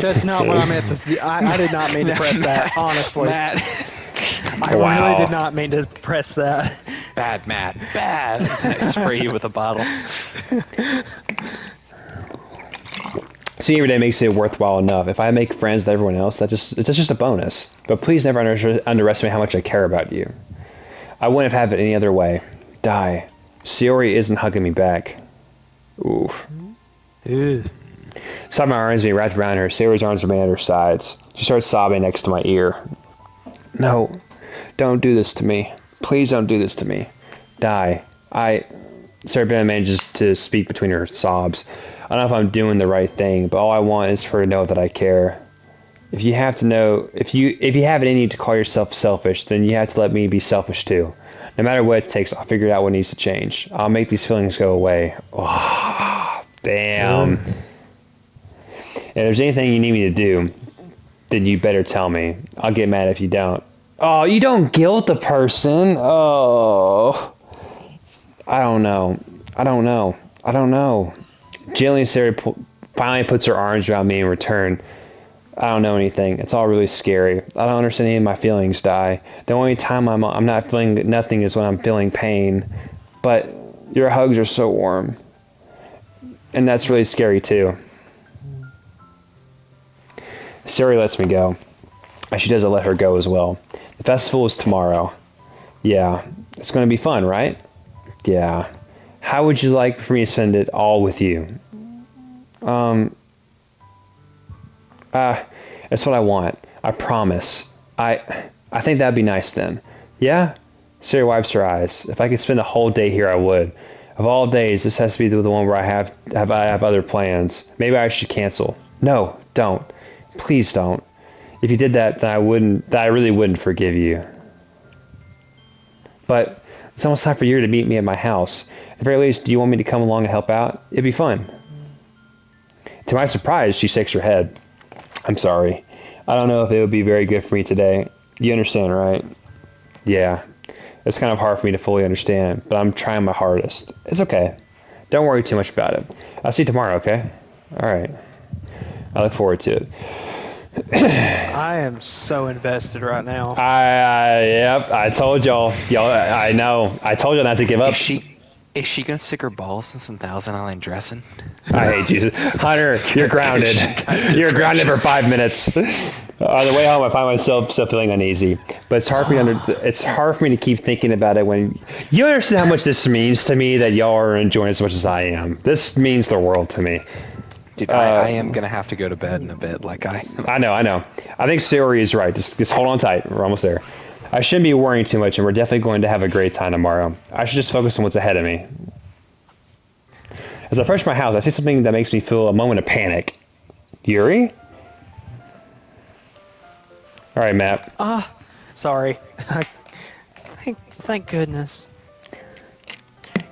That's not what I meant to... I did not mean to press that, honestly. Matt. I really did not mean to press that. Bad, Matt. Bad. I spray you with a bottle. Seeing every day makes it worthwhile enough. If I make friends with everyone else, it's just a bonus. But please never underestimate how much I care about you. I wouldn't have it any other way. Dai. Sayori isn't hugging me back. Oof. Ew. Stopped my arms being wrapped around her. Sayori's arms remain at her sides. She starts sobbing next to my ear. No, don't do this to me. Please don't do this to me. Dai. Sarah manages to speak between her sobs. I don't know if I'm doing the right thing, but all I want is for her to know that I care. If you have it in you to call yourself selfish, then you have to let me be selfish too. No matter what it takes, I'll figure out what needs to change. I'll make these feelings go away. Oh, damn. If there's anything you need me to do, then you better tell me. I'll get mad if you don't. Oh, you don't guilt the person. Oh. I don't know. Jillian Sarah finally puts her arms around me in return. I don't know anything. It's all really scary. I don't understand any of my feelings, Dai. The only time I'm not feeling nothing is when I'm feeling pain. But your hugs are so warm. And that's really scary too. Sari lets me go. She doesn't let her go as well. The festival is tomorrow. Yeah. It's going to be fun, right? Yeah. How would you like for me to spend it all with you? It's what I want. I promise. I think that'd be nice then. Yeah? Sarah wipes her eyes. If I could spend a whole day here, I would. Of all days, this has to be the one where I have other plans. Maybe I should cancel. No, don't. Please don't. If you did that, then I really wouldn't forgive you. But it's almost time for you to meet me at my house. At the very least, do you want me to come along and help out? It'd be fun. To my surprise, she shakes her head. I'm sorry. I don't know if it would be very good for me today. You understand, right? Yeah. It's kind of hard for me to fully understand, but I'm trying my hardest. It's okay. Don't worry too much about it. I'll see you tomorrow, okay? All right. I look forward to it. I am so invested right now. Yep. I told y'all. I know. I told y'all not to give up. Is she gonna stick her balls in some Thousand Island dressing? I hate you, Hunter. You're grounded. You're grounded for 5 minutes. On the way home, I find myself still feeling uneasy. But it's hard for me to keep thinking about it when you understand how much this means to me. That y'all are enjoying as much as I am. This means the world to me. Dude, I am gonna have to go to bed in a bit. I know. I think Siri is right. Just hold on tight. We're almost there. I shouldn't be worrying too much, and we're definitely going to have a great time tomorrow. I should just focus on what's ahead of me. As I approach my house, I see something that makes me feel a moment of panic. Yuri? All right, Matt. Sorry. Thank goodness.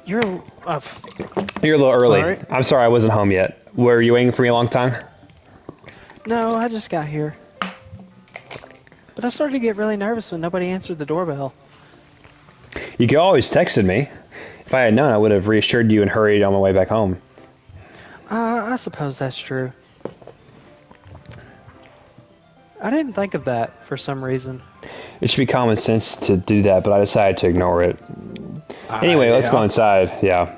You're a little early. Sorry? I'm sorry I wasn't home yet. Were you waiting for me a long time? No, I just got here. But I started to get really nervous when nobody answered the doorbell. You could always texted me. If I had known, I would have reassured you and hurried on my way back home. I suppose that's true. I didn't think of that for some reason. It should be common sense to do that, but I decided to ignore it. Anyway, let's go inside. Yeah.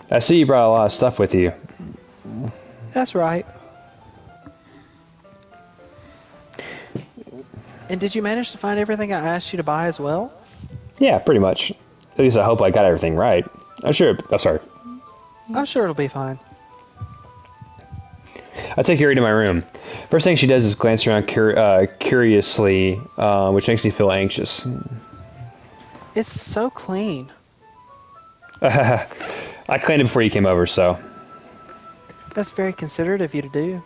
I see you brought a lot of stuff with you. That's right. And did you manage to find everything I asked you to buy as well? Yeah, pretty much. At least I hope I got everything right. I'm sure it'll be fine. I take Yuri to my room. First thing she does is glance around curiously, which makes me feel anxious. It's so clean. I cleaned it before you came over, so... That's very considerate of you to do.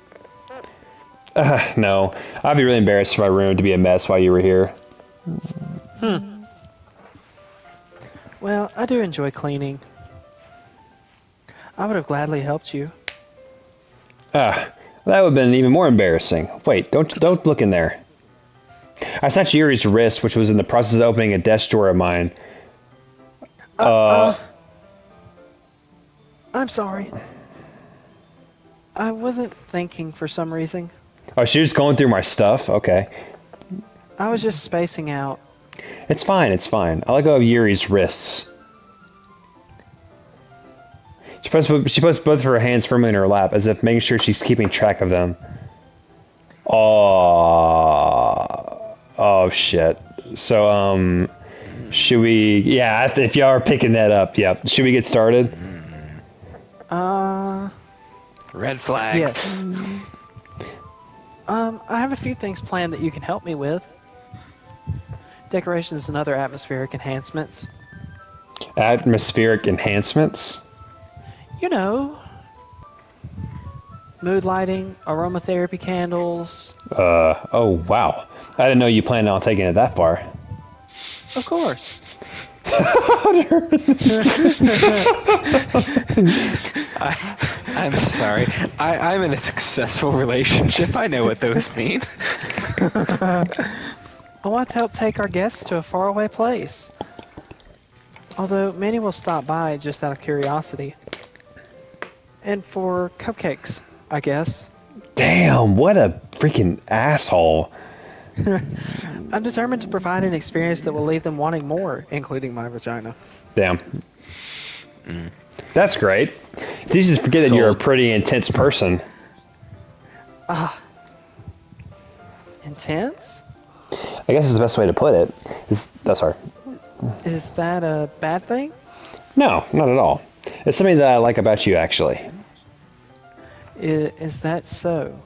No. I'd be really embarrassed for my room to be a mess while you were here. Well, I do enjoy cleaning. I would have gladly helped you. That would have been even more embarrassing. Wait, don't look in there. I snatched Yuri's wrist, which was in the process of opening a desk drawer of mine. I'm sorry. I wasn't thinking for some reason. Oh, she was going through my stuff? Okay. I was just spacing out. It's fine. I let go of Yuri's wrists. She puts both of her hands firmly in her lap, as if making sure she's keeping track of them. Oh shit. So, should we... Yeah, if y'all are picking that up, yeah. Should we get started? Red flags. Yes. I have a few things planned that you can help me with. Decorations and other atmospheric enhancements. Atmospheric enhancements? You know, mood lighting, aromatherapy candles. Oh wow. I didn't know you planned on taking it that far. Of course. I'm sorry. I'm in a successful relationship. I know what those mean. I want to help take our guests to a faraway place. Although many will stop by just out of curiosity. And for cupcakes, I guess. Damn, what a freaking asshole. I'm determined to provide an experience that will leave them wanting more, including my vagina. Damn. That's great. It's easy to forget that you're a pretty intense person. Intense? I guess is the best way to put it. That's hard. Is that a bad thing? No, not at all. It's something that I like about you, actually. Is that so?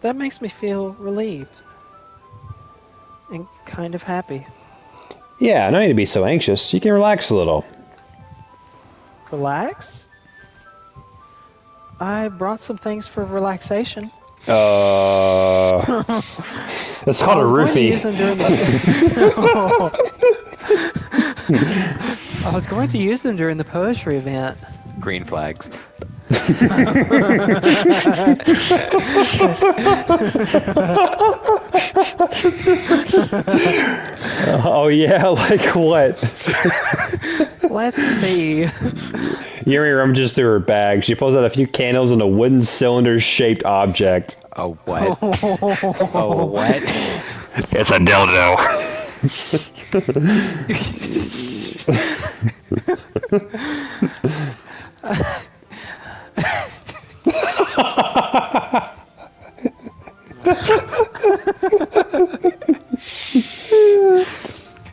That makes me feel relieved. And kind of happy. Yeah, no need to be so anxious. You can relax a little. Relax? I brought some things for relaxation. It's called a I was going to use roofie. them during the... I was going to use them during the poetry event. Green flags. Oh yeah, like what? Let's see. Yuri rummages through her bag. She pulls out a few candles and a wooden cylinder-shaped object. Oh, what? Oh, what? It's a dildo.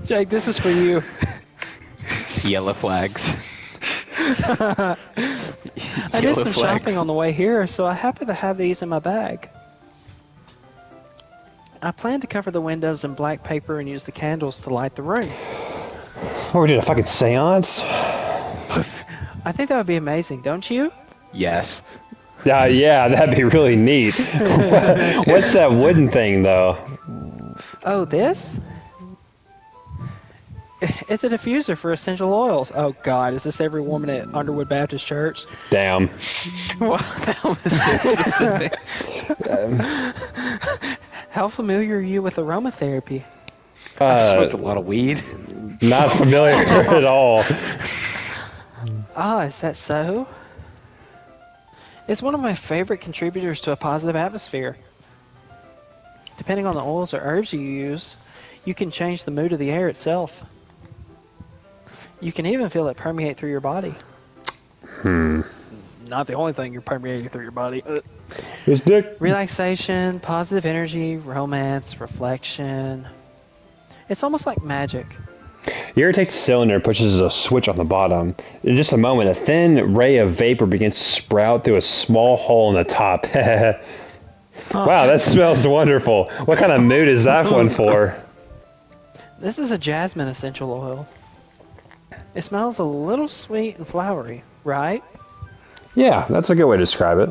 Jake, this is for you. Yellow flags. I did some shopping on the way here, so I happen to have these in my bag. I plan to cover the windows in black paper and use the candles to light the room. Oh, we did a fucking seance? I think that would be amazing, don't you? Yes. Yeah, that'd be really neat. What's that wooden thing, though? Oh, this? It's a diffuser for essential oils. Oh God, is this every woman at Underwood Baptist Church? Damn. Wow, that was so specific. How familiar are you with aromatherapy? I've smoked a lot of weed. Not familiar at all. Ah, is that so? It's one of my favorite contributors to a positive atmosphere. Depending on the oils or herbs you use, you can change the mood of the air itself. You can even feel it permeate through your body. Not the only thing you're permeating through your body. His dick. Relaxation, positive energy, romance, reflection. It's almost like magic. Yuri takes the cylinder and pushes a switch on the bottom. In just a moment, a thin ray of vapor begins to sprout through a small hole in the top. Wow, that smells wonderful. What kind of mood is that one for? This is a jasmine essential oil. It smells a little sweet and flowery, right? Yeah, that's a good way to describe it.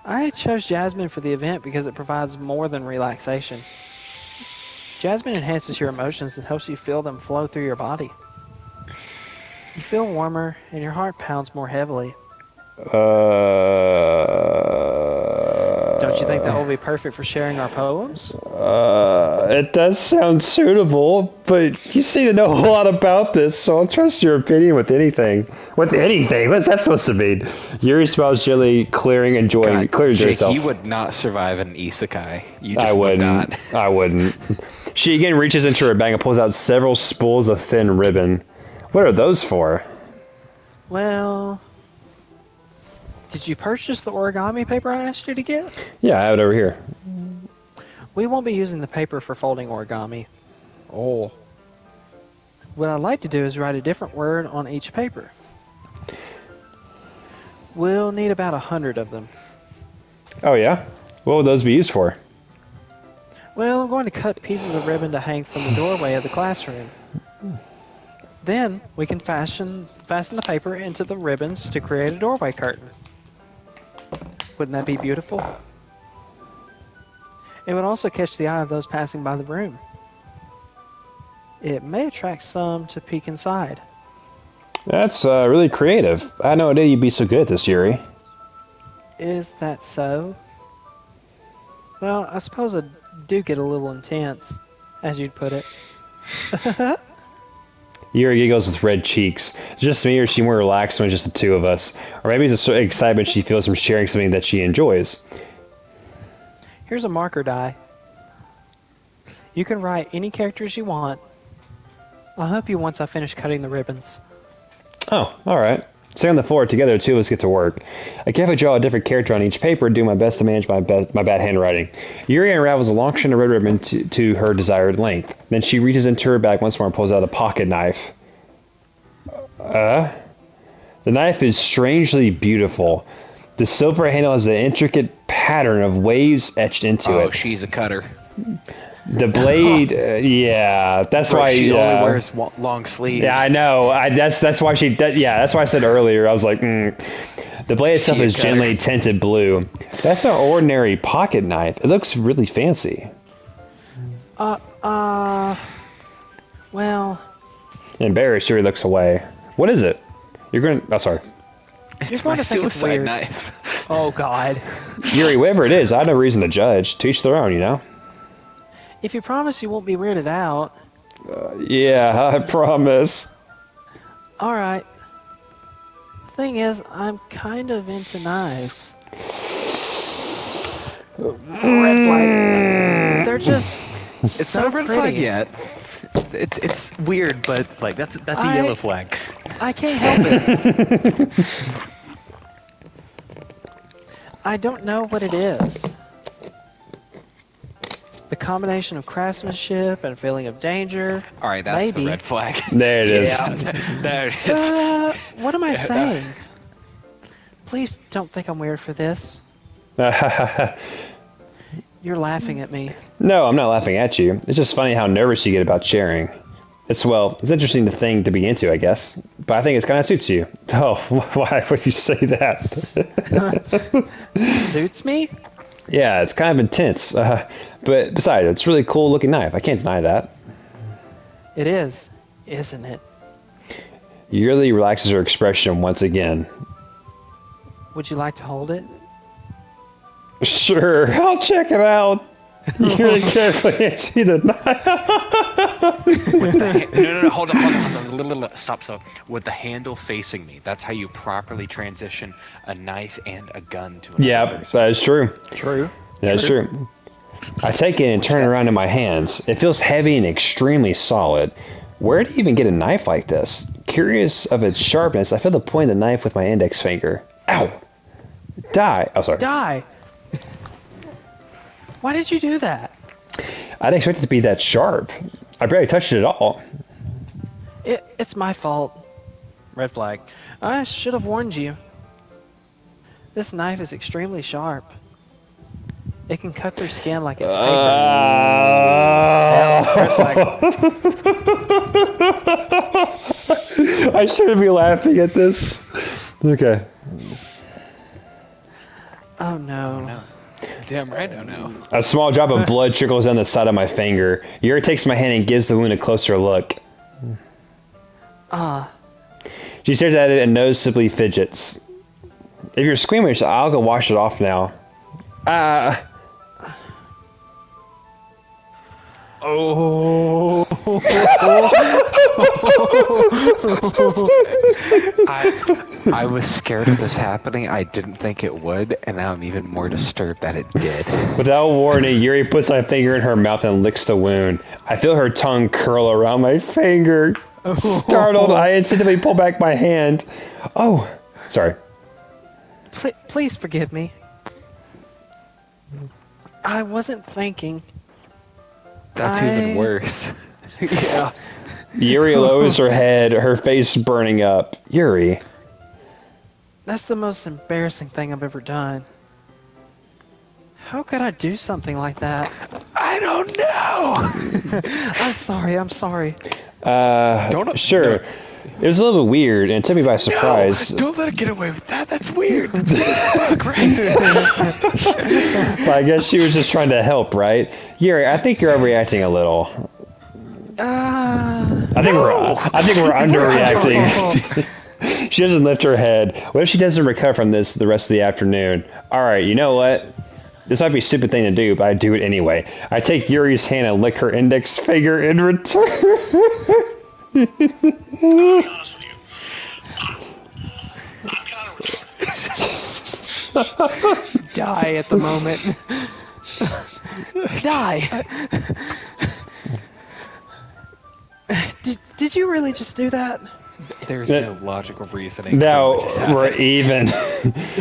I chose jasmine for the event because it provides more than relaxation. Jasmine enhances your emotions and helps you feel them flow through your body. You feel warmer and your heart pounds more heavily. Don't you think that will be perfect for sharing our poems? It does sound suitable, but you seem to know a lot about this, so I'll trust your opinion with anything. With anything? What's that supposed to mean? Yuri smiles gently, clearing God, to Jake, herself. you would not survive an isekai. You just I would wouldn't. not. I wouldn't. She again reaches into her bag and pulls out several spools of thin ribbon. What are those for? Well, did you purchase the origami paper I asked you to get? Yeah, I have it over here. We won't be using the paper for folding origami. Oh. What I'd like to do is write a different word on each paper. We'll need about 100 of them. Oh, yeah? What would those be used for? Well, I'm going to cut pieces of ribbon to hang from the doorway of the classroom. Then we can fasten the paper into the ribbons to create a doorway curtain. Wouldn't that be beautiful? It would also catch the eye of those passing by the room. It may attract some to peek inside. That's really creative. I had no idea you'd be so good at this, Yuri. Is that so? Well, I suppose I do get a little intense, as you'd put it. Yuri giggles with red cheeks. It's just me, or is she more relaxed when it's just the two of us? Or maybe it's a sort of excitement she feels from sharing something that she enjoys. Here's a marker die. You can write any characters you want. I'll help you once I finish cutting the ribbons. Oh, alright. Stay on the floor together, the two of us get to work. I carefully draw a different character on each paper and do my best to manage my bad handwriting. Yuri unravels a long strand of red ribbon to her desired length. Then she reaches into her bag once more and pulls out a pocket knife. The knife is strangely beautiful. The silver handle has an intricate pattern of waves etched into Oh, it. she's a cutter. The blade, yeah, that's Bro, why. she only wears long sleeves. Yeah, I know. That's why she. That's why I said earlier. I was like, the blade itself She a is cutter. gently tinted blue. That's an ordinary pocket knife. It looks really fancy. Well, Embarrassed, Yuri looks away. What is it? You're going to... Oh, sorry. you're It's going my to think it's suicide weird. knife. Oh, God. Yuri, whatever it is, I have no reason to judge. To each their own, you know? If you promise you won't be weirded out, Yeah, I promise. alright. The thing is, I'm kind of into knives. Red flag. They're just It's so not a red pretty. flag yet. It's weird, but like that's a yellow flag. I can't help it. I don't know what it is. The combination of craftsmanship and a feeling of danger. All right, that's Maybe. the red flag. There it is. There it is. What am I saying? Please don't think I'm weird for this. You're laughing at me. No, I'm not laughing at you. It's just funny how nervous you get about sharing. It's interesting thing to be into, I guess. But I think it kind of suits you. Oh, why would you say that? Suits me? Yeah, it's kind of intense. But besides, it's a really cool looking knife. I can't deny that. It is, isn't it? Yuri relaxes her expression once again. Would you like to hold it? Sure, I'll check it out. Yuri carefully empty the knife. No, hold on. Stop. With the handle facing me. That's how you properly transition a knife and a gun to another Yeah, person. that is true. True. That's true. I take it and turn it around in my hands. It feels heavy and extremely solid. Where do you even get a knife like this? Curious of its sharpness, I feel the point of the knife with my index finger. Ow! Die! Oh, sorry. Die! Why did you do that? I didn't expect it to be that sharp. I barely touched it at all. It's my fault. Red flag. I should have warned you. This knife is extremely sharp. It can cut through skin like it's paper. Red flag. I shouldn't be laughing at this. Okay. Oh no. Damn right I know. A small drop of blood trickles down the side of my finger. Yuri takes my hand and gives the wound a closer look. She stares at it and noticeably fidgets. If you're squeamish, I'll go wash it off now. Oh. I was scared of this happening. I didn't think it would, and now I'm even more disturbed that it did. Without warning, Yuri puts my finger in her mouth and licks the wound. I feel her tongue curl around my finger. Startled, I instinctively pull back my hand. Oh, sorry. Please forgive me. I wasn't thinking. That's even worse. Yeah. Yuri lowers her head, her face burning up. Yuri. That's the most embarrassing thing I've ever done. How could I do something like that? I don't know. I'm sorry. Sure. It was a little bit weird and it took me by surprise. Don't let it get away with that. That's weird. But I guess she was just trying to help, right? Yuri, I think you're overreacting a little. I think we're underreacting. She doesn't lift her head. What if she doesn't recover from this the rest of the afternoon? Alright, you know what? This might be a stupid thing to do, but I do it anyway. I take Yuri's hand and lick her index finger in return. Die at the moment. Die. Did you really just do that? There's no logical reasoning. Now for what just happened. we're even.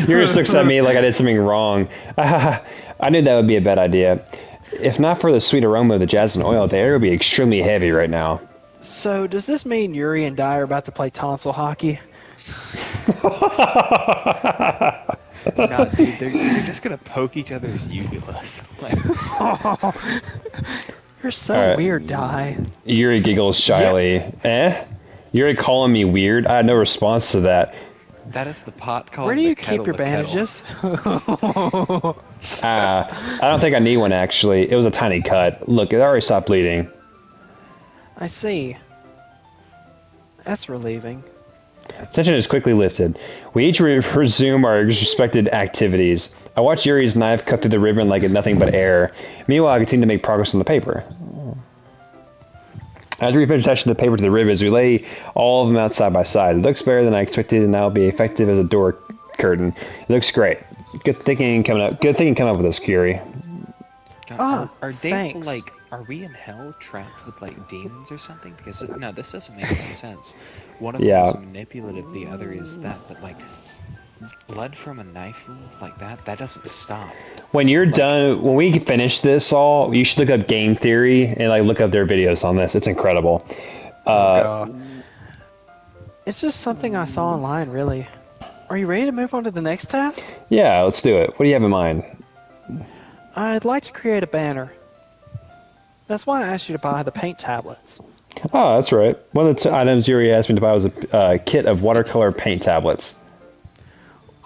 Yuri looks at me like I did something wrong. I knew that would be a bad idea. If not for the sweet aroma of the jasmine oil, the air would be extremely heavy right now. So does this mean Yuri and Di are about to play tonsil hockey? Nah, dude, they're just gonna poke each other's uvulas. Like, You're so Alright. weird, Di. Yuri giggles shyly. Eh? You're calling me weird? I had no response to that. that is the pot calling Where do the you kettle keep your the kettle. bandages? I don't think I need one, actually. It was a tiny cut. Look, it already stopped bleeding. I see. That's relieving. Tension is quickly lifted. We each resume our respected activities. I watch Yuri's knife cut through the ribbon like it's nothing but air. Meanwhile, I continue to make progress on the paper. After we finish attaching the paper to the ribbons, we lay all of them out side by side. It looks better than I expected, and now will be effective as a door curtain. It looks great. Good thinking coming up. Good thinking coming up with this, Yuri. God, Ah, are they thanks. like? Are we in hell trapped with like demons or something? Because no, this doesn't make any sense. One of them Yeah. is manipulative, the other is that. But like, blood from a knife wound like that doesn't stop. When you're done, when we finish this all, you should look up game theory and like look up their videos on this. It's incredible. It's just something I saw online, really. Are you ready to move on to the next task? Yeah, let's do it. What do you have in mind? I'd like to create a banner. That's why I asked you to buy the paint tablets. Oh, that's right. One of the items Yuri asked me to buy was a kit of watercolor paint tablets.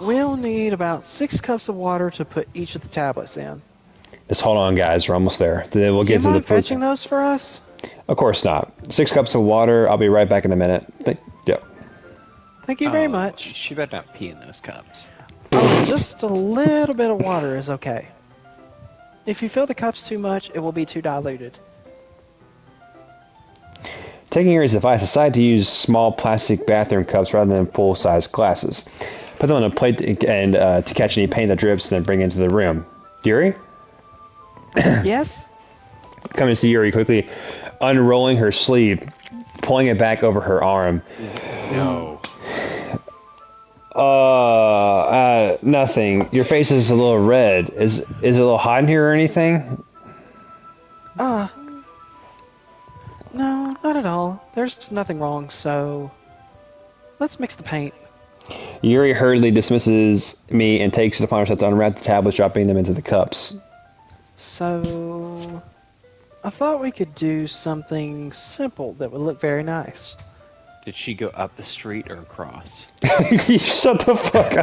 We'll need about 6 cups of water to put each of the tablets in. Just hold on, guys. We're almost there. Then we'll Do you get to the mind first. fetching those for us? Of course not. 6 cups of water. I'll be right back in a minute. Yeah. Thank you very Oh, much. She better not pee in those cups. Oh, just a little bit of water is okay. If you fill the cups too much, it will be too diluted. Taking Yuri's advice, I decided to use small plastic bathroom cups rather than full-size glasses. Put them on a plate and to catch any paint that drips, and then bring it into the room. Yuri? Yes? Coming to see Yuri quickly, unrolling her sleeve, pulling it back over her arm. No. Nothing. Your face is a little red. Is it a little hot in here or anything? No, not at all. There's nothing wrong, so... Let's mix the paint. Yuri hurriedly dismisses me and takes it upon herself to unwrap the tablets, dropping them into the cups. So... I thought we could do something simple that would look very nice. Did she go up the street or across? Shut the fuck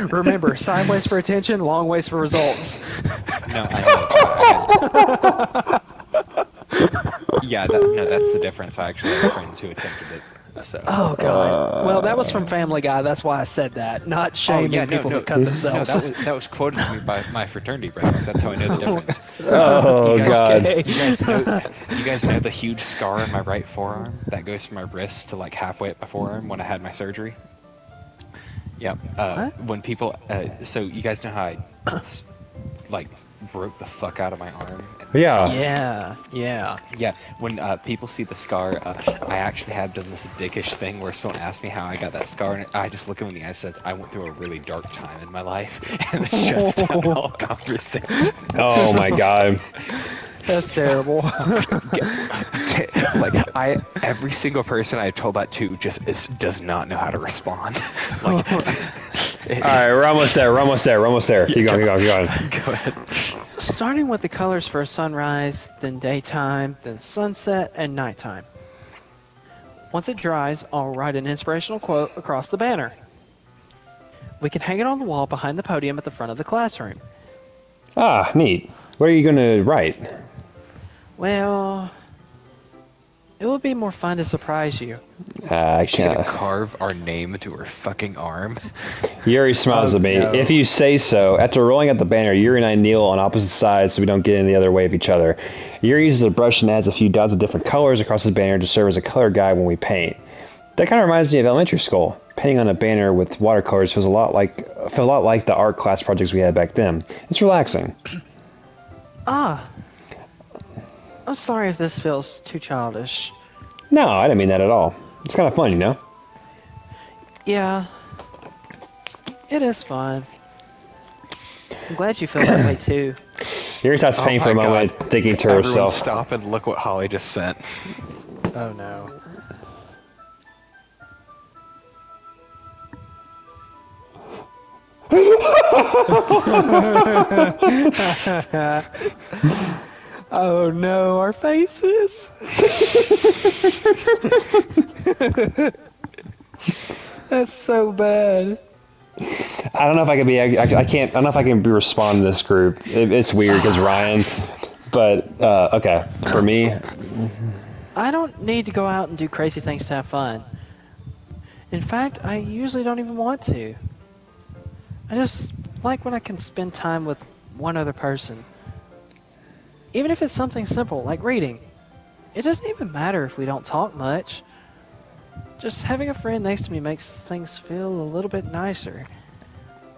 up. Remember, sideways for attention, long ways for results. No, I know. Yeah, that's the difference. I actually have friends who attempted it. So. Oh, God. Well, that was from Family Guy. That's why I said that. Not shaming people that cut themselves. No, that was quoted to me by my fraternity brothers. That's how I know the difference. Oh, God. You guys know the huge scar on my right forearm that goes from my wrist to like halfway up my forearm when I had my surgery? Yeah. What? When people, so you guys know how I like broke the fuck out of my arm? Yeah. Yeah. Yeah, when people see the scar, I actually have done this dickish thing where someone asked me how I got that scar, and I just look at them in the eye and says, I went through a really dark time in my life, and it shuts down all conversation. Oh, my God. That's terrible. Like, every single person I've told that to just does not know how to respond. Like, All right, we're almost there. Keep going. Go ahead. Starting with the colors for sunrise, then daytime, then sunset, and nighttime. Once it dries, I'll write an inspirational quote across the banner. We can hang it on the wall behind the podium at the front of the classroom. Ah, neat. What are you going to write? Well, it would be more fun to surprise you. I She gonna can't. carve our name into her fucking arm. Yuri smiles at me. no. If you say so. After rolling out the banner, Yuri and I kneel on opposite sides so we don't get in the other way of each other. Yuri uses a brush and adds a few dots of different colors across the banner to serve as a color guide when we paint. That kind of reminds me of elementary school. Painting on a banner with watercolors feels a lot like the art class projects we had back then. It's relaxing. Ah. I'm sorry if this feels too childish. No, I didn't mean that at all. It's kind of fun, you know? Yeah. It is fun. I'm glad you feel that way too. Yuri stops Oh painting for a my moment, God. thinking to Everyone herself. stop and look what Holly just sent. Oh no. Oh no, our faces. That's so bad. I don't know if I can be. I can't. I don't know if I can be respond to this group. It's weird because Ryan. But okay, for me, I don't need to go out and do crazy things to have fun. In fact, I usually don't even want to. I just like when I can spend time with one other person. Even if it's something simple, like reading. It doesn't even matter if we don't talk much. Just having a friend next to me makes things feel a little bit nicer.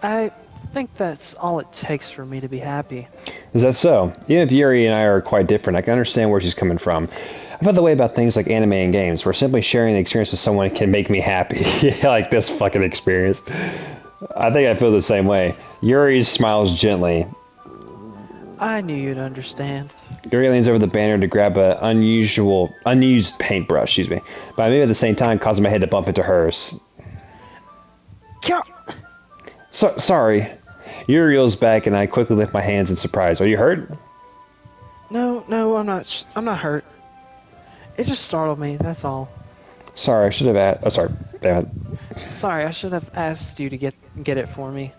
I think that's all it takes for me to be happy. is that so? Even if Yuri and I are quite different, I can understand where she's coming from. I felt the way about things like anime and games, where simply sharing the experience with someone can make me happy. Like this fucking experience. I think I feel the same way. Yuri smiles gently. I knew you'd understand. Yuri leans over the banner to grab an unused paintbrush, but I move at the same time, causing my head to bump into hers. Kya! Sorry. Yuri reels back, and I quickly lift my hands in surprise. Are you hurt? No, I'm not. I'm not hurt. It just startled me. That's all. Sorry, I should have asked. Oh, sorry. Damn it. Sorry, I should have asked you to get it for me.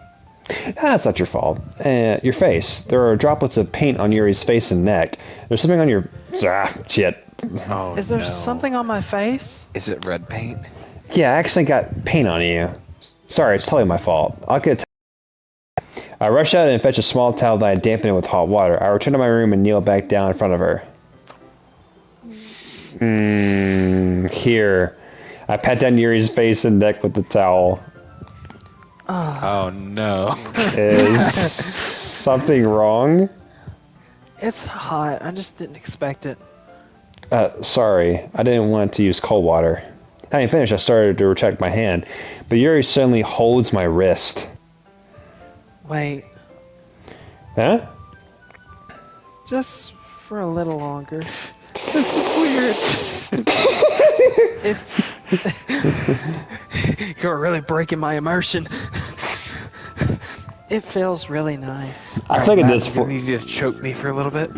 That's not your fault. Your face. There are droplets of paint on Yuri's face and neck. There's something on your... shit. Oh, Is there no. something on my face? Is it red paint? Yeah, I actually got paint on you. Sorry, it's totally my fault. I'll get I rush out and fetch a small towel that I dampen it with hot water. I return to my room and kneel back down in front of her. Here. I pat down Yuri's face and neck with the towel. Oh no. Is something wrong? It's hot. I just didn't expect it. Sorry. I didn't want to use cold water. Having finished, I started to retract my hand, but Yuri suddenly holds my wrist. Wait, Huh? just for a little longer. This is weird. If you're really breaking my immersion. It feels really nice. I think at this You point... need to choke me for a little bit.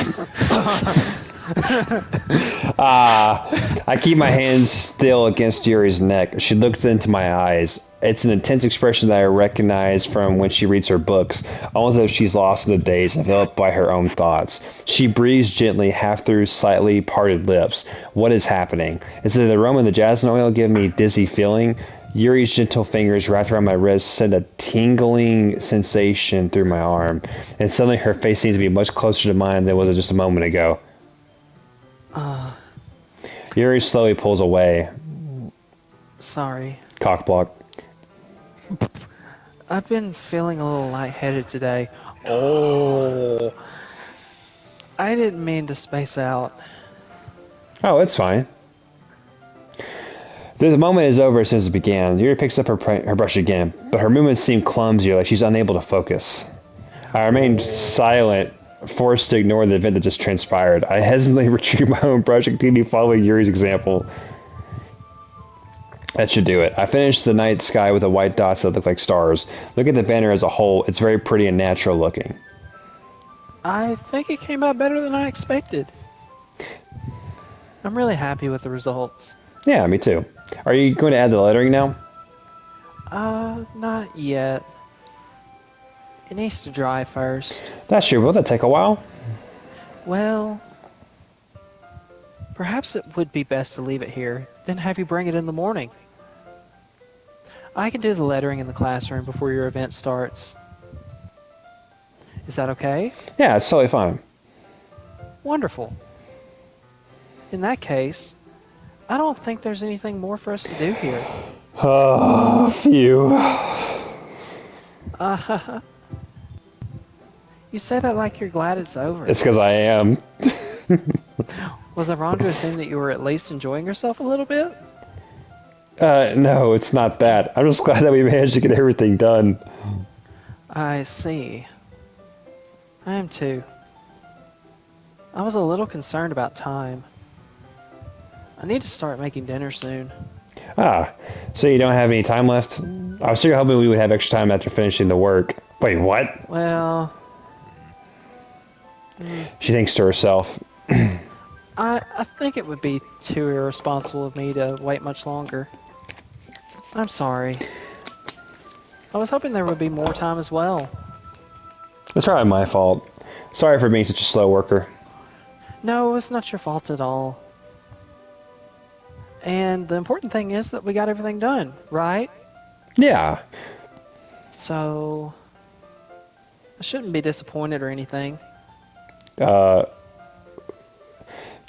I keep my hands still against Yuri's neck. She looks into my eyes. It's an intense expression that I recognize from when she reads her books, almost as if she's lost in the daze, enveloped by her own thoughts. She breathes gently, half through slightly parted lips. What is happening? Is it the aroma of the jasmine oil giving me a dizzy feeling? Yuri's gentle fingers wrapped around my wrist send a tingling sensation through my arm, and suddenly her face seems to be much closer to mine than it was just a moment ago. Yuri slowly pulls away. Sorry. Cockblock. I've been feeling a little lightheaded today. Oh. I didn't mean to space out. Oh, it's fine. The moment is over as soon as it began. Yuri picks up her brush again, but her movements seem clumsy, like she's unable to focus. I remained silent, forced to ignore the event that just transpired. I hesitantly retrieved my own brush and continued following Yuri's example. That should do it. I finished the night sky with the white dots that look like stars. Look at the banner as a whole. It's very pretty and natural looking. I think it came out better than I expected. I'm really happy with the results. Yeah, me too. Are you going to add the lettering now? Not yet. It needs to dry first. That's true. Will that take a while? Well, perhaps it would be best to leave it here, then have you bring it in the morning. I can do the lettering in the classroom before your event starts. Is that okay? Yeah, it's totally fine. Wonderful. In that case, I don't think there's anything more for us to do here. Oh, phew. You say that like you're glad it's over. It's because I am. Was I wrong to assume that you were at least enjoying yourself a little bit? No, it's not that. I'm just glad that we managed to get everything done. I see. I am too. I was a little concerned about time. I need to start making dinner soon. Ah, so you don't have any time left? I was still hoping we would have extra time after finishing the work. Wait, what? Well, She thinks to herself. I think it would be too irresponsible of me to wait much longer. I'm sorry. I was hoping there would be more time as well. It's probably my fault. Sorry for being such a slow worker. No, it's not your fault at all. And the important thing is that we got everything done, right? Yeah. So, I shouldn't be disappointed or anything.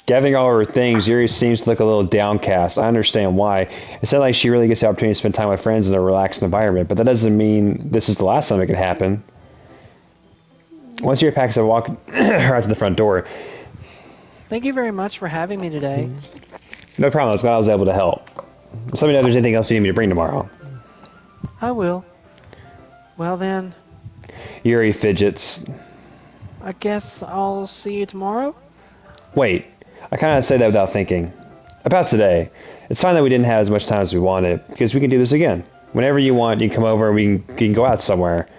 Gathering all her things, Yuri seems to look a little downcast. I understand why. It's not like she really gets the opportunity to spend time with friends in a relaxed environment, but that doesn't mean this is the last time it could happen. Once Yuri packs, I walk her out to the front door. Thank you very much for having me today. No problem. I was glad I was able to help. Just let me know if there's anything else you need me to bring tomorrow. I will. Well then, Yuri fidgets. I guess I'll see you tomorrow? Wait. I kind of say that without thinking. About today. It's fine that we didn't have as much time as we wanted, because we can do this again. Whenever you want, you can come over and we can go out somewhere.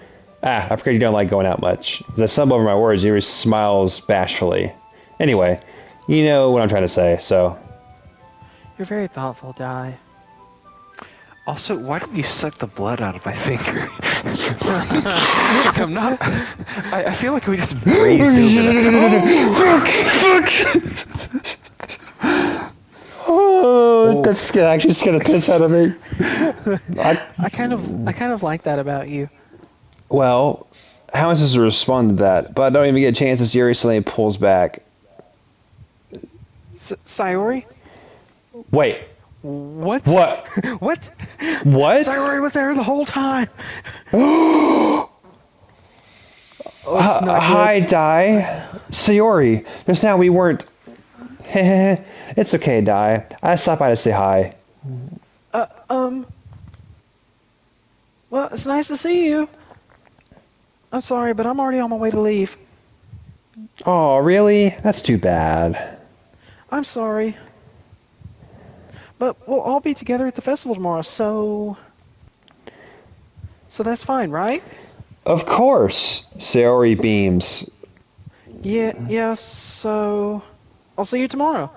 Ah, I forget you don't like going out much. As I stumble over my words, Yuri smiles bashfully. Anyway, you know what I'm trying to say, so... You're very thoughtful, Dai. Also, why did you suck the blood out of my finger? I'm not. I feel like we just breezed over that. Oh, that's actually scared the piss out of me. I kind of like that about you. Well, how am I supposed to respond to that? But I don't even get a chance as Yuri suddenly pulls back. Sayori? Wait. What? What? What? What? Sayori was there the whole time. Oh, it's not Hi, Dai. Sayori. Just now we weren't... It's okay, Dai. I stopped by to say hi. Well, it's nice to see you. I'm sorry, but I'm already on my way to leave. Oh, really? That's too bad. I'm sorry. But we'll all be together at the festival tomorrow, so that's fine, right? Of course. Sayori beams. Yeah, so I'll see you tomorrow.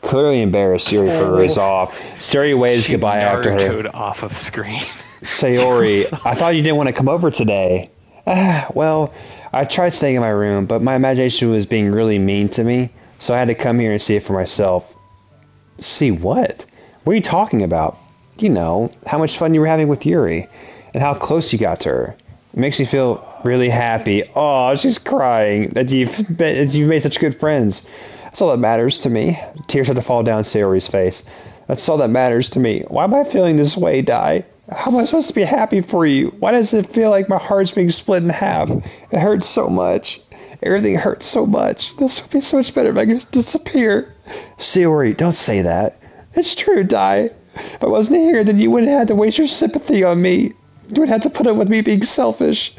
Clearly embarrassed, Yuri furries off. Sayori waves goodbye after her. Naruto'd off of screen. Sayori, I thought you didn't want to come over today. Well, I tried staying in my room, but my imagination was being really mean to me, so I had to come here and see it for myself. See what? What are you talking about? You know, how much fun you were having with Yuri, and how close you got to her. It makes me feel really happy. Oh, she's crying that you've made such good friends. That's all that matters to me. Tears had to fall down Sayori's face. That's all that matters to me. Why am I feeling this way, Dai? How am I supposed to be happy for you? Why does it feel like my heart's being split in half? It hurts so much. Everything hurts so much. This would be so much better if I could just disappear. Sayori, don't say that. It's true, Dai. If I wasn't here, then you wouldn't have to waste your sympathy on me. You would have to put up with me being selfish.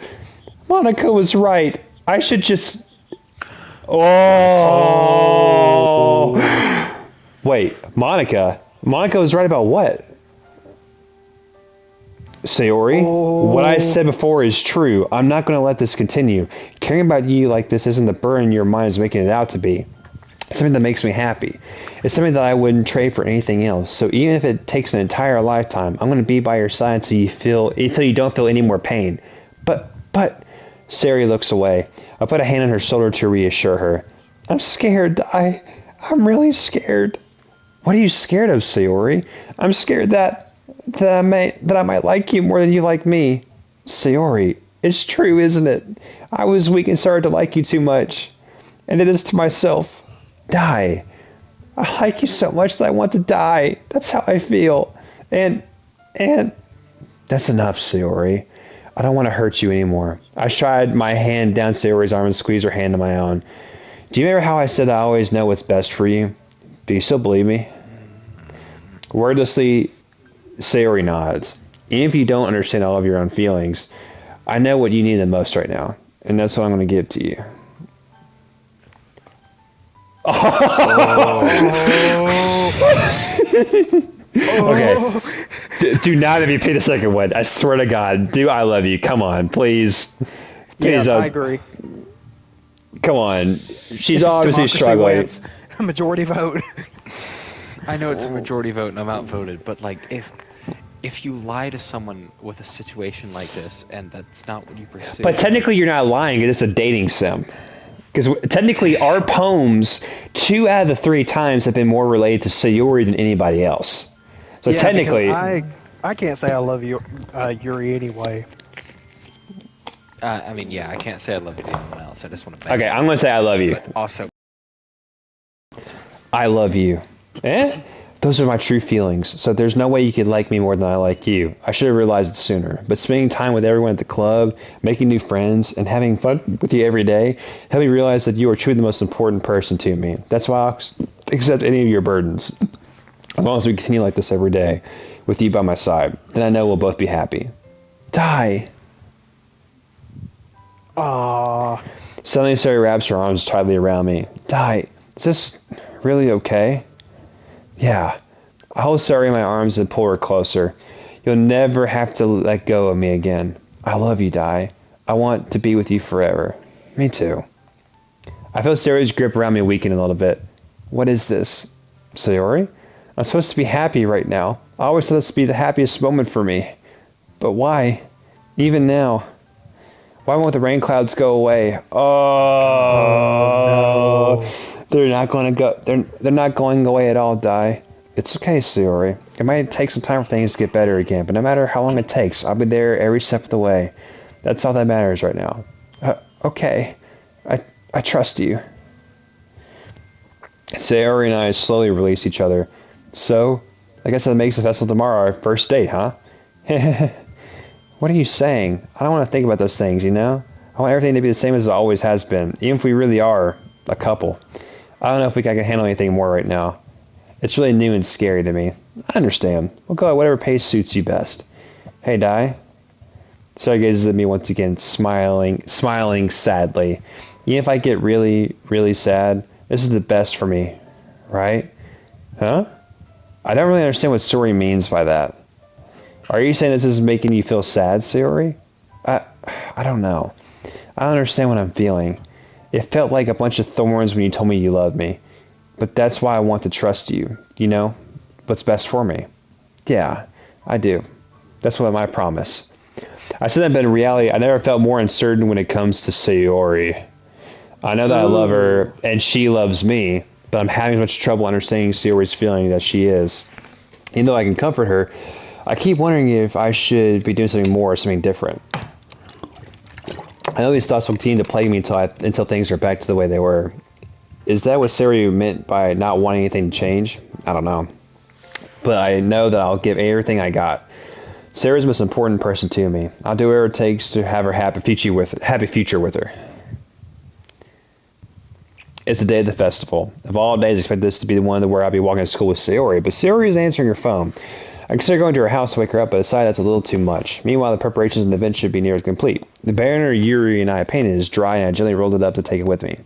Monica was right. I should just... Oh! Wait, Monica? Monica was right about what? Sayori, what I said before is true. I'm not going to let this continue. Caring about you like this isn't the burden your mind is making it out to be. It's something that makes me happy. It's something that I wouldn't trade for anything else. So even if it takes an entire lifetime, I'm going to be by your side until you don't feel any more pain. But, Sayori looks away. I put a hand on her shoulder to reassure her. I'm scared, I'm really scared. What are you scared of, Sayori? I'm scared that I might like you more than you like me. Sayori, it's true, isn't it? I was weak and started to like you too much. And it is to myself. Die. I like you so much that I want to die. That's how I feel. And that's enough, Sayori. I don't want to hurt you anymore. I tried my hand down Sayori's arm and squeezed her hand in my own. Do you remember how I said I always know what's best for you? Do you still believe me? Wordlessly, Sayori nods. Even if you don't understand all of your own feelings, I know what you need the most right now, and that's what I'm going to give to you. Okay. Do not if you pay the second one. I swear to God. Do I love you? Come on, please. Please. Yeah, I agree. Come on. She's If obviously democracy struggling. wins, a majority vote. I know it's a majority vote and I'm outvoted, but like if you lie to someone with a situation like this and that's not what you pursue. But technically, you're not lying. It is a dating sim. Because technically, our poems, 2 out of the 3 times, have been more related to Sayori than anybody else. So Yeah, technically, because I can't say I love you, Yuri anyway. I mean, yeah, I can't say I love you to anyone else. I just want to. okay, I'm gonna say I love you. But also, I love you. Those are my true feelings. So there's no way you could like me more than I like you. I should have realized it sooner. But spending time with everyone at the club, making new friends, and having fun with you every day helped me realize that you are truly the most important person to me. That's why I'll accept any of your burdens. As long as we continue like this every day, with you by my side, then I know we'll both be happy. Die. Aww. Suddenly Sarah wraps her arms tightly around me. Die. Is this really okay? Yeah. I hold Sarah in my arms and pull her closer. You'll never have to let go of me again. I love you, Dai. I want to be with you forever. Me too. I feel Sarah's grip around me weaken a little bit. What is this? Sayori? I'm supposed to be happy right now. I always thought this would be the happiest moment for me. But why? Even now. Why won't the rain clouds go away? Oh, no. They're not going to go. They're not going away at all, Dai. It's okay, Sayori. It might take some time for things to get better again, but no matter how long it takes, I'll be there every step of the way. That's all that matters right now. Okay. I trust you. Sayori and I slowly release each other. So, I guess that makes the festival tomorrow our first date, huh? What are you saying? I don't want to think about those things, you know? I want everything to be the same as it always has been, even if we really are a couple. I don't know if I can handle anything more right now. It's really new and scary to me. I understand. We'll go at whatever pace suits you best. Hey, Dai. Sarah gazes at me once again, smiling sadly. Even if I get really, really sad, this is the best for me, right? Huh? I don't really understand what Sayori means by that. Are you saying this is making you feel sad, Sayori? I don't know. I don't understand what I'm feeling. It felt like a bunch of thorns when you told me you loved me. But that's why I want to trust you. You know? What's best for me. Yeah, I do. That's what I promise. I said that, but in reality, I never felt more uncertain when it comes to Sayori. I know that I love her, and she loves me, but I'm having as much trouble understanding Sayori's feeling as she is. Even though I can comfort her, I keep wondering if I should be doing something more or something different. I know these thoughts will continue to plague me until things are back to the way they were. Is that what Sayori meant by not wanting anything to change? I don't know. But I know that I'll give everything I got. Sarah's the most important person to me. I'll do whatever it takes to have her happy future with her. It's the day of the festival. Of all days, I expect this to be the one where I'll be walking to school with Sayori, but Sayori is answering her phone. I consider going to her house to wake her up, but decide that's a little too much. Meanwhile, the preparations and the event should be nearly complete. The banner Yuri and I painted is dry, and I gently rolled it up to take it with me.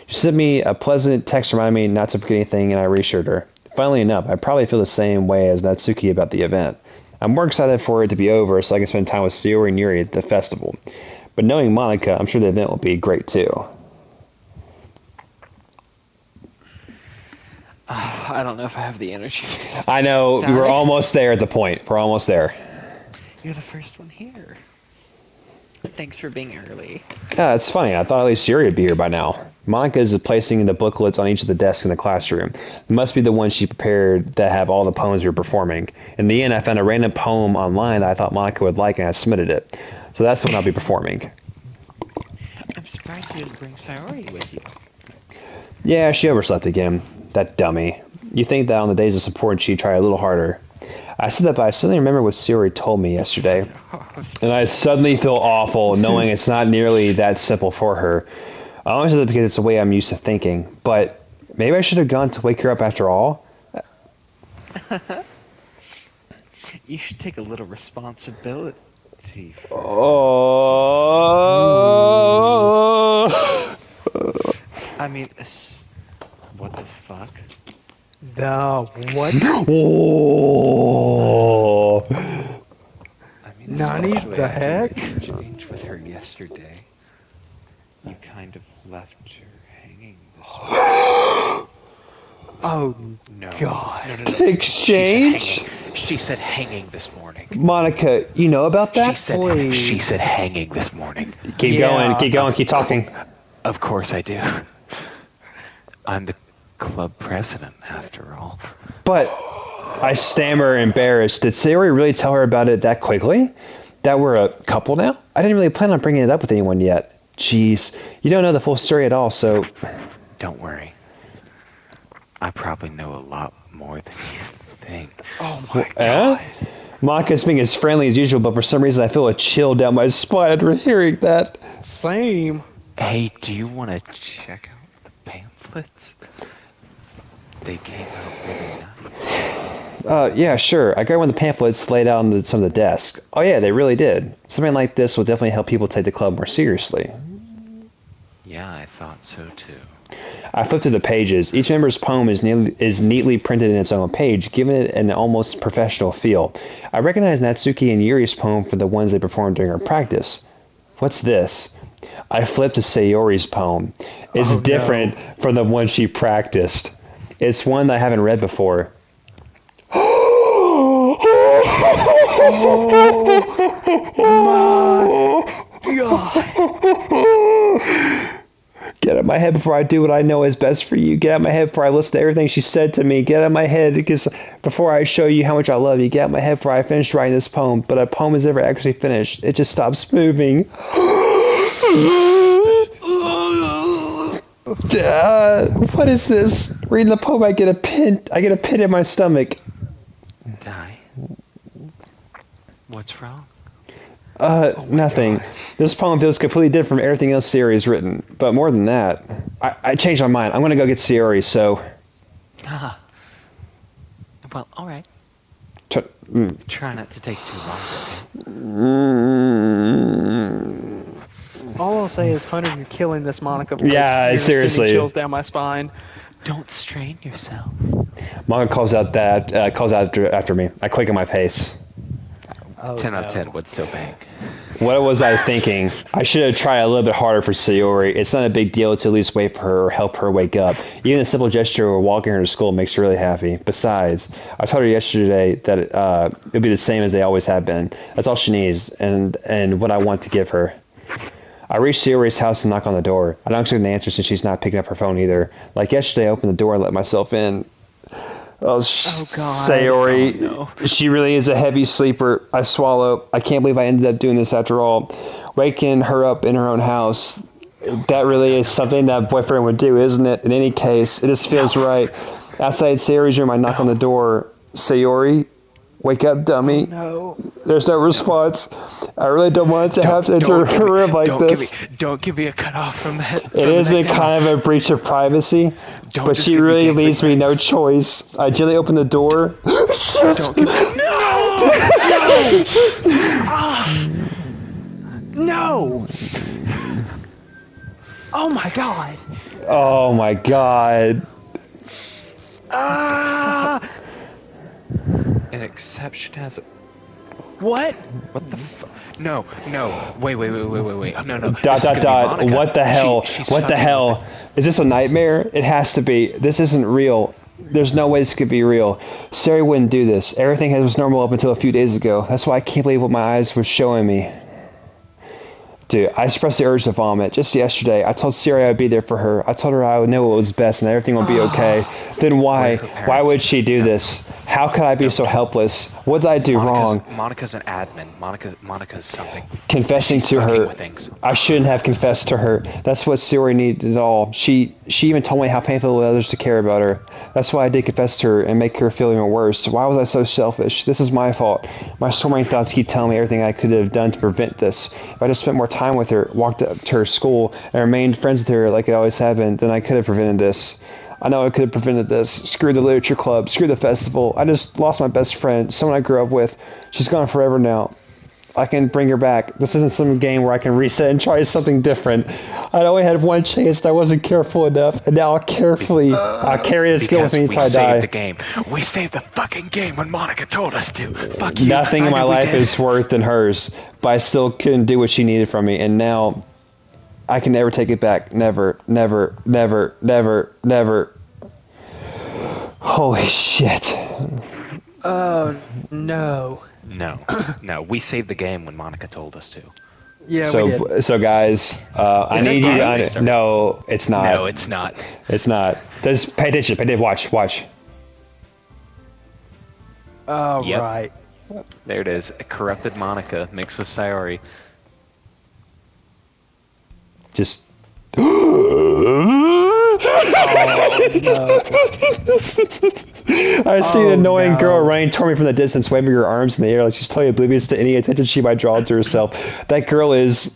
She sent me a pleasant text reminding me not to forget anything, and I reassured her. Funnily enough, I probably feel the same way as Natsuki about the event. I'm more excited for it to be over so I can spend time with Sayori and Yuri at the festival. But knowing Monica, I'm sure the event will be great too. I don't know if I have the energy. I know, Dai? we're almost there at the point. We're almost there. You're the first one here. Thanks for being early. Yeah, it's funny. I thought at least Yuri would be here by now. Monica is placing the booklets on each of the desks in the classroom. It must be the one she prepared that have all the poems you're performing. In the end, I found a random poem online that I thought Monica would like, and I submitted it. So that's the one I'll be performing. I'm surprised you didn't bring Sayori with you. Yeah, she overslept again. That dummy. You think that on the days of support she'd try a little harder. I said that, but I suddenly remember what Sayori told me yesterday. And I suddenly feel awful knowing it's not nearly that simple for her. I only said that because it's the way I'm used to thinking. But maybe I should have gone to wake her up after all. You should take a little responsibility. Oh. I mean, what the fuck? No, what? Oh. I mean, Nani, especially the after heck? your exchange with her yesterday. You kind of left her hanging this morning. Oh, No. God. No. Exchange? She said hanging this morning. Monica, you know about that? She said hanging this morning. Keep going, keep talking. Of course I do. I'm the club president, after all. But I stammer, embarrassed. Did Sayori really tell her about it that quickly? That we're a couple now? I didn't really plan on bringing it up with anyone yet. Jeez, you don't know the full story at all, so... Don't worry. I probably know a lot more than you think. Oh my God. Monica's being as friendly as usual, but for some reason I feel a chill down my spine after hearing that. Same. Hey, do you want to check out the pamphlets? They came out really nice. Yeah, sure. I grabbed one of the pamphlets laid out on some of the desk. Oh yeah, they really did. Something like this will definitely help people take the club more seriously. Yeah, I thought so too. I flipped through the pages. Each member's poem is neatly printed in its own page, giving it an almost professional feel. I recognize Natsuki and Yuri's poem for the ones they performed during our practice. What's this? I flipped to Sayori's poem. It's different from the one she practiced. It's one that I haven't read before. Oh my God. Get out of my head before I do what I know is best for you. Get out of my head before I listen to everything she said to me. Get out of my head because before I show you how much I love you. Get out of my head before I finish writing this poem. But a poem is never actually finished. It just stops moving. What is this? Reading the poem, I get a pin in my stomach. Dai? What's wrong? Nothing. This poem feels completely different from everything else Sayori's written. But more than that, I changed my mind. I'm gonna go get Sayori, so... Ah. Well, alright. Try not to take too long, okay? All I'll say is, Hunter, you're killing this Monica voice. Yeah, You're just seriously. sending chills down my spine. Don't strain yourself. Monica calls out after me. I quicken my pace. Oh, 10 out of no. 10 would still bang. What was I thinking? I should have tried a little bit harder for Sayori. It's not a big deal to at least wait for her or help her wake up. Even a simple gesture of walking her to school makes her really happy. Besides, I told her yesterday that it'll be the same as they always have been. That's all she needs, and what I want to give her. I reach Sayori's house and knock on the door. I don't expect an answer since she's not picking up her phone either. Like yesterday, I opened the door and let myself in. Oh, God. Sayori, Oh, no. She really is a heavy sleeper. I swallow. I can't believe I ended up doing this after all. Waking her up in her own house. That really is something that a boyfriend would do, isn't it? In any case, it just feels right. Outside Sayori's room, I knock on the door. Sayori, wake up, dummy. No. There's no response. I really don't want to have to enter her room like this. Don't give me a cutoff from that. It is a kind of a breach of privacy, Don't but just she give me really dangling leaves me no things. choice. I gently open the door. Don't give me... No! Oh my God! Oh my god. Ah! An exception has... What? What the fuck? No. Wait. No. Dot This is gonna be dot. Monica. What the hell? She's What the fucking hell? with Is this a nightmare? It has to be. This isn't real. There's no way this could be real. Sari wouldn't do this. Everything was normal up until a few days ago. That's why I can't believe what my eyes were showing me. Dude, I expressed the urge to vomit. Just yesterday, I told Siri I'd be there for her. I told her I would know what was best and that everything would be okay. Then why? Why would she do this? How could I be so helpless? What did I do wrong? Monica's an admin. Monica's something. Confessing She's to fucking her. with things. I shouldn't have confessed to her. That's what Siri needed at all. She even told me how painful it was others to care about her. That's why I did confess to her and make her feel even worse. Why was I so selfish? This is my fault. My storming thoughts keep telling me everything I could have done to prevent this. If I just spent more time with her, walked up to her school, and remained friends with her like it always had been, then I could have prevented this. I know I could have prevented this. Screw the literature club. Screw the festival. I just lost my best friend, someone I grew up with. She's gone forever now. I can bring her back. This isn't some game where I can reset and try something different. I only had one chance and I wasn't careful enough, and now I'll carry this skill with me until I Because we die. saved the game. We saved the fucking game when Monica told us to. Fuck you. Nothing I in my know we life did. is worth than hers, but I still couldn't do what she needed from me, and now I can never take it back. Never, never, never, never, never. Holy shit. Oh no. No, we saved the game when Monica told us to. Yeah, we did. So guys, I Is that need you game? to... No, it's not. No, it's not. It's not. Just pay attention. Watch. Oh, Yep. right. There it is. A corrupted Monica mixed with Sayori. Just... I see an annoying girl running toward me from the distance, waving her arms in the air like she's totally oblivious to any attention she might draw to herself. That girl is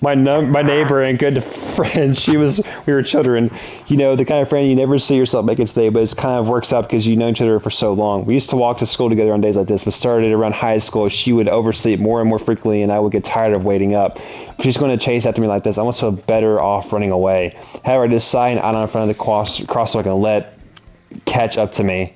my neighbor and good friend. We were children. You know, the kind of friend you never see yourself make it stay, but it kind of works out because you know each other for so long. We used to walk to school together on days like this, but started around high school. She would oversleep more and more frequently, and I would get tired of waiting up. If she's going to chase after me like this, I almost feel better off running away. However, I decide out in front of the crosswalk and let catch up to me.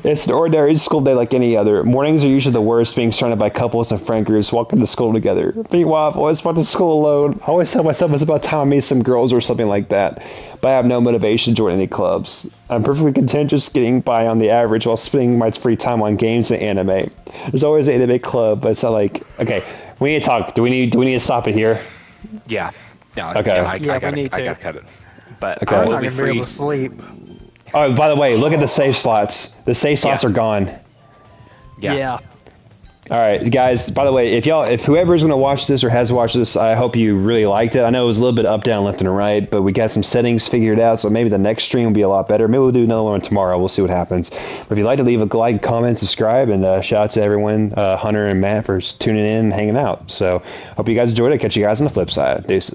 It's an ordinary school day like any other. Mornings are usually the worst, being surrounded by couples and friend groups walking to school together. Meanwhile, I've always gone to school alone. I always tell myself it's about time I meet some girls or something like that. But I have no motivation to join any clubs. I'm perfectly content just getting by on the average while spending my free time on games and anime. There's always an anime club, but it's not like... Okay, we need to talk. Do we need to stop it here? Yeah. No, Okay. I we gotta need to. cut it. But Okay. I'm we'll not be going to be able free. to sleep. Oh, by the way, look at the save slots. The save slots Yeah. are gone. Yeah. All right, guys. By the way, if whoever's going to watch this or has watched this, I hope you really liked it. I know it was a little bit up, down, left, and right, but we got some settings figured out, so maybe the next stream will be a lot better. Maybe we'll do another one tomorrow. We'll see what happens. But if you'd like to leave a like, comment, subscribe, and shout out to everyone, Hunter and Matt, for tuning in and hanging out. So hope you guys enjoyed it. Catch you guys on the flip side. Deuces.